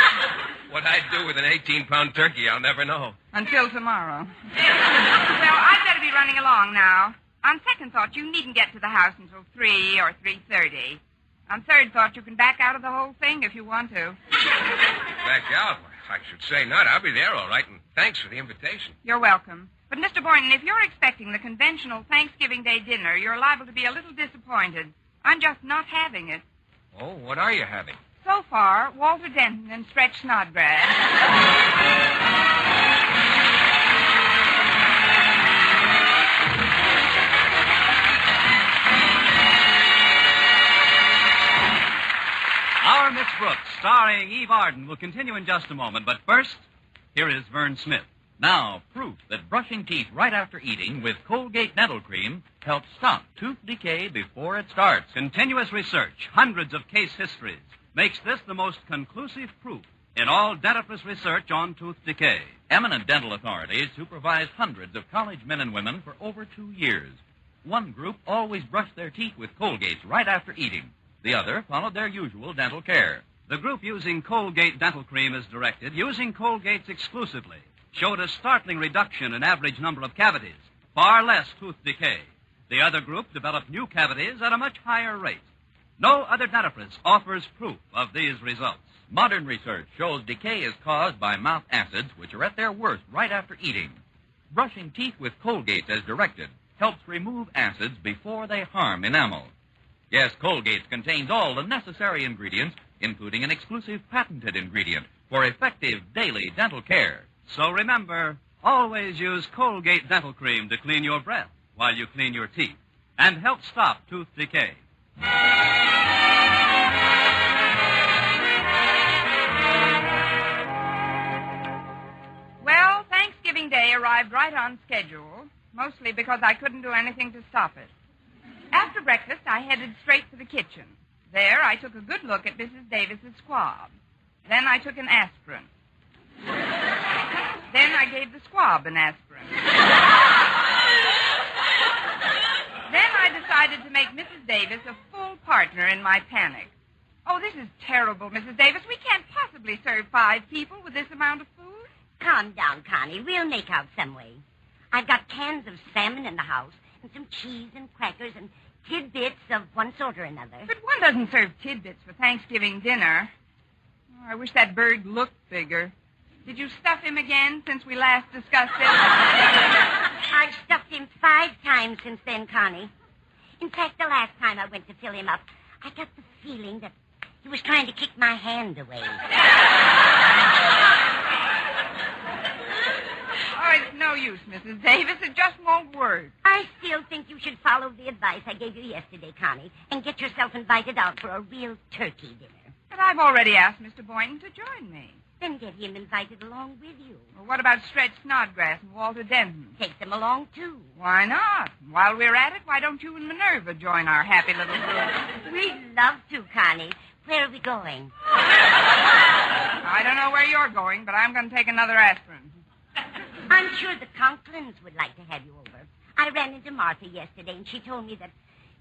[SPEAKER 3] what I'd do with an 18-pound turkey, I'll never know.
[SPEAKER 20] Until tomorrow. Well, I'd better be running along now. On second thought, you needn't get to the house until 3 or 3:30. On third thought, you can back out of the whole thing if you want to.
[SPEAKER 3] Back out? I should say not. I'll be there all right, and thanks for the invitation.
[SPEAKER 20] You're welcome. But, Mr. Boynton, if you're expecting the conventional Thanksgiving Day dinner, you're liable to be a little disappointed. I'm just not having it.
[SPEAKER 3] Oh, what are you having?
[SPEAKER 20] So far, Walter Denton and Stretch Snodgrass.
[SPEAKER 18] Our Miss Brooks, starring Eve Arden, will continue in just a moment. But first, here is Vern Smith. Now, proof that brushing teeth right after eating with Colgate Dental Cream helps stop tooth decay before it starts. Continuous research, hundreds of case histories, makes this the most conclusive proof in all dentifrice research on tooth decay. Eminent dental authorities supervise hundreds of college men and women for over 2 years. One group always brushed their teeth with Colgates right after eating. The other followed their usual dental care. The group using Colgate Dental Cream as directed, using Colgates exclusively, showed a startling reduction in average number of cavities, far less tooth decay. The other group developed new cavities at a much higher rate. No other dentifrice offers proof of these results.
[SPEAKER 11] Modern research shows decay is caused by mouth acids, which are at their worst right after eating. Brushing teeth with Colgate as directed helps remove acids before they harm enamel. Yes, Colgate contains all the necessary ingredients, including an exclusive patented ingredient for effective daily dental care.
[SPEAKER 18] So remember, always use Colgate Dental Cream to clean your breath while you clean your teeth and help stop tooth decay.
[SPEAKER 20] Well, Thanksgiving Day arrived right on schedule, mostly because I couldn't do anything to stop it. After breakfast, I headed straight for the kitchen. There, I took a good look at Mrs. Davis's squab. Then I took an aspirin. Then I gave the squab an aspirin. Then I decided to make Mrs. Davis a full partner in my panic. Oh, this is terrible, Mrs. Davis. We can't possibly serve 5 people with this amount of food.
[SPEAKER 25] Calm down, Connie. We'll make out some way. I've got cans of salmon in the house, and some cheese and crackers and tidbits of one sort or another.
[SPEAKER 20] But one doesn't serve tidbits for Thanksgiving dinner. Oh, I wish that bird looked bigger. Did you stuff him again since we last discussed it?
[SPEAKER 25] I've stuffed him 5 times since then, Connie. In fact, the last time I went to fill him up, I got the feeling that he was trying to kick my hand away.
[SPEAKER 20] Oh, it's no use, Mrs. Davis. It just won't work.
[SPEAKER 25] I still think you should follow the advice I gave you yesterday, Connie, and get yourself invited out for a real turkey dinner.
[SPEAKER 20] But I've already asked Mr. Boynton to join me.
[SPEAKER 25] Then get him invited along with you.
[SPEAKER 20] Well, what about Stretch Snodgrass and Walter Denton?
[SPEAKER 25] Take them along, too.
[SPEAKER 20] Why not? While we're at it, why don't you and Minerva join our happy little group?
[SPEAKER 25] We'd love to, Connie. Where are we going?
[SPEAKER 20] I don't know where you're going, but I'm going to take another aspirin.
[SPEAKER 25] I'm sure the Conklins would like to have you over. I ran into Martha yesterday, and she told me that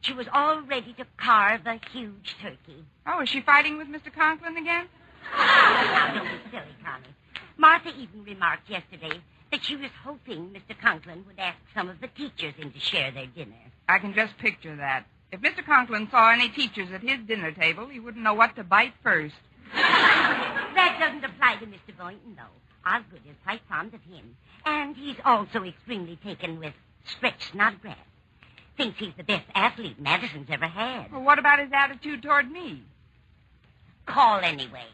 [SPEAKER 25] she was all ready to carve a huge turkey.
[SPEAKER 20] Oh, is she fighting with Mr. Conklin again?
[SPEAKER 25] Now, don't be silly, Connie. Martha even remarked yesterday that she was hoping Mr. Conklin would ask some of the teachers in to share their dinner.
[SPEAKER 20] I can just picture that. If Mr. Conklin saw any teachers at his dinner table, he wouldn't know what to bite first.
[SPEAKER 25] That doesn't apply to Mr. Boynton, though. Osgood is quite fond of him. And he's also extremely taken with Stretch Snodgrass. Thinks he's the best athlete Madison's ever had.
[SPEAKER 20] Well, what about his attitude toward me?
[SPEAKER 25] Call anyway.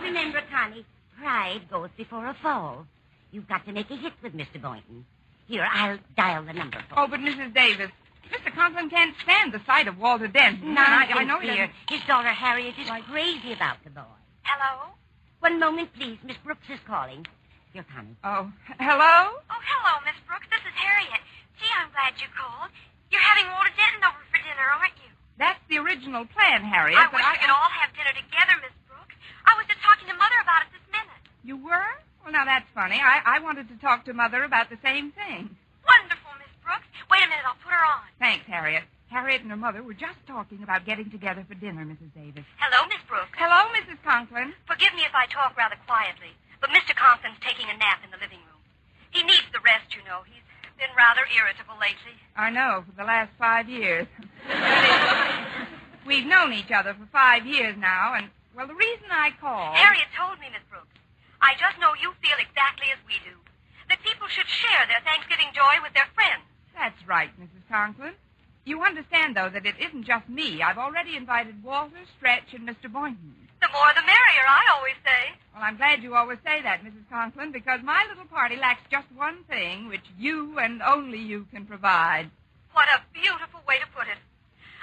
[SPEAKER 25] Remember, Connie, pride goes before a fall. You've got to make a hit with Mr. Boynton. Here, I'll dial the number for you.
[SPEAKER 20] Oh, but Mrs. Davis, Mr. Conklin can't stand the sight of Walter Denton.
[SPEAKER 25] Nonsense,
[SPEAKER 20] I know
[SPEAKER 25] dear. His daughter Harriet is crazy about the boy.
[SPEAKER 5] Hello?
[SPEAKER 25] 1 moment, please. Miss Brooks is calling. Here, Connie.
[SPEAKER 20] Oh, hello?
[SPEAKER 5] Oh, hello, Miss Brooks. This is Harriet. Gee, I'm glad you called. You're having Walter Denton over for dinner, aren't you?
[SPEAKER 20] That's the original plan, Harriet.
[SPEAKER 5] I wish we could all have dinner together, Miss Brooks. I was just talking to Mother about it this minute.
[SPEAKER 20] You were? Well, now that's funny. I wanted to talk to Mother about the same thing.
[SPEAKER 5] Wonderful, Miss Brooks. Wait a minute, I'll put her on.
[SPEAKER 20] Thanks, Harriet. Harriet and her mother were just talking about getting together for dinner, Mrs. Davis.
[SPEAKER 5] Hello, Miss Brooks.
[SPEAKER 20] Hello, Mrs. Conklin.
[SPEAKER 5] Forgive me if I talk rather quietly, but Mr. Conklin's taking a nap in the living room. He needs the rest, you know. He's been rather irritable lately.
[SPEAKER 20] I know, for the last 5 years. We've known each other for 5 years now, and, well, the reason I called...
[SPEAKER 5] Harriet told me, Miss Brooks. I just know you feel exactly as we do. That people should share their Thanksgiving joy with their friends.
[SPEAKER 20] That's right, Mrs. Conklin. You understand, though, that it isn't just me. I've already invited Walter, Stretch, and Mr. Boynton.
[SPEAKER 5] The more the merrier, I always say.
[SPEAKER 20] Well, I'm glad you always say that, Mrs. Conklin, because my little party lacks just one thing, which you and only you can provide.
[SPEAKER 5] What a beautiful way to put it.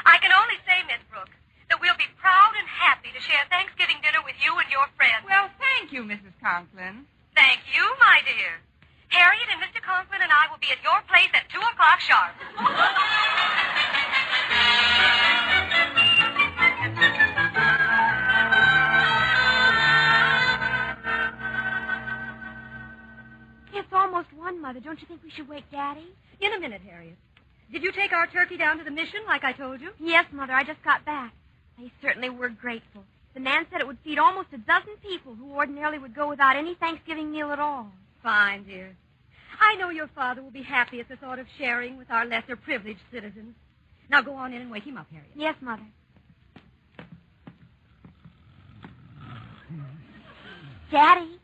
[SPEAKER 5] I can only say, Miss Brooks, that we'll be proud and happy to share Thanksgiving dinner with you and your friends.
[SPEAKER 20] Well, thank you, Mrs. Conklin.
[SPEAKER 5] Thank you, my dear. Harriet and Mr. Conklin and I will be at your place at 2 o'clock sharp.
[SPEAKER 19] It's almost 1, Mother. Don't you think we should wake Daddy? In a minute, Harriet. Did you take our turkey down to the mission like I told you?
[SPEAKER 4] Yes, Mother. I just got back. They certainly were grateful. The man said it would feed almost a dozen people who ordinarily would go without any Thanksgiving meal at all.
[SPEAKER 19] Fine, dear. I know your father will be happy at the thought of sharing with our lesser privileged citizens. Now go on in and wake him up, Harriet.
[SPEAKER 4] Yes, Mother. Daddy?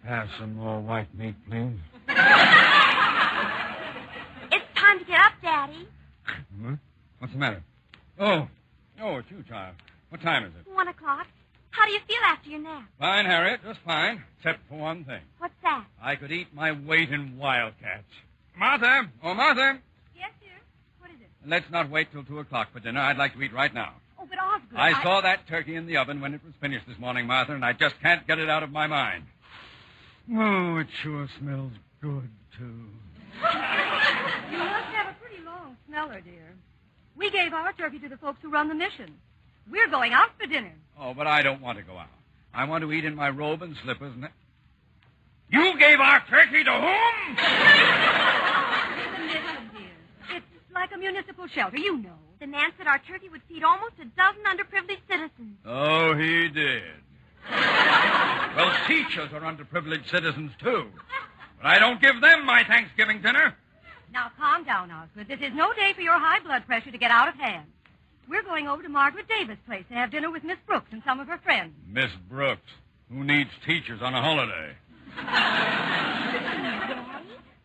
[SPEAKER 9] Have some more white meat, please.
[SPEAKER 4] It's time to get up, Daddy.
[SPEAKER 9] Hmm? What's the matter? Oh, it's you, child. What time is it?
[SPEAKER 4] 1 o'clock. How do you feel after your nap?
[SPEAKER 9] Fine, Harriet, just fine. Except for one thing.
[SPEAKER 4] What's that?
[SPEAKER 9] I could eat my weight in wildcats. Martha! Oh, Martha!
[SPEAKER 19] Yes, dear? What is it?
[SPEAKER 9] Let's not wait till 2 o'clock for dinner. I'd like to eat right now.
[SPEAKER 19] Oh, but Osgood,
[SPEAKER 9] I saw that turkey in the oven when it was finished this morning, Martha, and I just can't get it out of my mind. Oh, it sure smells good, too.
[SPEAKER 19] You must have a pretty long smeller, dear. We gave our turkey to the folks who run the mission. We're going out for dinner.
[SPEAKER 9] Oh, but I don't want to go out. I want to eat in my robe and slippers and... You gave our turkey to whom?
[SPEAKER 19] It's a mission, dear. It's like a municipal shelter, you know.
[SPEAKER 4] The man said our turkey would feed almost a dozen underprivileged citizens.
[SPEAKER 9] Oh, he did. Well, teachers are underprivileged citizens, too. But I don't give them my Thanksgiving dinner.
[SPEAKER 19] Now, calm down, Osgood. This is no day for your high blood pressure to get out of hand. We're going over to Margaret Davis' place to have dinner with Miss Brooks and some of her friends.
[SPEAKER 9] Miss Brooks, who needs teachers on a holiday?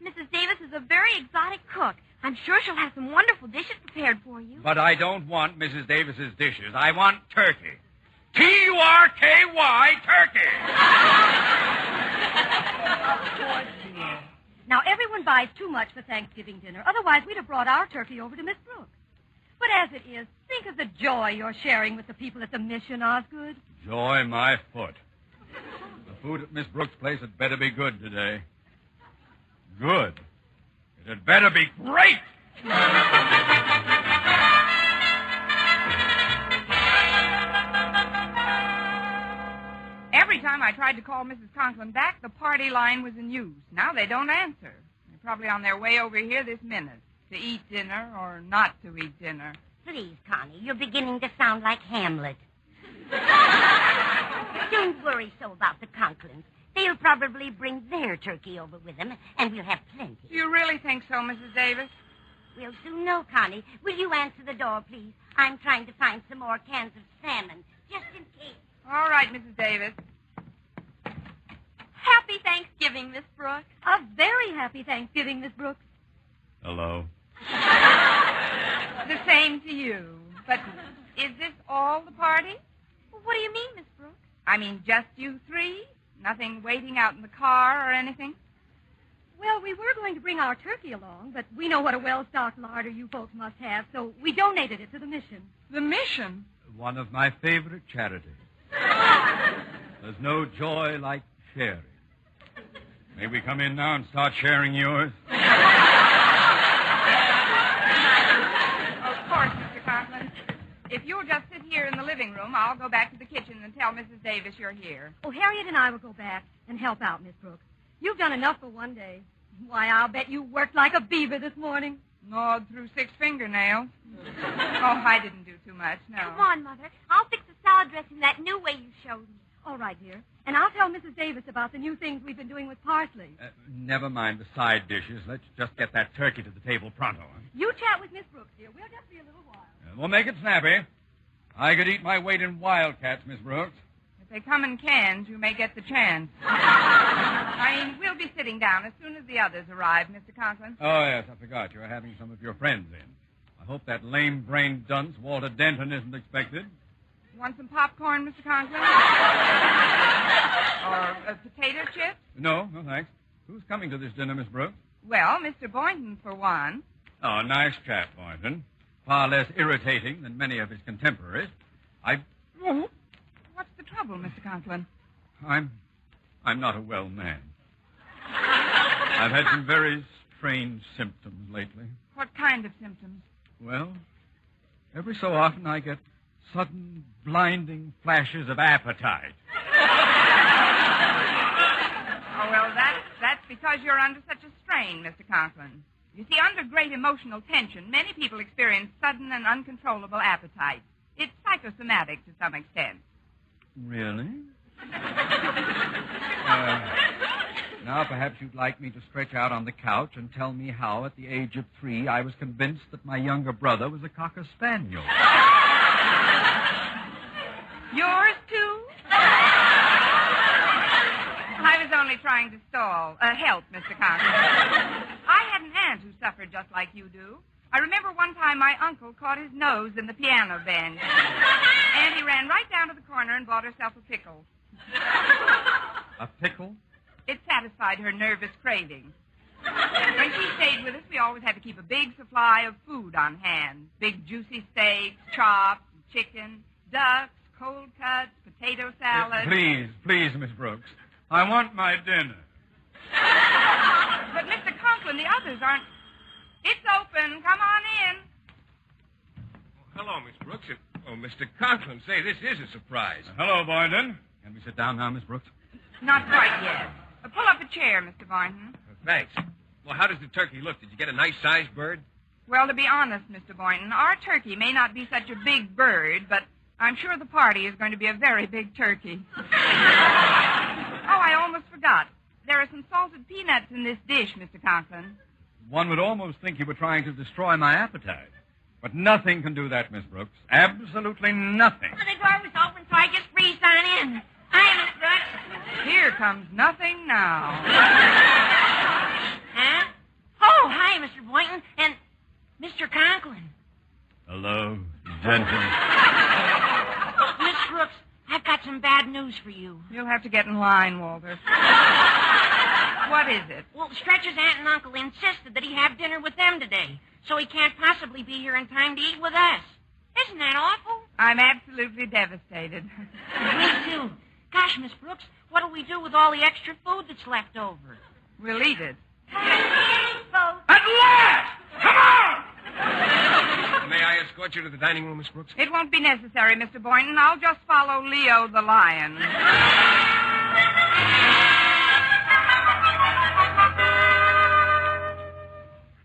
[SPEAKER 4] Mrs. Davis is a very exotic cook. I'm sure she'll have some wonderful dishes prepared for you.
[SPEAKER 9] But I don't want Mrs. Davis's dishes. I want turkey. Turky! Turkey!
[SPEAKER 19] Now, everyone buys too much for Thanksgiving dinner. Otherwise, we'd have brought our turkey over to Miss Brooks. But But as it is, think of the joy you're sharing with the people at the mission, Osgood.
[SPEAKER 9] Joy my foot. The food at Miss Brooks' place had better be good today. Good. It had better be great!
[SPEAKER 20] Every time I tried to call Mrs. Conklin back, the party line was in use. Now they don't answer. They're probably on their way over here this minute to eat dinner or not to eat dinner.
[SPEAKER 25] Please, Connie, you're beginning to sound like Hamlet. Don't worry so about the Conklins. They'll probably bring their turkey over with them, and we'll have plenty.
[SPEAKER 20] Do you really think so, Mrs. Davis?
[SPEAKER 25] We'll soon know, Connie. Will you answer the door, please? I'm trying to find some more cans of salmon, just in case.
[SPEAKER 20] All right, Mrs. Davis.
[SPEAKER 4] Happy Thanksgiving, Miss Brooks.
[SPEAKER 19] A very happy Thanksgiving, Miss Brooks.
[SPEAKER 9] Hello.
[SPEAKER 20] The same to you. But is this all the party?
[SPEAKER 4] Well, what do you mean, Miss Brooks?
[SPEAKER 20] I mean, just you three? Nothing waiting out in the car or anything?
[SPEAKER 19] Well, we were going to bring our turkey along, but we know what a well-stocked larder you folks must have, so we donated it to the mission.
[SPEAKER 20] The mission?
[SPEAKER 9] One of my favorite charities. There's no joy like sharing. May we come in now and start sharing yours?
[SPEAKER 20] Of course, Mr. Conklin. If you'll just sit here in the living room, I'll go back to the kitchen and tell Mrs. Davis you're here.
[SPEAKER 19] Oh, Harriet and I will go back and help out, Miss Brooks. You've done enough for one day. Why, I'll bet you worked like a beaver this morning.
[SPEAKER 20] Gnawed through 6 fingernails. Oh, I didn't do too much, no.
[SPEAKER 4] Come on, Mother. I'll fix the salad dressing that new way you showed me.
[SPEAKER 19] All right, dear. And I'll tell Mrs. Davis about the new things we've been doing with parsley.
[SPEAKER 9] Never mind the side dishes. Let's just get that turkey to the table pronto. Huh?
[SPEAKER 19] You chat with Miss Brooks, dear. We'll just be a little while.
[SPEAKER 9] We'll make it snappy. I could eat my weight in wildcats, Miss Brooks.
[SPEAKER 20] If they come in cans, you may get the chance. I mean, we'll be sitting down as soon as the others arrive, Mr. Conklin.
[SPEAKER 9] Oh, yes, I forgot. You're having some of your friends in. I hope that lame-brained dunce, Walter Denton, isn't expected.
[SPEAKER 20] Want some popcorn, Mr. Conklin? Or potato chips?
[SPEAKER 9] No, thanks. Who's coming to this dinner, Miss Brooks?
[SPEAKER 20] Well, Mr. Boynton, for one.
[SPEAKER 9] Oh, nice chap, Boynton. Far less irritating than many of his contemporaries.
[SPEAKER 20] What's the trouble, Mr. Conklin?
[SPEAKER 9] I'm not a well man. I've had some very strange symptoms lately.
[SPEAKER 20] What kind of symptoms?
[SPEAKER 9] Well, every so often I get sudden, blinding flashes of appetite.
[SPEAKER 20] Oh, well, that's because you're under such a strain, Mr. Conklin. You see, under great emotional tension, many people experience sudden and uncontrollable appetite. It's psychosomatic to some extent.
[SPEAKER 9] Really? Now, perhaps you'd like me to stretch out on the couch and tell me how, at the age of 3, I was convinced that my younger brother was a cocker spaniel.
[SPEAKER 20] Yours, too? I was only trying to help, Mr. Conklin. I had an aunt who suffered just like you do. I remember one time my uncle caught his nose in the piano bench. And he ran right down to the corner and bought herself a pickle.
[SPEAKER 9] A pickle?
[SPEAKER 20] It satisfied her nervous craving. When she stayed with us, we always had to keep a big supply of food on hand. Big juicy steaks, chops, chicken, ducks, cold cuts, potato salad.
[SPEAKER 9] Please, Miss Brooks. I want my dinner.
[SPEAKER 20] But, Mr. Conklin, the others aren't... It's open. Come on in.
[SPEAKER 3] Hello, Miss Brooks. Mr. Conklin, say, this is a surprise.
[SPEAKER 9] Hello, Boynton. Can we sit down now, Miss Brooks?
[SPEAKER 20] Not quite yet. Pull up a chair, Mr. Boynton.
[SPEAKER 3] Thanks. Well, how does the turkey look? Did you get a nice-sized bird?
[SPEAKER 20] Well, to be honest, Mr. Boynton, our turkey may not be such a big bird, but I'm sure the party is going to be a very big turkey. Oh, I almost forgot. There are some salted peanuts in this dish, Mr. Conklin.
[SPEAKER 9] One would almost think you were trying to destroy my appetite. But nothing can do that, Miss Brooks. Absolutely nothing.
[SPEAKER 5] Well, the door was open, so I just breezed on in. Hi, Miss Brooks.
[SPEAKER 20] Here comes nothing now.
[SPEAKER 5] Huh? Oh, hi, Mr. Boynton and Mr. Conklin.
[SPEAKER 9] Hello, gentlemen.
[SPEAKER 5] Miss Brooks, I've got some bad news for you.
[SPEAKER 20] You'll have to get in line, Walter. What is it?
[SPEAKER 5] Well, Stretch's aunt and uncle insisted that he have dinner with them today. so he can't possibly be here in time to eat with us. Isn't that awful?
[SPEAKER 20] I'm absolutely devastated.
[SPEAKER 5] Me too. Gosh, Miss Brooks, what'll we do with all the extra food that's left over?
[SPEAKER 20] We'll eat it.
[SPEAKER 9] At last! Come on!
[SPEAKER 3] May I escort you to the dining room, Miss Brooks?
[SPEAKER 20] It won't be necessary, Mr. Boynton. I'll just follow Leo the lion.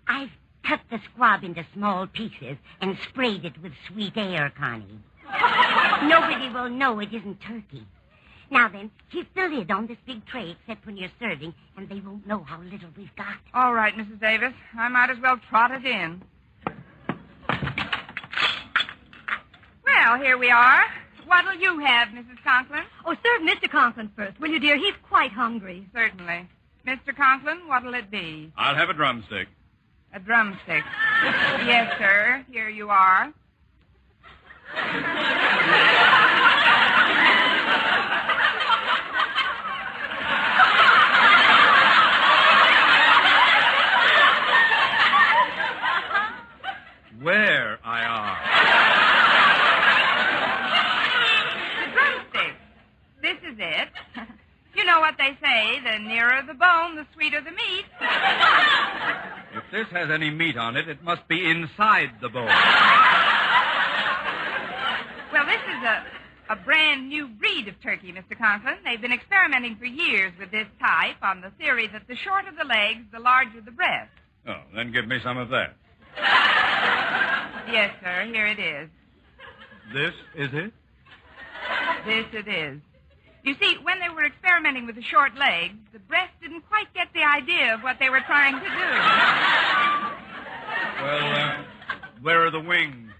[SPEAKER 25] I've cut the squab into small pieces and sprayed it with sweet air, Connie. Nobody will know it isn't turkey. Now then, keep the lid on this big tray except when you're serving, and they won't know how little we've got.
[SPEAKER 20] All right, Mrs. Davis. I might as well trot it in. Well, here we are. What'll you have, Mrs. Conklin?
[SPEAKER 19] Oh, serve Mr. Conklin first, will you, dear? He's quite hungry.
[SPEAKER 20] Certainly. Mr. Conklin, what'll it be?
[SPEAKER 9] I'll have a drumstick.
[SPEAKER 20] A drumstick. Yes, sir. Here you are.
[SPEAKER 9] Where I are.
[SPEAKER 20] The drumstick. This is it. You know what they say, the nearer the bone, the sweeter the meat.
[SPEAKER 9] If this has any meat on it, it must be inside the bone.
[SPEAKER 20] Well, this is a brand new breed of turkey, Mr. Conklin. They've been experimenting for years with this type on the theory that the shorter the legs, the larger the breast.
[SPEAKER 9] Oh, then give me some of that.
[SPEAKER 20] Yes, sir. Here it is.
[SPEAKER 9] This is it?
[SPEAKER 20] This it is. You see, when they were experimenting with the short legs, the breast didn't quite get the idea of what they were trying to do.
[SPEAKER 9] Well, where are the wings?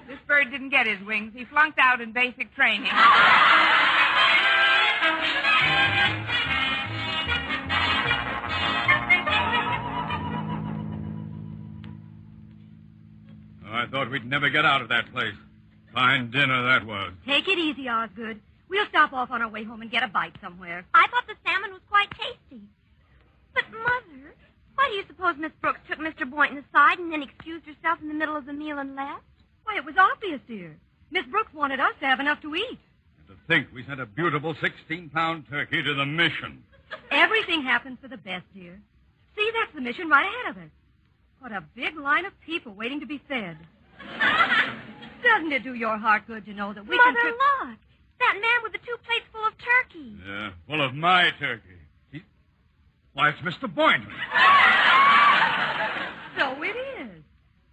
[SPEAKER 20] This bird didn't get his wings. He flunked out in basic training.
[SPEAKER 9] I thought we'd never get out of that place. Fine dinner that was.
[SPEAKER 19] Take it easy, Osgood. We'll stop off on our way home and get a bite somewhere.
[SPEAKER 4] I thought the salmon was quite tasty. But, Mother, why do you suppose Miss Brooks took Mr. Boynton aside and then excused herself in the middle of the meal and left?
[SPEAKER 19] Why, it was obvious, dear. Miss Brooks wanted us to have enough to eat.
[SPEAKER 9] To think we sent a beautiful 16-pound turkey to the mission.
[SPEAKER 19] Everything happens for the best, dear. See, that's the mission right ahead of us. What a big line of people waiting to be fed. Doesn't it do your heart good to know that we
[SPEAKER 4] Mother,
[SPEAKER 19] can...
[SPEAKER 4] look. That man with the 2 plates full of turkey.
[SPEAKER 9] Yeah, full of my turkey. Why, it's Mr. Boynton.
[SPEAKER 19] So it is.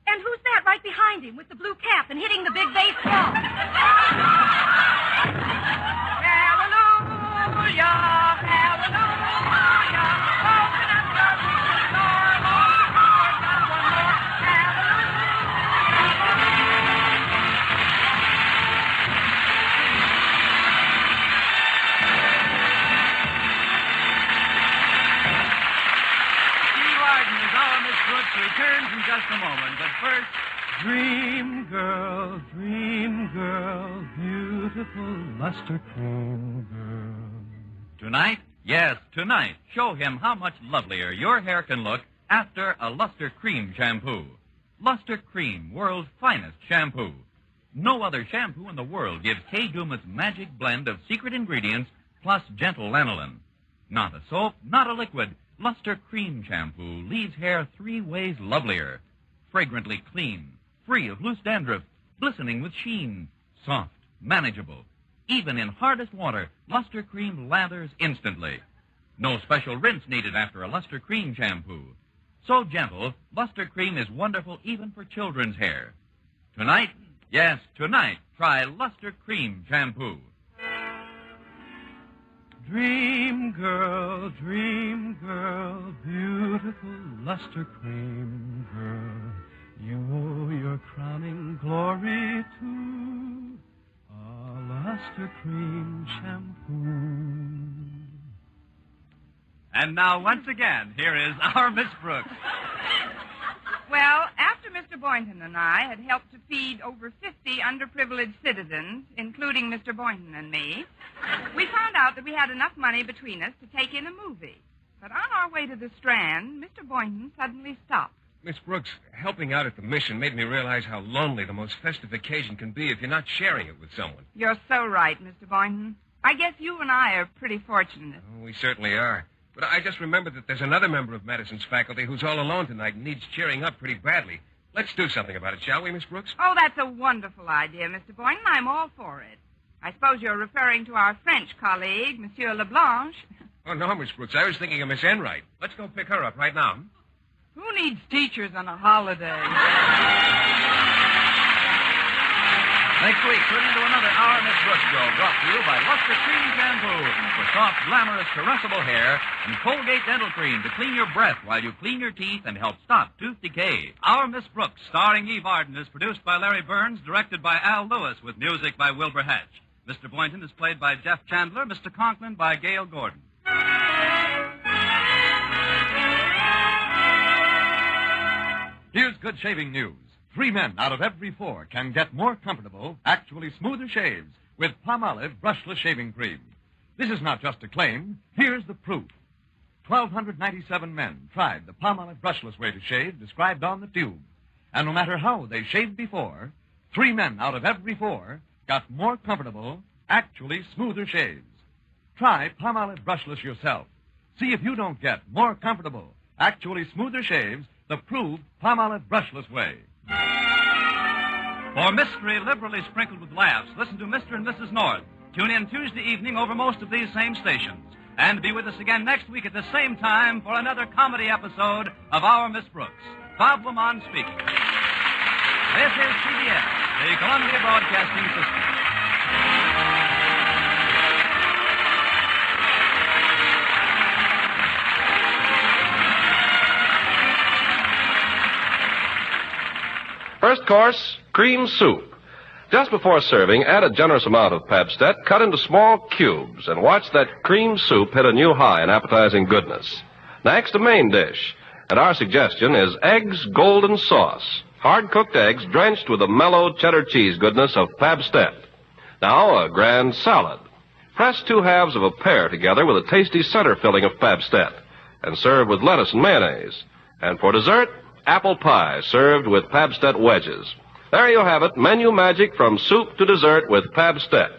[SPEAKER 19] And who's that right behind him with the blue cap and hitting the big bass drum?
[SPEAKER 20] Hallelujah, hallelujah. Open up the door, Lord, Lord, not one more.
[SPEAKER 18] Returns in just a moment, but first...
[SPEAKER 8] Dream girl, beautiful luster cream girl.
[SPEAKER 11] Tonight? Yes, tonight. Show him how much lovelier your hair can look after a Luster Cream shampoo. Luster Cream, world's finest shampoo. No other shampoo in the world gives Kay Dumas' magic blend of secret ingredients plus gentle lanolin. Not a soap, not a liquid. Luster Cream shampoo leaves hair 3 ways lovelier. Fragrantly clean, free of loose dandruff, glistening with sheen, soft, manageable. Even in hardest water, Luster Cream lathers instantly. No special rinse needed after a Luster Cream shampoo. So gentle, Luster Cream is wonderful even for children's hair. Tonight, yes, tonight, try Luster Cream shampoo.
[SPEAKER 8] Dream girl, beautiful luster cream girl. You owe your crowning glory to a luster cream shampoo.
[SPEAKER 18] And now, once again, here is our Miss Brooks.
[SPEAKER 20] Well, after Mr. Boynton and I had helped to feed over 50 underprivileged citizens, including Mr. Boynton and me, we found out that we had enough money between us to take in a movie. But on our way to the Strand, Mr. Boynton suddenly stopped.
[SPEAKER 3] Miss Brooks, helping out at the mission made me realize how lonely the most festive occasion can be if you're not sharing it with someone.
[SPEAKER 20] You're so right, Mr. Boynton. I guess you and I are pretty fortunate.
[SPEAKER 3] Oh, we certainly are. But I just remembered that there's another member of Madison's faculty who's all alone tonight and needs cheering up pretty badly. Let's do something about it, shall we, Miss Brooks?
[SPEAKER 20] Oh, that's a wonderful idea, Mr. Boynton. I'm all for it. I suppose you're referring to our French colleague, Monsieur Leblanche.
[SPEAKER 3] Oh, no, Miss Brooks. I was thinking of Miss Enright. Let's go pick her up right now.
[SPEAKER 20] Who needs teachers on a holiday?
[SPEAKER 11] Next week, tune into another Our Miss Brooks show brought to you by Luster Cream Shampoo for soft, glamorous, caressable hair and Colgate Dental Cream to clean your breath while you clean your teeth and help stop tooth decay.
[SPEAKER 18] Our Miss Brooks, starring Eve Arden, is produced by Larry Burns, directed by Al Lewis, with music by Wilbur Hatch. Mr. Boynton is played by Jeff Chandler, Mr. Conklin by Gail Gordon.
[SPEAKER 10] Here's good shaving news. 3 men out of every 4 can get more comfortable, actually smoother shaves with Palmolive brushless shaving cream. This is not just a claim. Here's the proof. 1,297 men tried the Palmolive brushless way to shave described on the tube. And no matter how they shaved before, 3 men out of every 4 got more comfortable, actually smoother shaves. Try Palmolive brushless yourself. See if you don't get more comfortable, actually smoother shaves the proved Palmolive brushless way.
[SPEAKER 18] For mystery liberally sprinkled with laughs, listen to Mr. and Mrs. North. Tune in Tuesday evening over most of these same stations. And be with us again next week at the same time for another comedy episode of Our Miss Brooks. Bob Lamont speaking. This is CBS, the Columbia Broadcasting System.
[SPEAKER 12] First course, cream soup. Just before serving, add a generous amount of Pabstet cut into small cubes and watch that cream soup hit a new high in appetizing goodness. Next, a main dish. And our suggestion is eggs golden sauce. Hard-cooked eggs drenched with the mellow cheddar cheese goodness of Pabstet. Now, a grand salad. Press 2 halves of a pear together with a tasty center filling of Pabstet and serve with lettuce and mayonnaise. And for dessert, apple pie served with Pabstet wedges. There you have it, menu magic from soup to dessert with Pabstet.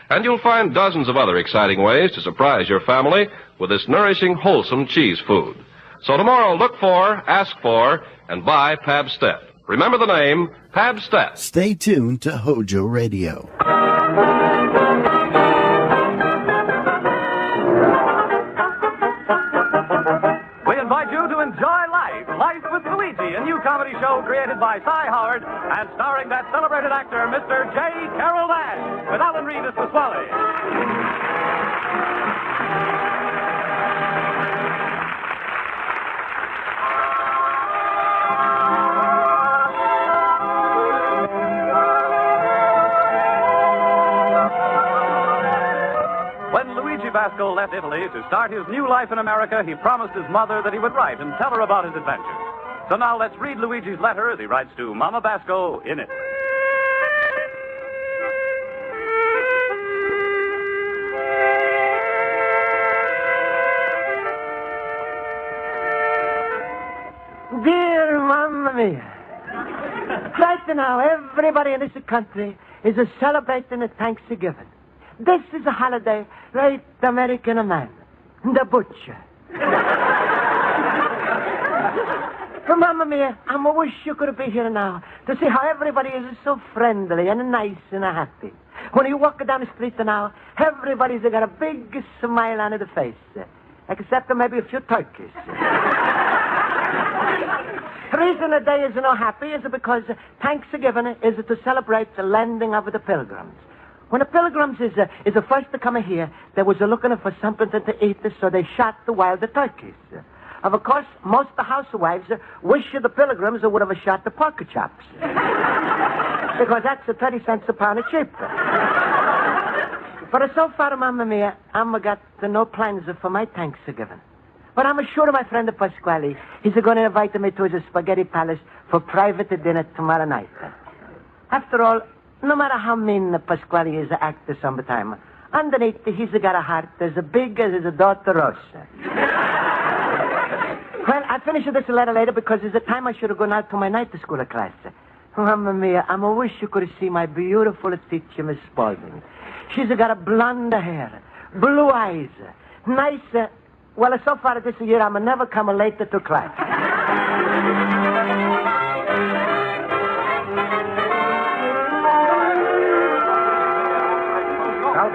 [SPEAKER 12] And you'll find dozens of other exciting ways to surprise your family with this nourishing, wholesome cheese food. So tomorrow, look for, ask for, and buy Pabstet. Remember the name, Pabstet.
[SPEAKER 1] Stay tuned to Hojo Radio.
[SPEAKER 21] We invite you to enjoy Life with Luigi, a new comedy show created by Cy Howard and starring that celebrated actor, Mr. J. Carroll Nash, with Alan Reed as Pasquale. When Luigi Basco left Italy to start his new life in America, he promised his mother that he would write and tell her about his adventures. So now let's read Luigi's letter as he writes to Mama Basco in it.
[SPEAKER 22] Dear Mamma Mia, right now everybody in this country is celebrating Thanksgiving. This is a holiday, right American man, the butcher. Mamma Mia, I wish you could be here now to see how everybody is so friendly and nice and happy. When you walk down the street now, everybody's got a big smile on their face, except maybe a few turkeys. The reason the day is not happy is because Thanksgiving is to celebrate the landing of the pilgrims. When the pilgrims is the first to come here, they was looking for something to eat, so they shot the wild turkeys. Of course, most of the housewives wish the pilgrims would have shot the pork chops. Because that's 30 cents a pound cheaper. But so far, Mamma Mia, I'm got no plans for my Thanksgiving. But I'm sure my friend Pasquale, he's going to invite me to his spaghetti palace for private dinner tomorrow night. After all, no matter how mean Pasquale is actor sometime, underneath he's got a heart as big as his daughter Rosa. Well, I'll finish this a little later because it's the time I should have gone out to my night school class. Mamma mia, I wish you could see my beautiful teacher, Miss Spaulding. She's got a blonde hair, blue eyes, nice... well, so far this year, I'm never come late to class.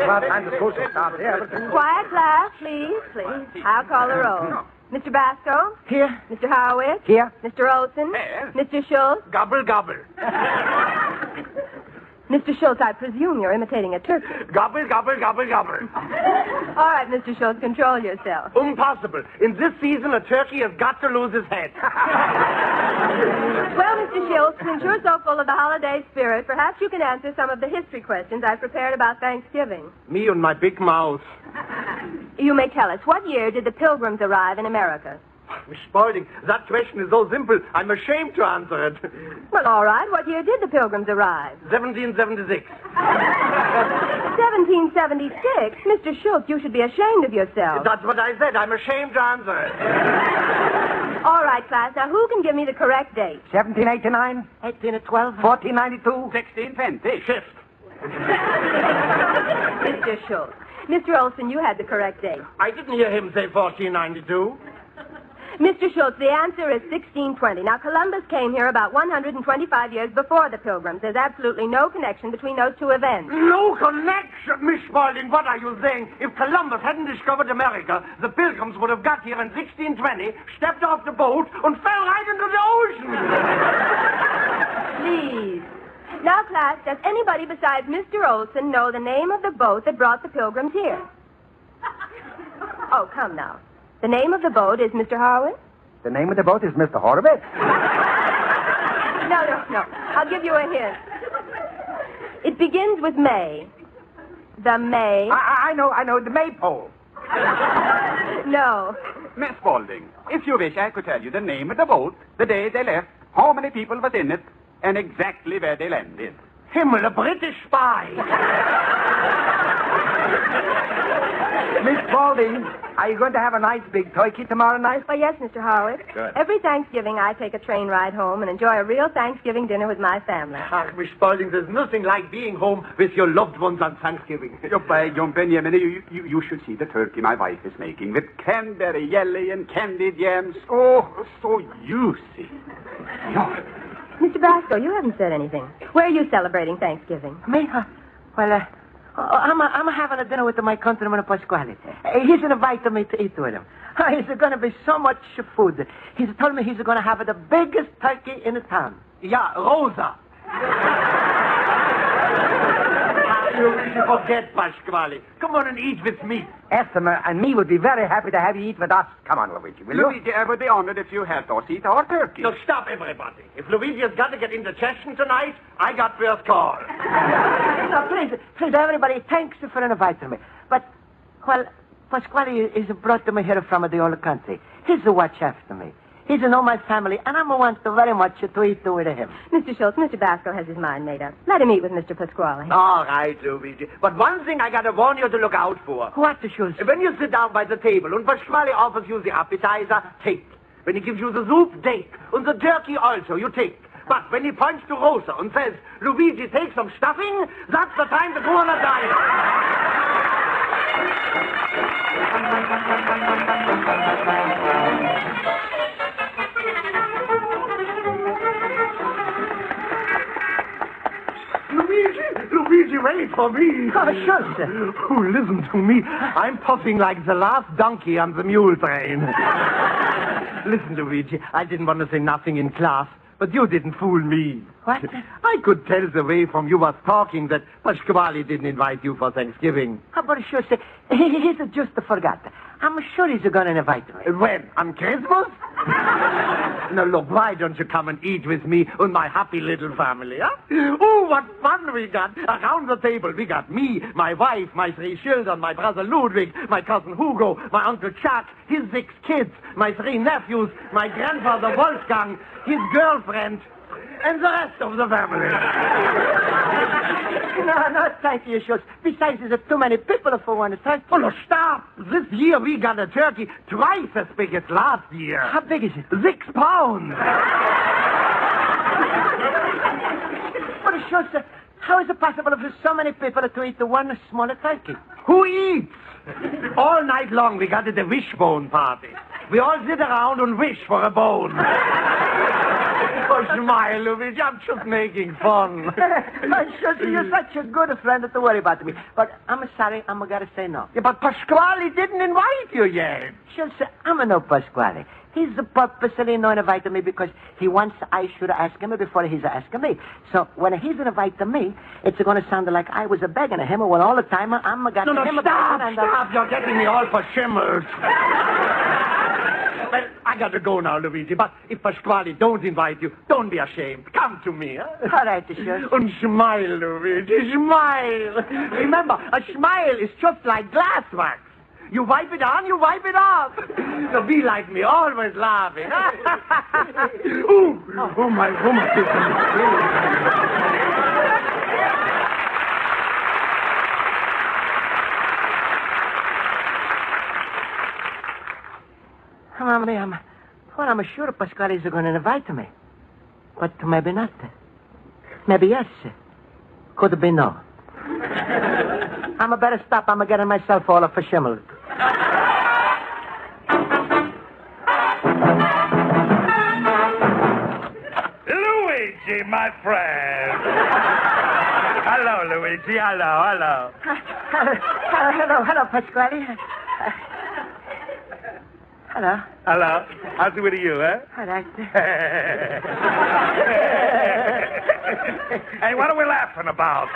[SPEAKER 6] Time to school should start here.
[SPEAKER 19] Quiet, class, please. I'll call the roll. Mr. Basco?
[SPEAKER 22] Here.
[SPEAKER 19] Mr. Howard?
[SPEAKER 22] Here.
[SPEAKER 19] Mr. Olson?
[SPEAKER 21] Here.
[SPEAKER 19] Mr. Schultz?
[SPEAKER 21] Gobble, gobble.
[SPEAKER 19] Mr. Schultz, I presume you're imitating a turkey.
[SPEAKER 21] Gobble, gobble, gobble, gobble.
[SPEAKER 19] All right, Mr. Schultz, control yourself.
[SPEAKER 21] Impossible. In this season, a turkey has got to lose his head.
[SPEAKER 19] Well, Mr. Schultz, since you're so full of the holiday spirit, perhaps you can answer some of the history questions I've prepared about Thanksgiving.
[SPEAKER 21] Me and my big mouth.
[SPEAKER 19] You may tell us, what year did the Pilgrims arrive in America?
[SPEAKER 21] Miss Spaulding, that question is so simple, I'm ashamed to answer it.
[SPEAKER 19] Well, all right. What year did the Pilgrims arrive?
[SPEAKER 21] 1776.
[SPEAKER 19] 1776? Mr. Schultz, you should be ashamed of yourself.
[SPEAKER 21] That's what I said. I'm ashamed to answer it.
[SPEAKER 19] All right, class. Now, who can give me the correct date?
[SPEAKER 22] 1789, 1812, 1492,
[SPEAKER 21] 1620. Shift.
[SPEAKER 19] Mr. Schultz. Mr. Olson, you had the correct date.
[SPEAKER 21] I didn't hear him say 1492.
[SPEAKER 19] Mr. Schultz, the answer is 1620. Now, Columbus came here about 125 years before the Pilgrims. There's absolutely no connection between those two events.
[SPEAKER 21] No connection? Miss Spaulding, what are you saying? If Columbus hadn't discovered America, the Pilgrims would have got here in 1620, stepped off the boat, and fell right into the ocean.
[SPEAKER 19] Please. Now, class, does anybody besides Mr. Olson know the name of the boat that brought the Pilgrims here? Oh, come now. The name of the boat is Mr. Harwood?
[SPEAKER 6] The name of the boat is Mr. Horowitz?
[SPEAKER 19] No. I'll give you a hint. It begins with May. The May.
[SPEAKER 6] I know. The maypole.
[SPEAKER 19] No.
[SPEAKER 21] Miss Spaulding, if you wish, I could tell you the name of the boat, the day they left, how many people was in it, and exactly where they landed. Himmel, a British spy!
[SPEAKER 6] Miss Spaulding, are you going to have a nice big turkey tomorrow night?
[SPEAKER 19] Well, yes, Mr. Howard.
[SPEAKER 6] Good.
[SPEAKER 19] Every Thanksgiving, I take a train ride home and enjoy a real Thanksgiving dinner with my family.
[SPEAKER 21] Miss Spaulding, there's nothing like being home with your loved ones on Thanksgiving. John Benjamin, you should see the turkey my wife is making with cranberry jelly and candied yams. Oh, so juicy.
[SPEAKER 19] Mr. Basco, you haven't said anything. Where are you celebrating Thanksgiving?
[SPEAKER 22] Me? Well, I'm having a dinner with my countryman Pasquale. He's invited me to eat with him. It's going to be so much food. He's told me he's going to have the biggest turkey in the town.
[SPEAKER 21] Yeah, Rosa. You forget, Pasquale. Come on and eat with me.
[SPEAKER 6] Esther and me would be very happy to have you eat with us. Come on, Luigi, will you?
[SPEAKER 21] Luigi, I would be honored if you helped us eat our turkey. Now, stop, everybody. If Luigi has got to get indigestion tonight, I got first call.
[SPEAKER 22] No, please, everybody, thanks for inviting me. But, well, Pasquale is brought me here from the old country. He's a watch after me. He's know my family, and I want very much to eat with him.
[SPEAKER 19] Mr. Schultz, Mr. Basco has his mind made up. Let him eat with Mr. Pasquale.
[SPEAKER 21] All right, Luigi. But one thing I got to warn you to look out for.
[SPEAKER 22] What, Schultz?
[SPEAKER 21] When you sit down by the table and Pasquale offers you the appetizer, take. When he gives you the soup, take. And the turkey also, you take. But when he points to Rosa and says, Luigi, take some stuffing, that's the time to go on a diet. Luigi, wait for me.
[SPEAKER 22] Oh, sure, sir.
[SPEAKER 21] Oh, listen to me. I'm puffing like the last donkey on the mule train. Listen, Luigi, I didn't want to say nothing in class, but you didn't fool me.
[SPEAKER 22] What?
[SPEAKER 21] I could tell the way from you was talking that Pasquale didn't invite you for Thanksgiving.
[SPEAKER 22] But sure, sir, he's just forgot. I'm sure he's going to invite me.
[SPEAKER 21] When? On Christmas? Now, look, why don't you come and eat with me and my happy little family, huh? Oh, what fun we got. Around the table, we got me, my wife, my 3 children, my brother Ludwig, my cousin Hugo, my uncle Chuck, his 6 kids, my 3 nephews, my grandfather Wolfgang, his girlfriend,
[SPEAKER 8] And the rest of the family.
[SPEAKER 22] No, thank you, Schultz. Besides, there's too many people for one turkey.
[SPEAKER 8] Oh, no, stop. This year we got a turkey twice as big as last year.
[SPEAKER 22] How big is it?
[SPEAKER 8] 6 pounds.
[SPEAKER 22] But, Schultz, how is it possible for so many people to eat the one smaller turkey?
[SPEAKER 8] Who eats? All night long we got the wishbone party. We all sit around and wish for a bone. Oh, smile, Luigi. I'm just making fun.
[SPEAKER 22] Schultz, you're such a good friend to worry about me. But I'm sorry, I'm going to say no.
[SPEAKER 8] Yeah, but Pasquale didn't invite you yet.
[SPEAKER 22] Schultz, I'm no Pasquale. He's purposely not inviting me because he wants I should ask him before he's asking me. So when he's inviting me, it's going to sound like I was begging him when all the time I'm going to him.
[SPEAKER 8] Stop. You're getting me all verschimmelt. Well, I got to go now, Luigi. But if Pasquale don't invite you, don't be ashamed. Come to me, huh?
[SPEAKER 22] All right, Schultz.
[SPEAKER 8] And smile, Luigi. Smile. Remember, a smile is just like glass wax. You wipe it on, you wipe it off. So be like me, always laughing. Oh, my.
[SPEAKER 22] I'm sure Pasquale is going to invite me. But maybe not. Maybe yes. Could be no. I'm better stop. I'm getting myself all up for shimmel.
[SPEAKER 8] Luigi, my friend. Hello, Luigi. Hello.
[SPEAKER 22] Hello, Pasquale. Hello.
[SPEAKER 8] How's it with you, huh?
[SPEAKER 22] All right.
[SPEAKER 8] Hey, what are we laughing about?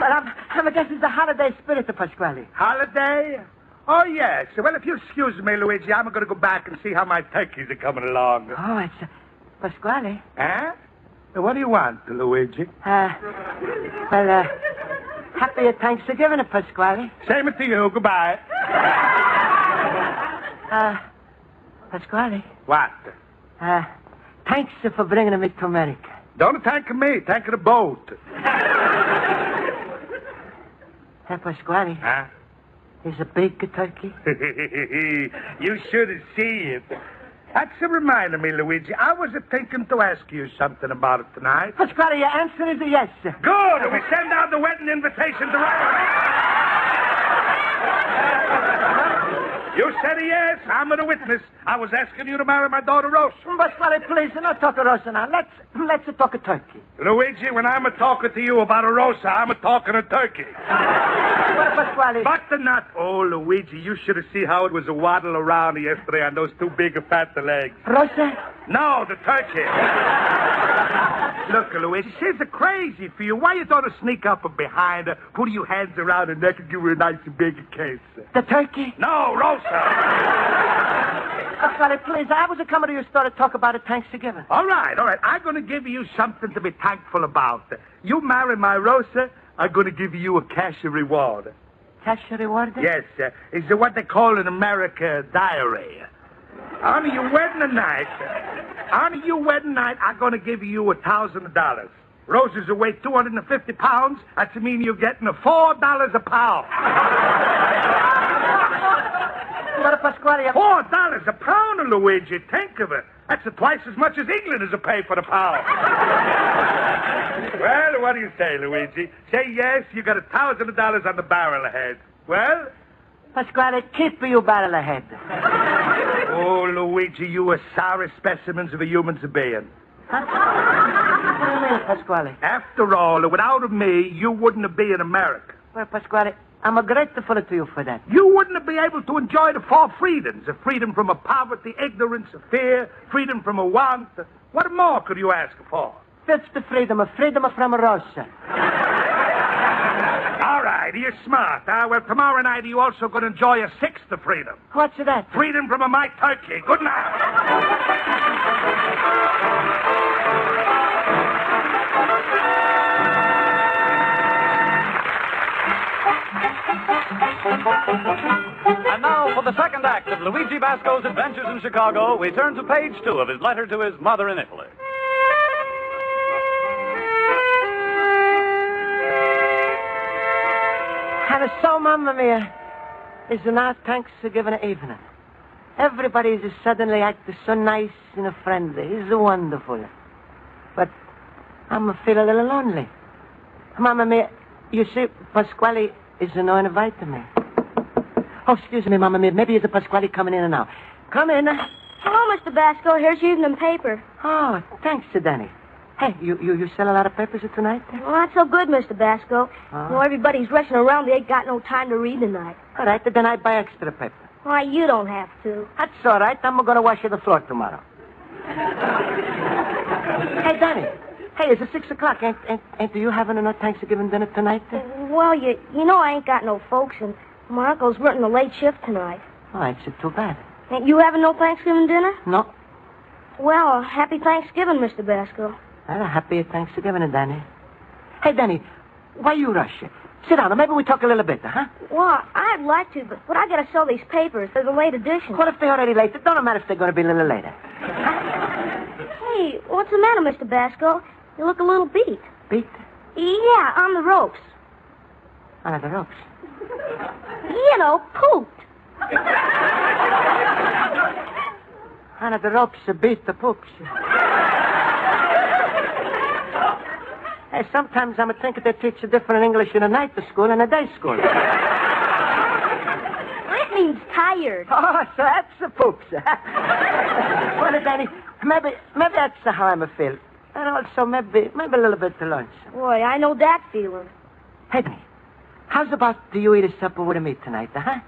[SPEAKER 22] Well, I guess it's the holiday spirit of Pasquale.
[SPEAKER 8] Holiday? Oh, yes. Well, if you excuse me, Luigi, I'm going to go back and see how my turkeys are coming along.
[SPEAKER 22] Oh, it's Pasquale.
[SPEAKER 8] Huh? What do you want, Luigi?
[SPEAKER 22] Happy Thanksgiving, Pasquale.
[SPEAKER 8] Same to you. Goodbye.
[SPEAKER 22] Pasquale.
[SPEAKER 8] What?
[SPEAKER 22] Thanks for bringing me to America.
[SPEAKER 8] Don't thank me. Thank the boat.
[SPEAKER 22] Hey, Pasquale.
[SPEAKER 8] Huh?
[SPEAKER 22] Is a big turkey?
[SPEAKER 8] You should have seen it. That's a reminder me, Luigi. I was thinking to ask you something about it tonight.
[SPEAKER 22] Pasquale, your answer is a yes.
[SPEAKER 8] Good. We send out the wedding invitations right away. You said a yes. I'm the witness. I was asking you to marry my daughter, Rosa.
[SPEAKER 22] Pasquale, please, don't talk to Rosa now. Let's talk a turkey.
[SPEAKER 8] Luigi, when I'm talking to you about a Rosa, I'm talking a turkey.
[SPEAKER 22] Pasquale.
[SPEAKER 8] But the nut. Oh, Luigi, you should have seen how it was a waddle around yesterday on those two big fat legs.
[SPEAKER 22] Rosa?
[SPEAKER 8] No, the turkey. Look, Luigi, she's crazy for you. Why you don't sneak up behind her, put your hands around her neck and give her a nice big kiss?
[SPEAKER 22] The turkey?
[SPEAKER 8] No, Rosa.
[SPEAKER 22] Pasquale, please, I was coming to your store to talk about it Thanksgiving.
[SPEAKER 8] All right. I'm going to give you something to be thankful about. You marry my Rosa, I'm going to give you a cash reward.
[SPEAKER 22] Cash reward?
[SPEAKER 8] Yes, it's what they call in America diary. On your wedding night, I'm going to give you $1,000. Roses will weigh 250 pounds. That's mean you're getting $4 a pound.
[SPEAKER 22] But Pasquale,
[SPEAKER 8] $4 a pound, Luigi. Think of it. That's twice as much as England is a pay for the pound. Well, what do you say, Luigi? Say yes, you got $1,000 on the barrel ahead. Well?
[SPEAKER 22] Pasquale, keep your barrel ahead.
[SPEAKER 8] Oh, Luigi, you are sorry specimens of a human being.
[SPEAKER 22] Huh? What do you mean, Pasquale?
[SPEAKER 8] After all, without me, you wouldn't be in America.
[SPEAKER 22] Well, Pasquale, I'm grateful to you for that.
[SPEAKER 8] You wouldn't be able to enjoy the 4 freedoms. A freedom from a poverty, ignorance, a fear, freedom from a want. What more could you ask for?
[SPEAKER 22] That's the freedom from Rosa.
[SPEAKER 8] All right, you're smart. Well, tomorrow night you also going to enjoy a 6th freedom.
[SPEAKER 22] What's that?
[SPEAKER 8] Freedom from a my turkey. Good night.
[SPEAKER 21] And now, for the second act of Luigi Basco's adventures in Chicago, we turn to page 2 of his letter to his mother in Italy.
[SPEAKER 22] And so, Mamma Mia, it's now Thanksgiving evening. Everybody is suddenly acting so nice and friendly. It's wonderful. But I'm feel a little lonely. Mamma Mia, you see, Pasquale is not inviting me. Oh, excuse me, Mamma Mia. Maybe it's Pasquale coming in now. Come in.
[SPEAKER 13] Hello, Mr. Basco. Here's your evening paper.
[SPEAKER 22] Oh, thanks, Danny. Hey, you sell a lot of papers tonight?
[SPEAKER 13] Well, not so good, Mr. Basco.
[SPEAKER 22] Oh.
[SPEAKER 13] You know, everybody's rushing around. They ain't got no time to read tonight.
[SPEAKER 22] All right, then I buy extra paper.
[SPEAKER 13] Why, you don't have to.
[SPEAKER 22] That's all right. I'm going to wash the floor tomorrow. Hey, Danny. Hey, it's 6 o'clock. Ain't you having a Thanksgiving dinner tonight?
[SPEAKER 13] Well, you know I ain't got no folks, and my uncle's working a late shift tonight.
[SPEAKER 22] Oh, it's too bad.
[SPEAKER 13] Ain't you having no Thanksgiving dinner?
[SPEAKER 22] No.
[SPEAKER 13] Well, happy Thanksgiving, Mr. Basco.
[SPEAKER 22] Happy Thanksgiving, Danny. Hey, Danny, why you rush? Sit down, and maybe we talk a little bit, huh?
[SPEAKER 13] Well, I'd like to, but I gotta sell these papers. They're the late edition.
[SPEAKER 22] What if they're already late? It don't matter if they're going to be a little later.
[SPEAKER 13] Hey, what's the matter, Mr. Basco? You look a little beat.
[SPEAKER 22] Beat?
[SPEAKER 13] Yeah, on the ropes.
[SPEAKER 22] On the ropes?
[SPEAKER 13] You know, pooped.
[SPEAKER 22] On the ropes, beat the poops. Hey, sometimes I'm thinking they teach different English in a night school and a day school.
[SPEAKER 13] It means tired.
[SPEAKER 22] Oh, so that's the poops. Well, Danny, maybe that's how I'm feel. And also maybe a little bit to lunch.
[SPEAKER 13] Boy, I know that feeling.
[SPEAKER 22] Hey, Danny, how's about do you eat a supper with me tonight, huh?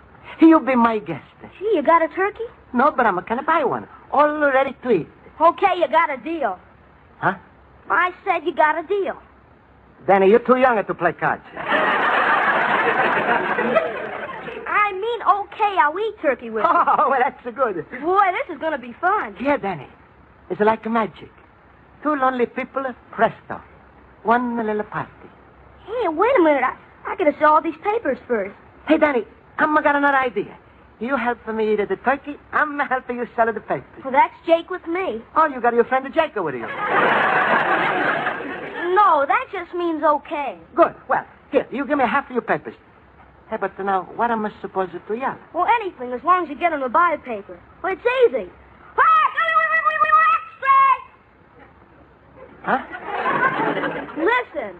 [SPEAKER 22] You'll be my guest.
[SPEAKER 13] Gee, you got a turkey?
[SPEAKER 22] No, but I'm going to buy one. All ready to eat.
[SPEAKER 13] Okay, you got a deal.
[SPEAKER 22] Huh?
[SPEAKER 13] I said you got a deal.
[SPEAKER 22] Danny, you're too young to play cards.
[SPEAKER 13] I mean, okay, I'll eat turkey with you.
[SPEAKER 22] Oh, well, that's good.
[SPEAKER 13] Boy, this is going to be fun.
[SPEAKER 22] Yeah, Danny. It's like magic. Two lonely people, presto. One little party.
[SPEAKER 13] Hey, wait a minute. I got to sell all these papers first.
[SPEAKER 22] Hey, Danny, I'm got another idea. You help me eat the turkey, I'm helping you sell the papers.
[SPEAKER 13] Well, that's Jake with me.
[SPEAKER 22] Oh, you got your friend Jake with you.
[SPEAKER 13] No, that just means okay.
[SPEAKER 22] Good. Well, here, you give me half of your papers. Hey, but now, what am I supposed to yell?
[SPEAKER 13] Well, anything, as long as you get them to buy a paper. Well, it's easy.
[SPEAKER 22] Huh?
[SPEAKER 13] Listen.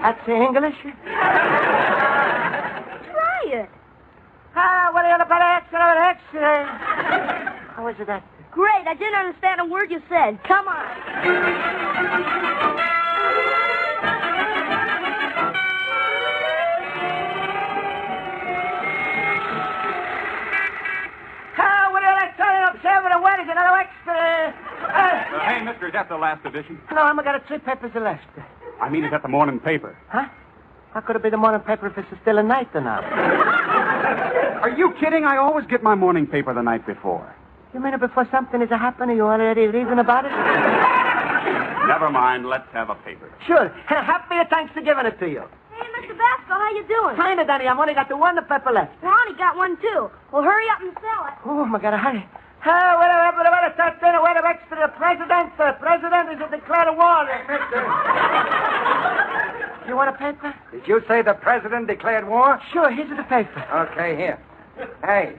[SPEAKER 22] That's English?
[SPEAKER 13] Try it.
[SPEAKER 22] What are you about extra? How was that?
[SPEAKER 13] Great. I didn't understand a word you said. Come on.
[SPEAKER 21] Hey, mister, is that the last edition?
[SPEAKER 22] No, I'm got 3 papers left.
[SPEAKER 21] I mean, is that the morning paper?
[SPEAKER 22] Huh? How could it be the morning paper if it's still a night now?
[SPEAKER 21] Are you kidding? I always get my morning paper the night before.
[SPEAKER 22] You mean before something is happening, you already reason about it?
[SPEAKER 21] Never mind. Let's have a paper.
[SPEAKER 22] Sure. Happy Thanksgiving to you.
[SPEAKER 13] Hey, Mr. Basco, how you doing?
[SPEAKER 22] Fine, Danny. I've only got the one paper left.
[SPEAKER 13] Well, I only got one, too. Well, hurry up and sell it.
[SPEAKER 22] Oh, my God, hurry. Hey, wait a second. Wait a extra. The president is declared war. You want a paper?
[SPEAKER 15] Did you say the president declared war?
[SPEAKER 22] Sure, here's the paper.
[SPEAKER 15] Okay, here. Hey,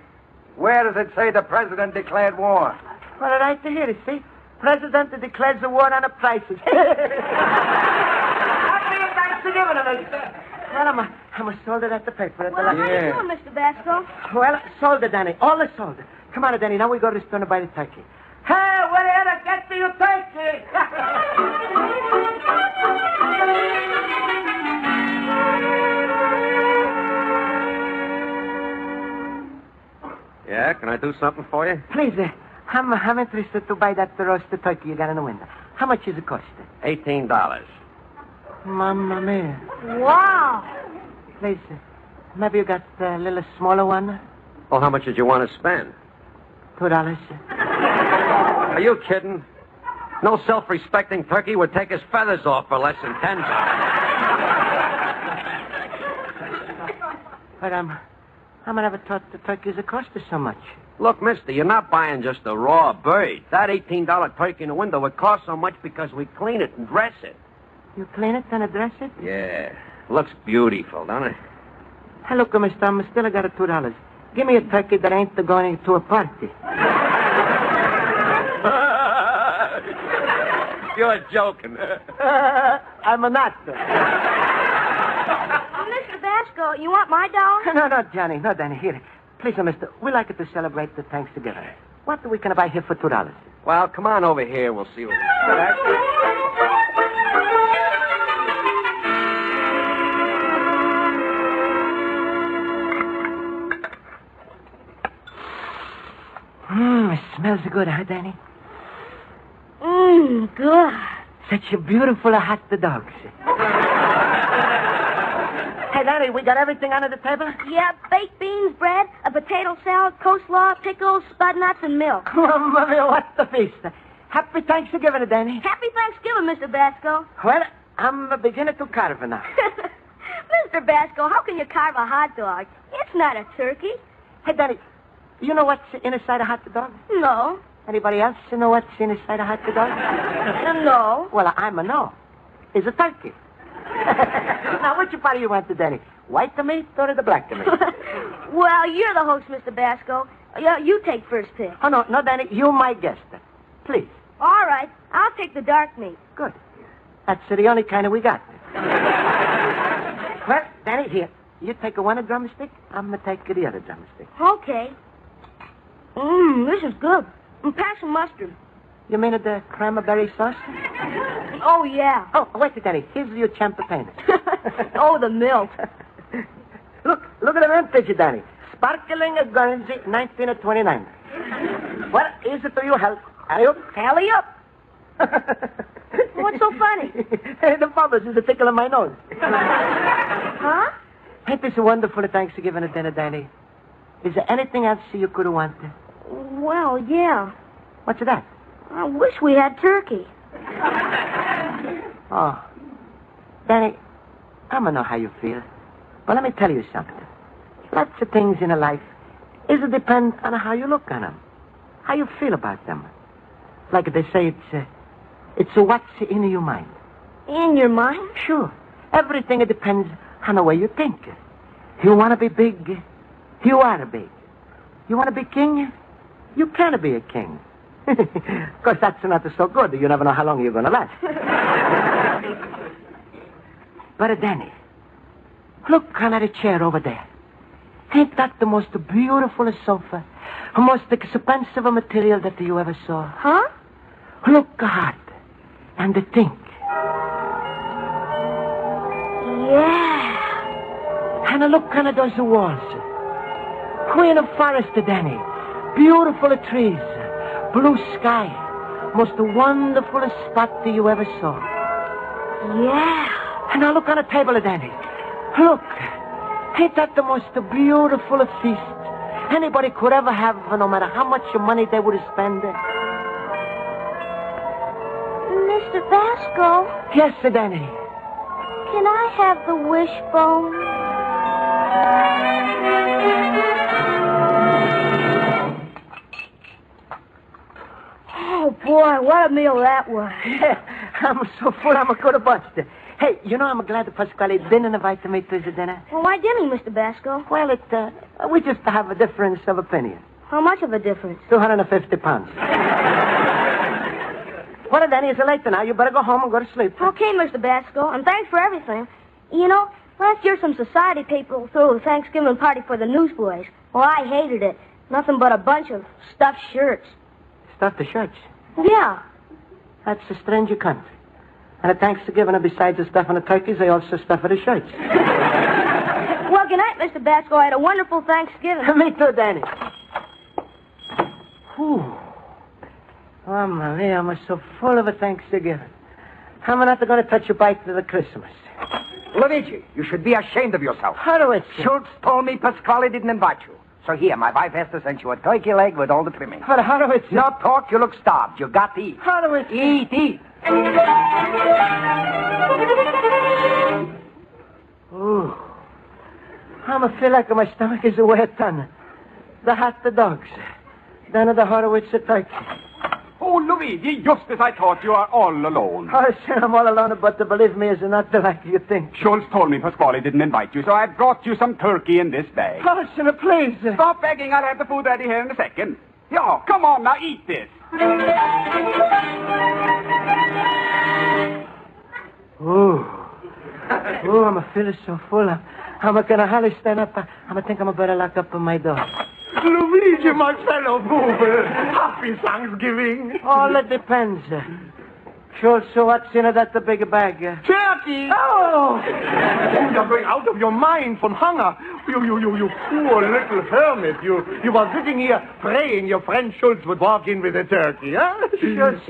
[SPEAKER 15] where does it say the president declared war?
[SPEAKER 22] Well, right here, you see. President declares the war on the prices. Happy Thanksgiving, well, I'm sold it at the paper.
[SPEAKER 13] Well, how you doing, Mr. Basco?
[SPEAKER 22] Well, sold it, Danny. All is sold. Come on, Danny. Now we go to the store to buy the turkey. Hey, where to get to your turkey?
[SPEAKER 6] Yeah, can I do something for you?
[SPEAKER 22] Please, I'm interested to buy that roasted turkey you got in the window. How much is it cost?
[SPEAKER 6] $18.
[SPEAKER 22] Mamma mia.
[SPEAKER 13] Wow.
[SPEAKER 22] Please, maybe you got a little smaller one?
[SPEAKER 6] Well, how much did you want to spend?
[SPEAKER 22] $2.
[SPEAKER 6] Are you kidding? No self-respecting turkey would take his feathers off for less than $10.
[SPEAKER 22] But I never thought the turkeys would cost us so much.
[SPEAKER 6] Look, mister, you're not buying just a raw bird. That $18 turkey in the window would cost so much because we clean it and dress it.
[SPEAKER 22] You clean it and address it?
[SPEAKER 6] Yeah. Looks beautiful, don't it?
[SPEAKER 22] Hey, look, mister, I'm still got $2. Give me a turkey that ain't going to a party.
[SPEAKER 6] You're joking.
[SPEAKER 22] I'm not.
[SPEAKER 13] Mr. Basco, you want my dollar?
[SPEAKER 22] No, Johnny. No, Danny. Here. Please, mister, we like it to celebrate the Thanksgiving. What we can buy here for $2?
[SPEAKER 6] Well, come on over here. We'll see what
[SPEAKER 22] It smells good, huh, Danny?
[SPEAKER 13] Good.
[SPEAKER 22] Such a beautiful hot dogs. Hey, Danny, we got everything under the table?
[SPEAKER 13] Yeah, baked beans, bread, a potato salad, coleslaw, pickles, spud nuts, and milk.
[SPEAKER 22] Oh, Mommy, what the feast. Happy Thanksgiving, Danny.
[SPEAKER 13] Happy Thanksgiving, Mr. Basco.
[SPEAKER 22] Well, I'm beginning to carve now.
[SPEAKER 13] Mr. Basco, how can you carve a hot dog? It's not a turkey.
[SPEAKER 22] Hey, Danny, you know what's inside a hot dog?
[SPEAKER 13] No.
[SPEAKER 22] Anybody else know what's inside a hot dog?
[SPEAKER 13] No.
[SPEAKER 22] Well, I'm a no. It's a turkey. Now, which part do you want, Danny? White meat or the black meat?
[SPEAKER 13] Well, you're the host, Mr. Basco. Yeah, you take first pick.
[SPEAKER 22] Oh, no, Danny, you my guest. Please.
[SPEAKER 13] All right, I'll take the dark meat.
[SPEAKER 22] Good. That's the only kind we got. Well, Danny, here. You take one drumstick, I'm going to take the other drumstick.
[SPEAKER 13] Okay. This is good. Pass some mustard.
[SPEAKER 22] You mean the cranberry sauce?
[SPEAKER 13] Oh, yeah.
[SPEAKER 22] Oh, wait, Danny. Here's your champagne.
[SPEAKER 13] Oh, the milk.
[SPEAKER 22] Look at the vintage, Danny. Sparkling Guernsey, 1929. What is it to you, help? Alley up.
[SPEAKER 13] What's so funny?
[SPEAKER 22] The bubbles is tickling my nose.
[SPEAKER 13] Huh?
[SPEAKER 22] Ain't this a wonderful Thanksgiving dinner, Danny? Is there anything else you could have wanted?
[SPEAKER 13] Well, yeah.
[SPEAKER 22] What's that?
[SPEAKER 13] I wish we had turkey.
[SPEAKER 22] Oh. Danny, I don't know how you feel. But let me tell you something. Lots of things in a life is depend on how you look on them. How you feel about them. Like they say, it's what's in your mind.
[SPEAKER 13] In your mind?
[SPEAKER 22] Sure. Everything depends on the way you think. You want to be big, you are big. You want to be king, you can be a king. Of course, that's not so good. You never know how long you're going to last. But, Danny, look on that chair over there. Ain't that the most beautiful sofa, the most expensive material that you ever saw?
[SPEAKER 13] Huh?
[SPEAKER 22] Look hard and think.
[SPEAKER 13] Yeah.
[SPEAKER 22] And look on those walls. Queen of forest, Danny. Beautiful trees. Blue sky. Most wonderful spot you ever saw.
[SPEAKER 13] Yeah.
[SPEAKER 22] And now look on the table, Danny. Look. Ain't that the most beautiful feast anybody could ever have, no matter how much money they would spend?
[SPEAKER 13] Mr. Basco?
[SPEAKER 22] Yes, Danny.
[SPEAKER 13] Can I have the wishbone? Oh, boy, what a meal that was.
[SPEAKER 22] Yeah, I'm so full I'm a good bust. Hey, you know, I'm glad Pasquale didn't invite me to the dinner.
[SPEAKER 13] Well, why didn't he, Mr. Basco?
[SPEAKER 22] Well, we just have a difference of opinion.
[SPEAKER 13] How much of a difference?
[SPEAKER 22] 250 pounds. Well, Danny, it's late now. You better go home and go to sleep.
[SPEAKER 13] Okay, Mr. Basco, and thanks for everything. You know, last year some society people threw a Thanksgiving party for the newsboys. Well, I hated it. Nothing but a bunch of stuffed shirts.
[SPEAKER 22] Stuffed shirts?
[SPEAKER 13] Yeah.
[SPEAKER 22] That's a strange country. And at Thanksgiving, besides the stuff on the turkeys, they also stuff the shirts.
[SPEAKER 13] Well, good night, Mr. Basco. I had a wonderful Thanksgiving.
[SPEAKER 22] Me too, Danny. Whew. Oh, Maria, I'm so full of a Thanksgiving. I'm not going to touch a bite to the Christmas.
[SPEAKER 6] Luigi, you should be ashamed of yourself.
[SPEAKER 22] Horowitz.
[SPEAKER 6] Schultz told me Pasquale didn't invite you. So here, my wife has to send you a turkey leg with all the trimmings.
[SPEAKER 22] But Horowitz...
[SPEAKER 6] No talk, you look starved. You got to eat.
[SPEAKER 22] Horowitz...
[SPEAKER 6] Eat.
[SPEAKER 22] Ooh. I feel like my stomach is wet on the hot dogs. Then the Horowitz turkey.
[SPEAKER 6] Who
[SPEAKER 7] Oh, Luigi, just as I thought, you are all alone.
[SPEAKER 22] Oh, sir, I'm all alone, but believe me, it's not like you think.
[SPEAKER 7] Schultz told me Pasquale didn't invite you, so I brought you some turkey in this bag.
[SPEAKER 22] Oh, sir, please.
[SPEAKER 7] Stop begging. I'll have the food ready here in a second. Yo, come on now, eat this.
[SPEAKER 22] Oh, I'm feeling so full. I'm going to hardly stand up. I think I'm better lock up my door.
[SPEAKER 8] Luigi, my fellow boober, happy Thanksgiving.
[SPEAKER 22] All it depends. Sure, so what's in it at the big bag?
[SPEAKER 8] Turkey! Oh! You're going out of your mind from hunger. You poor little hermit. You were sitting here praying your friend Schultz would walk in with a turkey, huh?
[SPEAKER 22] Schultz,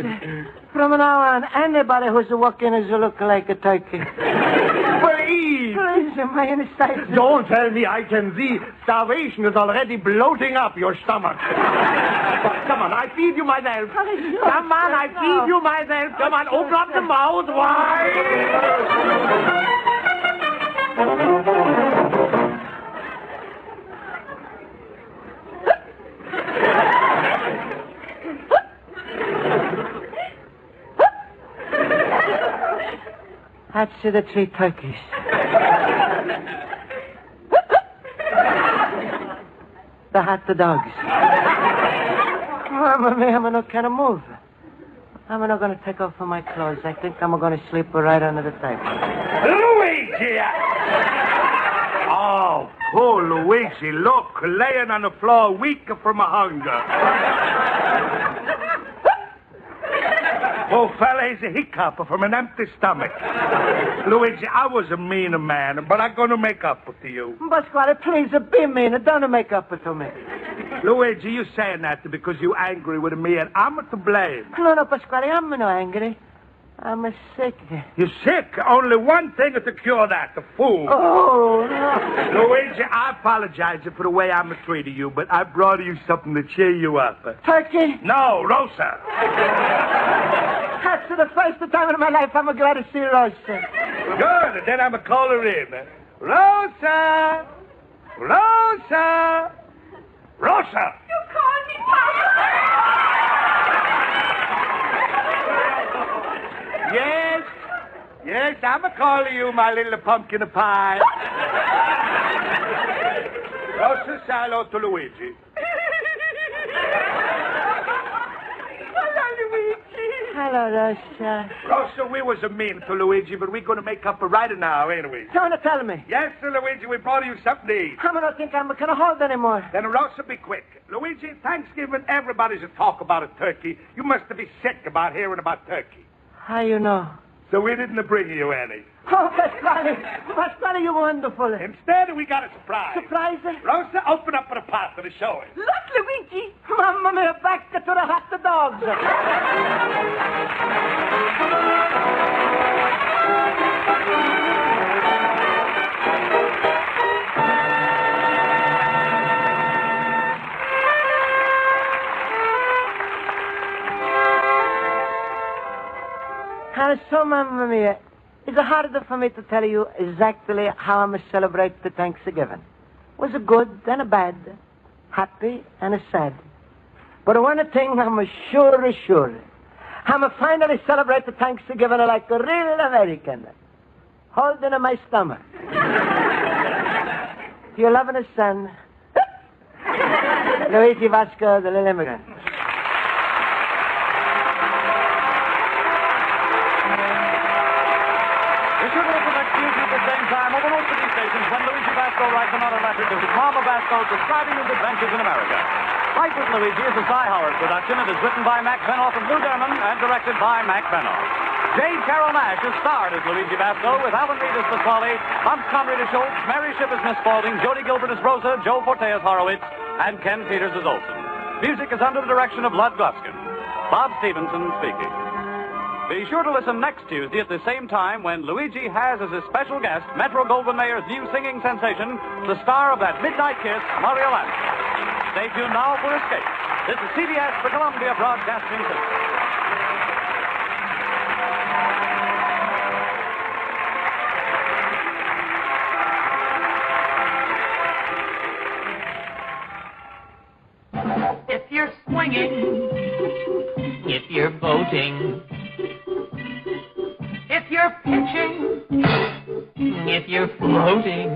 [SPEAKER 22] from now on, anybody who's walking is look like a turkey.
[SPEAKER 8] Please!
[SPEAKER 22] Please, am I in the sight?
[SPEAKER 8] Don't tell me I can see. Starvation is already bloating up your stomach. Come on, I feed you myself. Come on, I feed you myself. Come on, open up the mouth wide.
[SPEAKER 22] That's the 3 turkeys. The hot dogs. I'm not going to move. I'm not going to take off my clothes. I think I'm going to sleep right under the table.
[SPEAKER 8] Luigi! Oh, poor Luigi. Look, laying on the floor, weak from hunger. Oh, fella, he's a hiccup from an empty stomach. Luigi, I was a mean man, but I'm going to make up to you.
[SPEAKER 22] Pasquale, please, be mean. Don't make up to me.
[SPEAKER 8] Luigi, you saying that because you angry with me, and I'm to blame.
[SPEAKER 22] No, Pasquale, I'm not angry. I'm sick.
[SPEAKER 8] You're sick? Only one thing to cure that, the food.
[SPEAKER 22] Oh, no.
[SPEAKER 8] Luigi, I apologize for the way I'm treating you, but I brought you something to cheer you up.
[SPEAKER 22] Turkey?
[SPEAKER 8] No, Rosa.
[SPEAKER 22] That's the first time in my life I'm glad to see Rosa.
[SPEAKER 8] Good, then I'm going to call her in. Rosa! Rosa! Rosa!
[SPEAKER 20] You called me, Papa.
[SPEAKER 8] Yes, I'm a calling you, my little pumpkin pie. Rosa, say hello to Luigi.
[SPEAKER 20] Hello, Luigi.
[SPEAKER 22] Hello, Rosa.
[SPEAKER 8] Rosa, we was mean to Luigi, but we're going to make up right now, ain't we?
[SPEAKER 22] Don't tell me.
[SPEAKER 8] Yes, sir, Luigi, we brought you something to eat.
[SPEAKER 22] I don't think I'm going to hold anymore.
[SPEAKER 8] Then, Rosa, be quick. Luigi, Thanksgiving, everybody's a talk about a turkey. You must be sick about hearing about turkey.
[SPEAKER 22] How you know?
[SPEAKER 8] So we didn't bring you any.
[SPEAKER 22] Oh, Pasquale, you're wonderful.
[SPEAKER 8] Instead, we got a surprise.
[SPEAKER 22] Surprise?
[SPEAKER 8] Rosa, open up the pasta to show it.
[SPEAKER 22] Look, Luigi. Mamma mia, back to the hot dogs. So, Mamma mia, it's hard for me to tell you exactly how I'm celebrate the Thanksgiving. Was a good and a bad, happy and a sad. But one thing I'm sure. I'm finally celebrate the Thanksgiving like a real American. Holding in my stomach. Your loving son, Luigi Vasco, the little immigrant.
[SPEAKER 21] When Luigi Vasco writes another letter to Mama Vasco describing his adventures in America. Life with Luigi is a Cy Howard production. It is written by Mac Benoff and Lou Derman and directed by Mac Benoff. J. Carol Nash is starred as Luigi Vasco with Alan Reed as Pasquale, Hans Conried as Schultz, Mary Shipp as Miss Spaulding, Jody Gilbert as Rosa, Joe Forte as Horowitz, and Ken Peters as Olson. Music is under the direction of Lud Gluskin. Bob Stevenson speaking. Be sure to listen next Tuesday at the same time when Luigi has as his special guest Metro-Goldwyn-Mayer's new singing sensation, the star of that Midnight Kiss, Mario Lanza. Stay tuned now for Escape. This is CBS, the Columbia Broadcasting System.
[SPEAKER 2] It's you're swinging, if you're boating, if you're pitching, if you're floating,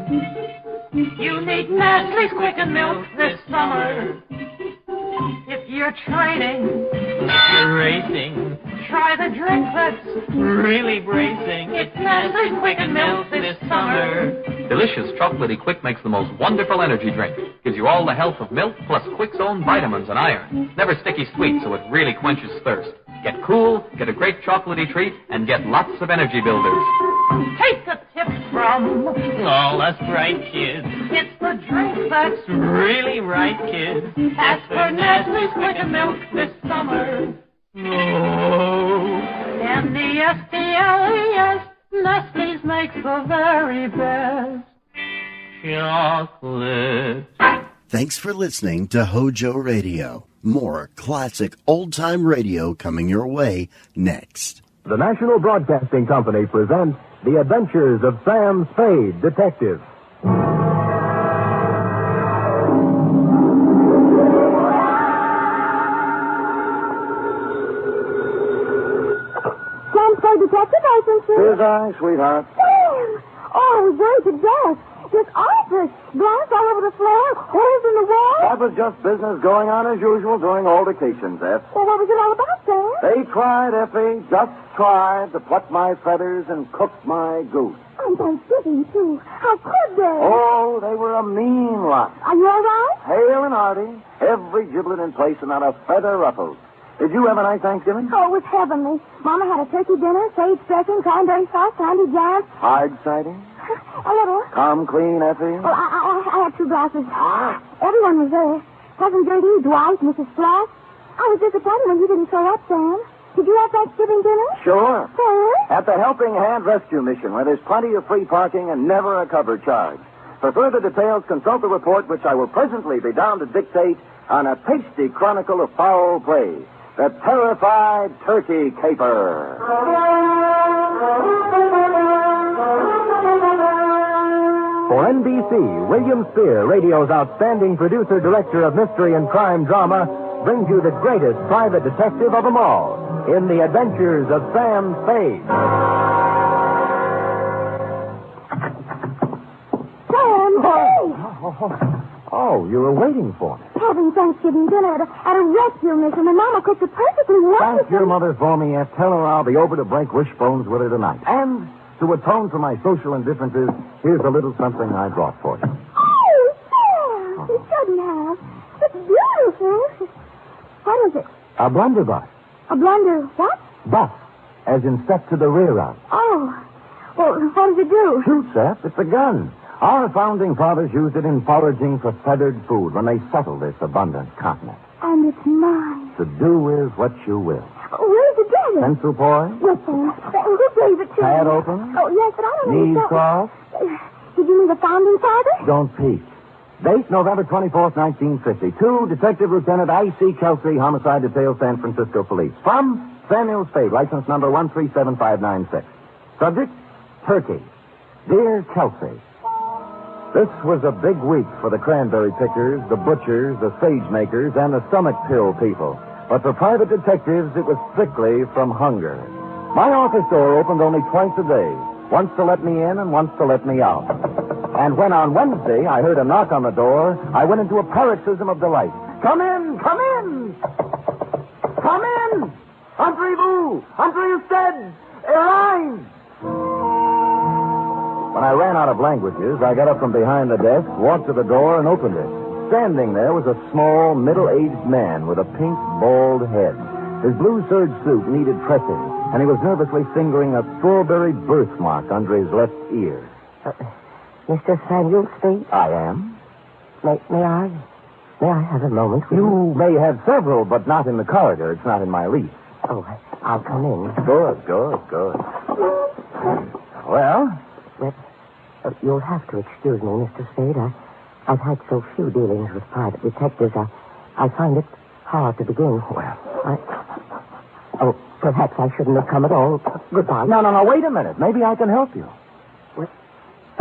[SPEAKER 2] you need Nestle's Quicken Milk this summer. If you're training, if you're racing, try the drink that's really bracing. It's Nestle's Quicken Milk this summer.
[SPEAKER 14] Delicious chocolatey Quick makes the most wonderful energy drink. Gives you all the health of milk plus Quick's own vitamins and iron. Never sticky sweet, so it really quenches thirst. Get cool, get a great chocolatey treat, and get lots of energy builders.
[SPEAKER 2] Take a tip from all us bright kids. It's the drink that's really right, kids. Ask for Nestle's Quicken Milk this summer. Oh, N-E-S-T-L-E-S, Nestle's makes the very best chocolate.
[SPEAKER 1] Thanks for listening to Hojo Radio. More classic old-time radio coming your way next.
[SPEAKER 16] The National Broadcasting Company presents The Adventures of Sam Spade, Detective.
[SPEAKER 13] Sam Spade, Detective Agency.
[SPEAKER 17] Here's I, sweetheart.
[SPEAKER 13] Sam! Oh, he's worried to death. This Ostrich, glass all over the floor, holes in the wall.
[SPEAKER 17] That was just business going on as usual during all occasions, F.
[SPEAKER 13] Well, what was it all about, Sam?
[SPEAKER 17] They tried, Effie, just tried to pluck my feathers and cook my goose.
[SPEAKER 13] On Thanksgiving, too. How could they?
[SPEAKER 17] Oh, they were a mean lot.
[SPEAKER 13] Are you all right?
[SPEAKER 17] Hale and hearty, every giblet in place and not a feather ruffled. Did you have a nice Thanksgiving?
[SPEAKER 13] Oh, it was heavenly. Mama had a turkey dinner, sage dressing, cranberry sauce, candy jams.
[SPEAKER 17] Hard cider?
[SPEAKER 13] A little.
[SPEAKER 17] Come clean, Effie?
[SPEAKER 13] Well, I had 2 glasses. Everyone was there. Cousin Gertie, Dwight, Mrs. Flash. I was disappointed when you didn't show up, Sam. Did you have Thanksgiving dinner?
[SPEAKER 17] Sure.
[SPEAKER 13] Sam?
[SPEAKER 17] At the Helping Hand Rescue Mission, where there's plenty of free parking and never a cover charge. For further details, consult the report, which I will presently be down to dictate on a tasty chronicle of foul play. The Terrified Turkey Caper.
[SPEAKER 16] For NBC, William Spear, radio's outstanding producer-director of mystery and crime drama, brings you the greatest private detective of them all in The Adventures of Sam Spade.
[SPEAKER 13] Sam, hey!
[SPEAKER 16] Oh, you were waiting for me.
[SPEAKER 13] Having Thanksgiving dinner at a rescue mission, and Mama cooked it perfectly wonderful.
[SPEAKER 16] Thank your mother for me, Aunt. Tell her I'll be over to break wishbones with her tonight. And to atone for my social indifferences, here's a little something I brought for you.
[SPEAKER 13] Oh, Sam! You shouldn't have. It's beautiful. What is it?
[SPEAKER 16] A blunderbuss.
[SPEAKER 13] A blunder what?
[SPEAKER 16] Buff, as in step to the rear of.
[SPEAKER 13] Oh. Well, what does it do?
[SPEAKER 16] Shoot, Seth. It's a gun. Our founding fathers used it in foraging for feathered food when they settled this abundant continent.
[SPEAKER 13] And it's mine.
[SPEAKER 16] To do with what you will.
[SPEAKER 13] Where'd you get it?
[SPEAKER 16] Pencil point?
[SPEAKER 13] Yes, Sam. Who gave it to
[SPEAKER 16] Pad
[SPEAKER 13] you?
[SPEAKER 16] open?
[SPEAKER 13] Oh, yes, but I don't know.
[SPEAKER 16] Knees crossed?
[SPEAKER 13] Did you mean the founding fathers?
[SPEAKER 16] Don't peek. Date November 24th, 1950. To Detective Lieutenant I.C. Kelsey, Homicide Detail, San Francisco Police. From Samuel Spade, license number 137596. Subject, Turkey. Dear Kelsey, this was a big week for the cranberry pickers, the butchers, the sage makers, and the stomach pill people. But for private detectives, it was strictly from hunger. My office door opened only twice a day, once to let me in and once to let me out. And when on Wednesday I heard a knock on the door, I went into a paroxysm of delight. Come in! Come in! Come in! Entrez-vous! Entrez-vous! Arise! When I ran out of languages, I got up from behind the desk, walked to the door, and opened it. Standing there was a small, middle-aged man with a pink, bald head. His blue serge suit needed pressing, and he was nervously fingering a strawberry birthmark under his left ear.
[SPEAKER 23] Mr. Samuel Spade?
[SPEAKER 16] I am.
[SPEAKER 23] May I have a moment with you?
[SPEAKER 16] You may have several, but not in the corridor. It's not in my lease.
[SPEAKER 23] Oh, I'll come in.
[SPEAKER 16] Good. Well?
[SPEAKER 23] You'll have to excuse me, Mr. Spade. I've had so few dealings with private detectives. I find it hard to begin.
[SPEAKER 16] Well.
[SPEAKER 23] Perhaps I shouldn't have come at all. Goodbye.
[SPEAKER 16] No, wait a minute. Maybe I can help you.
[SPEAKER 23] Well,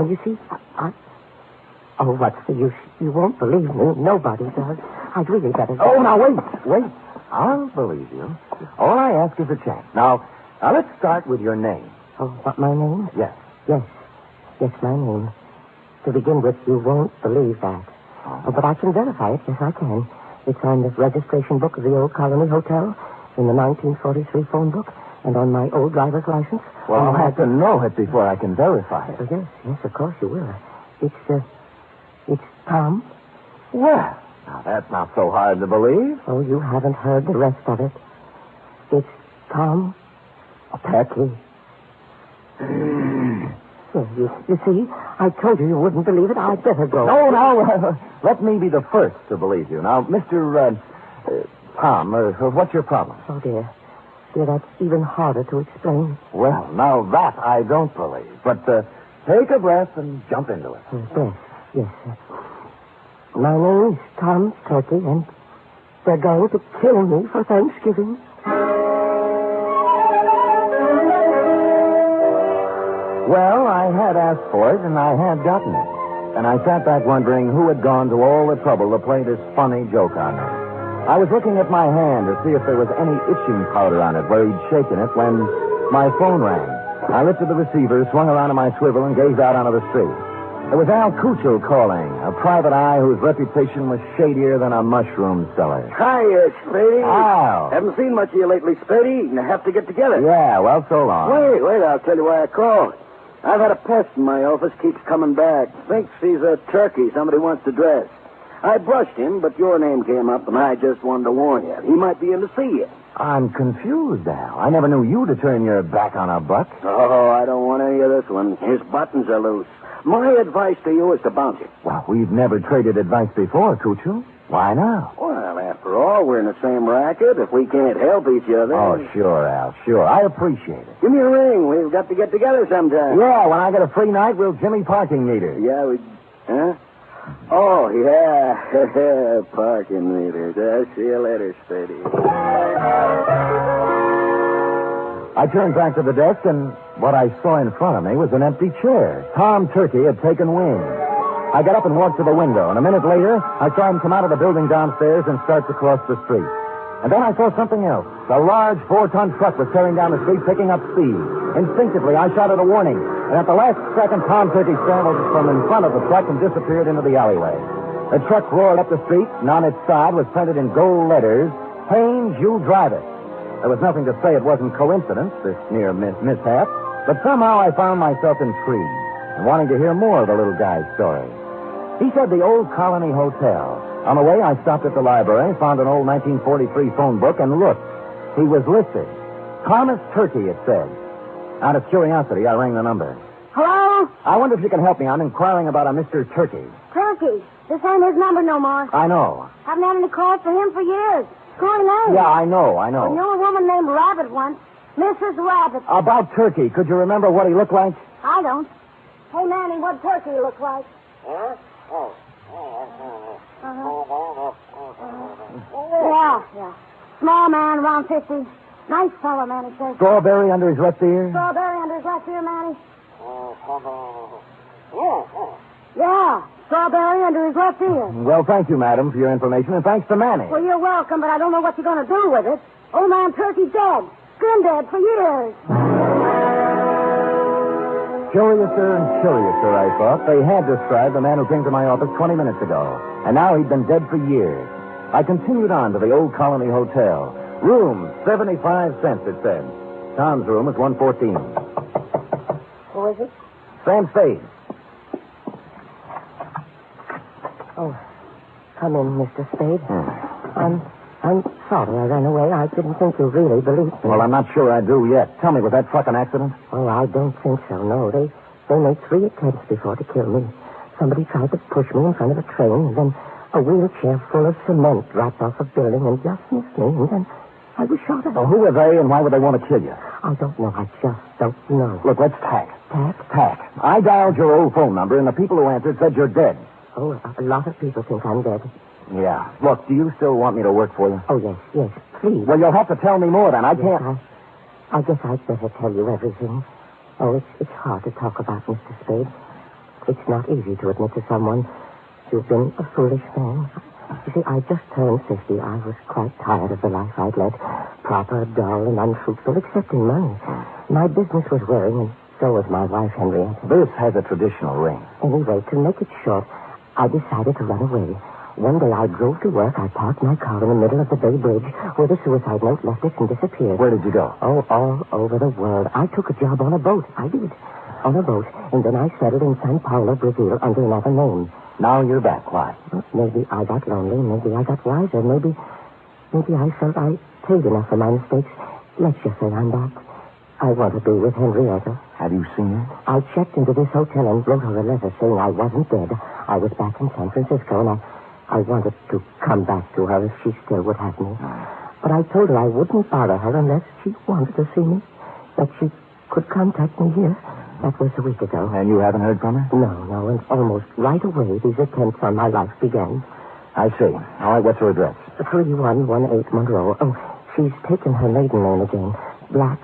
[SPEAKER 23] you see, what's the use? You won't believe me. Nobody does. I'd really better...
[SPEAKER 16] Oh, now, wait. I'll believe you. All I ask is a chance. Now, let's start with your name.
[SPEAKER 23] Oh, what, my name?
[SPEAKER 16] Yes.
[SPEAKER 23] Yes, my name. To begin with, you won't believe that. Oh, but I can verify it. Yes, I can. It's on the registration book of the old Colony Hotel, in the 1943 phone book, and on my old driver's license.
[SPEAKER 16] Well, I'll have to know it before I can verify it.
[SPEAKER 23] Yes, of course you will. It's Tom.
[SPEAKER 16] Well, now that's not so hard to believe.
[SPEAKER 23] Oh, you haven't heard the rest of it. It's Tom Turkey. You see, I told you wouldn't believe it. I'd better go.
[SPEAKER 16] No, let me be the first to believe you. Now, Mr. Tom, what's your problem?
[SPEAKER 23] Oh, dear, that's even harder to explain.
[SPEAKER 16] Well, now that I don't believe. But take a breath and jump into it.
[SPEAKER 23] Yes. My name's Tom Turkey, and they're going to kill me for Thanksgiving.
[SPEAKER 16] Well, I had asked for it, and I had gotten it. And I sat back wondering who had gone to all the trouble to play this funny joke on me. I was looking at my hand to see if there was any itching powder on it where he'd shaken it when my phone rang. I lifted the receiver, swung around in my swivel, and gazed out onto the street. It was Al Cuccio calling, a private eye whose reputation was shadier than a mushroom cellar.
[SPEAKER 17] Hiya, Spade.
[SPEAKER 16] Al.
[SPEAKER 17] Haven't seen much of you lately, Spade. You have to get together.
[SPEAKER 16] Yeah, well, so long.
[SPEAKER 17] Wait, I'll tell you why I called. I've had a pest in my office, keeps coming back. Thinks he's a turkey somebody wants to dress. I brushed him, but your name came up, and I just wanted to warn you. He might be in to see you.
[SPEAKER 16] I'm confused, Al. I never knew you to turn your back on a buck.
[SPEAKER 17] Oh, I don't want any of this one. His buttons are loose. My advice to you is to bounce it.
[SPEAKER 16] Well, we've never traded advice before, Cuccio. Why now?
[SPEAKER 17] Well, after all, we're in the same racket. If we can't help each other...
[SPEAKER 16] Oh, sure, Al, sure. I appreciate it.
[SPEAKER 17] Give me a ring. We've got to get together sometime.
[SPEAKER 16] Yeah, when I get a free night, we'll Jimmy parking meter.
[SPEAKER 17] Yeah, Huh? Oh, yeah. Parking meters. I'll see you later, Spady.
[SPEAKER 16] I turned back to the desk, and what I saw in front of me was an empty chair. Tom Turkey had taken wing. I got up and walked to the window, and a minute later, I saw him come out of the building downstairs and start to cross the street. And then I saw something else. A large 4-ton truck was tearing down the street, picking up speed. Instinctively, I shouted a warning, and at the last second, Tom Turkey scrambled from in front of the truck and disappeared into the alleyway. The truck roared up the street, and on its side was printed in gold letters, "Haynes, you drive it." There was nothing to say it wasn't coincidence, this near mishap, but somehow I found myself intrigued and wanting to hear more of the little guy's story. He said the old Colony Hotel. On the way, I stopped at the library, found an old 1943 phone book, and looked. He was listed. Thomas Turkey, it said. Out of curiosity, I rang the number.
[SPEAKER 13] Hello?
[SPEAKER 16] I wonder if you can help me. I'm inquiring about a Mr. Turkey.
[SPEAKER 13] Turkey. This ain't his number no more.
[SPEAKER 16] I know.
[SPEAKER 13] Haven't had any calls for him for years. Going name.
[SPEAKER 16] Yeah, I know.
[SPEAKER 13] I knew a woman named Rabbit once. Mrs. Rabbit.
[SPEAKER 16] About Turkey, could you remember what he looked like?
[SPEAKER 13] I don't. Hey, Manny, what Turkey look like?
[SPEAKER 17] Huh?
[SPEAKER 13] Yeah. Small man, around 50. Nice fellow, Manny says.
[SPEAKER 16] Strawberry under his left ear?
[SPEAKER 13] Strawberry under his left ear, Manny? Yeah, strawberry under his left ear.
[SPEAKER 16] Well, thank you, madam, for your information, and thanks to Manny.
[SPEAKER 13] Well, you're welcome, but I don't know what you're going to do with it. Old man Turkey's dead. Been dead for years.
[SPEAKER 16] Curiouser and curiouser, I thought. They had described the man who came to my office 20 minutes ago, and now he'd been dead for years. I continued on to the old Colony Hotel. Room, 75 cents, it said. Tom's room is 114.
[SPEAKER 23] Who is it?
[SPEAKER 16] Sam Spade.
[SPEAKER 23] Oh, come in, Mr. Spade. I'm sorry I ran away. I didn't think you really believed me.
[SPEAKER 16] Well, I'm not sure I do yet. Tell me, was that truck an accident?
[SPEAKER 23] Oh, I don't think so, no. They made 3 attempts before to kill me. Somebody tried to push me in front of a train, and then a wheelchair full of cement dropped off a building and just missed me, and then I was shot at.
[SPEAKER 16] Well, who were they, and why would they want to kill you?
[SPEAKER 23] I don't know. I just don't know.
[SPEAKER 16] Look, let's tack.
[SPEAKER 23] Tack?
[SPEAKER 16] I dialed your old phone number, and the people who answered said you're dead.
[SPEAKER 23] Oh, a lot of people think I'm dead.
[SPEAKER 16] Yeah. Look, do you still want me to work for you?
[SPEAKER 23] Oh, yes, please.
[SPEAKER 16] Well, you'll have to tell me more then. I can't...
[SPEAKER 23] I guess I'd better tell you everything. Oh, it's hard to talk about, Mr. Spade. It's not easy to admit to someone you've been a foolish man. You see, I just turned 50. I was quite tired of the life I'd led. Proper, dull, and unfruitful, accepting money. My business was wearing, and so was my wife, Henrietta.
[SPEAKER 16] This has a traditional ring.
[SPEAKER 23] Anyway, to make it short, I decided to run away. One day I drove to work. I parked my car in the middle of the Bay Bridge where the suicide note left us and disappeared.
[SPEAKER 16] Where did you go?
[SPEAKER 23] Oh, all over the world. I took a job on a boat. I did. On a boat. And then I settled in Sao Paulo, Brazil, under another name.
[SPEAKER 16] Now you're back. Why?
[SPEAKER 23] Well, maybe I got lonely. Maybe I got wiser. Maybe I felt I paid enough for my mistakes. Let's just say I'm back. I want to be with Henrietta.
[SPEAKER 16] Have you seen her?
[SPEAKER 23] I checked into this hotel and wrote her a letter saying I wasn't dead. I was back in San Francisco, and I wanted to come back to her if she still would have me. But I told her I wouldn't bother her unless she wanted to see me. That she could contact me here. That was a week ago.
[SPEAKER 16] And you haven't heard from her?
[SPEAKER 23] No. And almost right away, these attempts on my life began.
[SPEAKER 16] I see. All right, what's her address?
[SPEAKER 23] 3118 Monroe. Oh, she's taken her maiden name again. Black.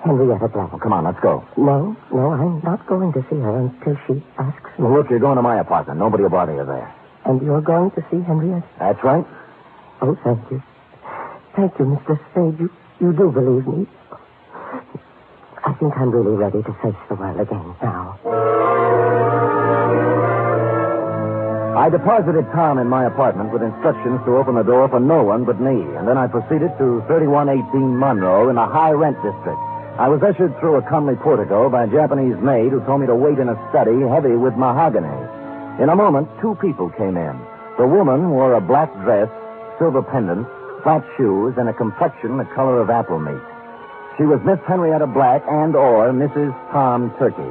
[SPEAKER 23] Henrietta Black.
[SPEAKER 16] Oh, come on, let's go.
[SPEAKER 23] No, I'm not going to see her until she asks me.
[SPEAKER 16] Well, look, you're going to my apartment. Nobody will bother you there.
[SPEAKER 23] And you're going to see Henrietta?
[SPEAKER 16] That's right.
[SPEAKER 23] Oh, thank you. Thank you, Mr. Spade. You do believe me. I think I'm really ready to face the world again now.
[SPEAKER 16] I deposited Tom in my apartment with instructions to open the door for no one but me, and then I proceeded to 3118 Monroe in a high-rent district. I was ushered through a comely portico by a Japanese maid who told me to wait in a study heavy with mahogany. In a moment, two people came in. The woman wore a black dress, silver pendant, flat shoes, and a complexion the color of apple meat. She was Miss Henrietta Black and/or Mrs. Tom Turkey.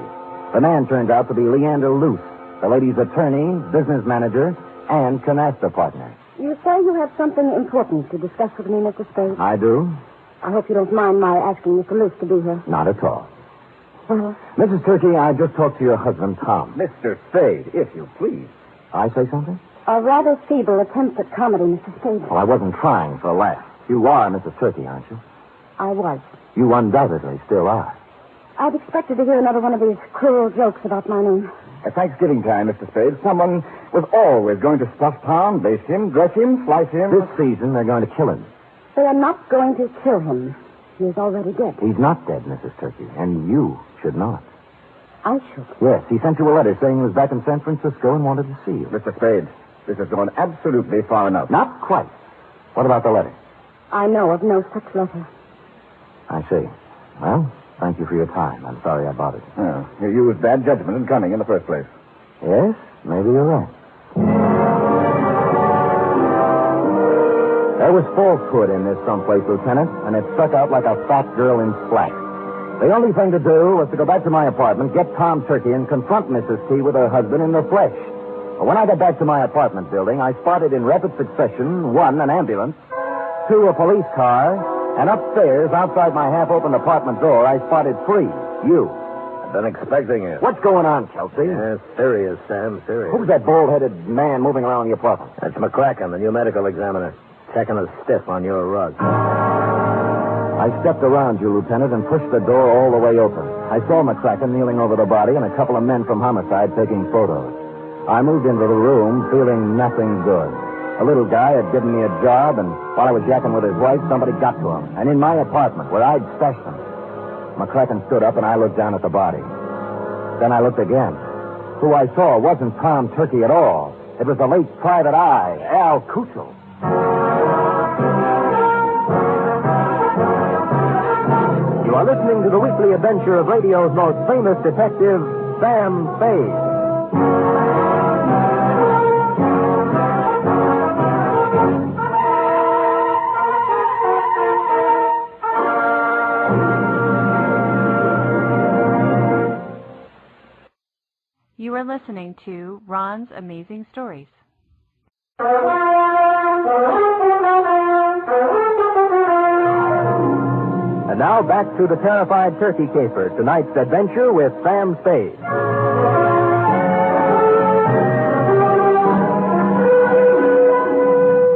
[SPEAKER 16] The man turned out to be Leander Luce, the lady's attorney, business manager, and canasta partner.
[SPEAKER 23] You say you have something important to discuss with me, Mr. Spade?
[SPEAKER 16] I do?
[SPEAKER 23] I hope you don't mind my asking Mr. Luce to be here.
[SPEAKER 16] Not at all.
[SPEAKER 23] Well,
[SPEAKER 16] Mrs. Turkey, I just talked to your husband, Tom.
[SPEAKER 4] Mr. Spade, if you please.
[SPEAKER 16] I say something?
[SPEAKER 23] a rather feeble attempt at comedy, Mr. Spade.
[SPEAKER 16] Well, I wasn't trying for a laugh. You are Mrs. Turkey, aren't you?
[SPEAKER 23] I was.
[SPEAKER 16] You undoubtedly still are.
[SPEAKER 23] I'd expected to hear another one of these cruel jokes about my name.
[SPEAKER 4] At Thanksgiving time, Mr. Spade, someone was always going to stuff Tom, baste him, dress him, slice him.
[SPEAKER 16] This season, they're going to kill him.
[SPEAKER 23] They are not going to kill him. He is already dead.
[SPEAKER 16] He's not dead, Mrs. Turkey, and you should not.
[SPEAKER 23] I should.
[SPEAKER 16] Yes, he sent you a letter saying he was back in San Francisco and wanted to see you.
[SPEAKER 4] Mr. Spade, this has gone absolutely far enough.
[SPEAKER 16] Not quite. What about the letter?
[SPEAKER 23] I know of no such letter.
[SPEAKER 16] I see. Well, thank you for your time. I'm sorry I bothered you.
[SPEAKER 4] Oh, you used bad judgment in coming in the first place.
[SPEAKER 16] Yes, maybe you're right. There was falsehood in this someplace, Lieutenant, and it stuck out like a fat girl in slack. The only thing to do was to go back to my apartment, get Tom Turkey, and confront Mrs. T with her husband in the flesh. But when I got back to my apartment building, I spotted in rapid succession, 1, an ambulance, 2, a police car, and upstairs, outside my half-opened apartment door, I spotted 3, you.
[SPEAKER 4] I've been expecting it.
[SPEAKER 16] What's going on, Kelsey?
[SPEAKER 4] Yes, serious, Sam, serious.
[SPEAKER 16] Who's that bald-headed man moving around the apartment?
[SPEAKER 4] That's McCracken, the new medical examiner. Checking a stiff on your rug.
[SPEAKER 16] I stepped around you, Lieutenant, and pushed the door all the way open. I saw McCracken kneeling over the body and a couple of men from homicide taking photos. I moved into the room feeling nothing good. A little guy had given me a job, and while I was yakking with his wife, somebody got to him. And in my apartment, where I'd stashed them. McCracken stood up, and I looked down at the body. Then I looked again. Who I saw wasn't Tom Turkey at all. It was the late Private Eye, Al Kuchel. You are listening to the weekly adventure of radio's most famous detective, Sam Spade.
[SPEAKER 5] You are listening to Ron's Amazing Stories.
[SPEAKER 16] And now back to the terrified turkey caper, tonight's adventure with Sam Spade.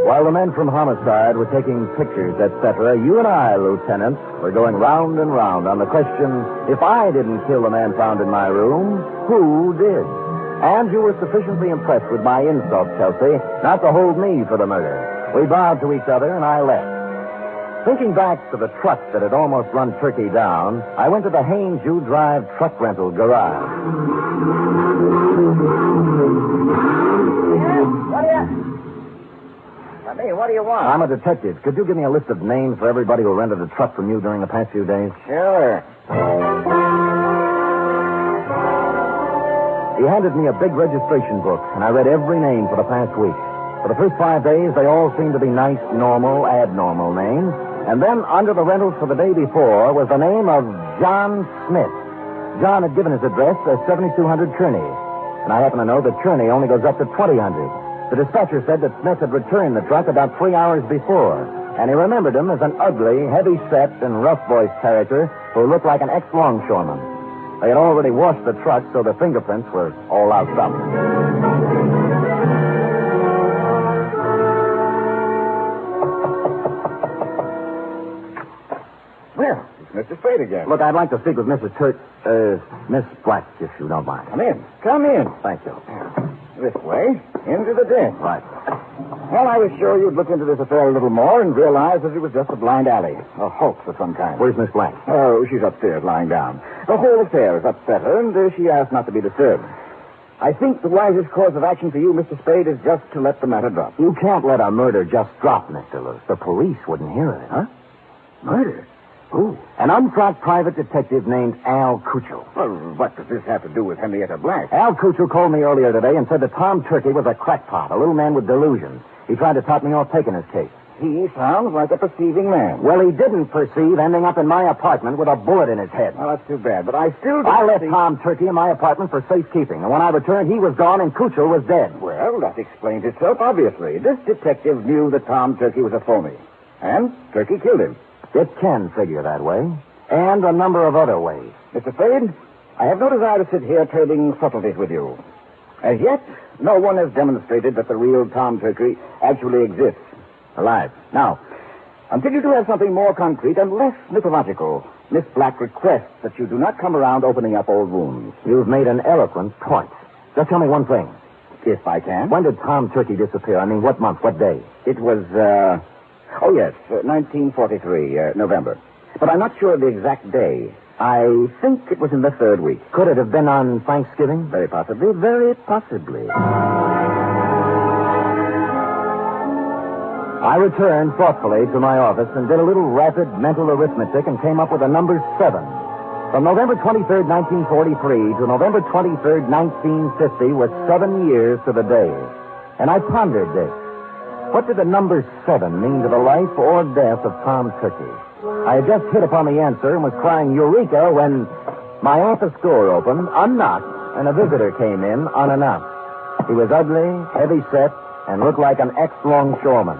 [SPEAKER 16] While the men from homicide were taking pictures, etc., you and I, Lieutenant, were going round and round on the question, if I didn't kill the man found in my room, who did? And you were sufficiently impressed with my insult, Kelsey, not to hold me for the murder. We bowed to each other, and I left. Thinking back to the truck that had almost run Turkey down, I went to the Haynes U Drive truck rental garage.
[SPEAKER 17] What do you want?
[SPEAKER 16] I'm a detective. Could you give me a list of names for everybody who rented a truck from you during the past few days?
[SPEAKER 17] Sure.
[SPEAKER 16] He handed me a big registration book, and I read every name for the past week. For the first 5 days, they all seemed to be nice, normal, abnormal names. And then, under the rentals for the day before, was the name of John Smith. John had given his address as 7200 Kearney. And I happen to know that Kearney only goes up to 2000. The dispatcher said that Smith had returned the truck about 3 hours before. And he remembered him as an ugly, heavy-set, and rough-voiced character who looked like an ex-longshoreman. They had already washed the truck, so the fingerprints were all out up.
[SPEAKER 4] Well, it's Mr. Spade again.
[SPEAKER 16] Look, I'd like to speak with Miss Black, if you don't mind.
[SPEAKER 4] Come in. Come in.
[SPEAKER 16] Thank you.
[SPEAKER 4] This way, into the den.
[SPEAKER 16] Right.
[SPEAKER 4] Well, I was sure you'd look into this affair a little more and realize that it was just a blind alley, a hoax of some kind.
[SPEAKER 16] Where's Miss Black?
[SPEAKER 4] Oh, she's upstairs, lying down. The whole affair has upset her, and she asked not to be disturbed. I think the wisest course of action for you, Mr. Spade, is just to let the matter drop.
[SPEAKER 16] You can't let a murder just drop, Mr. Lewis. The police wouldn't hear of it.
[SPEAKER 4] Huh? Murder? Who?
[SPEAKER 16] An untracked private detective named Al Cuccio.
[SPEAKER 4] Well, what does this have to do with Henrietta Black?
[SPEAKER 16] Al Cuccio called me earlier today and said that Tom Turkey was a crackpot, a little man with delusions. He tried to top me off taking his case.
[SPEAKER 4] He sounds like a perceiving man.
[SPEAKER 16] Well, he didn't perceive ending up in my apartment with a bullet in his head.
[SPEAKER 4] Well, that's too bad, but I still don't
[SPEAKER 16] I left
[SPEAKER 4] see...
[SPEAKER 16] Tom Turkey in my apartment for safekeeping, and when I returned, he was gone and Cuccio was dead.
[SPEAKER 4] Well, that explains itself, obviously. This detective knew that Tom Turkey was a phony, and Turkey killed him.
[SPEAKER 16] It can figure that way, and a number of other ways.
[SPEAKER 4] Mr. Spade, I have no desire to sit here trading subtleties with you. As yet, no one has demonstrated that the real Tom Turkey actually exists, alive. Now, until you do have something more concrete and less mythological, Miss Black requests that you do not come around opening up old wounds.
[SPEAKER 16] You've made an eloquent point. Just tell me one thing.
[SPEAKER 4] If I can.
[SPEAKER 16] When did Tom Turkey disappear? I mean, what month, what day?
[SPEAKER 4] It was, 1943, November. But I'm not sure of the exact day. I think it was in the 3rd week.
[SPEAKER 16] Could it have been on Thanksgiving?
[SPEAKER 4] Very possibly, very possibly.
[SPEAKER 16] I returned thoughtfully to my office and did a little rapid mental arithmetic and came up with the number 7. From November 23rd, 1943 to November 23rd, 1950 was 7 years to the day. And I pondered this. What did the number 7 mean to the life or death of Tom Turkey? I had just hit upon the answer and was crying Eureka when my office door opened, unlocked, and a visitor came in unannounced. He was ugly, heavy-set, and looked like an ex-longshoreman.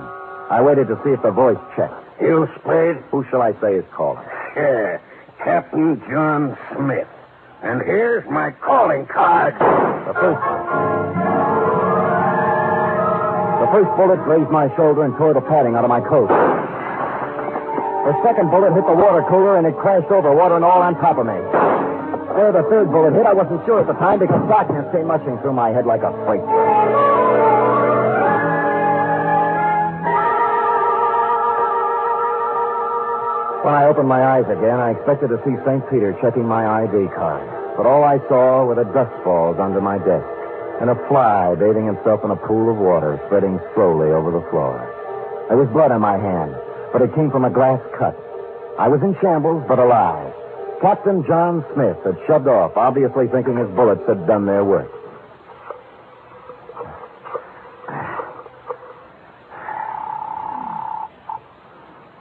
[SPEAKER 16] I waited to see if the voice checked.
[SPEAKER 17] You, Spade?
[SPEAKER 16] Who shall I say is calling?
[SPEAKER 17] Yeah, Captain John Smith. And here's my calling card.
[SPEAKER 16] The first bullet grazed my shoulder and tore the padding out of my coat. The second bullet hit the water cooler, and it crashed over, water and all on top of me. Where the third bullet hit, I wasn't sure at the time because darkness came rushing through my head like a freight train. When I opened my eyes again, I expected to see St. Peter checking my ID card. But all I saw were the dust balls under my desk and a fly bathing himself in a pool of water spreading slowly over the floor. There was blood on my hand, but it came from a glass cut. I was in shambles, but alive. Captain John Smith had shoved off, obviously thinking his bullets had done their work.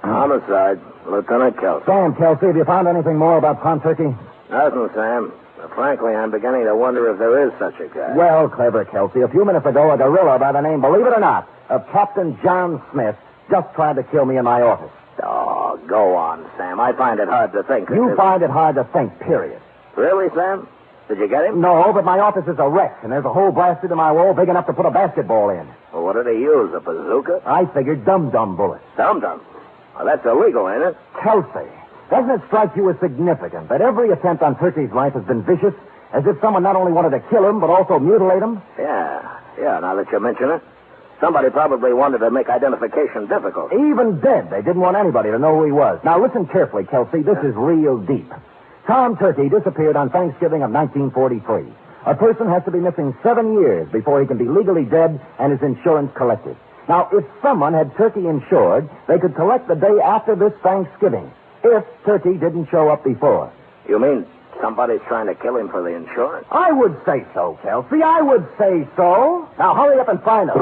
[SPEAKER 17] Homicide, Lieutenant Kelsey.
[SPEAKER 16] Sam, Kelsey, have you found anything more about Tom Turkey?
[SPEAKER 17] Nothing, Sam. Frankly, I'm beginning to wonder if there is such a guy.
[SPEAKER 16] Well, clever Kelsey. A few minutes ago, a gorilla by the name, believe it or not, of Captain John Smith just tried to kill me in my office.
[SPEAKER 17] Oh, go on, Sam. I find it hard to think.
[SPEAKER 16] You find it hard to think, period.
[SPEAKER 17] Really, Sam? Did you get him?
[SPEAKER 16] No, but my office is a wreck, and there's a hole blasted in my wall big enough to put a basketball in.
[SPEAKER 17] Well, what did he use, a bazooka?
[SPEAKER 16] I figured dum-dum bullets.
[SPEAKER 17] Dum-dum? Well, that's illegal, ain't it?
[SPEAKER 16] Kelsey, doesn't it strike you as significant that every attempt on Turkey's life has been vicious, As if someone not only wanted to kill him, but also mutilate him.
[SPEAKER 17] Yeah, now that you mention it. Somebody probably wanted to make identification difficult.
[SPEAKER 16] Even dead, they didn't want anybody to know who he was. Now, listen carefully, Kelsey. This is real deep. Tom Turkey disappeared on Thanksgiving of 1943. A person has to be missing 7 years before he can be legally dead and his insurance collected. Now, if someone had Turkey insured, they could collect the day after this Thanksgiving, if Turkey didn't show up before.
[SPEAKER 17] You mean somebody's trying to kill him for the insurance?
[SPEAKER 16] I would say so, Kelsey. I would say so. Now, hurry up and find him.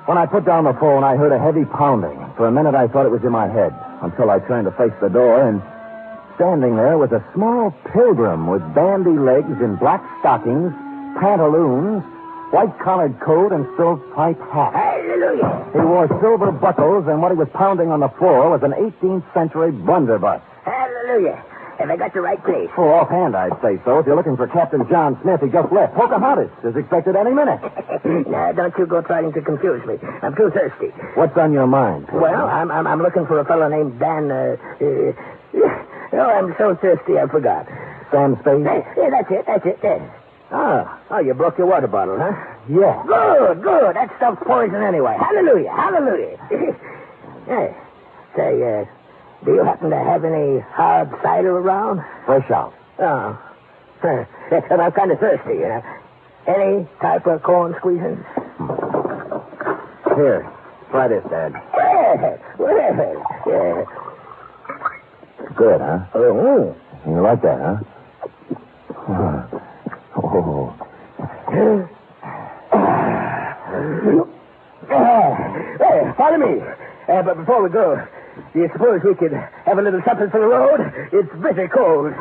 [SPEAKER 16] When I put down the phone, I heard a heavy pounding. For a minute, I thought it was in my head, until I turned to face the door, and standing there was a small pilgrim with bandy legs and black stockings, pantaloons, white-collared coat, and stovepipe hat.
[SPEAKER 17] Hallelujah!
[SPEAKER 16] He wore silver buckles, and what he was pounding on the floor was an 18th century blunderbuss.
[SPEAKER 17] Hallelujah! Have I got the right place?
[SPEAKER 16] Oh, offhand, I'd say so. If you're looking for Captain John Smith, he just left. Pocahontas is expected any minute.
[SPEAKER 17] Now, don't you go trying to confuse me. I'm too thirsty.
[SPEAKER 16] What's on your mind?
[SPEAKER 17] Well, I'm looking for a fellow named Dan, oh, I'm so thirsty I forgot.
[SPEAKER 16] Sam Spade?
[SPEAKER 17] Yeah, that's it. There. Oh, you broke your water bottle, huh?
[SPEAKER 16] Yeah.
[SPEAKER 17] Good. That stuff's poison anyway. Hallelujah. Hey, say, do you happen to have any hard cider around?
[SPEAKER 16] Fresh out.
[SPEAKER 17] Oh. I'm kind of thirsty, you know. Any type of corn squeezing?
[SPEAKER 16] Here, try this, Dad.
[SPEAKER 17] Yeah.
[SPEAKER 16] Good, huh?
[SPEAKER 17] Oh.
[SPEAKER 16] You like that, huh? Oh.
[SPEAKER 17] Follow me. But before we go, do you suppose we could have a little something for the road? It's bitter cold.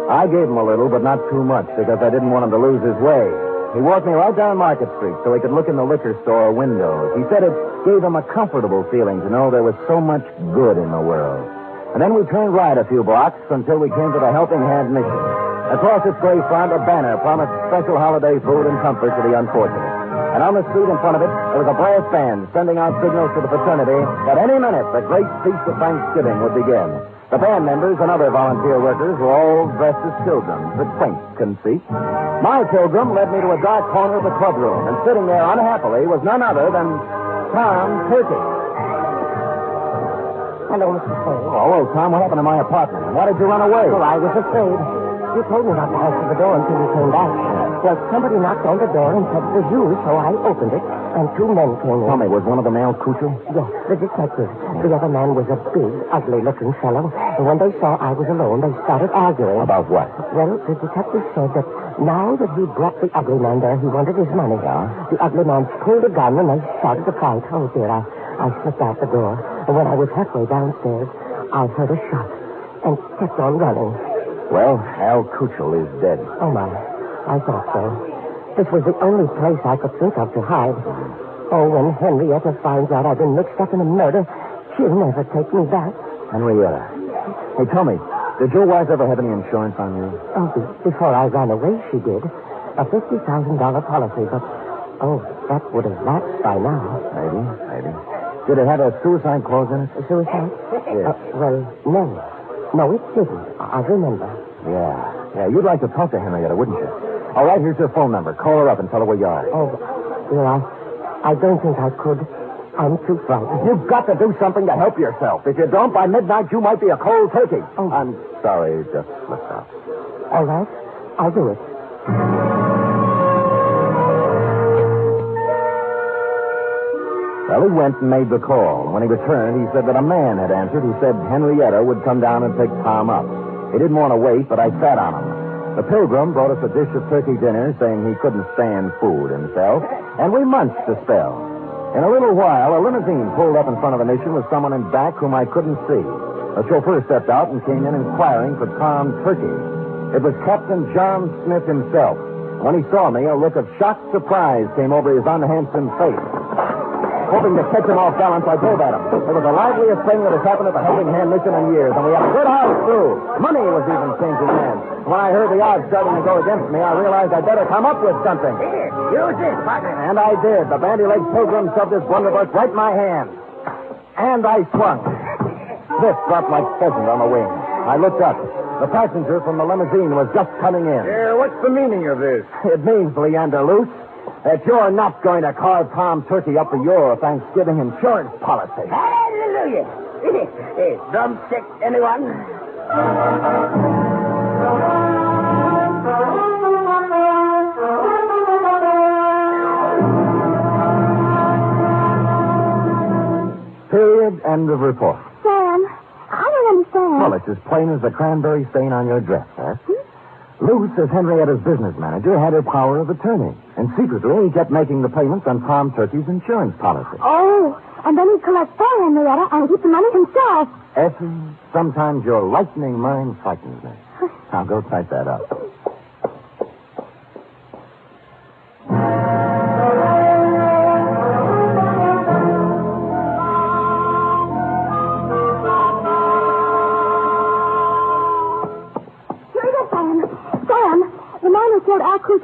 [SPEAKER 16] I gave him a little, but not too much, because I didn't want him to lose his way. He walked me right down Market Street so he could look in the liquor store windows. He said it gave him a comfortable feeling to know there was so much good in the world. And then we turned right a few blocks until we came to the Helping Hand Mission. Across its gray front, a banner promised special holiday food and comfort to the unfortunate. And on the street in front of it, there was a brass band sending out signals to the fraternity that any minute the great feast of Thanksgiving would begin. The band members and other volunteer workers were all dressed as pilgrims, a quaint conceit. My pilgrim led me to a dark corner of the clubroom, and sitting there unhappily was none other than Tom Turkey.
[SPEAKER 23] Hello, Mr. Spade.
[SPEAKER 16] Oh, well, Tom, what happened to my apartment? And why did you run away?
[SPEAKER 23] Oh, I was afraid. You told me not to answer the door until you came back. Well, somebody knocked on the door and said it was you, so I opened it, and 2 men came in.
[SPEAKER 16] Tell me, was one of them Al Cuccio?
[SPEAKER 23] Yes, the detective. The other man was a big, ugly-looking fellow, and when they saw I was alone, they started arguing.
[SPEAKER 16] About what?
[SPEAKER 23] Well, the detective said that now that he brought the ugly man there, he wanted his money.
[SPEAKER 16] Yeah?
[SPEAKER 23] The ugly man pulled a gun, and they started to fight. Oh, dear, I slipped out the door, and when I was halfway downstairs, I heard a shot and kept on running.
[SPEAKER 16] Well, Al Cuccio is dead.
[SPEAKER 23] Oh, my. I thought so. This was the only place I could think of to hide. Oh, when Henrietta finds out I've been mixed up in a murder, she'll never take me back.
[SPEAKER 16] Henrietta. Hey, tell me, did your wife ever have any insurance on you?
[SPEAKER 23] Oh, before I ran away, she did. A $50,000 policy, but, oh, that would have lapsed by now.
[SPEAKER 16] Maybe. Did it have a suicide clause in it?
[SPEAKER 23] A suicide?
[SPEAKER 16] Yes.
[SPEAKER 23] Well, no. No, it didn't. I remember.
[SPEAKER 16] Yeah, you'd like to talk to Henrietta, wouldn't you? All right, here's your phone number. Call her up and tell her where you are.
[SPEAKER 23] Oh, well, I don't think I could. I'm too frightened.
[SPEAKER 16] You've got to do something to help yourself. If you don't, by midnight, you might be a cold turkey.
[SPEAKER 23] Oh.
[SPEAKER 16] I'm sorry, just slipped out.
[SPEAKER 23] All right, I'll do it.
[SPEAKER 16] Well, he went and made the call. When he returned, he said that a man had answered who said Henrietta would come down and pick Tom up. He didn't want to wait, but I sat on him. The pilgrim brought us a dish of turkey dinner, saying he couldn't stand food himself, and we munched a spell. In a little while, a limousine pulled up in front of the mission with someone in back whom I couldn't see. The chauffeur stepped out and came in inquiring for Tom Turkey. It was Captain John Smith himself. When he saw me, a look of shocked surprise came over his unhandsome face. Hoping to catch him off balance, I drove at him. It was the liveliest thing that has happened at the Helping Hand Mission in years, and we had a good house, too. Money was even changing hands. When I heard the odds starting to go against me, I realized I'd better come up with something.
[SPEAKER 17] Here, use this, partner.
[SPEAKER 16] And I did. The bandy-legged pilgrim shoved his blunderbuss right in my hand. And I swung. Smith dropped like pheasant on the wing. I looked up. The passenger from the limousine was just coming in.
[SPEAKER 4] Yeah, what's the meaning of this?
[SPEAKER 16] It means, Leander Luce, that you're not going to carve Tom Turkey up for your Thanksgiving insurance policy.
[SPEAKER 3] Hallelujah. Drumstick, anyone?
[SPEAKER 16] Period. End of report.
[SPEAKER 9] Sam, I don't understand.
[SPEAKER 16] Well, it's as plain as the cranberry stain on your dress, huh? Luce, as Henrietta's business manager, had her power of attorney. And secretly, he kept making the payments on Tom Turkey's insurance policy.
[SPEAKER 9] Oh, and then he'd collect for Henrietta and keep the money himself.
[SPEAKER 16] Effie, sometimes your lightning mind frightens me. Now go type that up.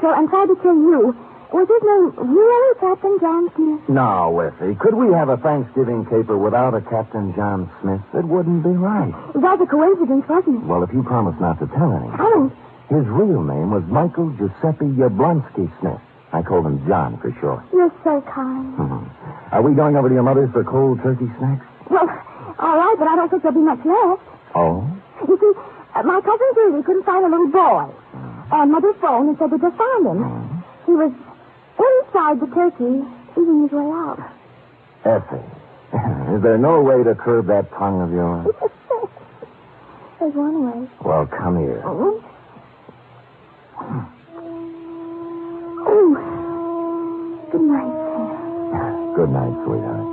[SPEAKER 9] And tried to kill you. Was his name really Captain John Smith?
[SPEAKER 16] No, Effie. Could we have a Thanksgiving caper without a Captain John Smith? It wouldn't be right.
[SPEAKER 9] It was a coincidence, wasn't it?
[SPEAKER 16] Well, if you promise not to tell anyone.
[SPEAKER 9] I won't.
[SPEAKER 16] His real name was Michael Giuseppe Yablonsky Smith. I called him John for short.
[SPEAKER 9] You're so kind.
[SPEAKER 16] Are we going over to your mother's for cold turkey snacks?
[SPEAKER 9] Well, all right, but I don't think there'll be much left.
[SPEAKER 16] Oh?
[SPEAKER 9] You see, my cousin Julie couldn't find a little boy. And Mother phoned and said they just found him. He was inside the turkey, eating his way out.
[SPEAKER 16] Effie, is there no way to curb that tongue of yours?
[SPEAKER 9] There's one way.
[SPEAKER 16] Well, come here.
[SPEAKER 9] Oh, good night, Sam.
[SPEAKER 16] Good night, sweetheart.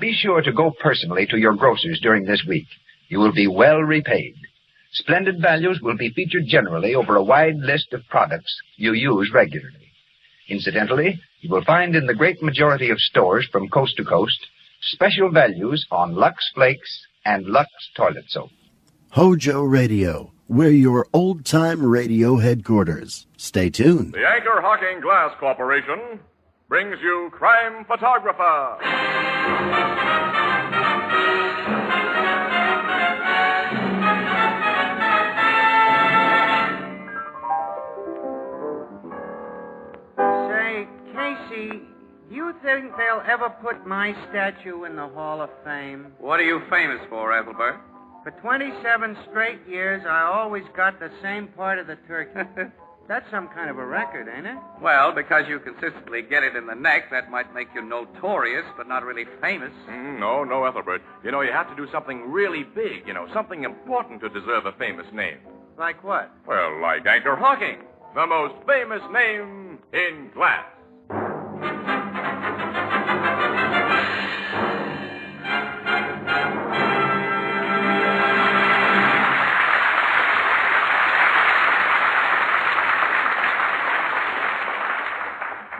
[SPEAKER 11] Be sure to go personally to your grocers during this week. You will be well repaid. Splendid values will be featured generally over a wide list of products you use regularly. Incidentally, you will find in the great majority of stores from coast to coast special values on Lux Flakes and Lux Toilet Soap.
[SPEAKER 1] Hojo Radio, we're your old-time radio headquarters. Stay tuned.
[SPEAKER 24] The Anchor Hocking Glass Corporation brings you Crime Photographer.
[SPEAKER 25] Say, Casey, do you think they'll ever put my statue in the Hall of Fame?
[SPEAKER 26] What are you famous for, Ethelbert?
[SPEAKER 25] For 27 straight years, I always got the same part of the turkey. That's some kind of a record, ain't it?
[SPEAKER 26] Well, because you consistently get it in the neck, that might make you notorious, but not really famous.
[SPEAKER 24] No, Ethelbert. You know, you have to do something really big, something important to deserve a famous name.
[SPEAKER 25] Like what?
[SPEAKER 24] Well, like Anchor Hocking, the most famous name in glass.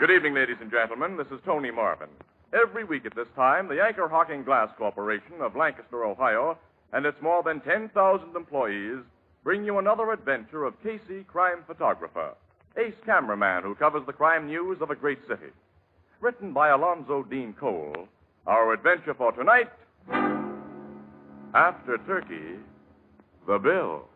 [SPEAKER 24] Good evening, ladies and gentlemen. This is Tony Marvin. Every week at this time, the Anchor Hocking Glass Corporation of Lancaster, Ohio, and its more than 10,000 employees bring you another adventure of Casey, crime photographer, ace cameraman who covers the crime news of a great city. Written by Alonzo Dean Cole, our adventure for tonight, After Turkey, the Bill.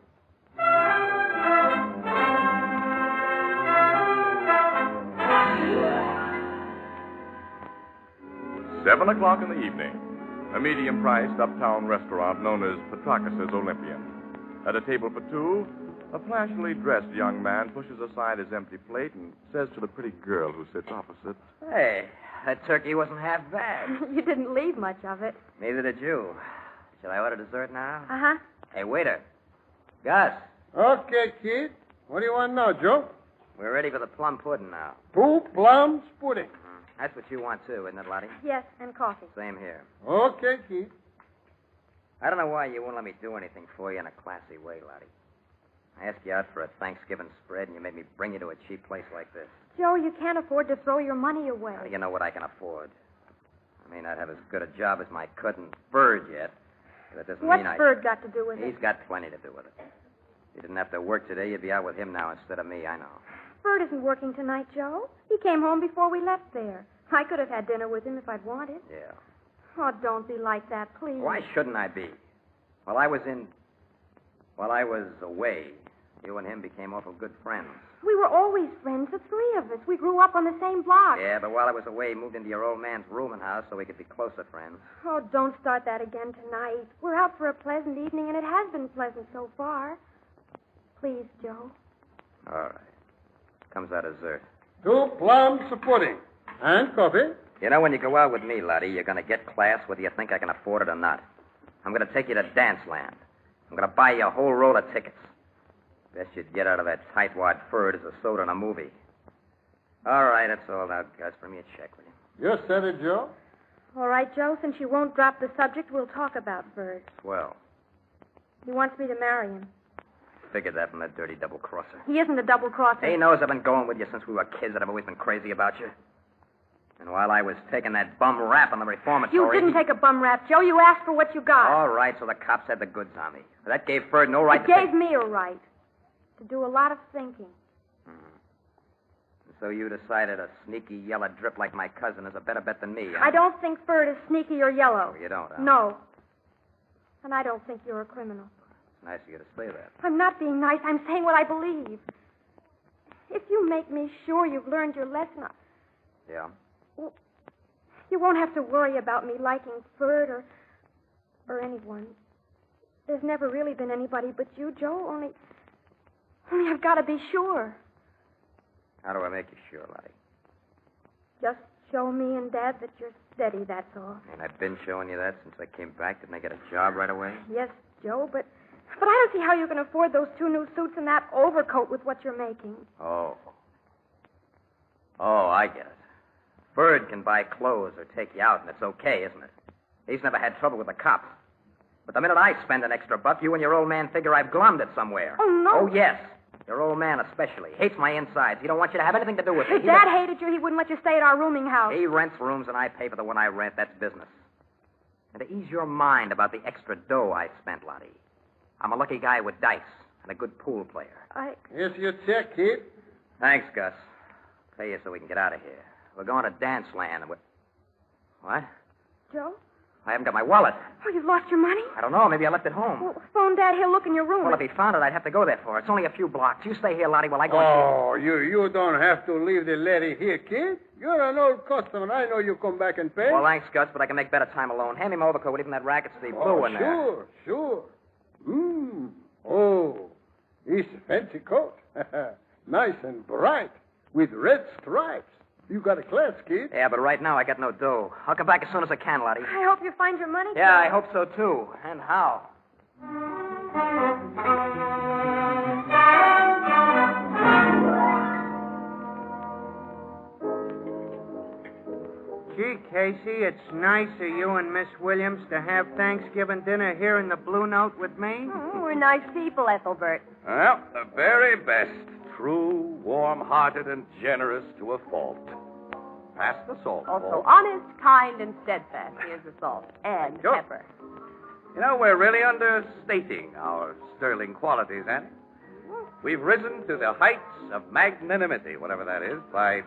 [SPEAKER 24] 7 o'clock in the evening, a medium-priced uptown restaurant known as Petrakis' Olympian. At a table for two, a flashily dressed young man pushes aside his empty plate and says to the pretty girl who sits opposite,
[SPEAKER 27] Hey, that turkey wasn't half bad.
[SPEAKER 28] You didn't leave much of it.
[SPEAKER 27] Neither did you. Shall I order dessert now?
[SPEAKER 28] Uh-huh.
[SPEAKER 27] Hey, waiter. Gus,
[SPEAKER 29] Okay, kid. What do you want now, Joe?
[SPEAKER 27] we're ready for the plum pudding now.
[SPEAKER 29] 2 plums pudding.
[SPEAKER 27] That's what you want, too, isn't it, Lottie?
[SPEAKER 28] Yes, and coffee.
[SPEAKER 27] Same here.
[SPEAKER 29] Okay, kid.
[SPEAKER 27] I don't know why you won't let me do anything for you in a classy way, Lottie. I asked you out for a Thanksgiving spread, and you made me bring you to a cheap place like this.
[SPEAKER 28] Joe, you can't afford to throw your money away.
[SPEAKER 27] How do you know what I can afford? I may not have as good a job as my cousin Bird yet, but that doesn't
[SPEAKER 28] What's
[SPEAKER 27] mean I...
[SPEAKER 28] Bird got to do with it?
[SPEAKER 27] He's got plenty to do with it. If you didn't have to work today, you'd be out with him now instead of me, I know.
[SPEAKER 28] Bird isn't working tonight, Joe. He came home before we left there. I could have had dinner with him if I'd wanted.
[SPEAKER 27] Yeah.
[SPEAKER 28] Oh, don't be like that, please.
[SPEAKER 27] Why shouldn't I be? While I was away, you and him became awful good friends.
[SPEAKER 28] We were always friends, the three of us. We grew up on the same block.
[SPEAKER 27] Yeah, but while I was away, you moved into your old man's rooming house so we could be closer friends.
[SPEAKER 28] Oh, don't start that again tonight. We're out for a pleasant evening, and it has been pleasant so far. Please, Joe.
[SPEAKER 27] All right. Comes out dessert.
[SPEAKER 29] 2 plums of pudding. And coffee.
[SPEAKER 27] You know, when you go out with me, Lottie, you're going to get class whether you think I can afford it or not. I'm going to take you to Danceland. I'm going to buy you a whole roll of tickets. Best you'd get out of that tightwad fur is a soda and a movie. All right, that's all now, Gus. Bring me a check, will you?
[SPEAKER 29] You said it, Joe.
[SPEAKER 28] All right, Joe, since you won't drop the subject, we'll talk about Bird.
[SPEAKER 27] Swell.
[SPEAKER 28] He wants me to marry him.
[SPEAKER 27] Figured that from that dirty double-crosser.
[SPEAKER 28] He isn't a double-crosser.
[SPEAKER 27] He knows I've been going with you since we were kids, that I've always been crazy about you. And while I was taking that bum rap on the reformatory...
[SPEAKER 28] You didn't take a bum rap, Joe. You asked for what you got.
[SPEAKER 27] All right, so the cops had the goods on me. That gave Bird no right
[SPEAKER 28] It
[SPEAKER 27] to...
[SPEAKER 28] gave me a right to do a lot of thinking.
[SPEAKER 27] So you decided a sneaky yellow drip like my cousin is a better bet than me, huh?
[SPEAKER 28] I don't think Bird is sneaky or yellow.
[SPEAKER 27] Oh, you don't, huh?
[SPEAKER 28] No. And I don't think you're a criminal.
[SPEAKER 27] It's nice of you to say that.
[SPEAKER 28] I'm not being nice. I'm saying what I believe. If you make me sure you've learned your lesson,
[SPEAKER 27] Yeah?
[SPEAKER 28] you won't have to worry about me liking Bird or anyone. There's never really been anybody but you, Joe. Only I've got to be sure.
[SPEAKER 27] How do I make you sure, Lottie?
[SPEAKER 28] Just show me and Dad that you're steady, that's all.
[SPEAKER 27] And I've been showing you that since I came back. Didn't I get a job right away?
[SPEAKER 28] Yes, Joe, but I don't see how you can afford those 2 new suits and that overcoat with what you're making.
[SPEAKER 27] Oh, I get it. Bird can buy clothes or take you out, and it's okay, isn't it? He's never had trouble with the cops. But the minute I spend an extra buck, you and your old man figure I've glommed it somewhere.
[SPEAKER 28] Oh, no.
[SPEAKER 27] Oh, yes. Your old man especially. Hates my insides. He don't want you to have anything to do with it.
[SPEAKER 28] If Dad hated you, he wouldn't let you stay at our rooming house.
[SPEAKER 27] He rents rooms and I pay for the one I rent. That's business. And to ease your mind about the extra dough I spent, Lottie, I'm a lucky guy with dice and a good pool player.
[SPEAKER 29] Here's your check, kid.
[SPEAKER 27] Thanks, Gus. Pay you so we can get out of here. We're going to Danceland. And What?
[SPEAKER 28] Joe?
[SPEAKER 27] I haven't got my wallet.
[SPEAKER 28] Oh, you've lost your money?
[SPEAKER 27] I don't know. Maybe I left it home.
[SPEAKER 28] Well, phone Dad. He'll look in your room.
[SPEAKER 27] Well, if he found it, I'd have to go there for it. It's only a few blocks. You stay here, Lottie, while I go and see.
[SPEAKER 29] Oh, you don't have to leave the lady here, kid. You're an old customer. I know you come back and pay.
[SPEAKER 27] Well, thanks, Gus, but I can make better time alone. Hand me my overcoat with even that racket Steve blue in there.
[SPEAKER 29] Sure. Oh, it's a fancy coat. Nice and bright with red stripes. You got a class, kid.
[SPEAKER 27] Yeah, but right now I got no dough. I'll come back as soon as I can, Lottie.
[SPEAKER 28] I hope you find your money.
[SPEAKER 27] Yeah, I hope so, too. And how?
[SPEAKER 25] Gee, Casey, it's nice of you and Miss Williams to have Thanksgiving dinner here in the Blue Note with me.
[SPEAKER 28] We're nice people, Ethelbert.
[SPEAKER 24] Well, the very best. True, warm-hearted, and generous to a fault. Pass the salt.
[SPEAKER 6] Also
[SPEAKER 24] Walt.
[SPEAKER 6] honest, kind, and steadfast. Here's the salt. And
[SPEAKER 24] Sure.
[SPEAKER 6] pepper.
[SPEAKER 24] You know, we're really understating our sterling qualities, Annie. We've risen to the heights of magnanimity, whatever that is, by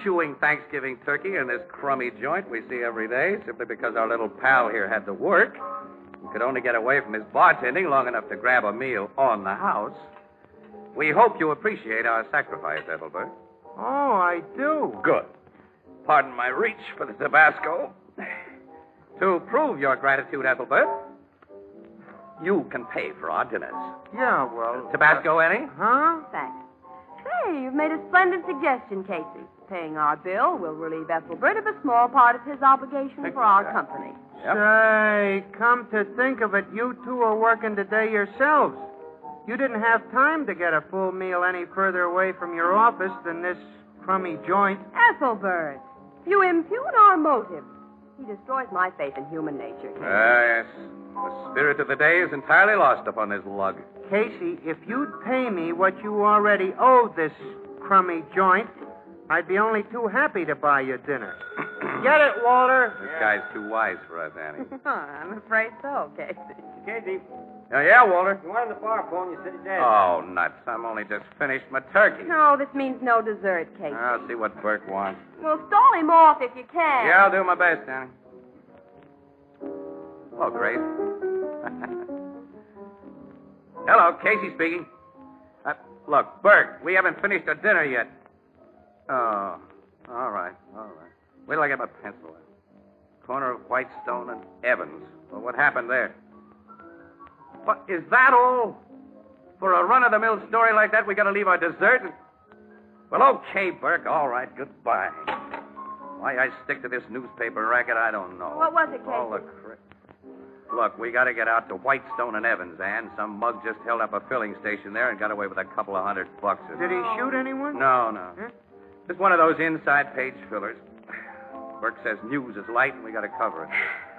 [SPEAKER 24] chewing Thanksgiving turkey in this crummy joint we see every day, simply because our little pal here had to work and could only get away from his bartending long enough to grab a meal on the house. We hope you appreciate our sacrifice, Ethelbert.
[SPEAKER 25] Oh, I do.
[SPEAKER 24] Good. Pardon my reach for the Tabasco. To prove your gratitude, Ethelbert, you can pay for our dinners.
[SPEAKER 25] Yeah, well...
[SPEAKER 24] Tabasco, Annie?
[SPEAKER 25] Huh?
[SPEAKER 6] Thanks. Hey, you've made a splendid suggestion, Casey. Paying our bill will relieve Ethelbert of a small part of his obligation for our company.
[SPEAKER 25] Say, come to think of it, you two are working today yourselves. You didn't have time to get a full meal any further away from your office than this crummy joint.
[SPEAKER 6] Ethelbert, you impugn our motives. He destroys my faith in human nature.
[SPEAKER 24] Yes. The spirit of the day is entirely lost upon this lug.
[SPEAKER 25] Casey, if you'd pay me what you already owed this crummy joint, I'd be only too happy to buy you dinner. Get it, Walter.
[SPEAKER 26] This guy's too wise for us, Annie.
[SPEAKER 6] I'm afraid so, Casey.
[SPEAKER 25] Casey.
[SPEAKER 26] Yeah, Walter.
[SPEAKER 25] You wanted the bar phone, you said you did.
[SPEAKER 26] Oh, nuts. I'm only just finished my turkey.
[SPEAKER 6] No, this means no dessert, Casey.
[SPEAKER 26] I'll see what Burke wants.
[SPEAKER 6] Well, stall him off if you can.
[SPEAKER 26] Yeah, I'll do my best, Annie. Hello, Grace. Hello, Casey speaking. Look, Burke, we haven't finished our dinner yet. Oh, all right. Wait till I get my pencil in. Corner of Whitestone and Evans. Well, what happened there? What, is that all? For a run-of-the-mill story like that, we got to leave our dessert? Well, okay, Burke. All right, goodbye. Why I stick to this newspaper racket, I don't know.
[SPEAKER 6] What was it, Casey?
[SPEAKER 26] All the Look, we got to get out to Whitestone and Evans, Ann. Some mug just held up a filling station there and got away with a couple of $100 or so.
[SPEAKER 25] Did he shoot anyone?
[SPEAKER 26] No.
[SPEAKER 25] Huh?
[SPEAKER 26] Just one of those inside page fillers. Burke says news is light and we got to cover it.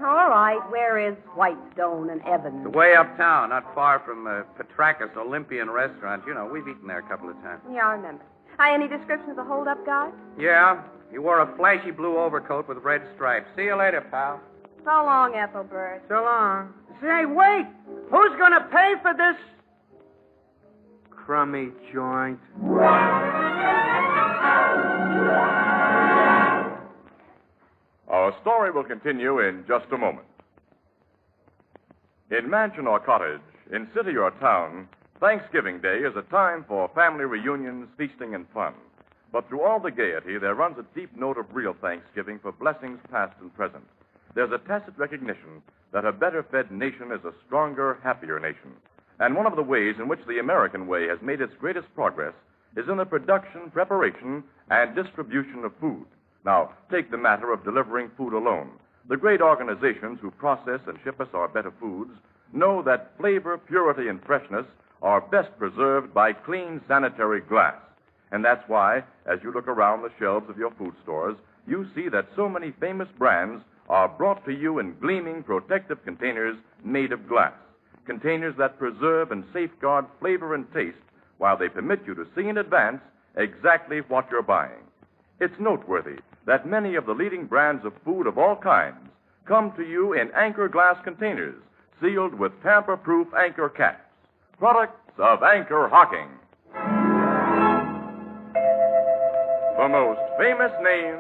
[SPEAKER 6] All right, where is Whitestone and Evans?
[SPEAKER 26] It's way uptown, not far from Petrakis Olympian Restaurant. You know, we've eaten there a couple of times.
[SPEAKER 6] Yeah, I remember. Any description of the hold-up guy?
[SPEAKER 26] Yeah, he wore a flashy blue overcoat with red stripes. See you later, pal.
[SPEAKER 6] So long, Ethelbert.
[SPEAKER 25] So long. Say, wait! Who's going to pay for this crummy joint?
[SPEAKER 24] Our story will continue in just a moment. In mansion or cottage, in city or town, Thanksgiving Day is a time for family reunions, feasting, and fun. But through all the gaiety, there runs a deep note of real thanksgiving for blessings past and present. There's a tacit recognition that a better-fed nation is a stronger, happier nation. And one of the ways in which the American way has made its greatest progress is in the production, preparation, and distribution of food. Now, take the matter of delivering food alone. The great organizations who process and ship us our better foods know that flavor, purity, and freshness are best preserved by clean, sanitary glass. And that's why, as you look around the shelves of your food stores, you see that so many famous brands are brought to you in gleaming, protective containers made of glass. Containers that preserve and safeguard flavor and taste while they permit you to see in advance exactly what you're buying. It's noteworthy that many of the leading brands of food of all kinds come to you in Anchor glass containers sealed with tamper-proof Anchor caps. Products of Anchor Hocking. The most famous name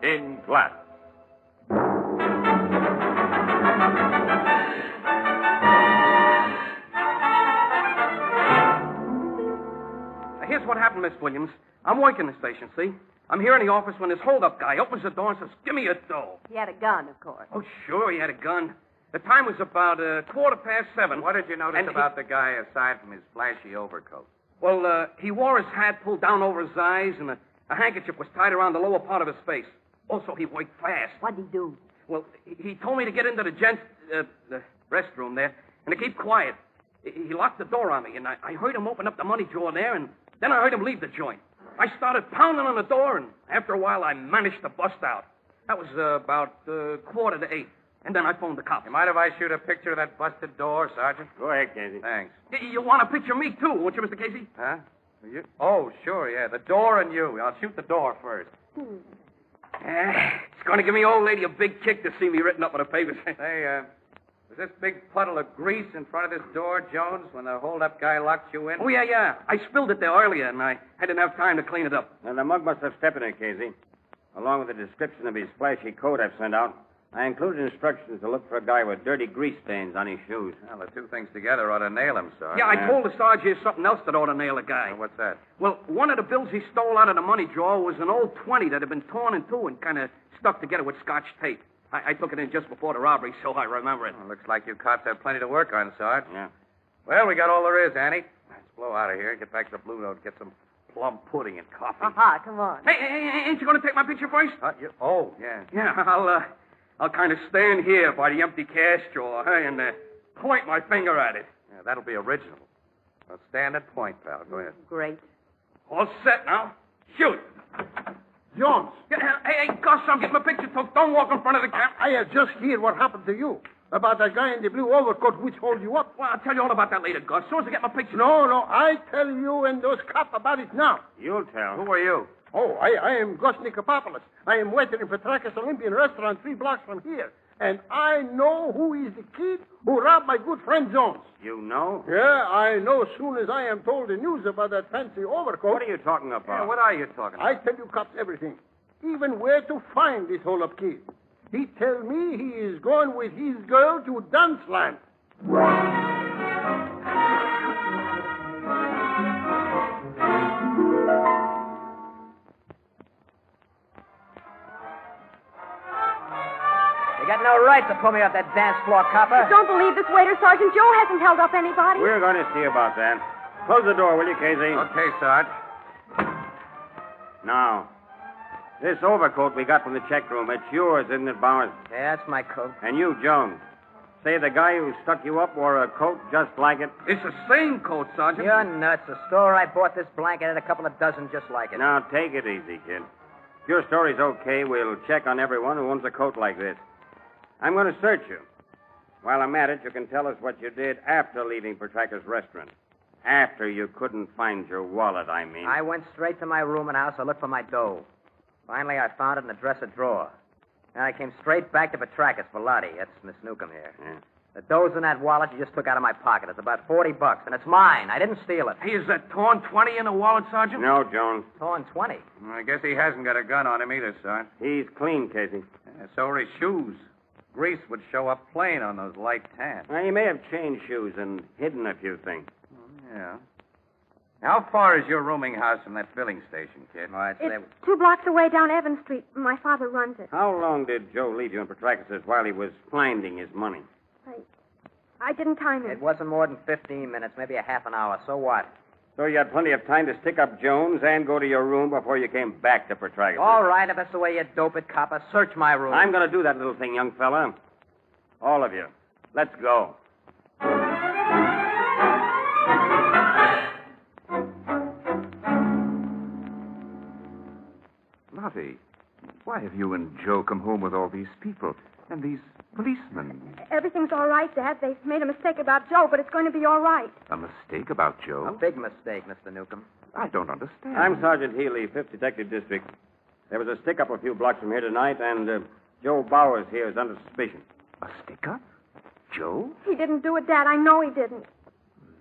[SPEAKER 24] in glass.
[SPEAKER 26] Here's what happened, Miss Williams. I'm working the station, see? I'm here in the office when this hold-up guy opens the door and says, "Give me your dough."
[SPEAKER 6] He had a gun, of course.
[SPEAKER 26] Oh, sure, he had a gun. The time was about 7:15.
[SPEAKER 24] What did you notice about the guy aside from his flashy overcoat?
[SPEAKER 26] Well, he wore his hat pulled down over his eyes, and a handkerchief was tied around the lower part of his face. Also, he worked fast.
[SPEAKER 6] What'd he do?
[SPEAKER 26] Well, he told me to get into the gents' the restroom there and to keep quiet. He locked the door on me, and I heard him open up the money drawer there, and then I heard him leave the joint. I started pounding on the door, and after a while, I managed to bust out. That was about 7:45. And then I phoned the cops.
[SPEAKER 24] You mind if I shoot a picture of that busted door, Sergeant?
[SPEAKER 25] Go ahead, Casey.
[SPEAKER 24] Thanks.
[SPEAKER 26] You want to picture me, too, won't you, Mr. Casey?
[SPEAKER 24] Huh? You? Oh, sure, yeah. The door and you. I'll shoot the door first.
[SPEAKER 26] It's going to give me old lady a big kick to see me written up on the papers.
[SPEAKER 24] Hey, was this big puddle of grease in front of this door, Jones, when the hold-up guy locked you in?
[SPEAKER 26] Oh, yeah. I spilled it there earlier, and I didn't have time to clean it up.
[SPEAKER 25] Now, the mug must have stepped in it, Casey. Along with the description of his flashy coat I've sent out, I included instructions to look for a guy with dirty grease stains on his shoes.
[SPEAKER 24] Well, the two things together ought to nail him, Sarge.
[SPEAKER 26] Yeah, I told the Sarge here's something else that ought to nail a guy.
[SPEAKER 24] Well, what's that?
[SPEAKER 26] Well, one of the bills he stole out of the money drawer was an old 20 that had been torn in two and kind of stuck together with Scotch tape. I took it in just before the robbery, so I remember it.
[SPEAKER 24] Well, looks like you cops have plenty to work on, Sarge.
[SPEAKER 25] Yeah.
[SPEAKER 24] Well, we got all there is, Annie. Let's blow out of here, get back to the Blue Note, get some plum pudding and coffee.
[SPEAKER 6] Aha, come on.
[SPEAKER 26] Hey, ain't you going to take my picture first?
[SPEAKER 24] Oh, yeah.
[SPEAKER 26] Yeah, I'll kind of stand here by the empty cash drawer, and point my finger at it.
[SPEAKER 24] Yeah, that'll be original. Well, stand and point, pal. Go ahead.
[SPEAKER 6] Great.
[SPEAKER 26] All set now. Shoot.
[SPEAKER 7] Jones.
[SPEAKER 26] Hey, Gus, I'm getting my picture took. Don't walk in front of the camera.
[SPEAKER 7] I have just heard what happened to you. About that guy in the blue overcoat which hold you up.
[SPEAKER 26] Well, I'll tell you all about that later, Gus. As soon as I get my picture.
[SPEAKER 7] No, I tell you and those cops about it now.
[SPEAKER 25] You'll tell.
[SPEAKER 24] Who are you?
[SPEAKER 7] Oh, I am Gus Nikopopoulos. I am waiter in Petrakis Olympian restaurant 3 blocks from here. And I know who is the kid who robbed my good friend Jones.
[SPEAKER 26] You know?
[SPEAKER 7] Yeah, I know as soon as I am told the news about that fancy overcoat.
[SPEAKER 26] What are you talking about?
[SPEAKER 7] Yeah,
[SPEAKER 26] What are you talking about?
[SPEAKER 7] I tell you cops everything. Even where to find this hold-up kid. He tell me he is going with his girl to Dunceland.
[SPEAKER 27] You got no right to pull me off that dance floor, copper.
[SPEAKER 28] Don't believe this waiter, Sergeant. Joe hasn't held up anybody.
[SPEAKER 26] We're going to see about that. Close the door, will you, Casey? Okay, Sarge. Now, this overcoat we got from the check room, it's yours, isn't it, Bowers?
[SPEAKER 27] Yeah, that's my coat.
[SPEAKER 26] And you, Jones. Say the guy who stuck you up wore a coat just like it?
[SPEAKER 25] It's the same coat, Sergeant.
[SPEAKER 27] You're nuts. The store I bought this blanket had a couple of dozen just like it.
[SPEAKER 26] Now, take it easy, kid. If your story's okay, we'll check on everyone who owns a coat like this. I'm going to search you. While I'm at it, you can tell us what you did after leaving Petraka's restaurant. After you couldn't find your wallet, I mean.
[SPEAKER 27] I went straight to my room and house to look for my dough. Finally, I found it in the dresser drawer. And I came straight back to Petraka's for Lottie. That's Miss Newcomb here.
[SPEAKER 26] Yeah.
[SPEAKER 27] The dough's in that wallet you just took out of my pocket. It's about $40, and it's mine. I didn't steal it.
[SPEAKER 25] Hey, is that torn 20 in the wallet, Sergeant?
[SPEAKER 26] No, Jones.
[SPEAKER 27] Torn 20.
[SPEAKER 26] I guess he hasn't got a gun on him either, son. He's clean, Casey. Yeah, so are his shoes. Grease would show up plain on those light tans. Well, he may have changed shoes and hidden a few things.
[SPEAKER 25] Yeah. How far is your rooming house from that filling station, kid?
[SPEAKER 27] Well, I'd say...
[SPEAKER 28] It's 2 blocks away down Evans Street. My father runs it.
[SPEAKER 26] How long did Joe leave you in Petrakis while he was finding his money?
[SPEAKER 28] I didn't time it.
[SPEAKER 27] It wasn't more than 15 minutes, maybe a half an hour. So what?
[SPEAKER 26] So you had plenty of time to stick up Jones and go to your room before you came back to Petrakis.
[SPEAKER 27] All right, if that's the way you dope it, copper, search my room.
[SPEAKER 26] I'm going to do that little thing, young fella. All of you. Let's go.
[SPEAKER 8] Lottie, why have you and Joe come home with all these people and these policemen?
[SPEAKER 28] Everything's all right, Dad. They've made a mistake about Joe, but it's going to be all right.
[SPEAKER 8] A mistake about Joe?
[SPEAKER 27] A big mistake, Mr. Newcomb.
[SPEAKER 8] I don't understand.
[SPEAKER 26] I'm Sergeant Healy, 5th Detective District. There was a stick-up a few blocks from here tonight, and Joe Bowers here is under suspicion.
[SPEAKER 8] A stick-up? Joe?
[SPEAKER 28] He didn't do it, Dad. I know he didn't.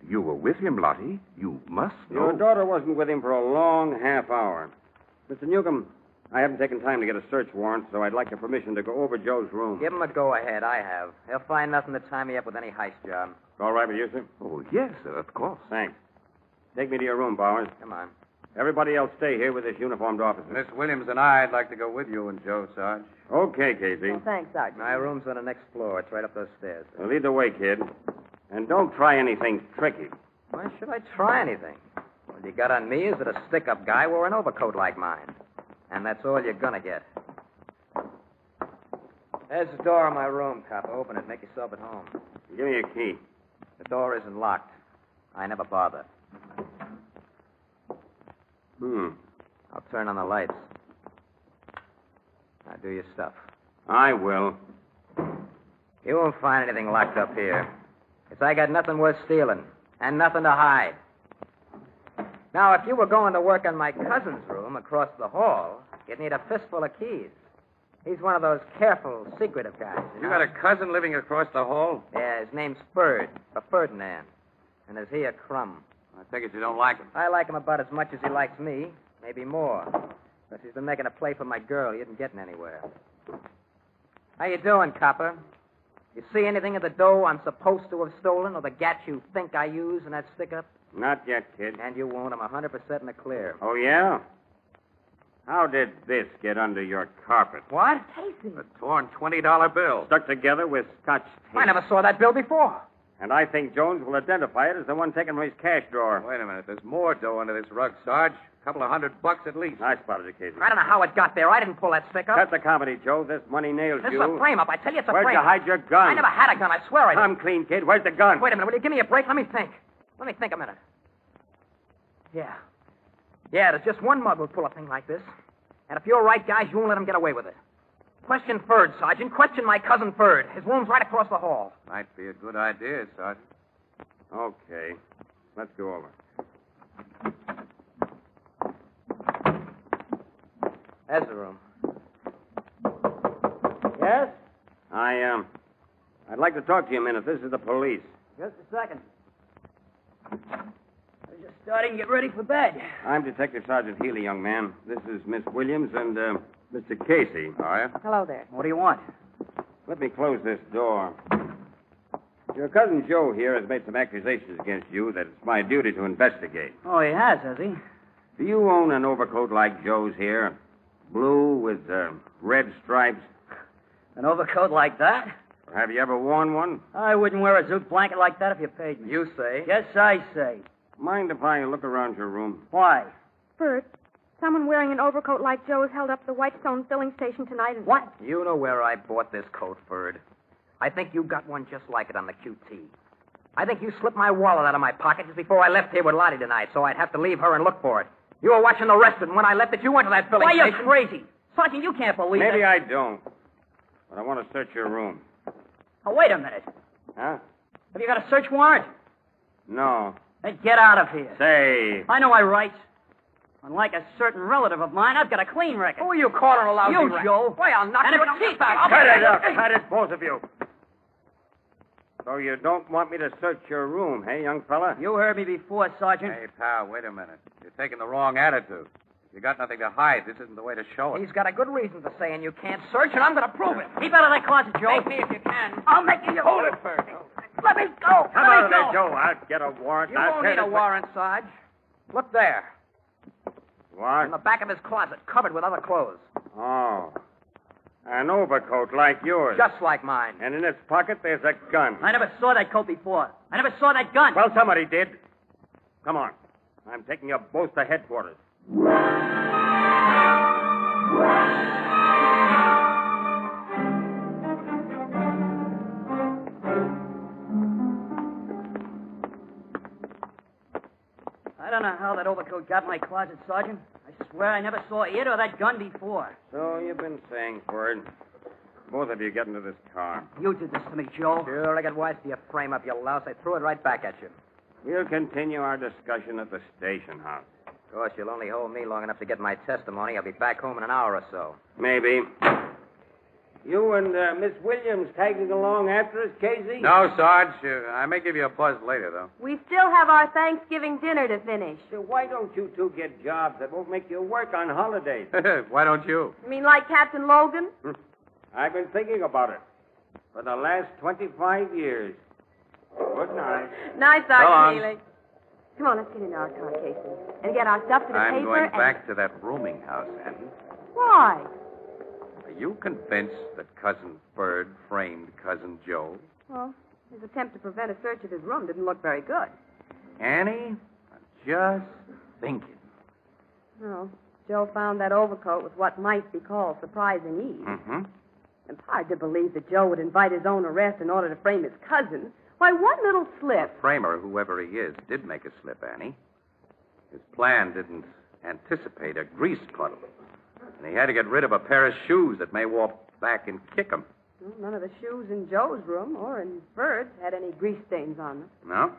[SPEAKER 8] You were with him, Lottie. You must know.
[SPEAKER 26] Your daughter wasn't with him for a long half hour. Mr. Newcomb, I haven't taken time to get a search warrant, so I'd like your permission to go over Joe's room.
[SPEAKER 27] Give him a go-ahead. I have. He'll find nothing to tie me up with any heist job.
[SPEAKER 26] All right with you, sir?
[SPEAKER 8] Oh, yes, sir, of course.
[SPEAKER 26] Thanks. Take me to your room, Bowers.
[SPEAKER 27] Come on.
[SPEAKER 26] Everybody else stay here with this uniformed officer. Miss Williams and I'd like to go with you and Joe, Sarge. Okay, Casey.
[SPEAKER 27] Well, thanks, Sergeant. My room's on the next floor. It's right up those stairs.
[SPEAKER 26] Well, lead the way, kid. And don't try anything tricky.
[SPEAKER 27] Why should I try anything? All you got on me is that a stick-up guy wore an overcoat like mine. And that's all you're gonna get. There's the door of my room, cop. Open it. Make yourself at home.
[SPEAKER 26] Give me your key.
[SPEAKER 27] The door isn't locked. I never bother. I'll turn on the lights. Now do your stuff.
[SPEAKER 26] I will.
[SPEAKER 27] You won't find anything locked up here. Because I got nothing worth stealing. And nothing to hide. Now, if you were going to work on my cousin's room across the hall, you'd need a fistful of keys. He's one of those careful, secretive guys.
[SPEAKER 26] You got a cousin living across the hall?
[SPEAKER 27] Yeah, his name's Spade, or Ferdinand. And is he a crumb?
[SPEAKER 26] I take it you don't like him.
[SPEAKER 27] I like him about as much as he likes me, maybe more. But he's been making a play for my girl. He isn't getting anywhere. How you doing, copper? You see anything of the dough I'm supposed to have stolen, or the gat you think I used in that stick-up?
[SPEAKER 26] Not yet, kid.
[SPEAKER 27] And you won't. I'm 100% in the clear.
[SPEAKER 26] Oh, yeah? How did this get under your carpet?
[SPEAKER 27] What? Casey.
[SPEAKER 26] A torn $20 bill. Stuck together with Scotch tape.
[SPEAKER 27] I never saw that bill before.
[SPEAKER 26] And I think Jones will identify it as the one taken from his cash drawer.
[SPEAKER 25] Wait a minute. There's more dough under this rug, Sarge. A couple of $100 at least.
[SPEAKER 26] I spotted it, Casey.
[SPEAKER 27] I don't know how it got there. I didn't pull that stick up.
[SPEAKER 26] Cut the comedy, Joe. This money nails
[SPEAKER 27] This
[SPEAKER 26] you.
[SPEAKER 27] is a frame-up. I tell you, it's a
[SPEAKER 26] Where'd
[SPEAKER 27] frame-up.
[SPEAKER 26] you hide your gun?
[SPEAKER 27] I never had a gun. I swear I did.
[SPEAKER 26] Come clean, kid. Where's the gun?
[SPEAKER 27] Wait a minute. Will you give me a break? Let me think. Let me think a minute. Yeah. Yeah, there's just one mug who'll pull a thing like this. And if you're right, guys, you won't let him get away with it. Question Ferd, Sergeant. Question my cousin Ferd. His room's right across the hall.
[SPEAKER 26] Might be a good idea, Sergeant. Okay. Let's go over.
[SPEAKER 10] There's the room.
[SPEAKER 12] Yes? I'd like to talk to you a minute. This is the police. Just a second. I was just starting to get ready for bed. I'm Detective Sergeant Healy, young man. This is Miss Williams and Mr. Casey. All right.
[SPEAKER 28] Hello there.
[SPEAKER 12] What do you want? Let me close this door. Your cousin Joe here has made some accusations against you that it's my duty to investigate. Oh, he has he? Do you own an overcoat like Joe's here? Blue with red stripes? An overcoat like that? Or have you ever worn one? I wouldn't wear a zoot blanket like that if you paid me.
[SPEAKER 10] You say?
[SPEAKER 12] Yes, I say. Mind if I look around your room? Why?
[SPEAKER 28] Bert, someone wearing an overcoat like Joe's held up at the Whitestone filling station tonight and...
[SPEAKER 27] What? You know where I bought this coat, Bird. I think you got one just like it on the QT. I think you slipped my wallet out of my pocket just before I left here with Lottie tonight, so I'd have to leave her and look for it. You were watching the rest, and when I left it, you went to that filling
[SPEAKER 12] Why,
[SPEAKER 27] station.
[SPEAKER 12] you're crazy. Sergeant, you can't believe it. Maybe I don't. But I want to search your room. Oh, wait a minute. Huh? Have you got a search warrant? No. Then get out of here. Say. I know my rights. Unlike a certain relative of mine, I've got a clean record.
[SPEAKER 27] Who are you calling a lousy
[SPEAKER 12] You,
[SPEAKER 27] rat?
[SPEAKER 12] Joe.
[SPEAKER 27] Why, I'll knock
[SPEAKER 12] And
[SPEAKER 27] your
[SPEAKER 12] if-
[SPEAKER 27] teeth out.
[SPEAKER 12] Cut it up. Cut it, both of you. So you don't want me to search your room, hey, young fella? You heard me before, Sergeant.
[SPEAKER 26] Hey, pal, wait a minute. You're taking the wrong attitude. If you got nothing to hide, this isn't the way to show it.
[SPEAKER 27] He's got a good reason for saying you can't search, and I'm going to prove it.
[SPEAKER 12] Keep out of that closet, Joe.
[SPEAKER 27] Make me if you can.
[SPEAKER 12] I'll make you.
[SPEAKER 27] Hold it first.
[SPEAKER 12] Let me go. Come Let me out of go. there, Joe. I'll get a warrant.
[SPEAKER 27] You
[SPEAKER 12] I'll
[SPEAKER 27] won't
[SPEAKER 12] pay
[SPEAKER 27] need a
[SPEAKER 12] this-
[SPEAKER 27] warrant, Sarge. Look there.
[SPEAKER 12] What?
[SPEAKER 27] In the back of his closet, covered with other clothes.
[SPEAKER 12] Oh. An overcoat like yours.
[SPEAKER 27] Just like mine.
[SPEAKER 12] And in its pocket, there's a gun. I never saw that coat before. I never saw that gun. Well, somebody did. Come on. I'm taking you both to headquarters. I don't know how that overcoat got in my closet, Sergeant. I swear I never saw it or that gun before. So you've been saying, Ford. Both of you get into this car. You did this to me, Joe.
[SPEAKER 27] Sure, I got wise to your frame up, you louse. I threw it right back at you.
[SPEAKER 12] We'll continue our discussion at the station house.
[SPEAKER 27] Of course, you'll only hold me long enough to get my testimony. I'll be back home in an hour or so.
[SPEAKER 12] Maybe. You and Miss Williams tagging along after us, Casey?
[SPEAKER 26] No, Sarge. I may give you a buzz later, though.
[SPEAKER 6] We still have our Thanksgiving dinner to finish.
[SPEAKER 12] So why don't you two get jobs that won't make you work on holidays?
[SPEAKER 26] Why don't you?
[SPEAKER 6] You mean like Captain Logan?
[SPEAKER 12] I've been thinking about it for the last 25 years. Good night.
[SPEAKER 6] Night,
[SPEAKER 26] So long.
[SPEAKER 6] Sergeant Healy. Come on, let's get in our car, Casey, and get our stuff to the
[SPEAKER 26] I'm
[SPEAKER 6] paper.
[SPEAKER 26] going
[SPEAKER 6] and...
[SPEAKER 26] back to that rooming house, Annie.
[SPEAKER 6] Why?
[SPEAKER 26] Are you convinced that Cousin Bird framed Cousin Joe?
[SPEAKER 6] Well, his attempt to prevent a search of his room didn't look very good.
[SPEAKER 26] Annie, I'm just thinking.
[SPEAKER 6] Well, Joe found that overcoat with what might be called surprising ease.
[SPEAKER 26] Mm-hmm.
[SPEAKER 6] It's hard to believe that Joe would invite his own arrest in order to frame his cousin. Why, one little slip.
[SPEAKER 26] Framer, whoever he is, did make a slip, Annie. His plan didn't anticipate a grease puddle. And he had to get rid of a pair of shoes that may walk back and kick him.
[SPEAKER 6] Well, none of the shoes in Joe's room or in Bird's had any grease stains on them.
[SPEAKER 26] No?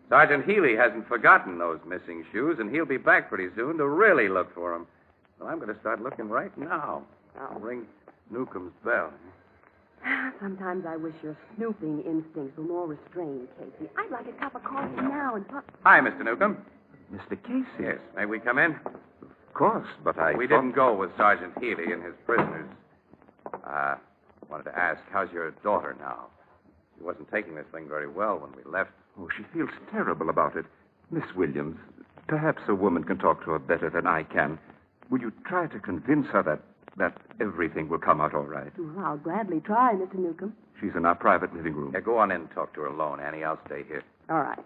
[SPEAKER 26] Sergeant Healy hasn't forgotten those missing shoes, and he'll be back pretty soon to really look for them. Well, I'm going to start looking right now. I'll ring Newcomb's bell.
[SPEAKER 6] Sometimes I wish your snooping instincts were more restrained, Casey. I'd like a cup of coffee now and talk.
[SPEAKER 26] Hi, Mr. Newcomb.
[SPEAKER 8] Mr. Casey?
[SPEAKER 26] Yes, may we come in?
[SPEAKER 8] Of course, but
[SPEAKER 26] We didn't go with Sergeant Healy and his prisoners. Wanted to ask, how's your daughter now? She wasn't taking this thing very well when we left.
[SPEAKER 8] Oh, she feels terrible about it. Miss Williams, perhaps a woman can talk to her better than I can. Will you try to convince her that everything will come out all right?
[SPEAKER 6] Well, I'll gladly try, Mr. Newcomb.
[SPEAKER 8] She's in our private living room.
[SPEAKER 26] Yeah, go on in and talk to her alone, Annie. I'll stay here.
[SPEAKER 6] All right.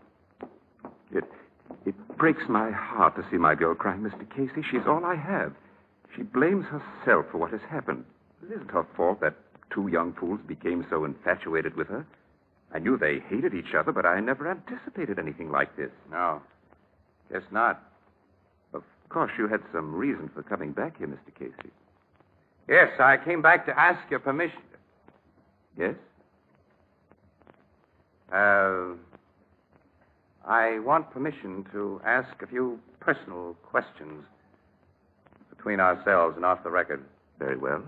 [SPEAKER 8] It breaks my heart to see my girl cry, Mr. Casey. She's all I have. She blames herself for what has happened. It isn't her fault that two young fools became so infatuated with her. I knew they hated each other, but I never anticipated anything like this.
[SPEAKER 26] No. Guess not.
[SPEAKER 8] Of course, you had some reason for coming back here, Mr. Casey.
[SPEAKER 26] Yes, I came back to ask your permission.
[SPEAKER 8] Yes?
[SPEAKER 26] I want permission to ask a few personal questions Between ourselves and off the record.
[SPEAKER 8] Very well.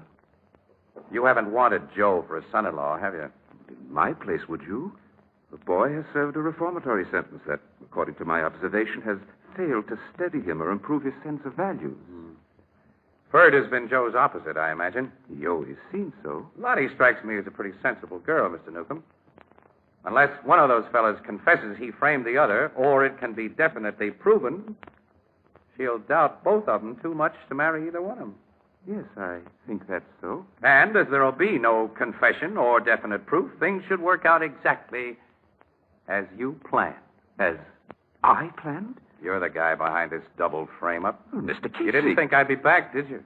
[SPEAKER 26] You haven't wanted Joe for a son-in-law, have you?
[SPEAKER 8] In my place, would you? The boy has served a reformatory sentence that, according to my observation, has failed to steady him or improve his sense of values.
[SPEAKER 26] Ferd has been Joe's opposite, I imagine.
[SPEAKER 8] He always seemed so.
[SPEAKER 26] Lottie strikes me as a pretty sensible girl, Mr. Newcomb. Unless one of those fellas confesses he framed the other, or it can be definitely proven, she'll doubt both of them too much to marry either one of them.
[SPEAKER 8] Yes, I think that's so.
[SPEAKER 26] And as there'll be no confession or definite proof, things should work out exactly as you planned.
[SPEAKER 8] As I planned?
[SPEAKER 26] You're the guy behind this double frame-up.
[SPEAKER 8] Oh, Mr. Casey.
[SPEAKER 26] You didn't think I'd be back, did you?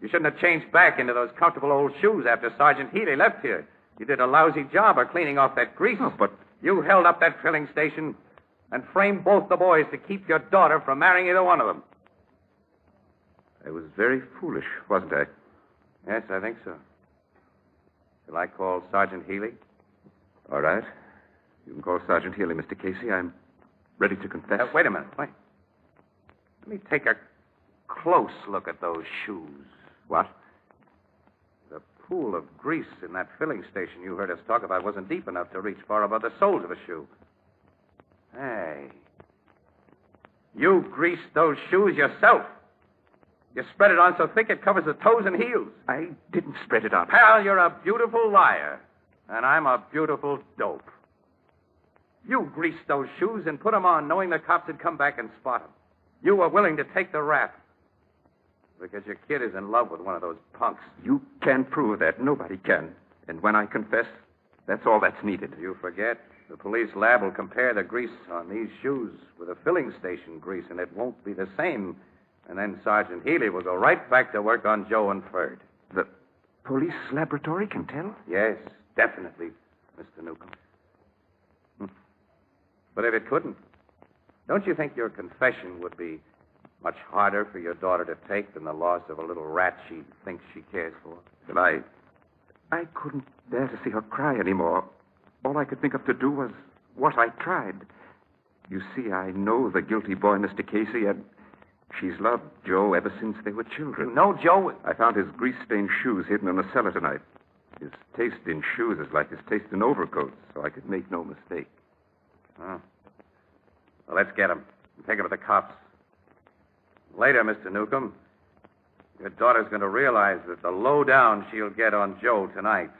[SPEAKER 26] You shouldn't have changed back into those comfortable old shoes after Sergeant Healy left here. You did a lousy job of cleaning off that grease.
[SPEAKER 8] Oh, but...
[SPEAKER 26] You held up that filling station and framed both the boys to keep your daughter from marrying either one of them.
[SPEAKER 8] I was very foolish, wasn't I?
[SPEAKER 26] Yes, I think so. Shall I call Sergeant Healy?
[SPEAKER 8] All right. You can call Sergeant Healy, Mr. Casey. I'm ready to confess.
[SPEAKER 26] Wait a minute. Wait. Let me take a close look at those shoes.
[SPEAKER 8] What?
[SPEAKER 26] The pool of grease in that filling station you heard us talk about wasn't deep enough to reach far above the soles of a shoe. Hey. You greased those shoes yourself. You spread it on so thick it covers the toes and heels.
[SPEAKER 8] I didn't spread it on.
[SPEAKER 26] Pal, you're a beautiful liar. And I'm a beautiful dope. You greased those shoes and put them on knowing the cops would come back and spot them. You were willing to take the rap. Because your kid is in love with one of those punks.
[SPEAKER 8] You can't prove that. Nobody can. And when I confess, that's all that's needed.
[SPEAKER 26] You forget. The police lab will compare the grease on these shoes with a filling station grease, and it won't be the same. And then Sergeant Healy will go right back to work on Joe and Ferd.
[SPEAKER 8] The police laboratory can tell?
[SPEAKER 26] Yes, definitely, Mr. Newcomb. But if it couldn't, don't you think your confession would be much harder for your daughter to take than the loss of a little rat she thinks she cares for?
[SPEAKER 8] But I couldn't bear to see her cry anymore. All I could think of to do was what I tried. You see, I know the guilty boy, Mr. Casey, and she's loved Joe ever since they were children.
[SPEAKER 26] You know Joe?
[SPEAKER 8] I found his grease-stained shoes hidden in the cellar tonight. His taste in shoes is like his taste in overcoats, so I could make no mistake.
[SPEAKER 26] Oh. Well, let's get him and take him to the cops. Later, Mr. Newcomb, your daughter's going to realize that the lowdown she'll get on Joe tonight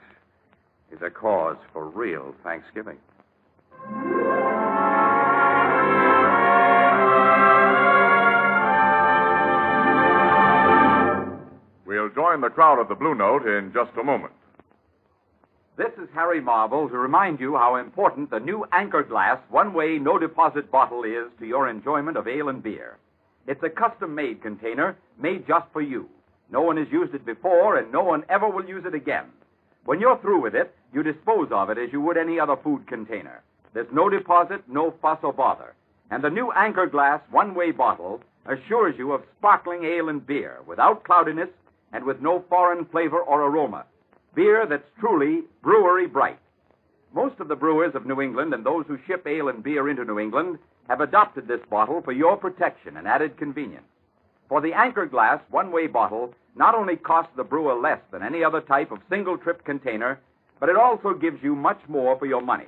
[SPEAKER 26] is a cause for real Thanksgiving.
[SPEAKER 24] We'll join the crowd at the Blue Note in just a moment.
[SPEAKER 2] This is Harry Marvel to remind you how important the new Anchor Glass one-way no-deposit bottle is to your enjoyment of ale and beer. It's a custom-made container made just for you. No one has used it before, and no one ever will use it again. When you're through with it, you dispose of it as you would any other food container. There's no deposit, no fuss or bother. And the new Anchor Glass one-way bottle assures you of sparkling ale and beer without cloudiness and with no foreign flavor or aroma. Beer that's truly brewery bright. Most of the brewers of New England and those who ship ale and beer into New England have adopted this bottle for your protection and added convenience. For the Anchor Glass one-way bottle not only costs the brewer less than any other type of single-trip container, but it also gives you much more for your money.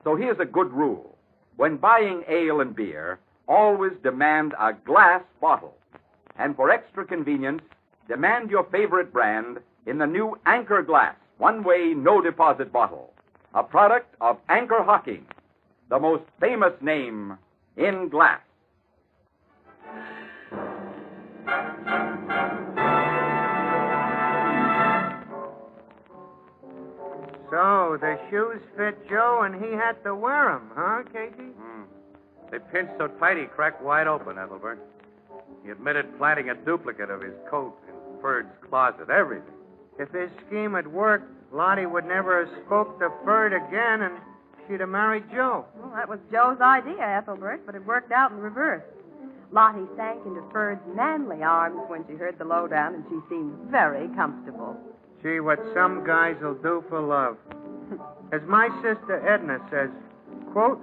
[SPEAKER 2] So here's a good rule. When buying ale and beer, always demand a glass bottle. And for extra convenience, demand your favorite brand in the new Anchor Glass one-way no-deposit bottle, a product of Anchor Hocking, the most famous name in glass.
[SPEAKER 25] So, the shoes fit Joe and he had to wear them, huh, Casey?
[SPEAKER 26] They pinched so tight he cracked wide open, Ethelbert. He admitted planting a duplicate of his coat in Ferd's closet, everything.
[SPEAKER 25] If his scheme had worked, Lottie would never have spoke to Ferd again and she'd have married Joe.
[SPEAKER 6] Well, that was Joe's idea, Ethelbert, but it worked out in reverse. Lottie sank into Ferd's manly arms when she heard the lowdown, and she seemed very comfortable.
[SPEAKER 25] Gee, what some guys will do for love. As my sister Edna says, quote,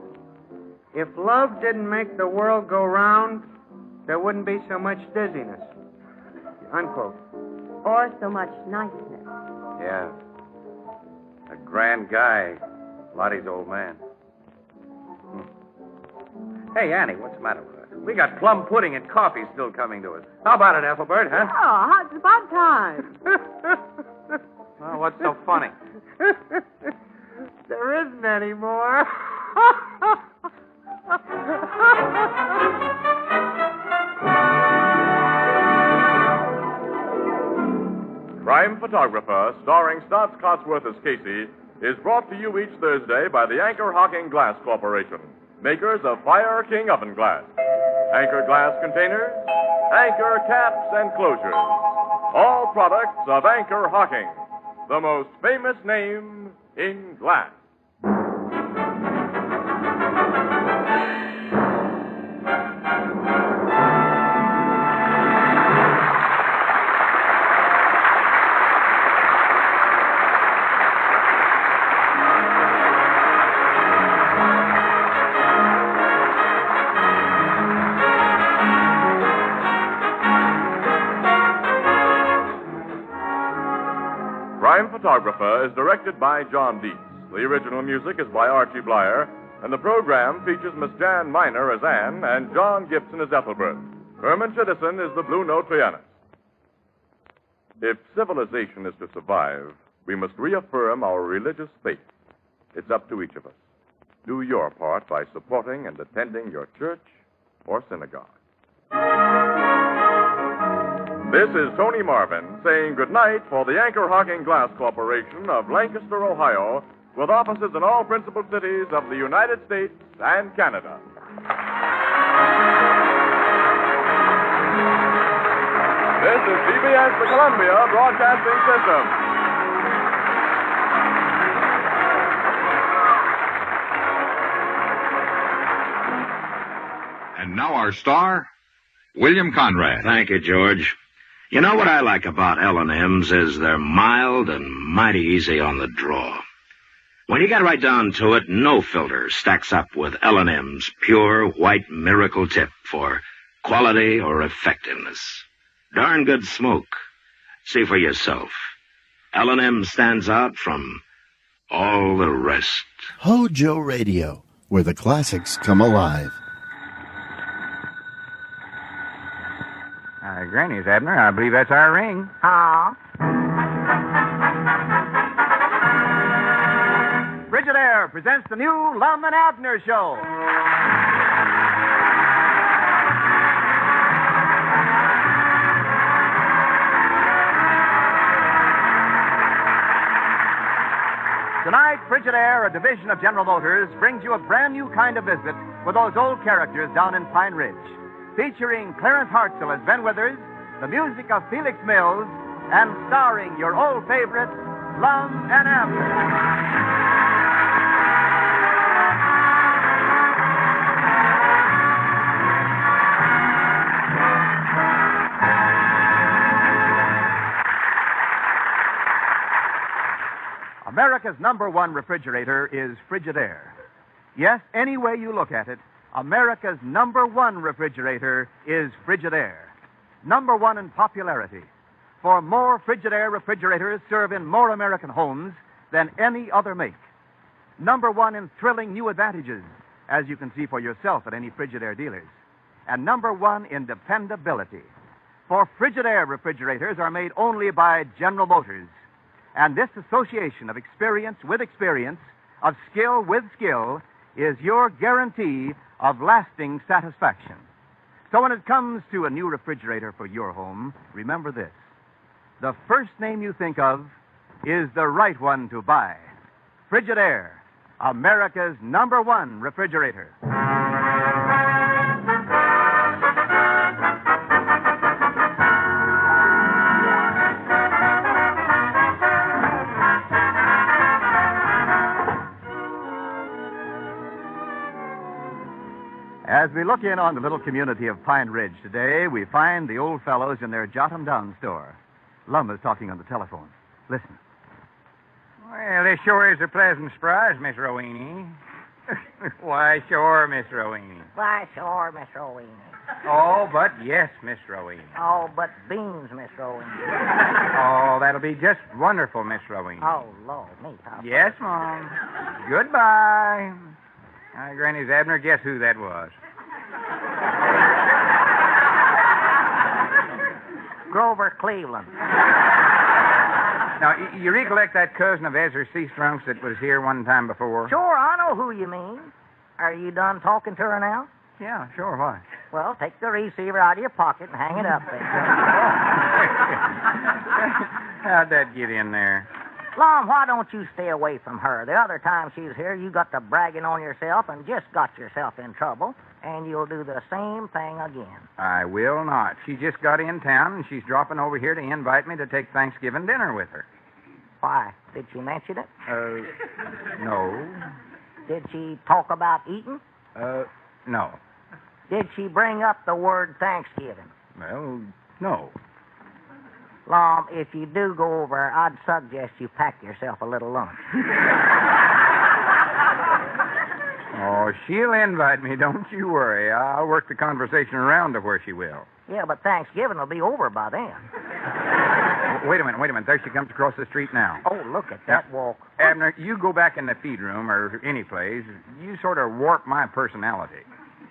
[SPEAKER 25] if love didn't make the world go round, there wouldn't be so much dizziness.
[SPEAKER 6] unquote. Or so much niceness.
[SPEAKER 26] Yeah. A grand guy. Lottie's old man. Hey, Annie, what's the matter with us? We got plum pudding and coffee still coming to us. How about it, Ethelbert, huh?
[SPEAKER 6] Oh, it's about time.
[SPEAKER 26] Oh, what's so funny?
[SPEAKER 25] There isn't any more.
[SPEAKER 24] Crime Photographer, starring Stotts Cotsworth as Casey, is brought to you each Thursday by the Anchor Hocking Glass Corporation, makers of Fire King Oven Glass, Anchor Glass Containers, Anchor Caps and Closures. All products of Anchor Hocking, the most famous name in glass. Crime Photographer is directed by John Dietz. The original music is by Archie Blyer, and the program features Miss Jan Miner as Anne and John Gibson as Ethelbert. Herman Chittison is the Blue Note pianist. If civilization is to survive, we must reaffirm our religious faith. It's up to each of us. Do your part by supporting and attending your church or synagogue. This is Tony Marvin saying goodnight for the Anchor Hocking Glass Corporation of Lancaster, Ohio, with offices in all principal cities of the United States and Canada. This is CBS, the Columbia Broadcasting System.
[SPEAKER 10] And now our star, William Conrad.
[SPEAKER 13] Thank you, George. You know what I like about L&M's is they're mild and mighty easy on the draw. When you get right down to it, no filter stacks up with L&M's pure white miracle tip for quality or effectiveness. Darn good smoke. See for yourself. L&M stands out from all the rest.
[SPEAKER 1] Hojo Radio, where the classics come alive.
[SPEAKER 14] Granny's, Abner. I believe that's our ring. Frigidaire presents the new Lum and Abner Show. Tonight, Frigidaire, a division of General Motors, brings you a brand new kind of visit with those old characters down in Pine Ridge. Featuring Clarence Hartzell as Ben Withers, the music of Felix Mills, and starring your old favorite, Lum and Abner. America's #1 refrigerator is Frigidaire. Yes, any way you look at it, America's #1 refrigerator is Frigidaire. #1 in popularity. For more Frigidaire refrigerators serve in more American homes than any other make. #1 in thrilling new advantages, as you can see for yourself at any Frigidaire dealers. And #1 in dependability. For Frigidaire refrigerators are made only by General Motors. And this association of experience with experience, of skill with skill, is your guarantee of lasting satisfaction. So when it comes to a new refrigerator for your home, remember this. The first name you think of is the right one to buy. Frigidaire, America's #1 refrigerator. As we look in on the little community of Pine Ridge today, we find the old fellows in their Jot 'em Down store. Lum is talking on the telephone. Listen.
[SPEAKER 25] Well, this sure is a pleasant surprise, Miss Roweny. Why, sure, Miss Roweny.
[SPEAKER 23] Why, sure, Miss Roweny.
[SPEAKER 4] Oh, but yes, Miss Rowena.
[SPEAKER 5] Oh, but beans, Miss Rowena.
[SPEAKER 4] Oh, that'll be just wonderful, Miss Rowena.
[SPEAKER 5] Oh, Lord, me.
[SPEAKER 4] Yes, Mom. Goodbye. Granny's Abner, guess who that was?
[SPEAKER 5] Grover Cleveland.
[SPEAKER 4] Now, you recollect that cousin of Ezra Seastrunks that was here one time before?
[SPEAKER 5] Sure, I know who you mean. Are you done talking to her now?
[SPEAKER 4] Yeah, sure, why?
[SPEAKER 5] Well, take the receiver out of your pocket and hang it up there.
[SPEAKER 4] How'd that get in there?
[SPEAKER 5] Lom, why don't you stay away from her? The other time she was here, you got to bragging on yourself and just got yourself in trouble, and you'll do the same thing again.
[SPEAKER 4] I will not. She just got in town, and she's dropping over here to invite me to take Thanksgiving dinner with her.
[SPEAKER 5] Why? Did she mention it?
[SPEAKER 4] No.
[SPEAKER 5] Did she talk about eating?
[SPEAKER 4] No.
[SPEAKER 5] Did she bring up the word Thanksgiving?
[SPEAKER 4] Well, no.
[SPEAKER 5] Lom, if you do go over, I'd suggest you pack yourself a little lunch.
[SPEAKER 4] Oh, she'll invite me, don't you worry. I'll work the conversation around to where she will.
[SPEAKER 5] Yeah, but Thanksgiving will be over by then.
[SPEAKER 4] Wait a minute. There she comes across the street now.
[SPEAKER 5] Oh, look at that walk.
[SPEAKER 4] Abner, you go back in the feed room or any place. You sort of warp my personality.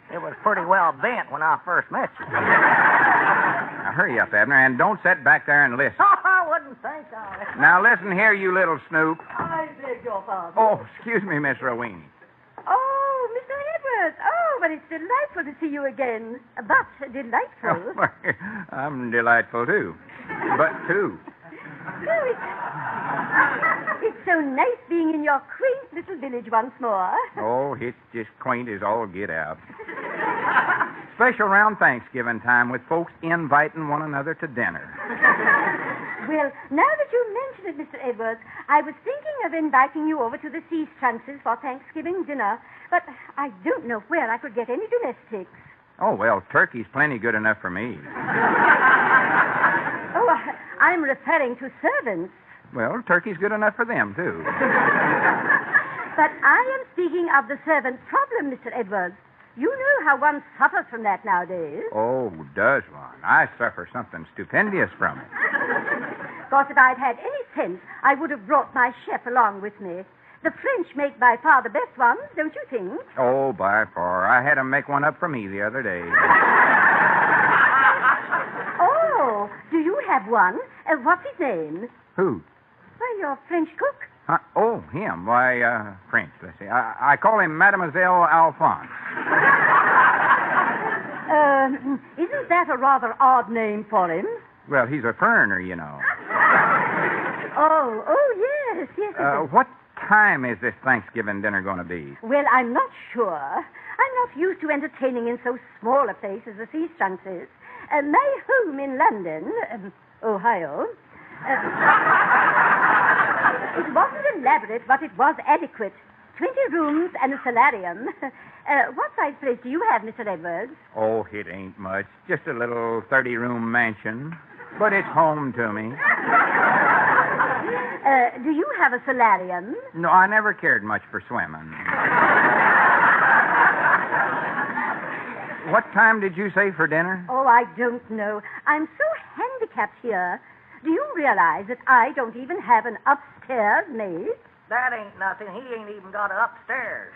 [SPEAKER 5] It was pretty well bent when I first met you.
[SPEAKER 4] Now, hurry up, Abner, and don't sit back there and listen.
[SPEAKER 5] I wouldn't think of it.
[SPEAKER 4] Now, listen here, you little snoop.
[SPEAKER 6] I beg your pardon.
[SPEAKER 4] Oh, excuse me, Miss Rowena.
[SPEAKER 6] Oh, Mr. Edwards. Oh, but it's delightful to see you again. But delightful.
[SPEAKER 4] Oh, I'm delightful, too. But, too.
[SPEAKER 6] Oh, it's so nice being in your quaint little village once more.
[SPEAKER 4] Oh, it's just quaint as all get out. Special around Thanksgiving time with folks inviting one another to dinner.
[SPEAKER 6] Well, now that you mention it, Mr. Edwards, I was thinking of inviting you over to the Seastrunks for Thanksgiving dinner, but I don't know where I could get any domestics.
[SPEAKER 4] Oh, well, turkey's plenty good enough for me.
[SPEAKER 6] Oh, I'm referring to servants.
[SPEAKER 4] Well, turkey's good enough for them, too.
[SPEAKER 6] But I am speaking of the servant problem, Mr. Edwards. You know how one suffers from that nowadays.
[SPEAKER 4] Oh, does one? I suffer something stupendous from it.
[SPEAKER 6] Of course, if I'd had any sense, I would have brought my chef along with me. The French make by far the best ones, don't you think?
[SPEAKER 4] Oh, by far. I had 'em make one up for me the other day.
[SPEAKER 6] Oh, do you have one? What's his name?
[SPEAKER 4] Who?
[SPEAKER 6] Why, your French cook.
[SPEAKER 4] Oh, him. Why, French, let's see. I call him Mademoiselle Alphonse.
[SPEAKER 6] Isn't that a rather odd name for him?
[SPEAKER 4] Well, he's a foreigner, you know.
[SPEAKER 6] Oh, yes.
[SPEAKER 4] What time is this Thanksgiving dinner going to be?
[SPEAKER 6] Well, I'm not sure. I'm not used to entertaining in so small a place as the Seastrunks is. My home in London, Ohio, it wasn't elaborate, but it was adequate. 20 rooms and a solarium. What size place do you have, Mr. Edwards?
[SPEAKER 4] Oh, it ain't much. Just a little 30-room mansion. But it's home to me.
[SPEAKER 6] Do you have a solarium?
[SPEAKER 4] No, I never cared much for swimming. What time did you say for dinner?
[SPEAKER 6] Oh, I don't know. I'm so handicapped here. Do you realize that I don't even have an upstairs maid?
[SPEAKER 5] That ain't nothing. He ain't even got it upstairs.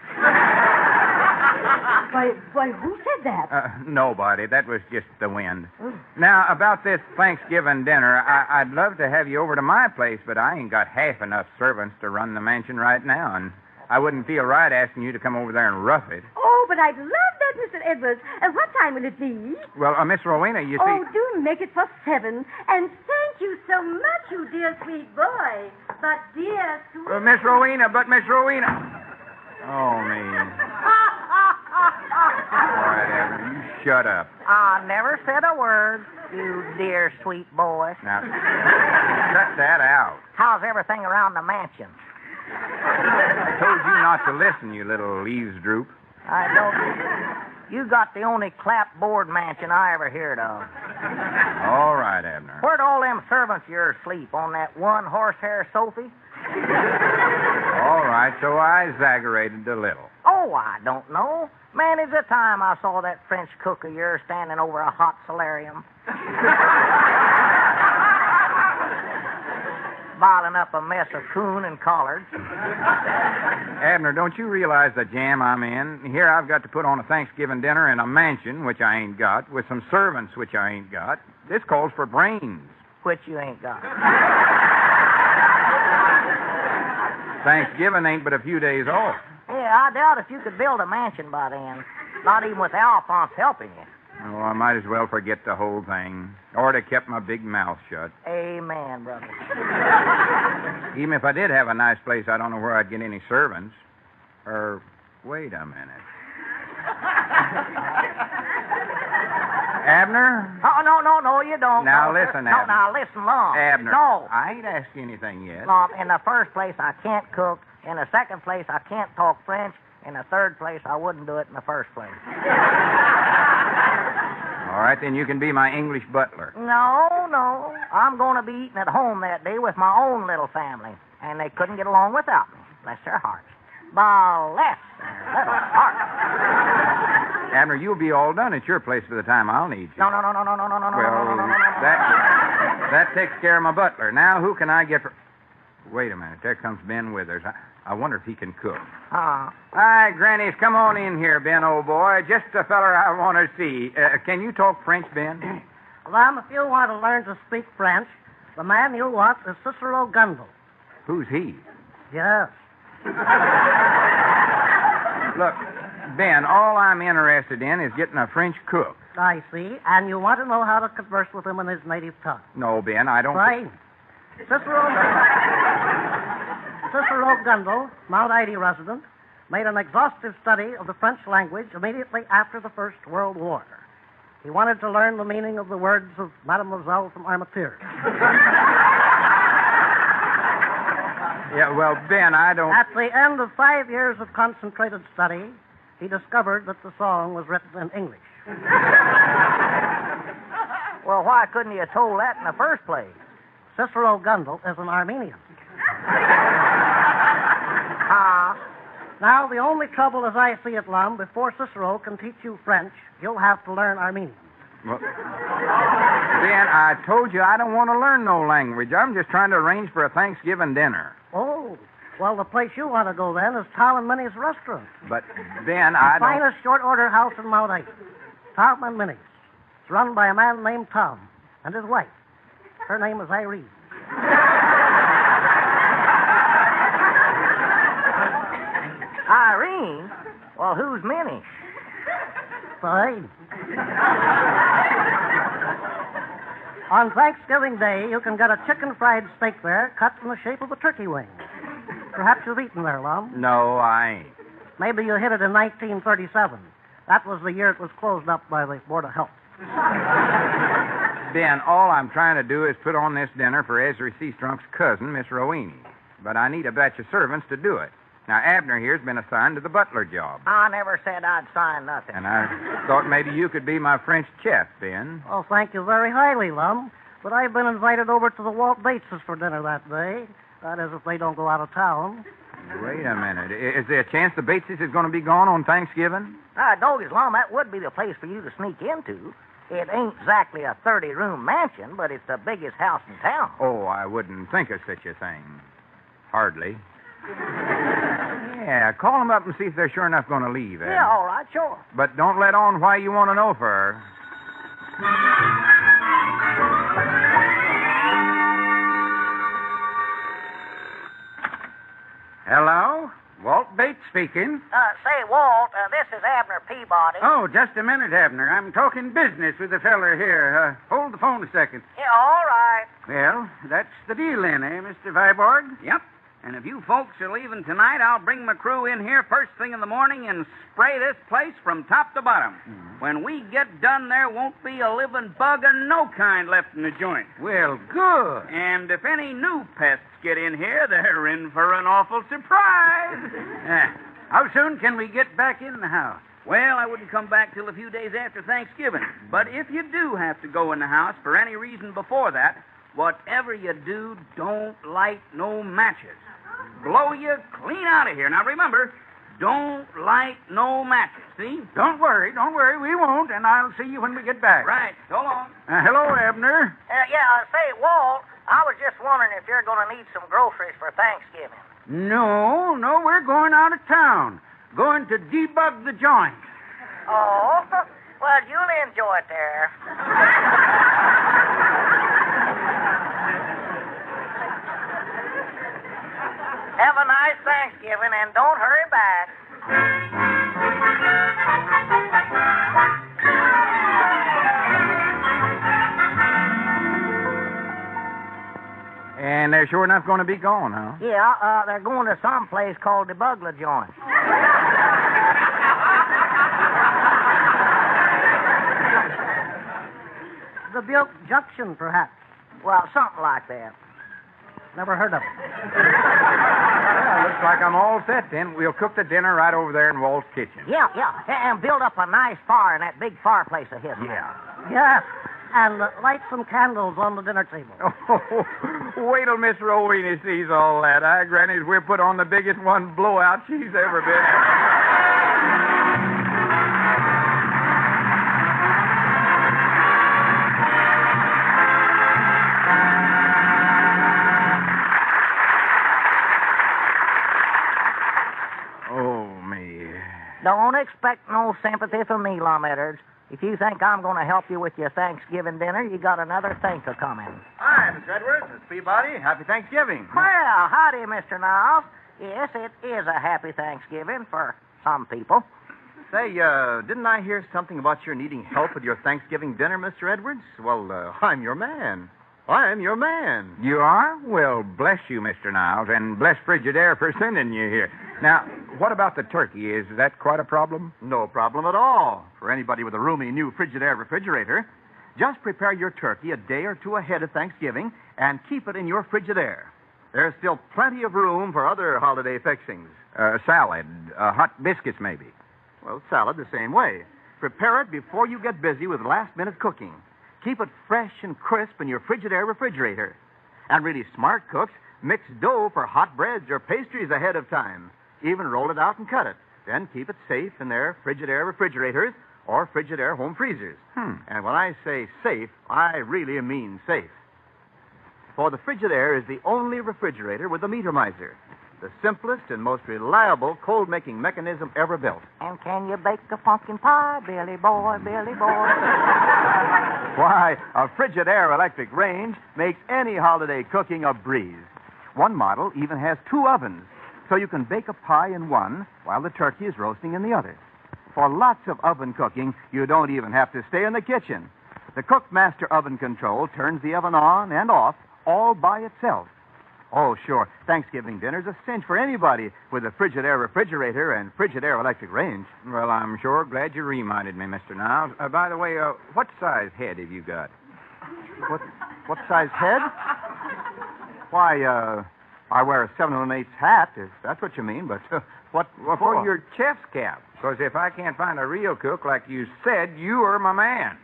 [SPEAKER 6] Why, who said that?
[SPEAKER 4] Nobody. That was just the wind. Now, about this Thanksgiving dinner, I'd love to have you over to my place, but I ain't got half enough servants to run the mansion right now, and I wouldn't feel right asking you to come over there and rough it.
[SPEAKER 6] Oh, but I'd love that, Mr. Edwards. What time will it be?
[SPEAKER 4] Well, Miss Rowena, you see...
[SPEAKER 6] Oh, do make it for 7. And thank you so much, you dear sweet boy. But dear sweet...
[SPEAKER 4] Miss Rowena. Oh, me. All right, Abner, you shut up.
[SPEAKER 5] I never said a word, you dear sweet boy.
[SPEAKER 4] Now, cut that out.
[SPEAKER 5] How's everything around the mansion?
[SPEAKER 4] I told you not to listen, you little eavesdroop.
[SPEAKER 5] I don't. You got the only clapboard mansion I ever heard of.
[SPEAKER 4] All right, Abner.
[SPEAKER 5] Where'd all them servants of yours sleep? On that one horsehair Sophie?
[SPEAKER 4] All right, so I exaggerated a little.
[SPEAKER 5] Oh, I don't know. Many's the time I saw that French cook of yours standing over a hot solarium. Bottling up a mess of coon and collards.
[SPEAKER 4] Abner, don't you realize the jam I'm in? Here I've got to put on a Thanksgiving dinner in a mansion, which I ain't got, with some servants, which I ain't got. This calls for brains.
[SPEAKER 5] Which you ain't got.
[SPEAKER 4] Thanksgiving ain't but a few days off.
[SPEAKER 5] Yeah, I doubt if you could build a mansion by then. Not even with Alphonse helping you.
[SPEAKER 4] Oh, I might as well forget the whole thing. Or to kept my big mouth shut.
[SPEAKER 5] Amen, brother.
[SPEAKER 4] Even if I did have a nice place, I don't know where I'd get any servants. Or, wait a minute. Abner?
[SPEAKER 5] Oh, no, you don't.
[SPEAKER 4] Now,
[SPEAKER 5] no,
[SPEAKER 4] listen,
[SPEAKER 5] no,
[SPEAKER 4] Abner.
[SPEAKER 5] Now, listen, Lum.
[SPEAKER 4] Abner.
[SPEAKER 5] No.
[SPEAKER 4] I ain't asked you anything yet.
[SPEAKER 5] Lum, in the first place, I can't cook. In the second place, I can't talk French. In the third place, I wouldn't do it in the first place.
[SPEAKER 4] All right, then you can be my English butler.
[SPEAKER 5] No. I'm going to be eating at home that day with my own little family. And they couldn't get along without me. Bless their hearts. Bless their little hearts.
[SPEAKER 4] Abner, you'll be all done at your place by the time I'll need you.
[SPEAKER 5] No.
[SPEAKER 4] Well, that takes care of my butler. Now, who can I get for... Wait a minute. There comes Ben Withers. I wonder if he can cook. Hi, Grannies. Come on in here, Ben, old boy. Just a feller I want to see. Can you talk French, Ben?
[SPEAKER 3] Well, if you want to learn to speak French, the man you want is Cicero Gundel.
[SPEAKER 4] Who's he?
[SPEAKER 3] Yes.
[SPEAKER 4] Look, Ben, all I'm interested in is getting a French cook.
[SPEAKER 3] I see. And you want to know how to converse with him in his native tongue.
[SPEAKER 4] No, Ben, I don't...
[SPEAKER 3] Fine. Cicero Gundel, Mount Ida resident, made an exhaustive study of the French language immediately after the First World War. He wanted to learn the meaning of the words of Mademoiselle from Armateur.
[SPEAKER 4] Yeah, well, Ben, I don't...
[SPEAKER 3] At the end of 5 years of concentrated study, he discovered that the song was written in English.
[SPEAKER 5] Well, why couldn't you have told that in the first place?
[SPEAKER 3] Cicero Gundel is an Armenian. Now, the only trouble as I see it, Lum, before Cicero can teach you French, you'll have to learn Armenian.
[SPEAKER 4] Well, Ben, I told you I don't want to learn no language. I'm just trying to arrange for a Thanksgiving dinner.
[SPEAKER 3] Oh, well, the place you want to go then is Tom and Minnie's restaurant.
[SPEAKER 4] But, Ben, I
[SPEAKER 3] the finest short order house in Mount Ida. Tom and Minnie's. It's run by a man named Tom and his wife. Her name is Irene.
[SPEAKER 5] Irene? Well, who's Minnie?
[SPEAKER 3] Fine. On Thanksgiving Day, you can get a chicken fried steak there cut in the shape of a turkey wing. Perhaps you've eaten there, Lum.
[SPEAKER 4] No, I ain't.
[SPEAKER 3] Maybe you hit it in 1937. That was the year it was closed up by the Board of Health.
[SPEAKER 4] Ben, all I'm trying to do is put on this dinner for Ezra Seastrunk's cousin, Miss Roweny. But I need a batch of servants to do it. Now, Abner here's been assigned to the butler job.
[SPEAKER 5] I never said I'd sign nothing.
[SPEAKER 4] And I thought maybe you could be my French chef, Ben.
[SPEAKER 3] Oh, thank you very highly, Lum. But I've been invited over to the Walt Bateses for dinner that day. That is, if they don't go out of town.
[SPEAKER 4] Wait a minute. Is there a chance the Bateses is going to be gone on Thanksgiving?
[SPEAKER 5] Doggies, Lum, that would be the place for you to sneak into. It ain't exactly a 30-room mansion, but it's the biggest house in town.
[SPEAKER 4] Oh, I wouldn't think of such a thing. Hardly. Yeah, call them up and see if they're sure enough going to leave.
[SPEAKER 5] Yeah, all right, sure.
[SPEAKER 4] But don't let on why you want to know for her.
[SPEAKER 9] Hello? Walt Bates speaking.
[SPEAKER 5] Say, Walt, this is Abner Peabody.
[SPEAKER 9] Oh, just a minute, Abner. I'm talking business with the feller here. Hold the phone a second.
[SPEAKER 5] Yeah, all right.
[SPEAKER 9] Well, that's the deal then, eh, Mr. Viborg?
[SPEAKER 15] Yep. And if you folks are leaving tonight, I'll bring my crew in here first thing in the morning and spray this place from top to bottom. When we get done, there won't be a living bug of no kind left in the joint.
[SPEAKER 9] Well, good.
[SPEAKER 15] And if any new pests get in here, they're in for an awful surprise.
[SPEAKER 9] How soon can we get back in the house?
[SPEAKER 15] Well, I wouldn't come back till a few days after Thanksgiving. But if you do have to go in the house for any reason before that, whatever you do, don't light no matches. blow you clean out of here. Now, remember, don't light no matches, see?
[SPEAKER 9] Don't worry, we won't, and I'll see you when we get back.
[SPEAKER 15] Right. So long.
[SPEAKER 9] Hello, Abner.
[SPEAKER 5] Say, Walt, I was just wondering if you're going to need some groceries for Thanksgiving.
[SPEAKER 9] No, we're going out of town. Going to debug the joint.
[SPEAKER 5] Oh, well, you'll enjoy it there. Have a nice Thanksgiving, and don't hurry back.
[SPEAKER 4] And they're sure enough going to be gone, huh?
[SPEAKER 5] Yeah, they're going to some place called the Bugler Joint.
[SPEAKER 3] The Buick Junction, perhaps.
[SPEAKER 5] Well, something like that.
[SPEAKER 3] Never heard of it.
[SPEAKER 4] Well, looks like I'm all set then. We'll cook the dinner right over there in Walt's kitchen.
[SPEAKER 5] Yeah, and build up a nice fire in that big fireplace of his.
[SPEAKER 4] Yeah.
[SPEAKER 3] Yes, and light some candles on the dinner table.
[SPEAKER 4] Oh, wait till Miss Rowena sees all that. Granny's we'll put on the biggest one blowout she's ever been.
[SPEAKER 5] Don't expect no sympathy from me, Lum Edwards. If you think I'm going to help you with your Thanksgiving dinner, you got another thing to come in.
[SPEAKER 14] Hi, Mr. Edwards. It's Peabody. Happy Thanksgiving.
[SPEAKER 5] Well, howdy, Mr. Niles. Yes, it is a happy Thanksgiving for some people.
[SPEAKER 14] Say, didn't I hear something about your needing help with your Thanksgiving dinner, Mr. Edwards? Well, I'm your man. I'm your man.
[SPEAKER 4] You are? Well, bless you, Mr. Niles, and bless Frigidaire for sending you here. Now, what about the turkey? Is that quite a problem?
[SPEAKER 14] No problem at all. For anybody with a roomy new Frigidaire refrigerator, just prepare your turkey a day or two ahead of Thanksgiving and keep it in your Frigidaire. There's still plenty of room for other holiday fixings.
[SPEAKER 4] Salad, hot biscuits, maybe.
[SPEAKER 14] Well, salad the same way. Prepare it before you get busy with last-minute cooking. Keep it fresh and crisp in your Frigidaire refrigerator. And really smart cooks mix dough for hot breads or pastries ahead of time. Even roll it out and cut it. Then keep it safe in their Frigidaire refrigerators or Frigidaire home freezers. And when I say safe, I really mean safe. For the Frigidaire is the only refrigerator with a meter miser. The simplest and most reliable cold-making mechanism ever built.
[SPEAKER 5] And can you bake a pumpkin pie, Billy boy, Billy boy?
[SPEAKER 14] Why, a Frigidaire electric range makes any holiday cooking a breeze. One model even has 2 ovens, so you can bake a pie in one while the turkey is roasting in the other. For lots of oven cooking, you don't even have to stay in the kitchen. The Cookmaster oven control turns the oven on and off all by itself. Oh, sure, Thanksgiving dinner's a cinch for anybody with a Frigidaire refrigerator and Frigidaire electric range.
[SPEAKER 4] Well, I'm sure glad you reminded me, Mr. Niles. By the way, what size head have you got?
[SPEAKER 14] What size head? Why, I wear a 7 1/8 hat, if that's what you mean, but what
[SPEAKER 4] for your chef's cap. Because if I can't find a real cook like you said, you are my man.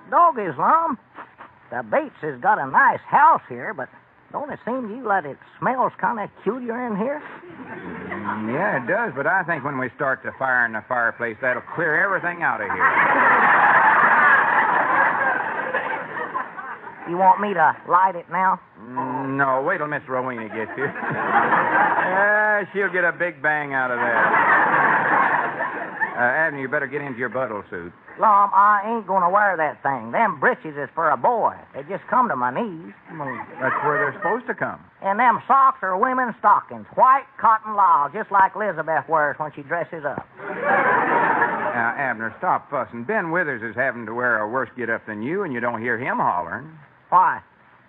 [SPEAKER 5] Doggies, Lum. The Bates has got a nice house here, but don't it seem to you that it smells kind of peculiar in here?
[SPEAKER 4] Yeah, it does, but I think when we start the fire in the fireplace, that'll clear everything out of here.
[SPEAKER 5] You want me to light it now?
[SPEAKER 4] No, wait till Miss Rowena gets here. She'll get a big bang out of that. Abner, you better get into your buttle suit.
[SPEAKER 5] Lum, I ain't going to wear that thing. Them breeches is for a boy. They just come to my knees.
[SPEAKER 4] That's where they're supposed to come.
[SPEAKER 5] And them socks are women's stockings. White cotton lisle, just like Elizabeth wears when she dresses up.
[SPEAKER 4] Now, Abner, stop fussing. Ben Withers is having to wear a worse get-up than you, and you don't hear him hollering.
[SPEAKER 5] Why?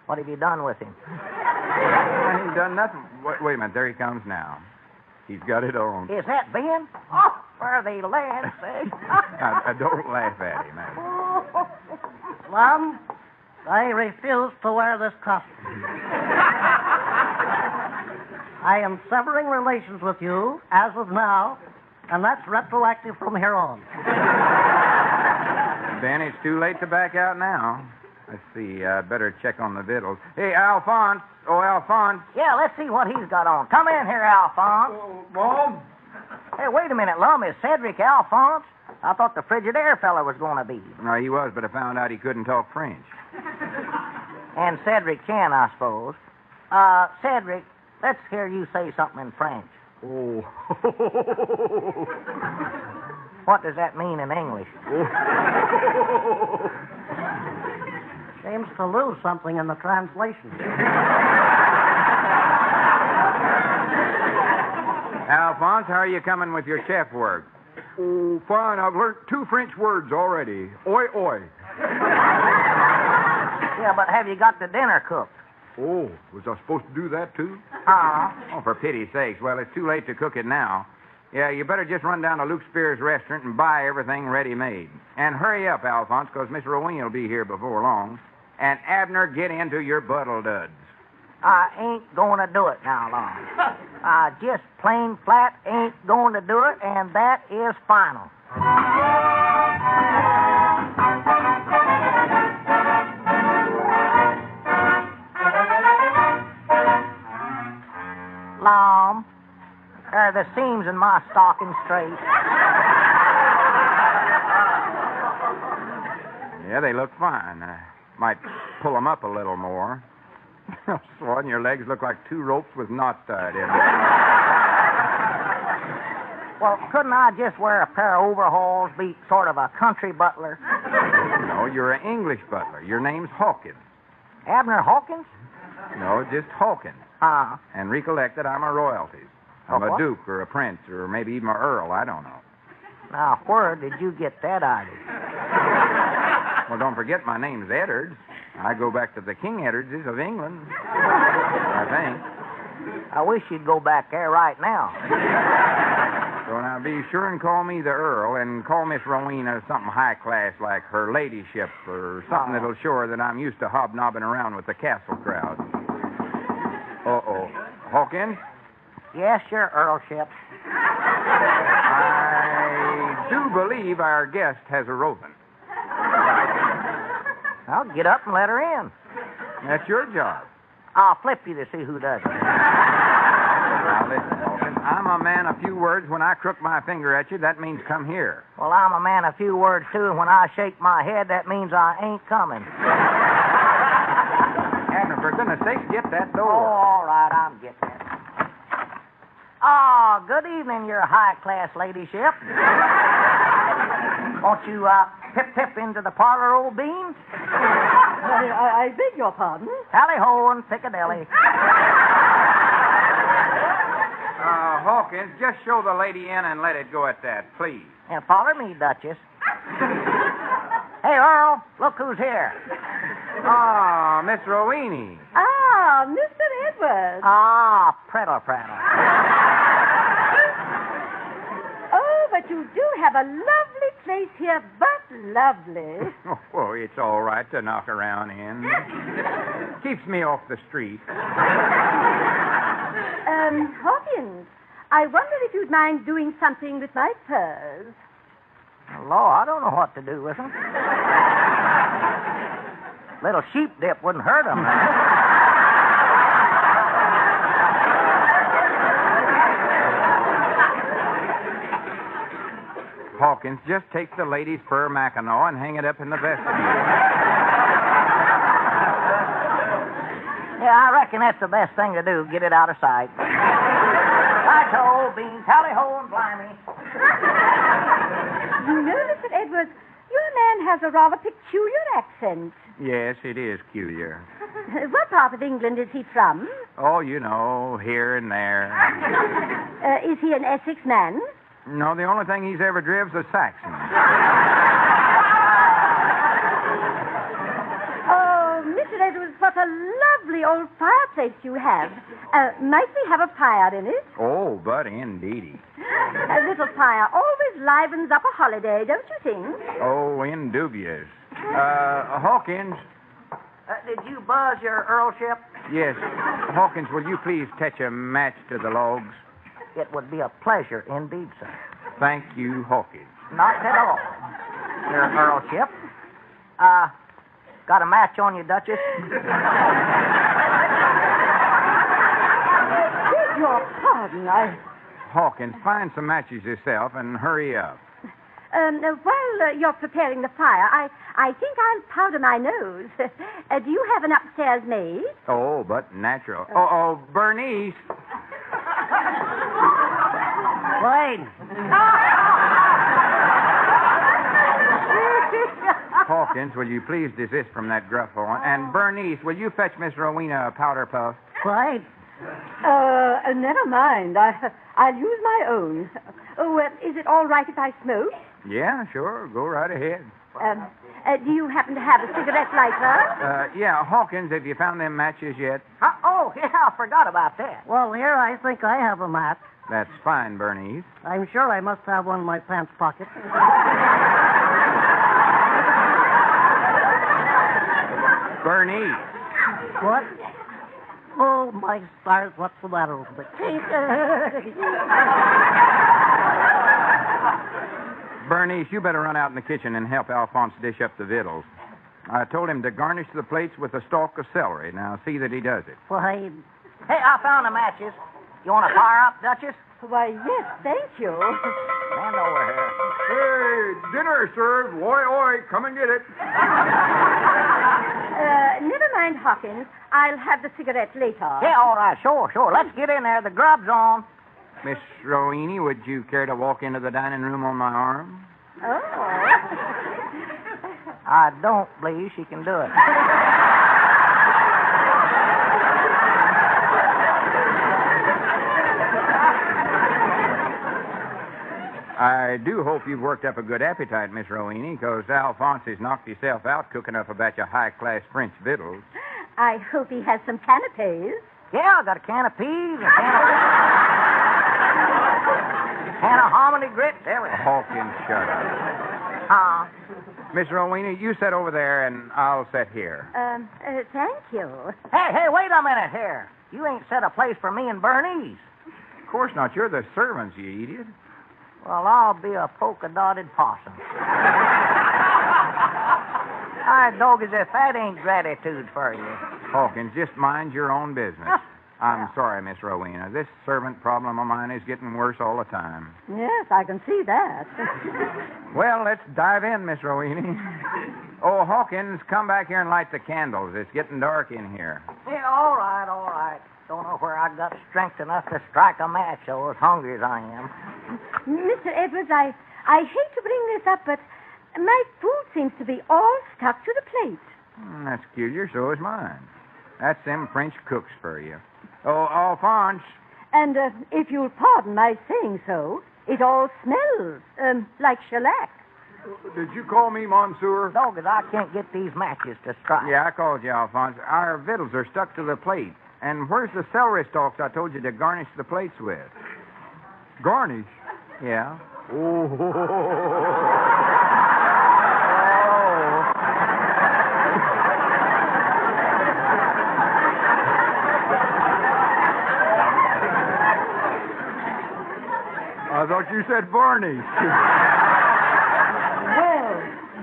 [SPEAKER 5] What have you done with him?
[SPEAKER 4] He's done nothing. Wait a minute. There he comes now. He's got it on.
[SPEAKER 5] Is that Ben? Oh, for the land's sake.
[SPEAKER 4] Now, don't laugh at him, Abner.
[SPEAKER 3] Lum, I refuse to wear this costume. I am severing relations with you as of now, and that's retroactive from here on.
[SPEAKER 4] Then it's too late to back out now. Let's see. I better check on the victuals. Hey, Alphonse. Oh, Alphonse.
[SPEAKER 5] Yeah, let's see what he's got on. Come in here, Alphonse.
[SPEAKER 4] Bob?
[SPEAKER 5] Hey, wait a minute, Lum. Is Cedric Alphonse? I thought the Frigidaire fella was going to be.
[SPEAKER 4] No, he was, but I found out he couldn't talk French.
[SPEAKER 5] And Cedric can, I suppose. Cedric, let's hear you say something in French.
[SPEAKER 4] Oh.
[SPEAKER 5] What does that mean in English?
[SPEAKER 3] Seems to lose something in the translation.
[SPEAKER 4] Alphonse, how are you coming with your chef work?
[SPEAKER 11] Oh, fine. I've learned 2 French words already. Oi, oi.
[SPEAKER 5] Yeah, but have you got the dinner cooked?
[SPEAKER 11] Oh, was I supposed to do that, too?
[SPEAKER 4] Oh, for pity's sakes. Well, it's too late to cook it now. Yeah, you better just run down to Luke Spear's restaurant and buy everything ready-made. And hurry up, Alphonse, because Miss Rowena will be here before long. And Abner, get into your buttle duds.
[SPEAKER 5] I ain't going to do it now, Lon. I just plain flat ain't going to do it, and that is final. Lom, are the seams in my stocking straight?
[SPEAKER 4] Yeah, they look fine. Might pull them up a little more. Swan, your legs look like 2 ropes with knots tied in them.
[SPEAKER 5] Well, couldn't I just wear a pair of overalls, be sort of a country butler?
[SPEAKER 4] No, you're an English butler. Your name's Hawkins.
[SPEAKER 5] Abner Hawkins?
[SPEAKER 4] No, just Hawkins. And recollect that I'm a royalty. I'm a duke or a prince or maybe even an earl. I don't know.
[SPEAKER 5] Now, where did you get that idea?
[SPEAKER 4] Well, don't forget my name's Eddards. I go back to the King Eddardses of England, I think.
[SPEAKER 5] I wish you'd go back there right now.
[SPEAKER 4] So now be sure and call me the Earl and call Miss Rowena something high class like her ladyship or something that'll show her that I'm used to hobnobbing around with the castle crowd. Uh-oh. Hawkins?
[SPEAKER 5] Yes, your Earlship.
[SPEAKER 4] I do believe our guest has a roving.
[SPEAKER 5] I'll get up and let her in.
[SPEAKER 4] That's your job.
[SPEAKER 5] I'll flip you to see who does it.
[SPEAKER 4] Now, listen, Hawkins. I'm a man of few words. When I crook my finger at you, that means come here.
[SPEAKER 5] Well, I'm a man of few words, too, and when I shake my head, that means I ain't coming.
[SPEAKER 4] Abner, for goodness sake, get that door.
[SPEAKER 5] Oh, all right, I'm getting it. Oh, good evening, your high-class ladyship. Won't you, pip into the parlor, old beans?
[SPEAKER 6] I beg your pardon?
[SPEAKER 5] Tally-ho and Piccadilly.
[SPEAKER 4] Hawkins, just show the lady in and let it go at that, please.
[SPEAKER 5] And follow me, Duchess. Hey, Earl, look who's here.
[SPEAKER 4] Ah, Miss Rowena.
[SPEAKER 6] Ah, Mr. Edwards.
[SPEAKER 5] Ah, prattle.
[SPEAKER 6] Oh, but you do have a lovely place here, but lovely.
[SPEAKER 4] Oh, it's all right to knock around in. Keeps me off the street.
[SPEAKER 6] Hawkins, I wonder if you'd mind doing something with my furs.
[SPEAKER 5] Law, I don't know what to do with them. Little sheep dip wouldn't hurt them.
[SPEAKER 4] Hawkins, just take the lady's fur mackinaw and hang it up in the vestibule.
[SPEAKER 5] Yeah, I reckon that's the best thing to do. Get it out of sight. Right-ho, beans, tally-ho, and blimey.
[SPEAKER 6] You know, Mr. Edwards, your man has a rather peculiar accent.
[SPEAKER 4] Yes, it is peculiar.
[SPEAKER 6] What part of England is he from?
[SPEAKER 4] Oh, you know, here and there.
[SPEAKER 6] Is he an Essex man?
[SPEAKER 4] No, the only thing he's ever driven's a Saxon.
[SPEAKER 6] Oh, Mr. Edwards, what a lovely old fireplace you have. Might we have a fire in it?
[SPEAKER 4] Oh, but indeedy.
[SPEAKER 6] A little fire always livens up a holiday, don't you think?
[SPEAKER 4] Oh, indubious. Hawkins.
[SPEAKER 5] Did you buzz your Earlship?
[SPEAKER 4] Yes. Hawkins, will you please touch a match to the logs?
[SPEAKER 5] It would be a pleasure indeed, sir.
[SPEAKER 4] Thank you, Hawkins.
[SPEAKER 5] Not at all. Your Earlship. Got a match on you, Duchess?
[SPEAKER 6] Beg your pardon,
[SPEAKER 4] Hawkins, find some matches yourself and hurry up.
[SPEAKER 6] While you're preparing the fire, I think I'll powder my nose. Do you have an upstairs maid?
[SPEAKER 4] Oh, but natural. Oh, Bernice.
[SPEAKER 5] Spade.
[SPEAKER 4] Hawkins, will you please desist from that gruff horn? And Bernice, will you fetch Miss Rowena a powder puff?
[SPEAKER 3] Spade.
[SPEAKER 6] Never mind. I'll use my own. Oh, is it all right if I smoke?
[SPEAKER 4] Yeah, sure. Go right ahead.
[SPEAKER 6] Do you happen to have a cigarette lighter?
[SPEAKER 4] Yeah, Hawkins, have you found them matches yet?
[SPEAKER 5] Oh, yeah, I forgot about that.
[SPEAKER 3] Well, here I think I have a match.
[SPEAKER 4] That's fine, Bernice.
[SPEAKER 3] I'm sure I must have one in my pants pocket.
[SPEAKER 4] Bernice.
[SPEAKER 3] What? Oh, my stars, what's the matter with me?
[SPEAKER 4] Bernice, you better run out in the kitchen and help Alphonse dish up the victuals. I told him to garnish the plates with a stalk of celery. Now, see that he does it.
[SPEAKER 3] Why...
[SPEAKER 5] Hey, I found the matches. You want to fire up, Duchess?
[SPEAKER 6] Why, yes, thank you.
[SPEAKER 5] Stand over here.
[SPEAKER 11] Hey, dinner served. Oi, oi, come and get it.
[SPEAKER 6] Never mind, Hawkins. I'll have the cigarette later.
[SPEAKER 5] Yeah, all right, sure. Let's get in there. The grub's on.
[SPEAKER 4] Miss Rowena, would you care to walk into the dining room on my arm?
[SPEAKER 6] Oh.
[SPEAKER 5] I don't believe she can do it.
[SPEAKER 4] I do hope you've worked up a good appetite, Miss Rowena, because Alphonse has knocked himself out cooking up a batch of high-class French victuals.
[SPEAKER 6] I hope he has some canapes.
[SPEAKER 5] Yeah, I got a can of peas, a can of hominy grits, everything.
[SPEAKER 4] Hawkins, shut up. Miss Rowena, you sit over there, and I'll sit here.
[SPEAKER 6] Thank you.
[SPEAKER 5] Hey, wait a minute here. You ain't set a place for me and Bernice.
[SPEAKER 4] Of course not. You're the servants, you idiot.
[SPEAKER 5] Well, I'll be a polka-dotted possum. All right, dog, as if that ain't gratitude for you.
[SPEAKER 4] Hawkins, just mind your own business. I'm sorry, Miss Rowena. This servant problem of mine is getting worse all the time.
[SPEAKER 6] Yes, I can see that.
[SPEAKER 4] Well, let's dive in, Miss Rowena. Oh, Hawkins, come back here and light the candles. It's getting dark in here.
[SPEAKER 5] Yeah, all right. Don't know where I got strength enough to strike a match, though, as hungry as I am.
[SPEAKER 6] Mr. Edwards, I hate to bring this up, but my food seems to be all stuck to the plate.
[SPEAKER 4] That's peculiar. So is mine. That's them French cooks for you. Oh, Alphonse.
[SPEAKER 6] And if you'll pardon my saying so, it all smells like shellac.
[SPEAKER 11] Did you call me Monsieur?
[SPEAKER 5] Dog, as I can't get these matches to strike.
[SPEAKER 4] Yeah, I called you, Alphonse. Our victuals are stuck to the plate. And where's the celery stalks I told you to garnish the plates with?
[SPEAKER 11] Garnish?
[SPEAKER 4] Yeah.
[SPEAKER 11] Oh. I thought you said Barney.
[SPEAKER 6] Well,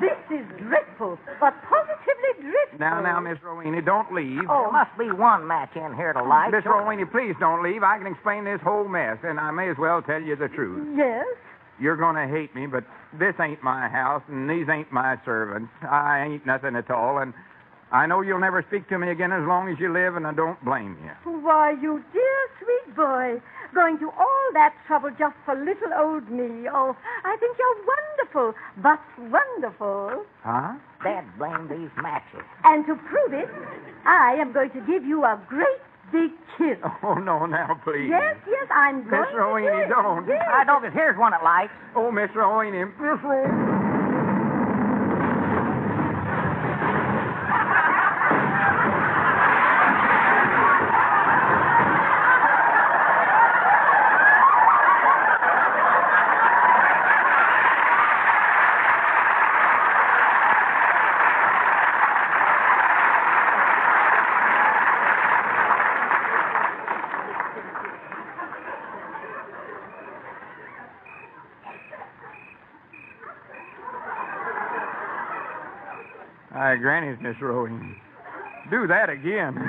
[SPEAKER 6] this is dreadful, but positively dreadful.
[SPEAKER 4] Now, Miss Rowena, don't leave.
[SPEAKER 5] Oh, there must be one match in here to light.
[SPEAKER 4] Miss Rowena, please don't leave. I can explain this whole mess, and I may as well tell you the truth.
[SPEAKER 6] Yes?
[SPEAKER 4] You're going to hate me, but this ain't my house, and these ain't my servants. I ain't nothing at all, and I know you'll never speak to me again as long as you live, and I don't blame you.
[SPEAKER 6] Why, you dear, sweet boy. Going to all that trouble just for little old me. Oh, I think you're wonderful, but wonderful.
[SPEAKER 4] Huh?
[SPEAKER 5] Dad blamed these matches.
[SPEAKER 6] And to prove it, I am going to give you a great big kiss.
[SPEAKER 4] Oh, no, now, please.
[SPEAKER 6] Yes, I'm going
[SPEAKER 4] Miss Rowena,
[SPEAKER 6] to.
[SPEAKER 4] don't.
[SPEAKER 6] Yes.
[SPEAKER 5] I don't. Here's one that lights.
[SPEAKER 4] Oh, Miss Rowena. Miss Rowena. Hi, Granny's just rowing. Do that again.
[SPEAKER 14] Lum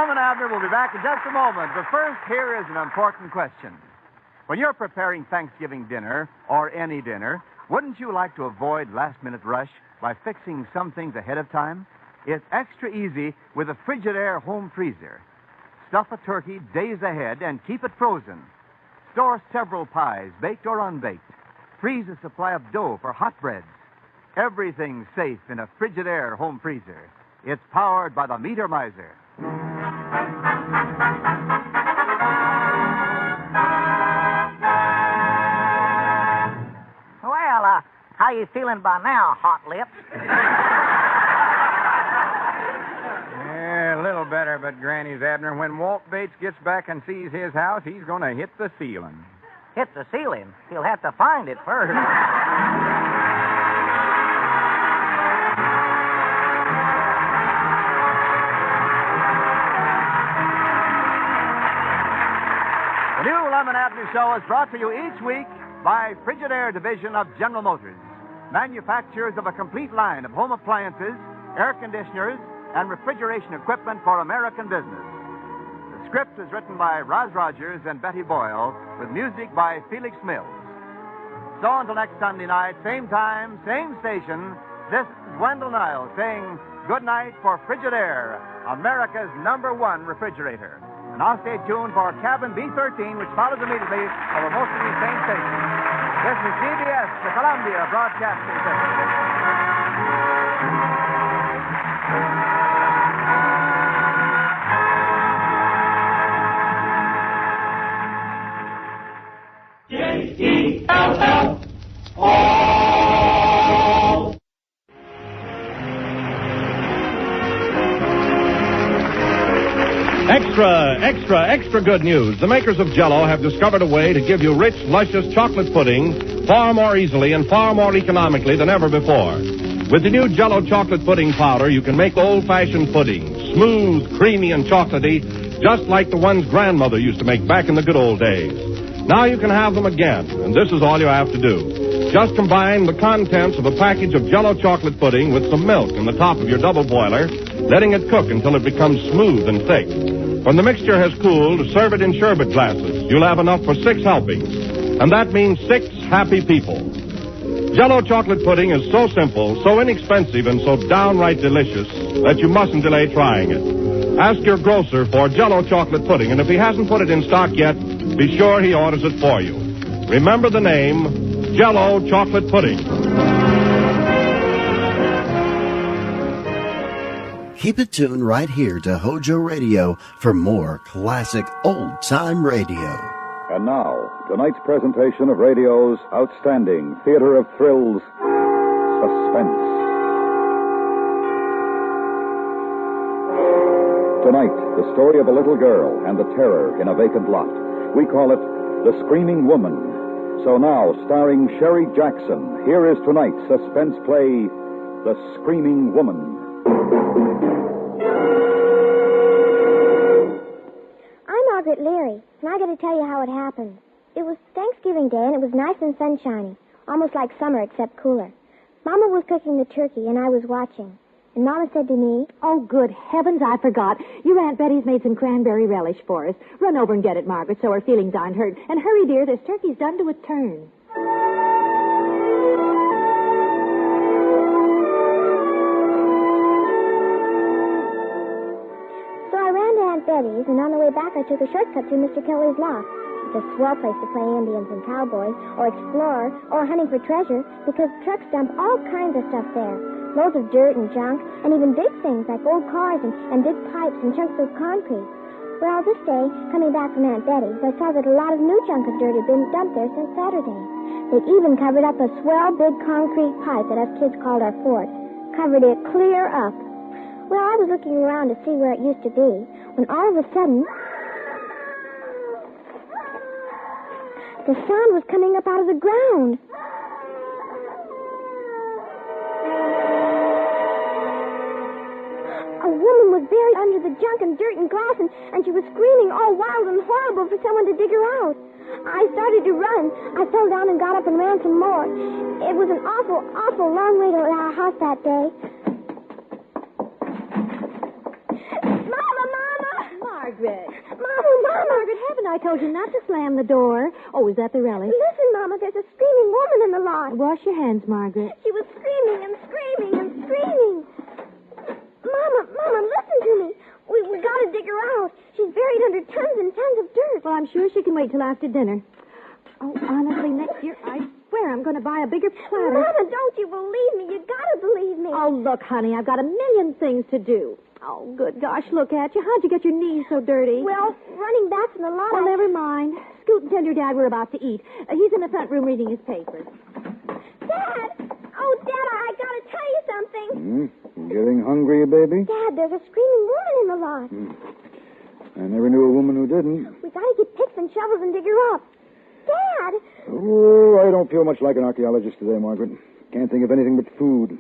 [SPEAKER 14] and Abner will be back in just a moment, but first, here is an important question. When you're preparing Thanksgiving dinner, or any dinner, wouldn't you like to avoid last-minute rush by fixing some things ahead of time? It's extra easy with a Frigidaire home freezer. Stuff a turkey days ahead and keep it frozen. Store several pies, baked or unbaked. Freeze a supply of dough for hot breads. Everything's safe in a Frigidaire home freezer. It's powered by the Meter Miser.
[SPEAKER 5] Well, how you feeling by now, hot lips?
[SPEAKER 4] Yeah, a little better, but Granny's Abner. When Walt Bates gets back and sees his house, he's going to hit the ceiling.
[SPEAKER 5] Hit the ceiling? He'll have to find it first.
[SPEAKER 14] The new Lum and Abner Show is brought to you each week by Frigidaire Division of General Motors, manufacturers of a complete line of home appliances, air conditioners, and refrigeration equipment for American business. The script is written by Roz Rogers and Betty Boyle, with music by Felix Mills. So until next Sunday night, same time, same station, this is Wendell Niles saying good night for Frigidaire, America's #1 refrigerator. And now stay tuned for Cabin B-13, which follows immediately over most of these same stations. This is CBS, the Columbia Broadcasting System.
[SPEAKER 7] Extra good news. The makers of Jell-O have discovered a way to give you rich, luscious chocolate pudding far more easily and far more economically than ever before. With the new Jell-O chocolate pudding powder, you can make old-fashioned pudding, smooth, creamy, and chocolatey, just like the ones Grandmother used to make back in the good old days. Now you can have them again, and this is all you have to do. Just combine the contents of a package of Jell-O chocolate pudding with some milk in the top of your double boiler, letting it cook until it becomes smooth and thick. When the mixture has cooled, serve it in sherbet glasses. You'll have enough for 6 helpings. And that means 6 happy people. Jell-O chocolate pudding is so simple, so inexpensive, and so downright delicious that you mustn't delay trying it. Ask your grocer for Jell-O chocolate pudding, and if he hasn't put it in stock yet, be sure he orders it for you. Remember the name, Jell-O chocolate pudding.
[SPEAKER 1] Keep it tuned right here to Hojo Radio for more classic old-time radio.
[SPEAKER 16] And now, tonight's presentation of radio's outstanding theater of thrills, Suspense. Tonight, the story of a little girl and the terror in a vacant lot. We call it The Screaming Woman. So now, starring Sherry Jackson, here is tonight's suspense play, The Screaming Woman.
[SPEAKER 17] I'm Margaret Leary, and I got to tell you how it happened. It was Thanksgiving Day, and it was nice and sunshiny, almost like summer except cooler. Mama was cooking the turkey, and I was watching. And Mama said to me,
[SPEAKER 18] "Oh, good heavens, I forgot. Your Aunt Betty's made some cranberry relish for us. Run over and get it, Margaret, so her feelings aren't hurt. And hurry, dear, this turkey's done to a turn."
[SPEAKER 17] Aunt Betty's, and on the way back I took a shortcut to Mr. Kelly's loft. It's a swell place to play Indians and cowboys, or explore, or hunting for treasure, because trucks dump all kinds of stuff there. Loads of dirt and junk, and even big things like old cars and big pipes and chunks of concrete. Well, this day, coming back from Aunt Betty's, I saw that a lot of new junk of dirt had been dumped there since Saturday. They'd even covered up a swell big concrete pipe that us kids called our fort. Covered it clear up. Well, I was looking around to see where it used to be, when all of a sudden, the sound was coming up out of the ground. woman was buried under the junk and dirt and glass, and she was screaming all wild and horrible for someone to dig her out. I started to run. I fell down and got up and ran some more. It was an awful, awful long way to our house that day. Mama!
[SPEAKER 18] Margaret.
[SPEAKER 17] Mama!
[SPEAKER 18] Margaret, haven't I told you not to slam the door? Oh, is that the relic?
[SPEAKER 17] Listen, Mama, there's a screaming woman in the lot.
[SPEAKER 18] Wash your hands, Margaret.
[SPEAKER 17] She was screaming and screaming and screaming. Mama, listen to me. We gotta dig her out. She's buried under tons and tons of dirt.
[SPEAKER 18] Well, I'm sure she can wait till after dinner. Oh, honestly, next year, I swear I'm going to buy a bigger platter.
[SPEAKER 17] Mama, don't you believe me? You gotta believe me.
[SPEAKER 18] Oh, look, honey, I've got a million things to do. Oh, good gosh, look at you. How'd you get your knees so dirty?
[SPEAKER 17] Well, running back from the lot.
[SPEAKER 18] Well, never mind. Scoot and tell your dad we're about to eat. He's in the front room reading his paper.
[SPEAKER 17] Dad! Oh, Dad, I gotta tell you something.
[SPEAKER 8] Getting hungry, baby?
[SPEAKER 17] Dad, there's a screaming woman in the lot.
[SPEAKER 8] I never knew a woman who didn't.
[SPEAKER 17] We gotta get picks and shovels and dig her up. Dad!
[SPEAKER 8] Oh, I don't feel much like an archaeologist today, Margaret. Can't think of anything but food.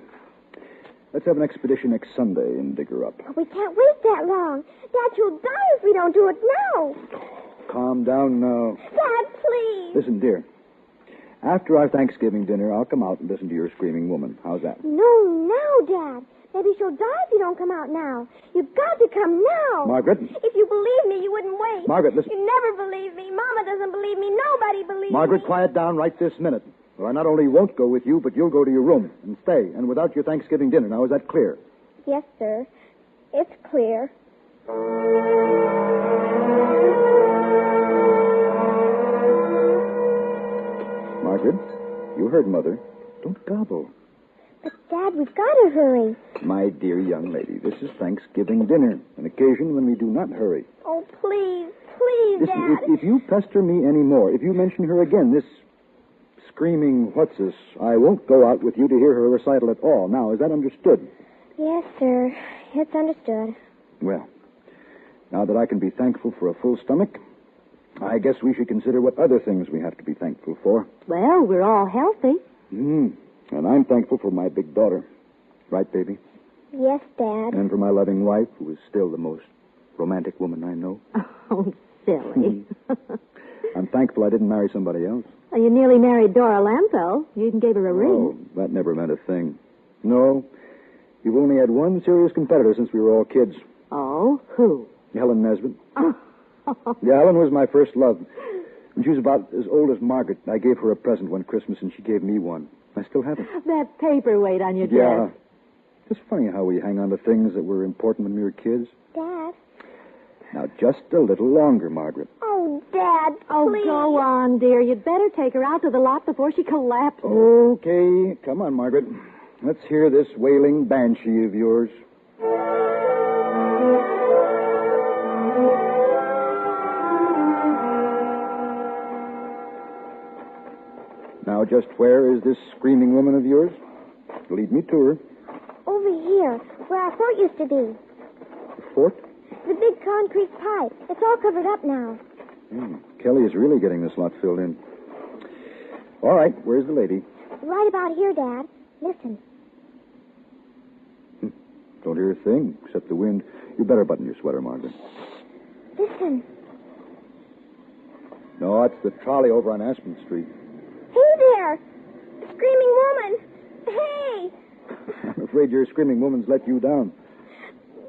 [SPEAKER 8] Let's have an expedition next Sunday and dig her up.
[SPEAKER 17] We can't wait that long. Dad, she'll die if we don't do it now.
[SPEAKER 8] Calm down now.
[SPEAKER 17] Dad, please.
[SPEAKER 8] Listen, dear. After our Thanksgiving dinner, I'll come out and listen to your screaming woman. How's that?
[SPEAKER 17] No, Dad. Maybe she'll die if you don't come out now. You've got to come now.
[SPEAKER 8] Margaret?
[SPEAKER 17] If you believe me, you wouldn't wait.
[SPEAKER 8] Margaret, listen.
[SPEAKER 17] You never believe me. Mama doesn't believe me. Nobody believes
[SPEAKER 8] Margaret,
[SPEAKER 17] me.
[SPEAKER 8] quiet down right this minute. Or I not only won't go with you, but you'll go to your room and stay, and without your Thanksgiving dinner. Now, is that clear?
[SPEAKER 17] Yes, sir. It's clear.
[SPEAKER 8] Margaret, you heard Mother. Don't gobble.
[SPEAKER 17] But, Dad, we've got to hurry.
[SPEAKER 8] My dear young lady, this is Thanksgiving dinner, an occasion when we do not hurry.
[SPEAKER 17] Oh, please,
[SPEAKER 8] Listen,
[SPEAKER 17] Dad.
[SPEAKER 8] if you pester me any more, if you mention her again, this screaming what's-this, I won't go out with you to hear her recital at all. Now, is that understood?
[SPEAKER 17] Yes, sir. It's understood.
[SPEAKER 8] Well, now that I can be thankful for a full stomach, I guess we should consider what other things we have to be thankful for.
[SPEAKER 18] Well, we're all healthy.
[SPEAKER 8] And I'm thankful for my big daughter. Right, baby?
[SPEAKER 17] Yes, Dad.
[SPEAKER 8] And for my loving wife, who is still the most romantic woman I know.
[SPEAKER 18] Oh, silly.
[SPEAKER 8] I'm thankful I didn't marry somebody else.
[SPEAKER 18] Well, you nearly married Dora Lampel. You even gave her a ring.
[SPEAKER 8] Oh, that never meant a thing. No, you've only had one serious competitor since we were all kids.
[SPEAKER 18] Oh, who?
[SPEAKER 8] Helen Nesbitt. Yeah, Helen was my first love. When she was about as old as Margaret, I gave her a present one Christmas, and she gave me one. I still have it.
[SPEAKER 18] That paperweight on your
[SPEAKER 8] Yeah.
[SPEAKER 18] desk.
[SPEAKER 8] It's funny how we hang on to things that were important when we were kids.
[SPEAKER 17] Dad.
[SPEAKER 8] Now, just a little longer, Margaret.
[SPEAKER 17] Oh, Dad,
[SPEAKER 18] Oh,
[SPEAKER 17] please.
[SPEAKER 18] go on, dear. You'd better take her out to the lot before she collapses.
[SPEAKER 8] Okay, come on, Margaret. Let's hear this wailing banshee of yours. Now, just where is this screaming woman of yours? Lead me to her.
[SPEAKER 17] Over here, where our fort used to be.
[SPEAKER 8] The fort?
[SPEAKER 17] The big concrete pipe. It's all covered up now.
[SPEAKER 8] Kelly is really getting this lot filled in. All right, where's the lady?
[SPEAKER 17] Right about here, Dad. Listen.
[SPEAKER 8] Don't hear a thing, except the wind. You better button your sweater, Margaret.
[SPEAKER 17] Listen.
[SPEAKER 8] No, it's the trolley over on Aspen Street.
[SPEAKER 17] Hey there! Screaming woman! Hey!
[SPEAKER 8] I'm afraid your screaming woman's let you down.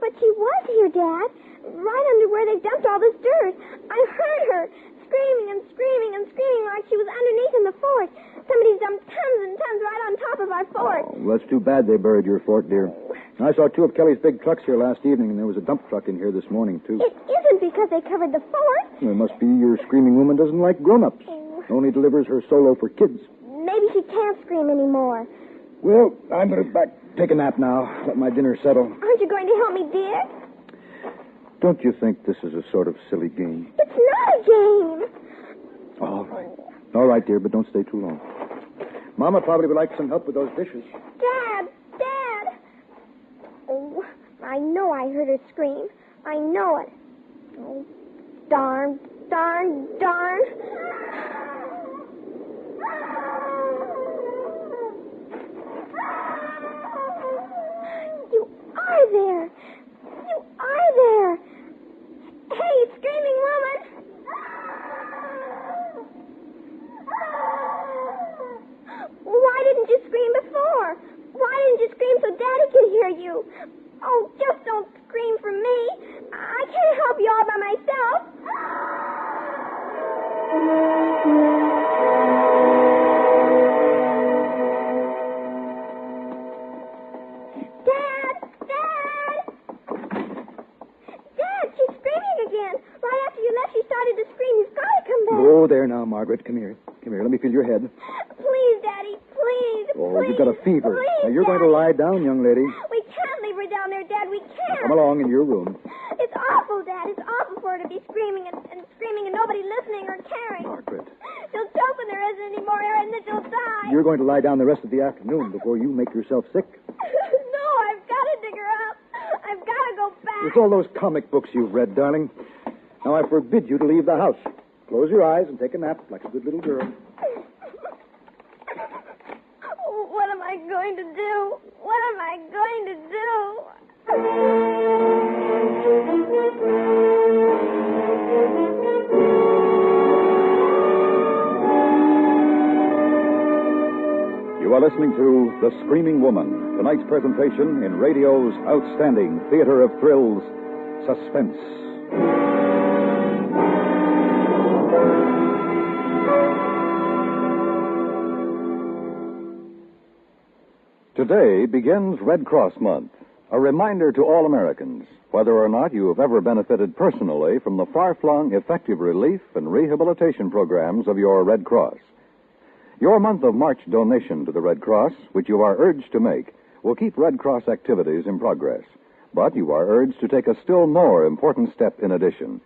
[SPEAKER 17] But she was here, Dad. Right under where they dumped all this dirt. I heard her screaming and screaming and screaming like she was underneath in the fort. Somebody's dumped tons and tons right on top of our fort.
[SPEAKER 8] Oh, well, that's too bad they buried your fort, dear. I saw two of Kelly's big trucks here last evening, and there was a dump truck in here this morning, too.
[SPEAKER 17] It isn't because they covered the fort.
[SPEAKER 8] Well, it must be your screaming woman doesn't like grown-ups. Only delivers her solo for kids.
[SPEAKER 17] Maybe she can't scream anymore.
[SPEAKER 8] Well, I'm going to take a nap now. Let my dinner settle.
[SPEAKER 17] Aren't you going to help me, dear?
[SPEAKER 8] Don't you think this is a sort of silly game?
[SPEAKER 17] It's not a game.
[SPEAKER 8] All right. All right, dear, but don't stay too long. Mama probably would like some help with those dishes.
[SPEAKER 17] Dad! Oh, I know I heard her scream. I know it. Oh, darn. You are there. You
[SPEAKER 8] Margaret. Come here. Come here. Let me feel your head.
[SPEAKER 17] Please, Daddy, please.
[SPEAKER 8] Oh,
[SPEAKER 17] please,
[SPEAKER 8] you've got a fever.
[SPEAKER 17] Please,
[SPEAKER 8] Now, you're
[SPEAKER 17] Daddy.
[SPEAKER 8] going to lie down, young lady.
[SPEAKER 17] We can't leave her down there, Dad. We can't.
[SPEAKER 8] Come along in your room.
[SPEAKER 17] It's awful, Dad. It's awful for her to be screaming and screaming and nobody listening or caring.
[SPEAKER 8] Margaret.
[SPEAKER 17] She'll choke when there isn't any more air and then she'll die.
[SPEAKER 8] You're going to lie down the rest of the afternoon before you make yourself sick.
[SPEAKER 17] No, I've got to dig her up. I've got to go back.
[SPEAKER 8] It's all those comic books you've read, darling. Now I forbid you to leave the house. Close your eyes and take a nap like a good little girl.
[SPEAKER 17] What am I going to do? What am I going to do?
[SPEAKER 16] You are listening to The Screaming Woman, tonight's presentation in radio's outstanding theater of thrills, Suspense. Today begins Red Cross Month, a reminder to all Americans, whether or not you have ever benefited personally from the far-flung effective relief and rehabilitation programs of your Red Cross. Your month of March donation to the Red Cross, which you are urged to make, will keep Red Cross activities in progress. But you are urged to take a still more important step in addition.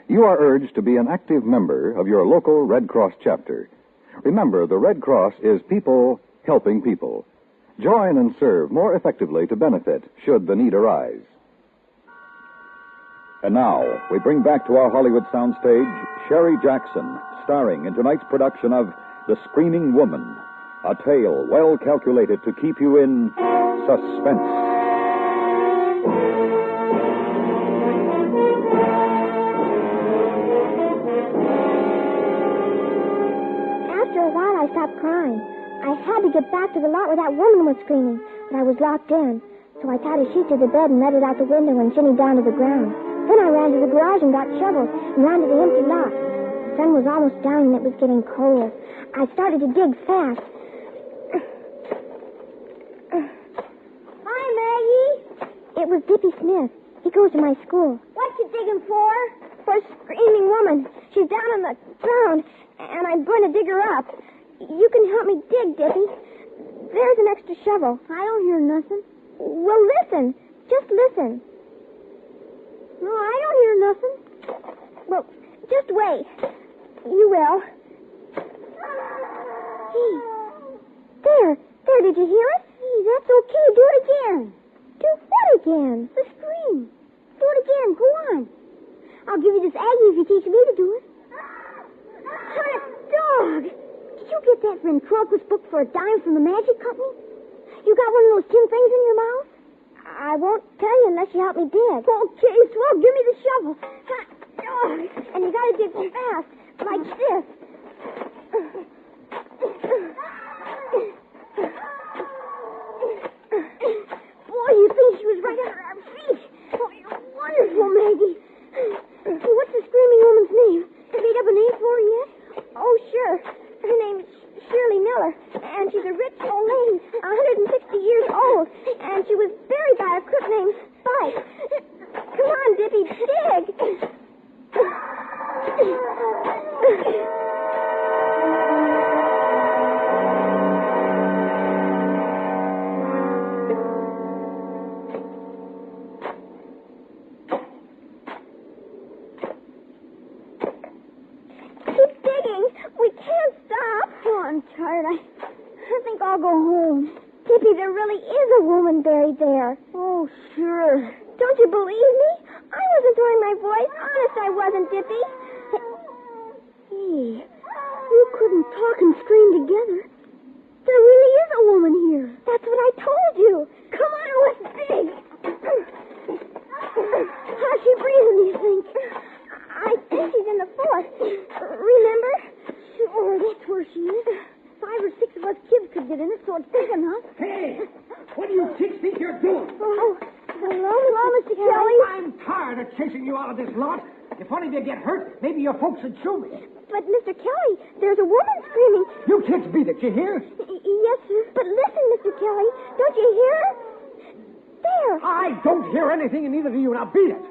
[SPEAKER 16] You are urged to be an active member of your local Red Cross chapter. Remember, the Red Cross is people helping people. Join and serve more effectively to benefit should the need arise. And now, we bring back to our Hollywood soundstage Sherry Jackson, starring in tonight's production of The Screaming Woman, a tale well calculated to keep you in suspense.
[SPEAKER 17] After a while, I stopped crying. I had to get back to the lot where that woman was screaming, but I was locked in. So I tied a sheet to the bed and let it out the window and shinnied down to the ground. Then I ran to the garage and got shovels and ran to the empty lot. The sun was almost down and it was getting cold. I started to dig fast. Hi, Maggie. It was Dippy Smith. He goes to my school. What you digging for? For a screaming woman. She's down on the ground, and I'm going to dig her up. You can help me dig, Dippy. There's an extra shovel. I don't hear nothing. Well, listen. Just listen. No, I don't hear nothing. Well, just wait. You will. Hey. There. Did you hear it? Hey, that's okay. Do it again. Do what again? The scream. Do it again. Go on. I'll give you this Aggie if you teach me to do it. Hot dog! Did you get that ventriloquist book for $10 from the Magic Company? You got one of those tin things in your mouth? I won't tell you unless you help me dig. Okay, swell, give me the shovel. Hot dog! And you gotta dig fast, like this. Boy, you think she was right under our feet. Oh, you're wonderful, Maggie. What's the screaming woman's name? Have you made up a name for her yet? Oh, sure. Her name's Shirley Miller, and she's a rich old lady, 160 years old, and she was buried by a crook named Spade. Come on, Dippy, dig! I'm tired. I think I'll go home. Dippy, there really is a woman buried there. Oh, sure. Don't you believe me? I wasn't throwing my voice. Honest, I wasn't, Dippy. Hey, you couldn't talk and scream together. There really is a woman here. That's what I told you. Come on, let's dig. How's she breathing, do you think? I think she's in the fort. Remember? Sure, that's where she is. 5 or 6 of us kids could get in it, so it's big enough.
[SPEAKER 2] Hey, what do you kids think you're doing?
[SPEAKER 17] Oh, hello, Mr. Kelly.
[SPEAKER 2] I'm tired of chasing you out of this lot. If one of you get hurt, maybe your folks would sue me.
[SPEAKER 17] But, Mr. Kelly, there's a woman screaming.
[SPEAKER 2] You kids beat it, you hear?
[SPEAKER 17] Yes, sir. But listen, Mr. Kelly, don't you hear her? There.
[SPEAKER 2] I don't hear anything, and neither do you. Now beat it.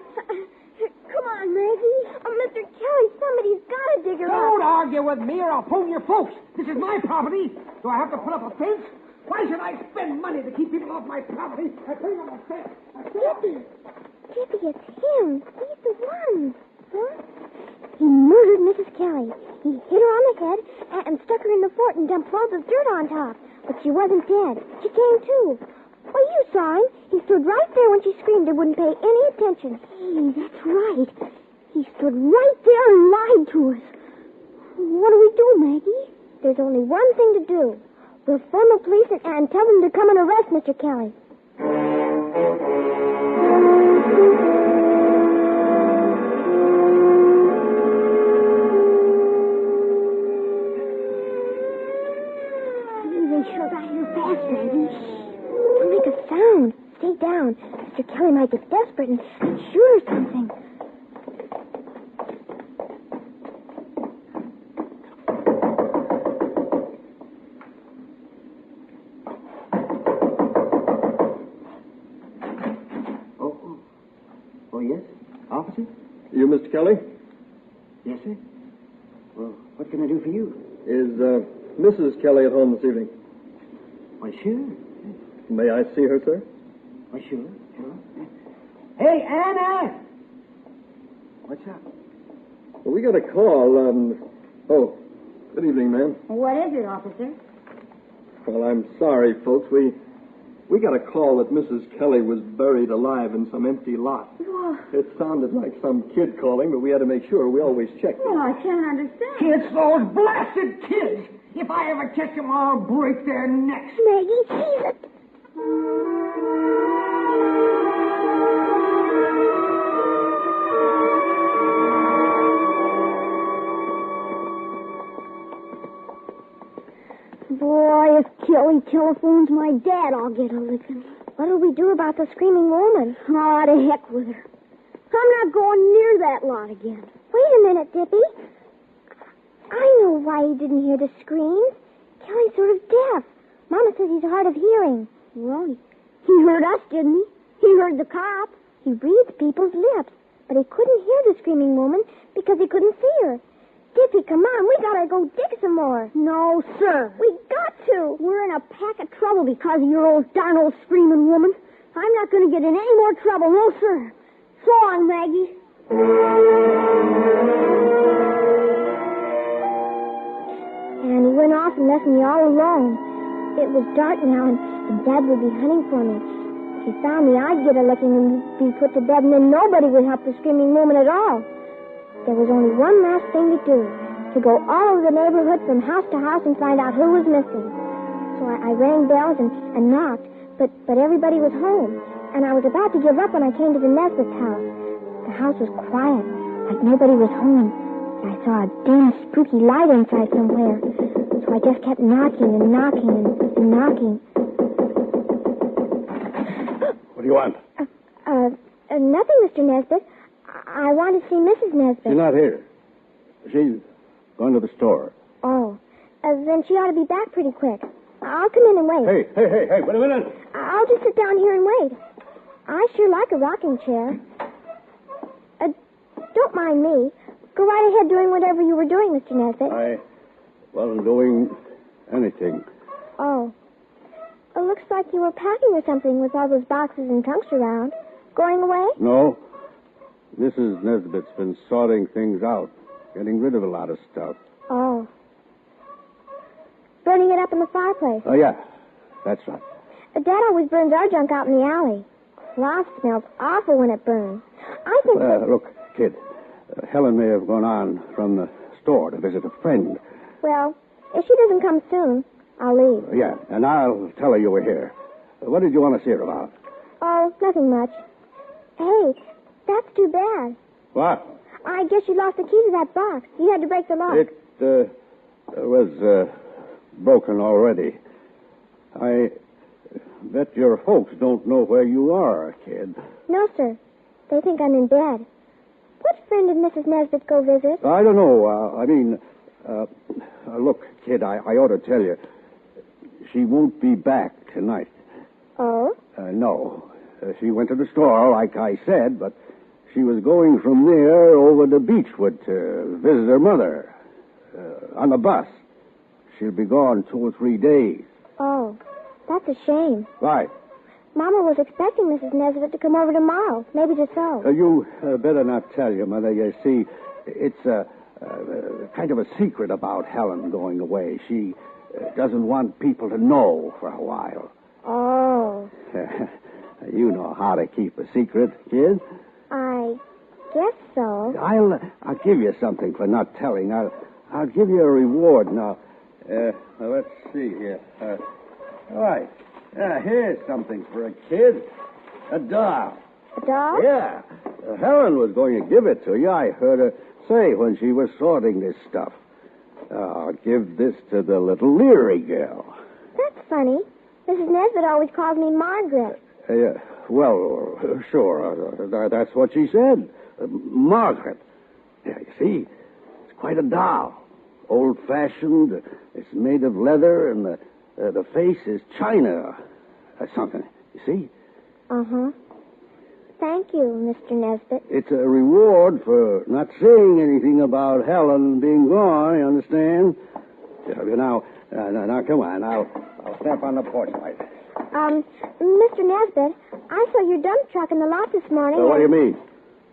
[SPEAKER 17] Come on, Maggie. Oh, Mr. Kelly, somebody's got to dig her
[SPEAKER 2] Don't
[SPEAKER 17] up.
[SPEAKER 2] argue with me or I'll phone your folks. This is my property. Do I have to put up a fence? Why should I spend money to keep people off my property? I pay them a fence.
[SPEAKER 17] Dippy, it's him. He's the one. Huh? He murdered Mrs. Kelly. He hit her on the head and stuck her in the fort and dumped loads of dirt on top. But she wasn't dead. She came to. Well, you saw him. He stood right there when she screamed and wouldn't pay any attention. Hey, that's right. He stood right there and lied to us. What do we do, Maggie? There's only one thing to do. We'll phone the police and tell them to come and arrest Mr. Kelly. They sure got here fast, Maggie. Don't make a sound. Stay down. Mr. Kelly might get desperate and shoot or something.
[SPEAKER 8] Oh, yes? Officer? You Mr. Kelly?
[SPEAKER 2] Yes, sir. Well, what can I do for you?
[SPEAKER 8] Is Mrs. Kelly at home this evening?
[SPEAKER 2] Why, sure.
[SPEAKER 8] May I see her, sir?
[SPEAKER 2] Why, sure. Hey, Anna! What's up?
[SPEAKER 8] Well, we got a call. Oh, good evening, ma'am.
[SPEAKER 6] What is it, officer?
[SPEAKER 8] Well, I'm sorry, folks. We got a call that Mrs. Kelly was buried alive in some empty lot.
[SPEAKER 6] Well,
[SPEAKER 8] It sounded like some kid calling, but we had to make sure. We always check.
[SPEAKER 6] I can't understand.
[SPEAKER 2] It's those blasted kids! If I ever catch them, I'll break their necks.
[SPEAKER 17] Maggie, she's a... Boy, if Kelly telephones my dad, I'll get a licking. What'll we do about the screaming woman? Oh, to heck with her. I'm not going near that lot again. Wait a minute, Dippy. I know why he didn't hear the screams. Kelly's sort of deaf. Mama says he's hard of hearing. Well, he heard us, didn't he? He heard the cops. He reads people's lips. But he couldn't hear the screaming woman because he couldn't see her. Dippy, come on. We gotta go dig some more. No, sir. We got to. We're in a pack of trouble because of your old darn old screaming woman. I'm not going to get in any more trouble. No, sir. So long, Maggie. And he went off and left me all alone. It was dark now, and Dad would be hunting for me. If he found me, I'd get a licking and be put to bed, and then nobody would help the screaming woman at all. There was only one last thing to do, to go all over the neighborhood from house to house and find out who was missing. So I rang bells and knocked, but everybody was home, and I was about to give up when I came to the Nesbitt's house. The house was quiet, like nobody was home. I saw a dim, spooky light inside somewhere, so I just kept knocking and knocking and knocking.
[SPEAKER 8] What do you want?
[SPEAKER 17] Nothing, Mr. Nesbitt. I want to see Mrs. Nesbitt.
[SPEAKER 8] She's not here. She's going to the store.
[SPEAKER 17] Oh. Then she ought to be back pretty quick. I'll come in and wait.
[SPEAKER 8] Hey, wait a minute.
[SPEAKER 17] I'll just sit down here and wait. I sure like a rocking chair. Don't mind me. Go right ahead doing whatever you were doing, Mr. Nesbitt.
[SPEAKER 8] I wasn't doing anything.
[SPEAKER 17] Oh. It looks like you were packing or something with all those boxes and trunks around. Going away?
[SPEAKER 8] No. Mrs. Nesbitt's been sorting things out, getting rid of a lot of stuff.
[SPEAKER 17] Oh. Burning it up in the fireplace.
[SPEAKER 8] Oh, yeah. That's right.
[SPEAKER 17] Dad always burns our junk out in the alley. Cloth smells awful when it burns. I think
[SPEAKER 8] Look, kid, Helen may have gone on from the store to visit a friend.
[SPEAKER 17] Well, if she doesn't come soon, I'll leave.
[SPEAKER 8] Yeah, and I'll tell her you were here. What did you want to see her about?
[SPEAKER 17] Oh, nothing much. Hey, that's too bad.
[SPEAKER 8] What?
[SPEAKER 17] I guess you lost the key to that box. You had to break the lock.
[SPEAKER 8] It was broken already. I bet your folks don't know where you are, kid.
[SPEAKER 17] No, sir. They think I'm in bed. What friend did Mrs. Nesbitt go visit?
[SPEAKER 8] I don't know. Look, kid, I ought to tell you. She won't be back tonight.
[SPEAKER 17] Oh?
[SPEAKER 8] No. She went to the store, like I said, but She was going from there over to Beechwood to visit her mother on the bus. She'll be gone 2 or 3 days.
[SPEAKER 17] Oh, that's a shame.
[SPEAKER 8] Why?
[SPEAKER 17] Mama was expecting Mrs. Nesbitt to come over tomorrow. Maybe just so.
[SPEAKER 8] You better not tell your mother. You see, it's kind of a secret about Helen going away. She doesn't want people to know for a while.
[SPEAKER 17] Oh.
[SPEAKER 8] You know how to keep a secret, kid.
[SPEAKER 17] I guess so.
[SPEAKER 8] I'll give you something for not telling. I'll give you a reward now. Let's see here. All right. Here's something for a kid. A doll.
[SPEAKER 17] A doll?
[SPEAKER 8] Yeah. Helen was going to give it to you. I heard her say when she was sorting this stuff. I'll give this to the little Leary girl.
[SPEAKER 17] That's funny. Mrs. Nesbitt always calls me Margaret.
[SPEAKER 8] Well, sure. That's what she said. Margaret. Yeah, you see, it's quite a doll. Old-fashioned. It's made of leather, and the face is china or something. You see?
[SPEAKER 17] Uh-huh. Thank you, Mr. Nesbitt.
[SPEAKER 8] It's a reward for not saying anything about Helen being gone, you understand? Now, come on. I'll step on the porch light.
[SPEAKER 17] Mr. Nesbitt, I saw your dump truck in the lot this morning.
[SPEAKER 8] What do you mean?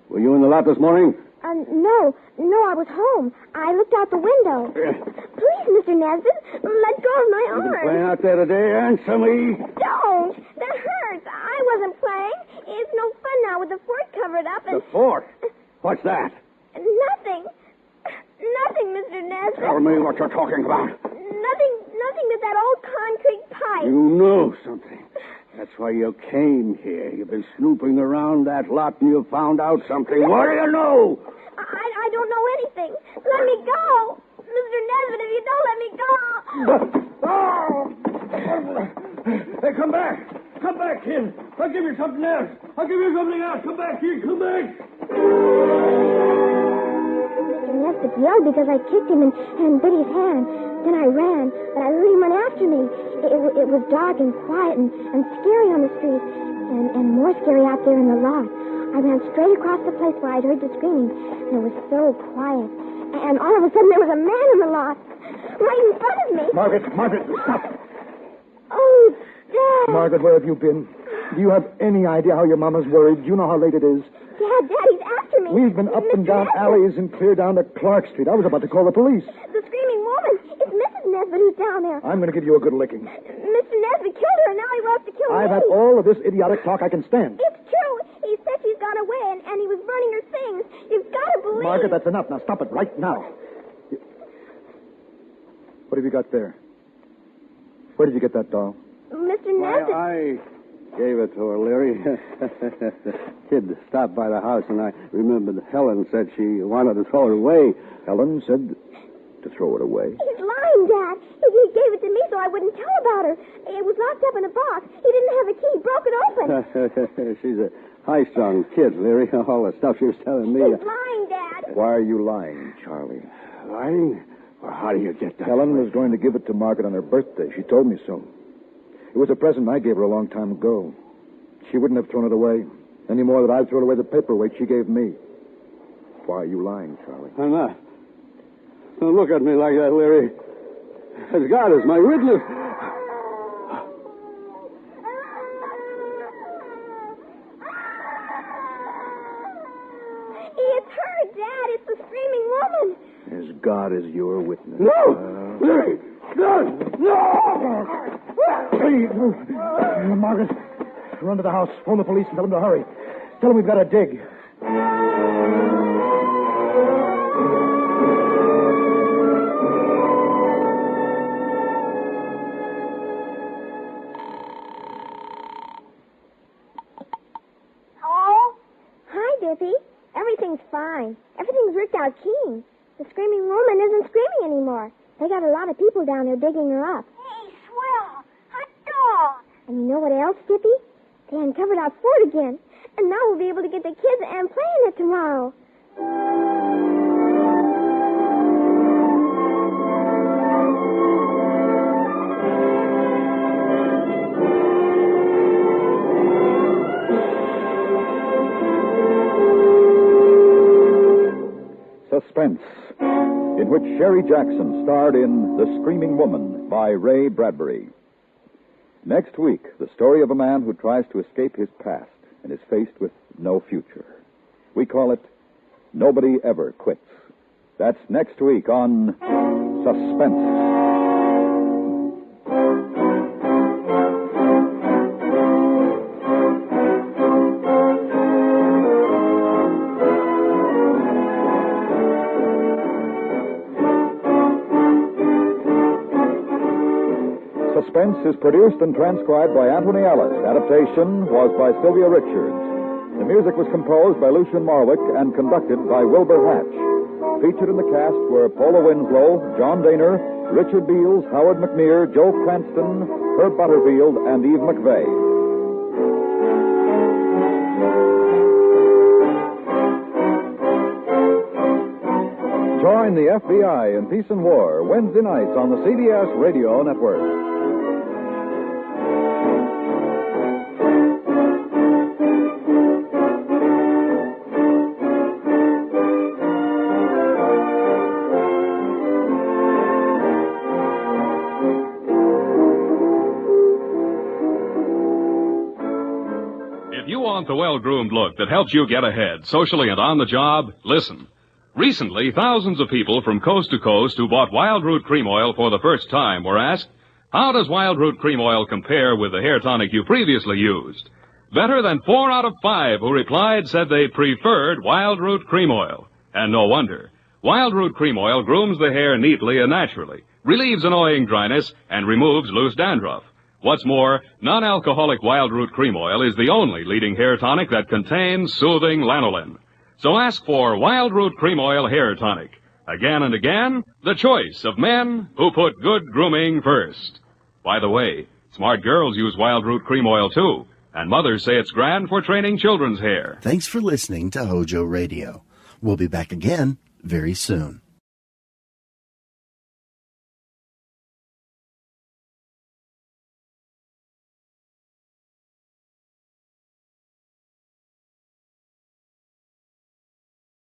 [SPEAKER 8] Were you in the lot this morning?
[SPEAKER 17] No, I was home. I looked out the window. Please, Mr. Nesbitt, let go of my arm.
[SPEAKER 8] You've been playing out there today, answer me.
[SPEAKER 17] Don't. That hurts. I wasn't playing. It's no fun now with the fort covered up and...
[SPEAKER 8] The fort? What's that?
[SPEAKER 17] Nothing. Nothing, Mr. Nesbitt.
[SPEAKER 8] Tell me what you're talking about.
[SPEAKER 17] Nothing but that old concrete pipe.
[SPEAKER 8] You know something. That's why you came here. You've been snooping around that lot and you found out something. What do you know?
[SPEAKER 17] I don't know anything. Let me go. Mr. Nesbitt, if you don't let me
[SPEAKER 8] go. Hey, come back. Come back, kid. I'll give you something else. Come back, kid. Come back.
[SPEAKER 17] Mr. Nesbitt yelled because I kicked him and bit his hand. Then I ran, but I heard him run after me. It was dark and quiet and scary on the street, and more scary out there in the lot. I ran straight across the place where I'd heard the screaming, and it was so quiet. And all of a sudden, there was a man in the lot, right in front of me.
[SPEAKER 8] Margaret, stop.
[SPEAKER 17] Oh, Dad.
[SPEAKER 12] Margaret, where have you been? Do you have any idea how your mama's worried? Do you know how late it is?
[SPEAKER 17] Dad, he's after me.
[SPEAKER 12] We've been up and down alleys and clear down to Clark Street. I was about to call the police.
[SPEAKER 17] The screaming woman. It's Mrs. Nesbitt who's down there.
[SPEAKER 12] I'm going to give you a good licking.
[SPEAKER 17] Mr. Nesbitt killed her, and now he wants to kill me.
[SPEAKER 12] I've had all of this idiotic talk I can stand.
[SPEAKER 17] It's true. He said she's gone away, and he was burning her things. You've got to believe...
[SPEAKER 12] Margaret, that's enough. Now stop it right now. What have you got there? Where did you get that doll?
[SPEAKER 17] Mr. Nesbitt...
[SPEAKER 8] I gave it to her, Leary. Kid stopped by the house, and I remembered Helen said she wanted to throw it away.
[SPEAKER 12] Helen said to throw it away?
[SPEAKER 17] He's lying, Dad. He gave it to me so I wouldn't tell about her. It was locked up in a box. He didn't have a key. He broke it open.
[SPEAKER 8] She's a high-strung kid, Leary. All the stuff she was telling me.
[SPEAKER 17] He's lying, Dad.
[SPEAKER 12] Why are you lying, Charlie?
[SPEAKER 8] Lying? Well, how do you get that?
[SPEAKER 12] Helen was going to give it to Margaret on her birthday. She told me so. It was a present I gave her a long time ago. She wouldn't have thrown it away, any more than I'd thrown away the paperweight she gave me. Why are you lying, Charlie?
[SPEAKER 8] I'm not. Don't look at me like that, Leary. As God is my witness.
[SPEAKER 17] It's her, Dad. It's the screaming woman.
[SPEAKER 12] As God is your witness.
[SPEAKER 8] No! Leary! No!
[SPEAKER 12] Margaret, run to the house. Phone the police and tell them to hurry. Tell them we've got to dig.
[SPEAKER 17] Hello? Hi, Dippy. Everything's fine. Everything's worked out keen. The screaming woman isn't screaming anymore. They got a lot of people down there digging her up.
[SPEAKER 6] Hey, swell. Hot dog.
[SPEAKER 17] And you know what else, Dippy? They uncovered our fort again. And now we'll be able to get the kids and play in it tomorrow.
[SPEAKER 16] Sherry Jackson starred in The Screaming Woman by Ray Bradbury. Next week, the story of a man who tries to escape his past and is faced with no future. We call it Nobody Ever Quits. That's next week on Suspense. Suspense is produced and transcribed by Anthony Ellis. Adaptation was by Sylvia Richards. The music was composed by Lucien Marwick and conducted by Wilbur Hatch. Featured in the cast were Paula Winslow, John Daner, Richard Beals, Howard McNear, Joe Cranston, Herb Butterfield, and Eve McVeigh. Join the FBI in Peace and War Wednesday nights on the CBS Radio Network.
[SPEAKER 7] The well-groomed look that helps you get ahead, socially and on the job, listen. Recently, thousands of people from coast to coast who bought Wild Root Cream Oil for the first time were asked, how does Wild Root Cream Oil compare with the hair tonic you previously used? Better than 4 out of 5 who replied said they preferred Wild Root Cream Oil. And no wonder. Wild Root Cream Oil grooms the hair neatly and naturally, relieves annoying dryness, and removes loose dandruff. What's more, non-alcoholic Wild Root Cream Oil is the only leading hair tonic that contains soothing lanolin. So ask for Wild Root Cream Oil Hair Tonic. Again and again, the choice of men who put good grooming first. By the way, smart girls use Wild Root Cream Oil too, and mothers say it's grand for training children's hair.
[SPEAKER 1] Thanks for listening to Hojo Radio. We'll be back again very soon.